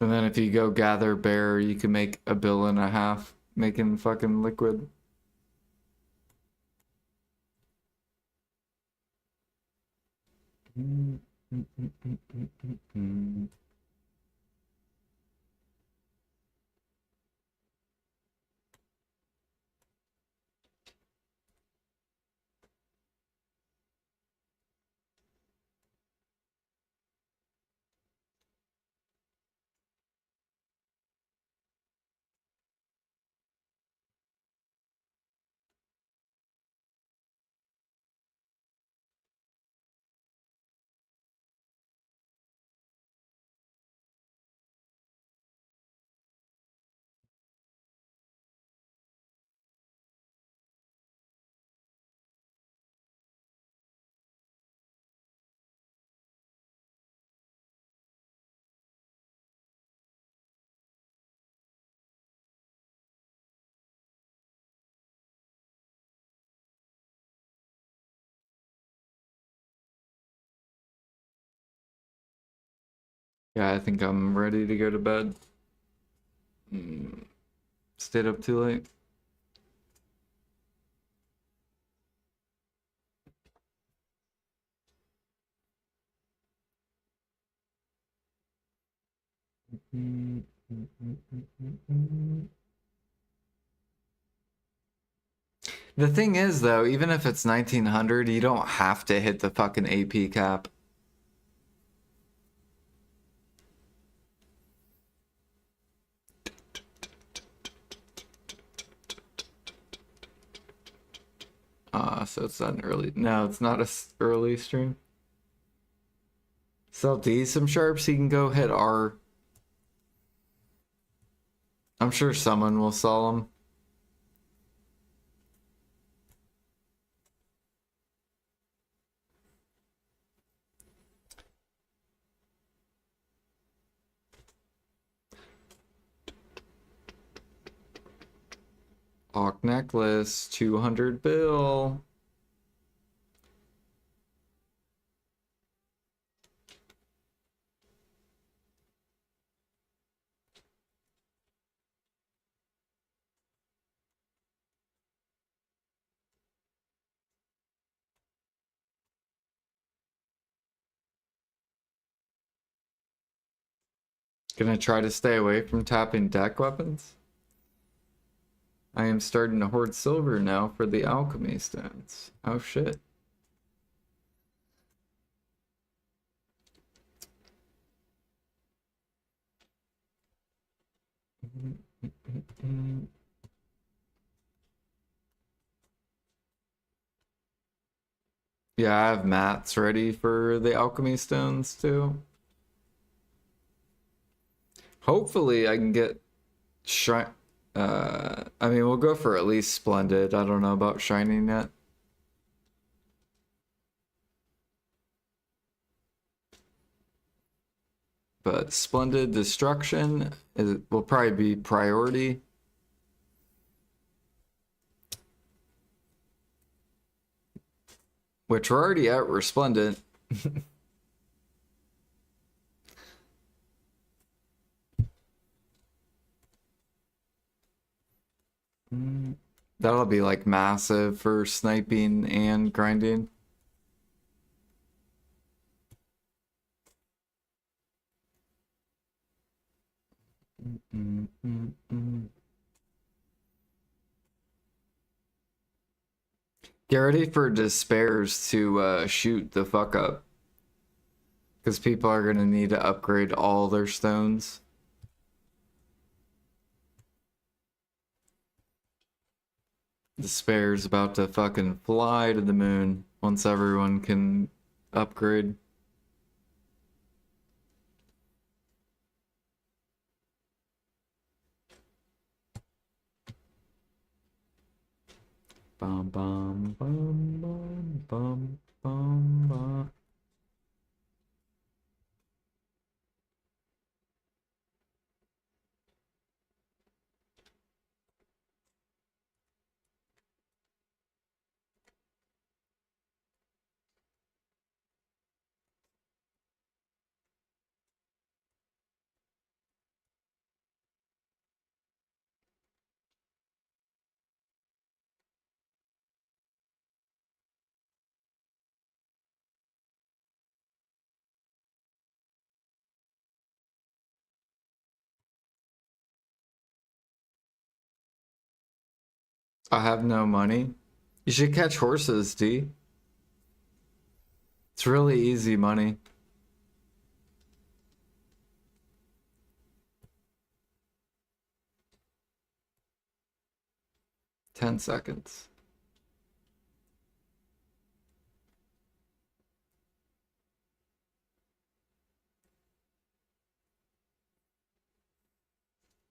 And then if you go gather bear, you can make 1.5 billion making fucking liquid. Yeah, I think I'm ready to go to bed. Stayed up too late. The thing is, though, even if it's 1900, you don't have to hit the fucking AP cap. So it's not an early. No, it's not a early stream. Sell D some sharps, he can go hit R. I'm sure someone will sell them. Hawk necklace, 200 bill. Gonna try to stay away from tapping deck weapons. I am starting to hoard silver now for the alchemy stones. Oh shit. Yeah, I have mats ready for the alchemy stones too. Hopefully I can get shrine. I mean, we'll go for at least splendid. I don't know about shining yet. But splendid destruction will probably be priority. Which we're already at resplendent. That'll be like massive for sniping and grinding. Get ready for despairs to shoot the fuck up. Because people are going to need to upgrade all their stones. Despair's about to fucking fly to the moon once everyone can upgrade. Bum bum bum bum bum bum bum. I have no money. You should catch horses, D. It's really easy money. Ten seconds.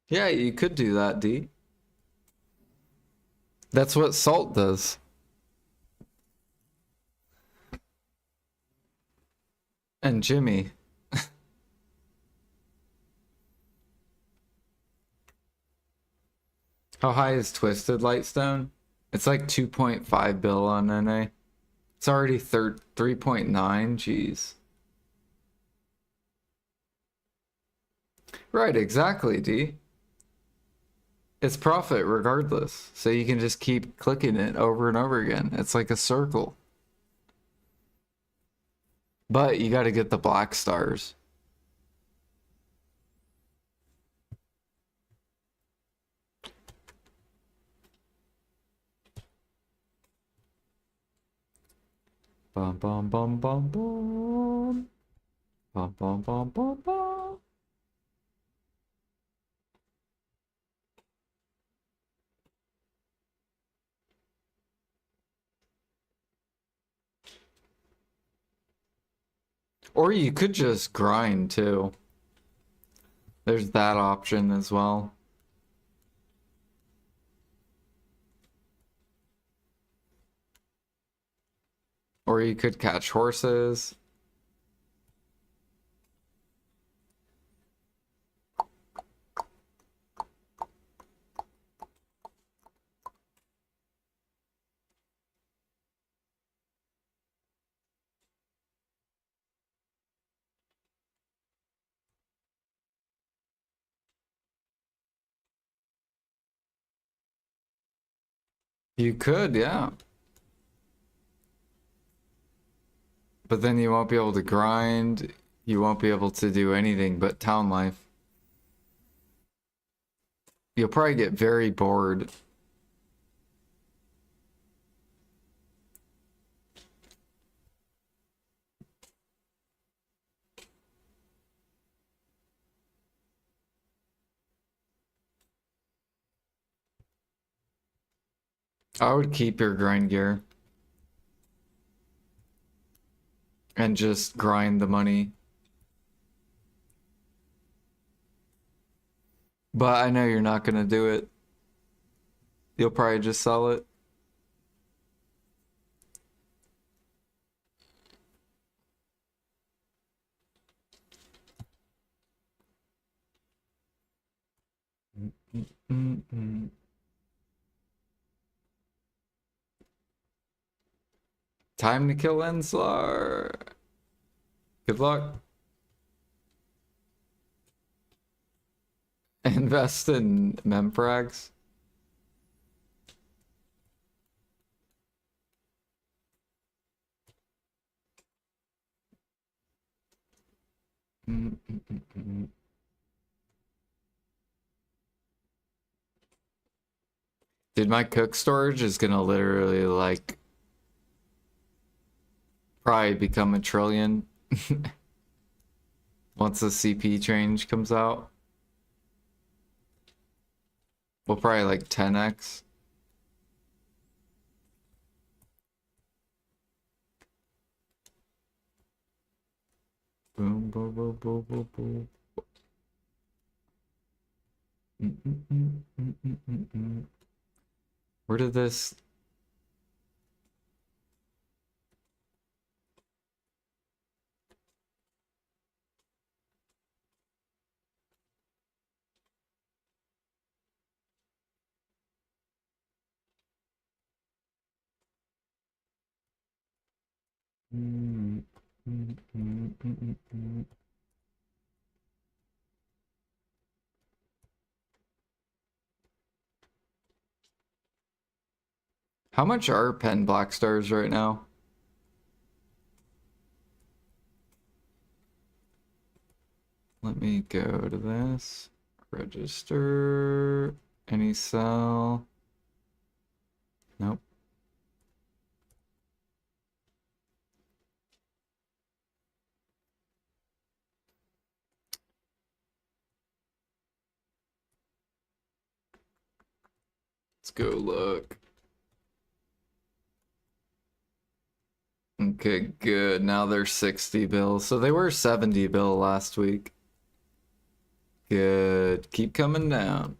Yeah, you could do that, D. That's what salt does. And Jimmy. How high is Twisted Lightstone? It's like 2.5 bill on NA. It's already 3.9. Jeez. Right, exactly, D. It's profit regardless. So you can just keep clicking it over and over again. It's like a circle. But you got to get the black stars. Bum bum bum bum bum. Bum bum bum bum bum. Or you could just grind too. There's that option as well. Or you could catch horses. You could, yeah. But then you won't be able to grind. You won't be able to do anything but town life. You'll probably get very bored. I would keep your grind gear and just grind the money. But I know you're not gonna do it. You'll probably just sell it. Time to kill Enslar. Good luck. Invest in Memfrags. Dude, my cook storage is gonna literally like probably become a trillion once the CP change comes out. We'll probably like 10x. Boom, boom, boom, boom, boom, boom. Where did this? How much are pen black stars right now? Let me go to this. Register. Any cell. Nope. Let's go look. Okay, good. Now they're 60 bill. So they were 70 bill last week. Good. Keep coming down.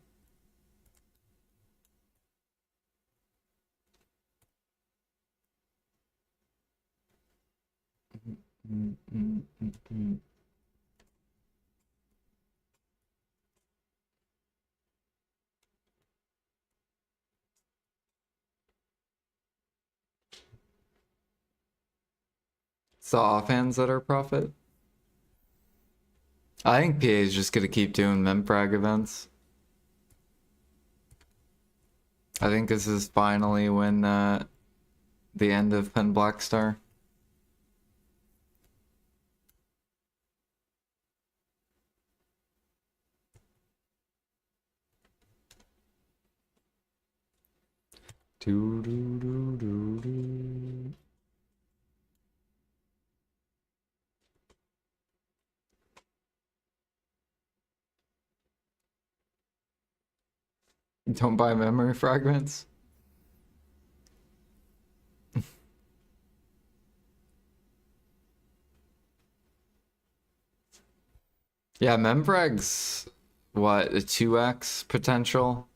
It's the offhands that are profit. I think PA is just gonna keep doing memfrag events. I think this is finally when the end of Pen Black Star. Do do do do do. Don't buy memory fragments. Yeah, memfrag's what, a 2x potential?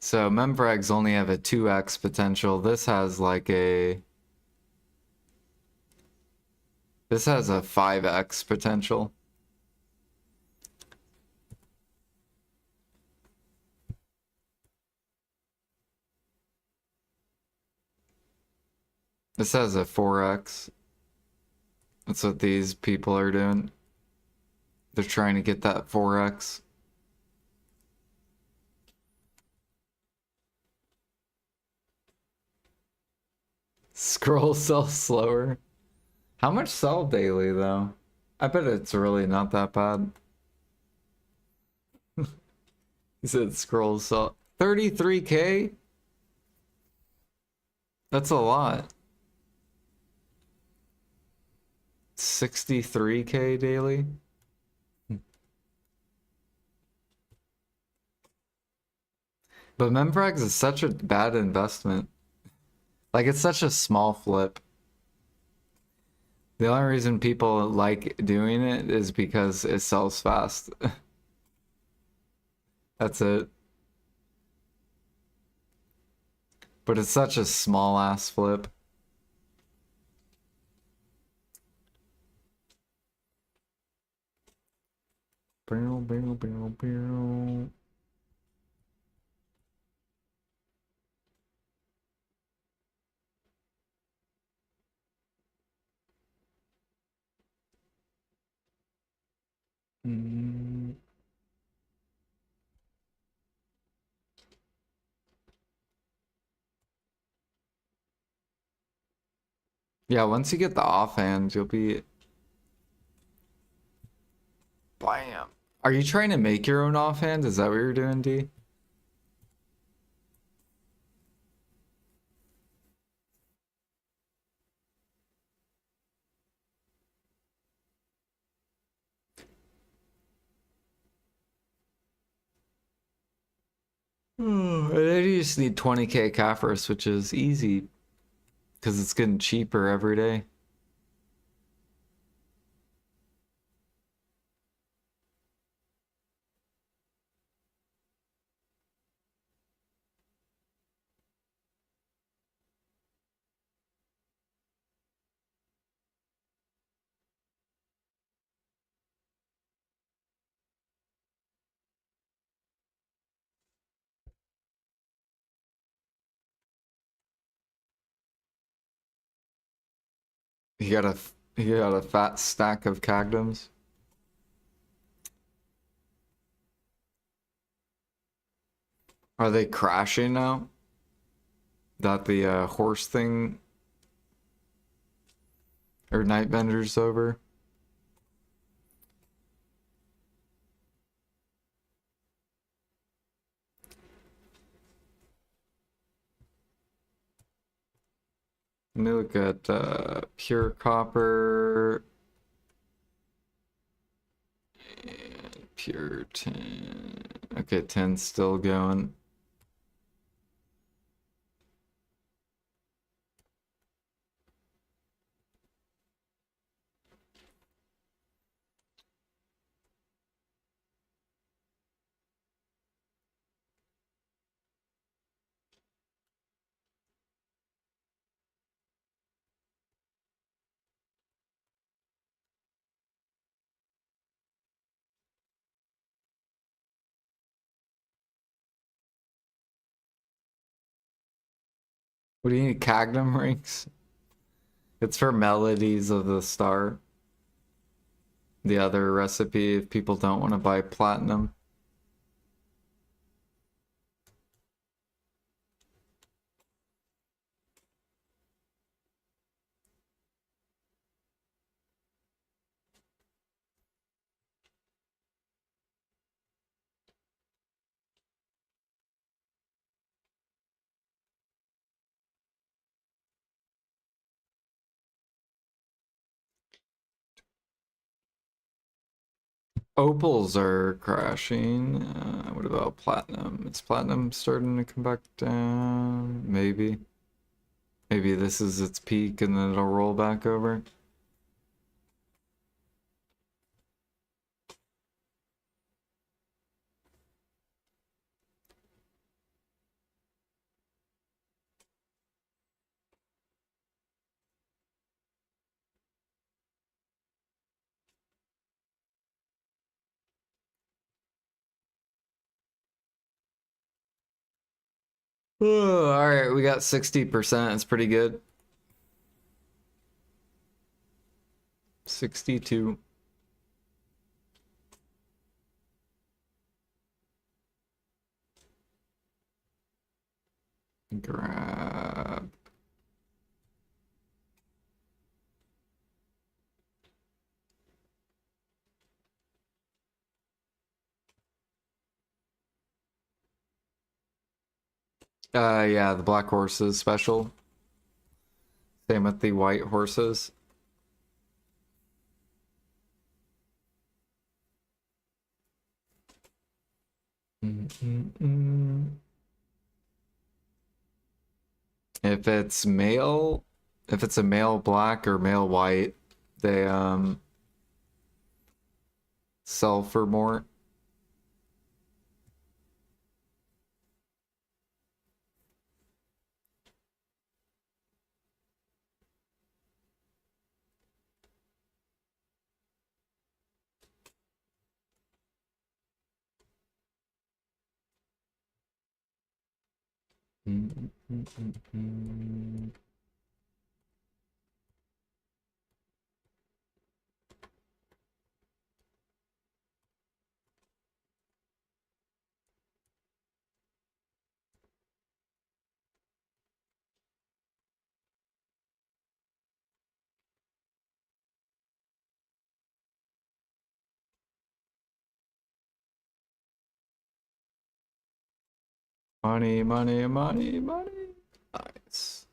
So memfrags only have a 2x potential. This has like a... This has a 5x potential. This has a 4x. That's what these people are doing. They're trying to get that 4x. Scroll sell slower. How much sell daily though? I bet it's really not that bad. He said scroll sell 33K? That's a lot. 63K daily? But memfrags is such a bad investment. Like, it's such a small flip. The only reason people like doing it is because it sells fast. That's it. But it's such a small ass flip. Mm. Yeah, once you get the offhand, you'll be... Bam. Are you trying to make your own offhand? Is that what you're doing, D? And then you just need 20K Kaffers, which is easy because it's getting cheaper every day. You got a fat stack of cagdums. Are they crashing now? That the horse thing or Nightbender's over? Let me look at pure copper and pure tin. Okay, tin's still going. What do you need? Cagdum rings? It's for Melodies of the Star. The other recipe if people don't want to buy platinum. Opals are crashing. What about platinum? Is platinum starting to come back down? Maybe. Maybe this is its peak and then it'll roll back over. All right, we got 60%. It's pretty good. 62. Grab. Yeah, the black horses special. Same with the white horses. If it's male, if it's a male black or male white, they sell for more. Money, money, money, money. Nice.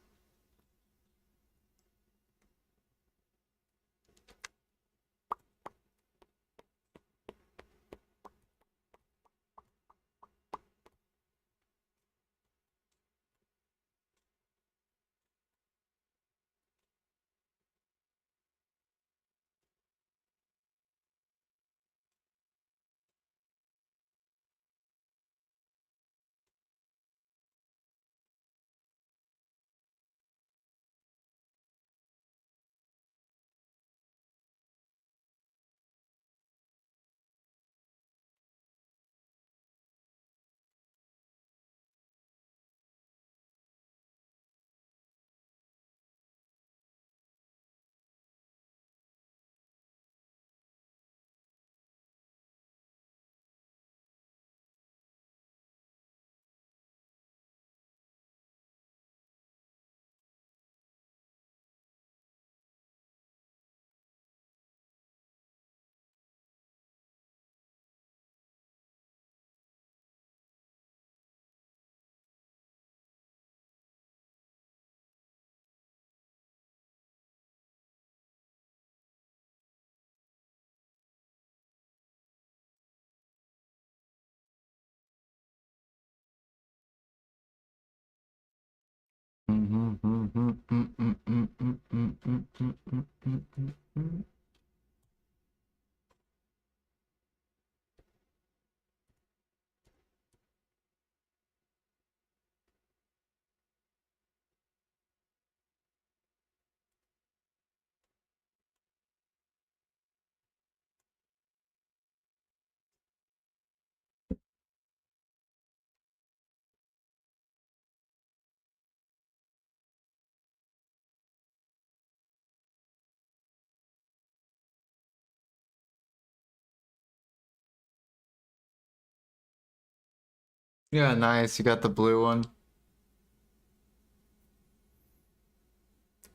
Yeah, nice. You got the blue one.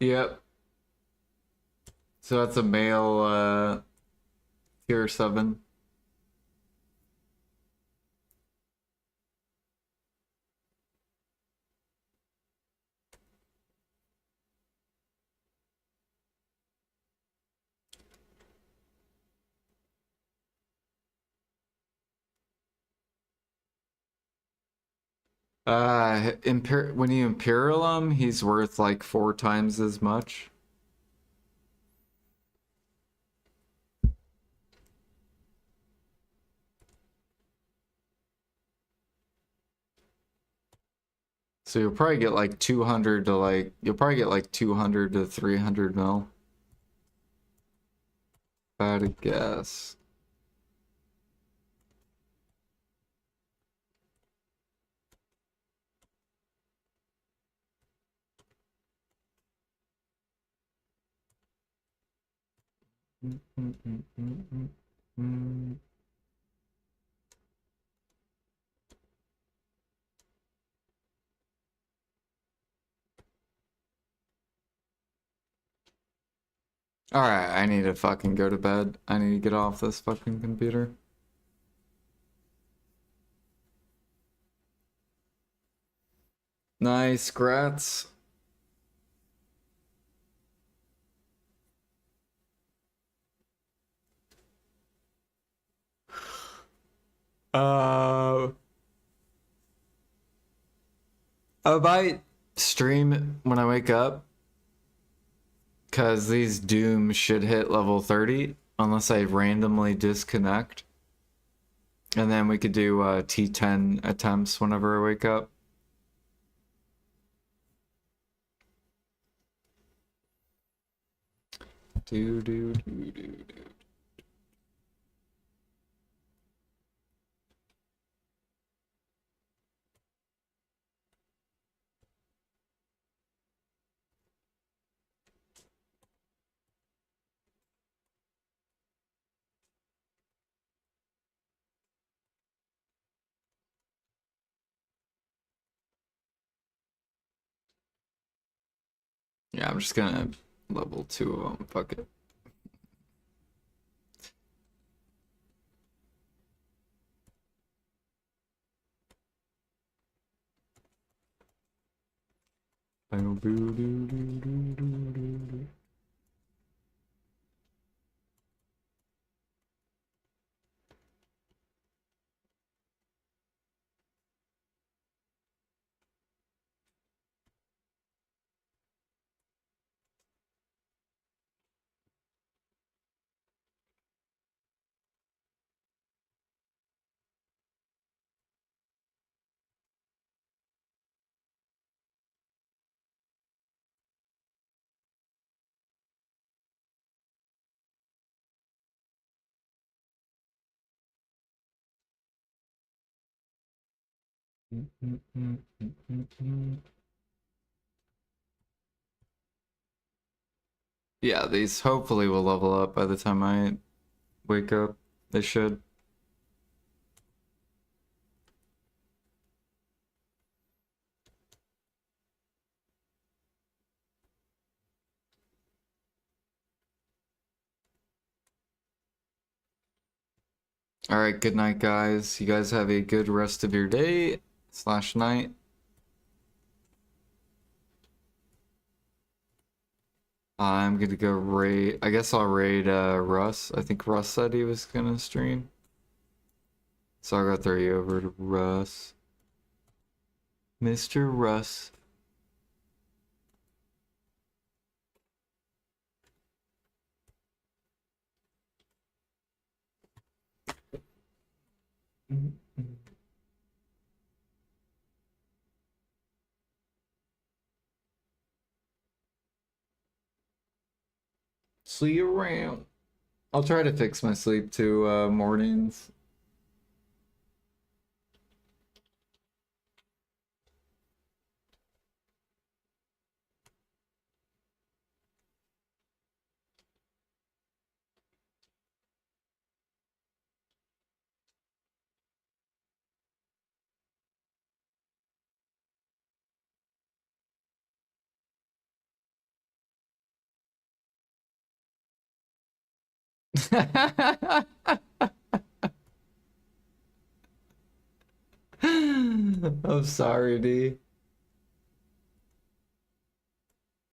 Yep. So that's a male tier 7. When you Imperial him, he's worth like 4 times as much. So you'll probably get like 200 to like, you'll probably get like 200 to 300 mil. If I had to guess. Alright, I need to fucking go to bed. I need to get off this fucking computer. Nice, grats. Uh, I might stream when I wake up, because these dooms should hit level 30 unless I randomly disconnect. And then we could do T10 attempts whenever I wake up. Do do do do do. Yeah, I'm just gonna level 2 of them. Fuck it. Yeah, these hopefully will level up by the time I wake up. They should. Alright, good night, guys. You guys have a good rest of your day / night. I'm gonna go raid. I guess I'll raid Russ. I think Russ said he was gonna stream. So I'll go throw you over to Russ. Mr. Russ. See you around. I'll try to fix my sleep to mornings. I'm sorry, D.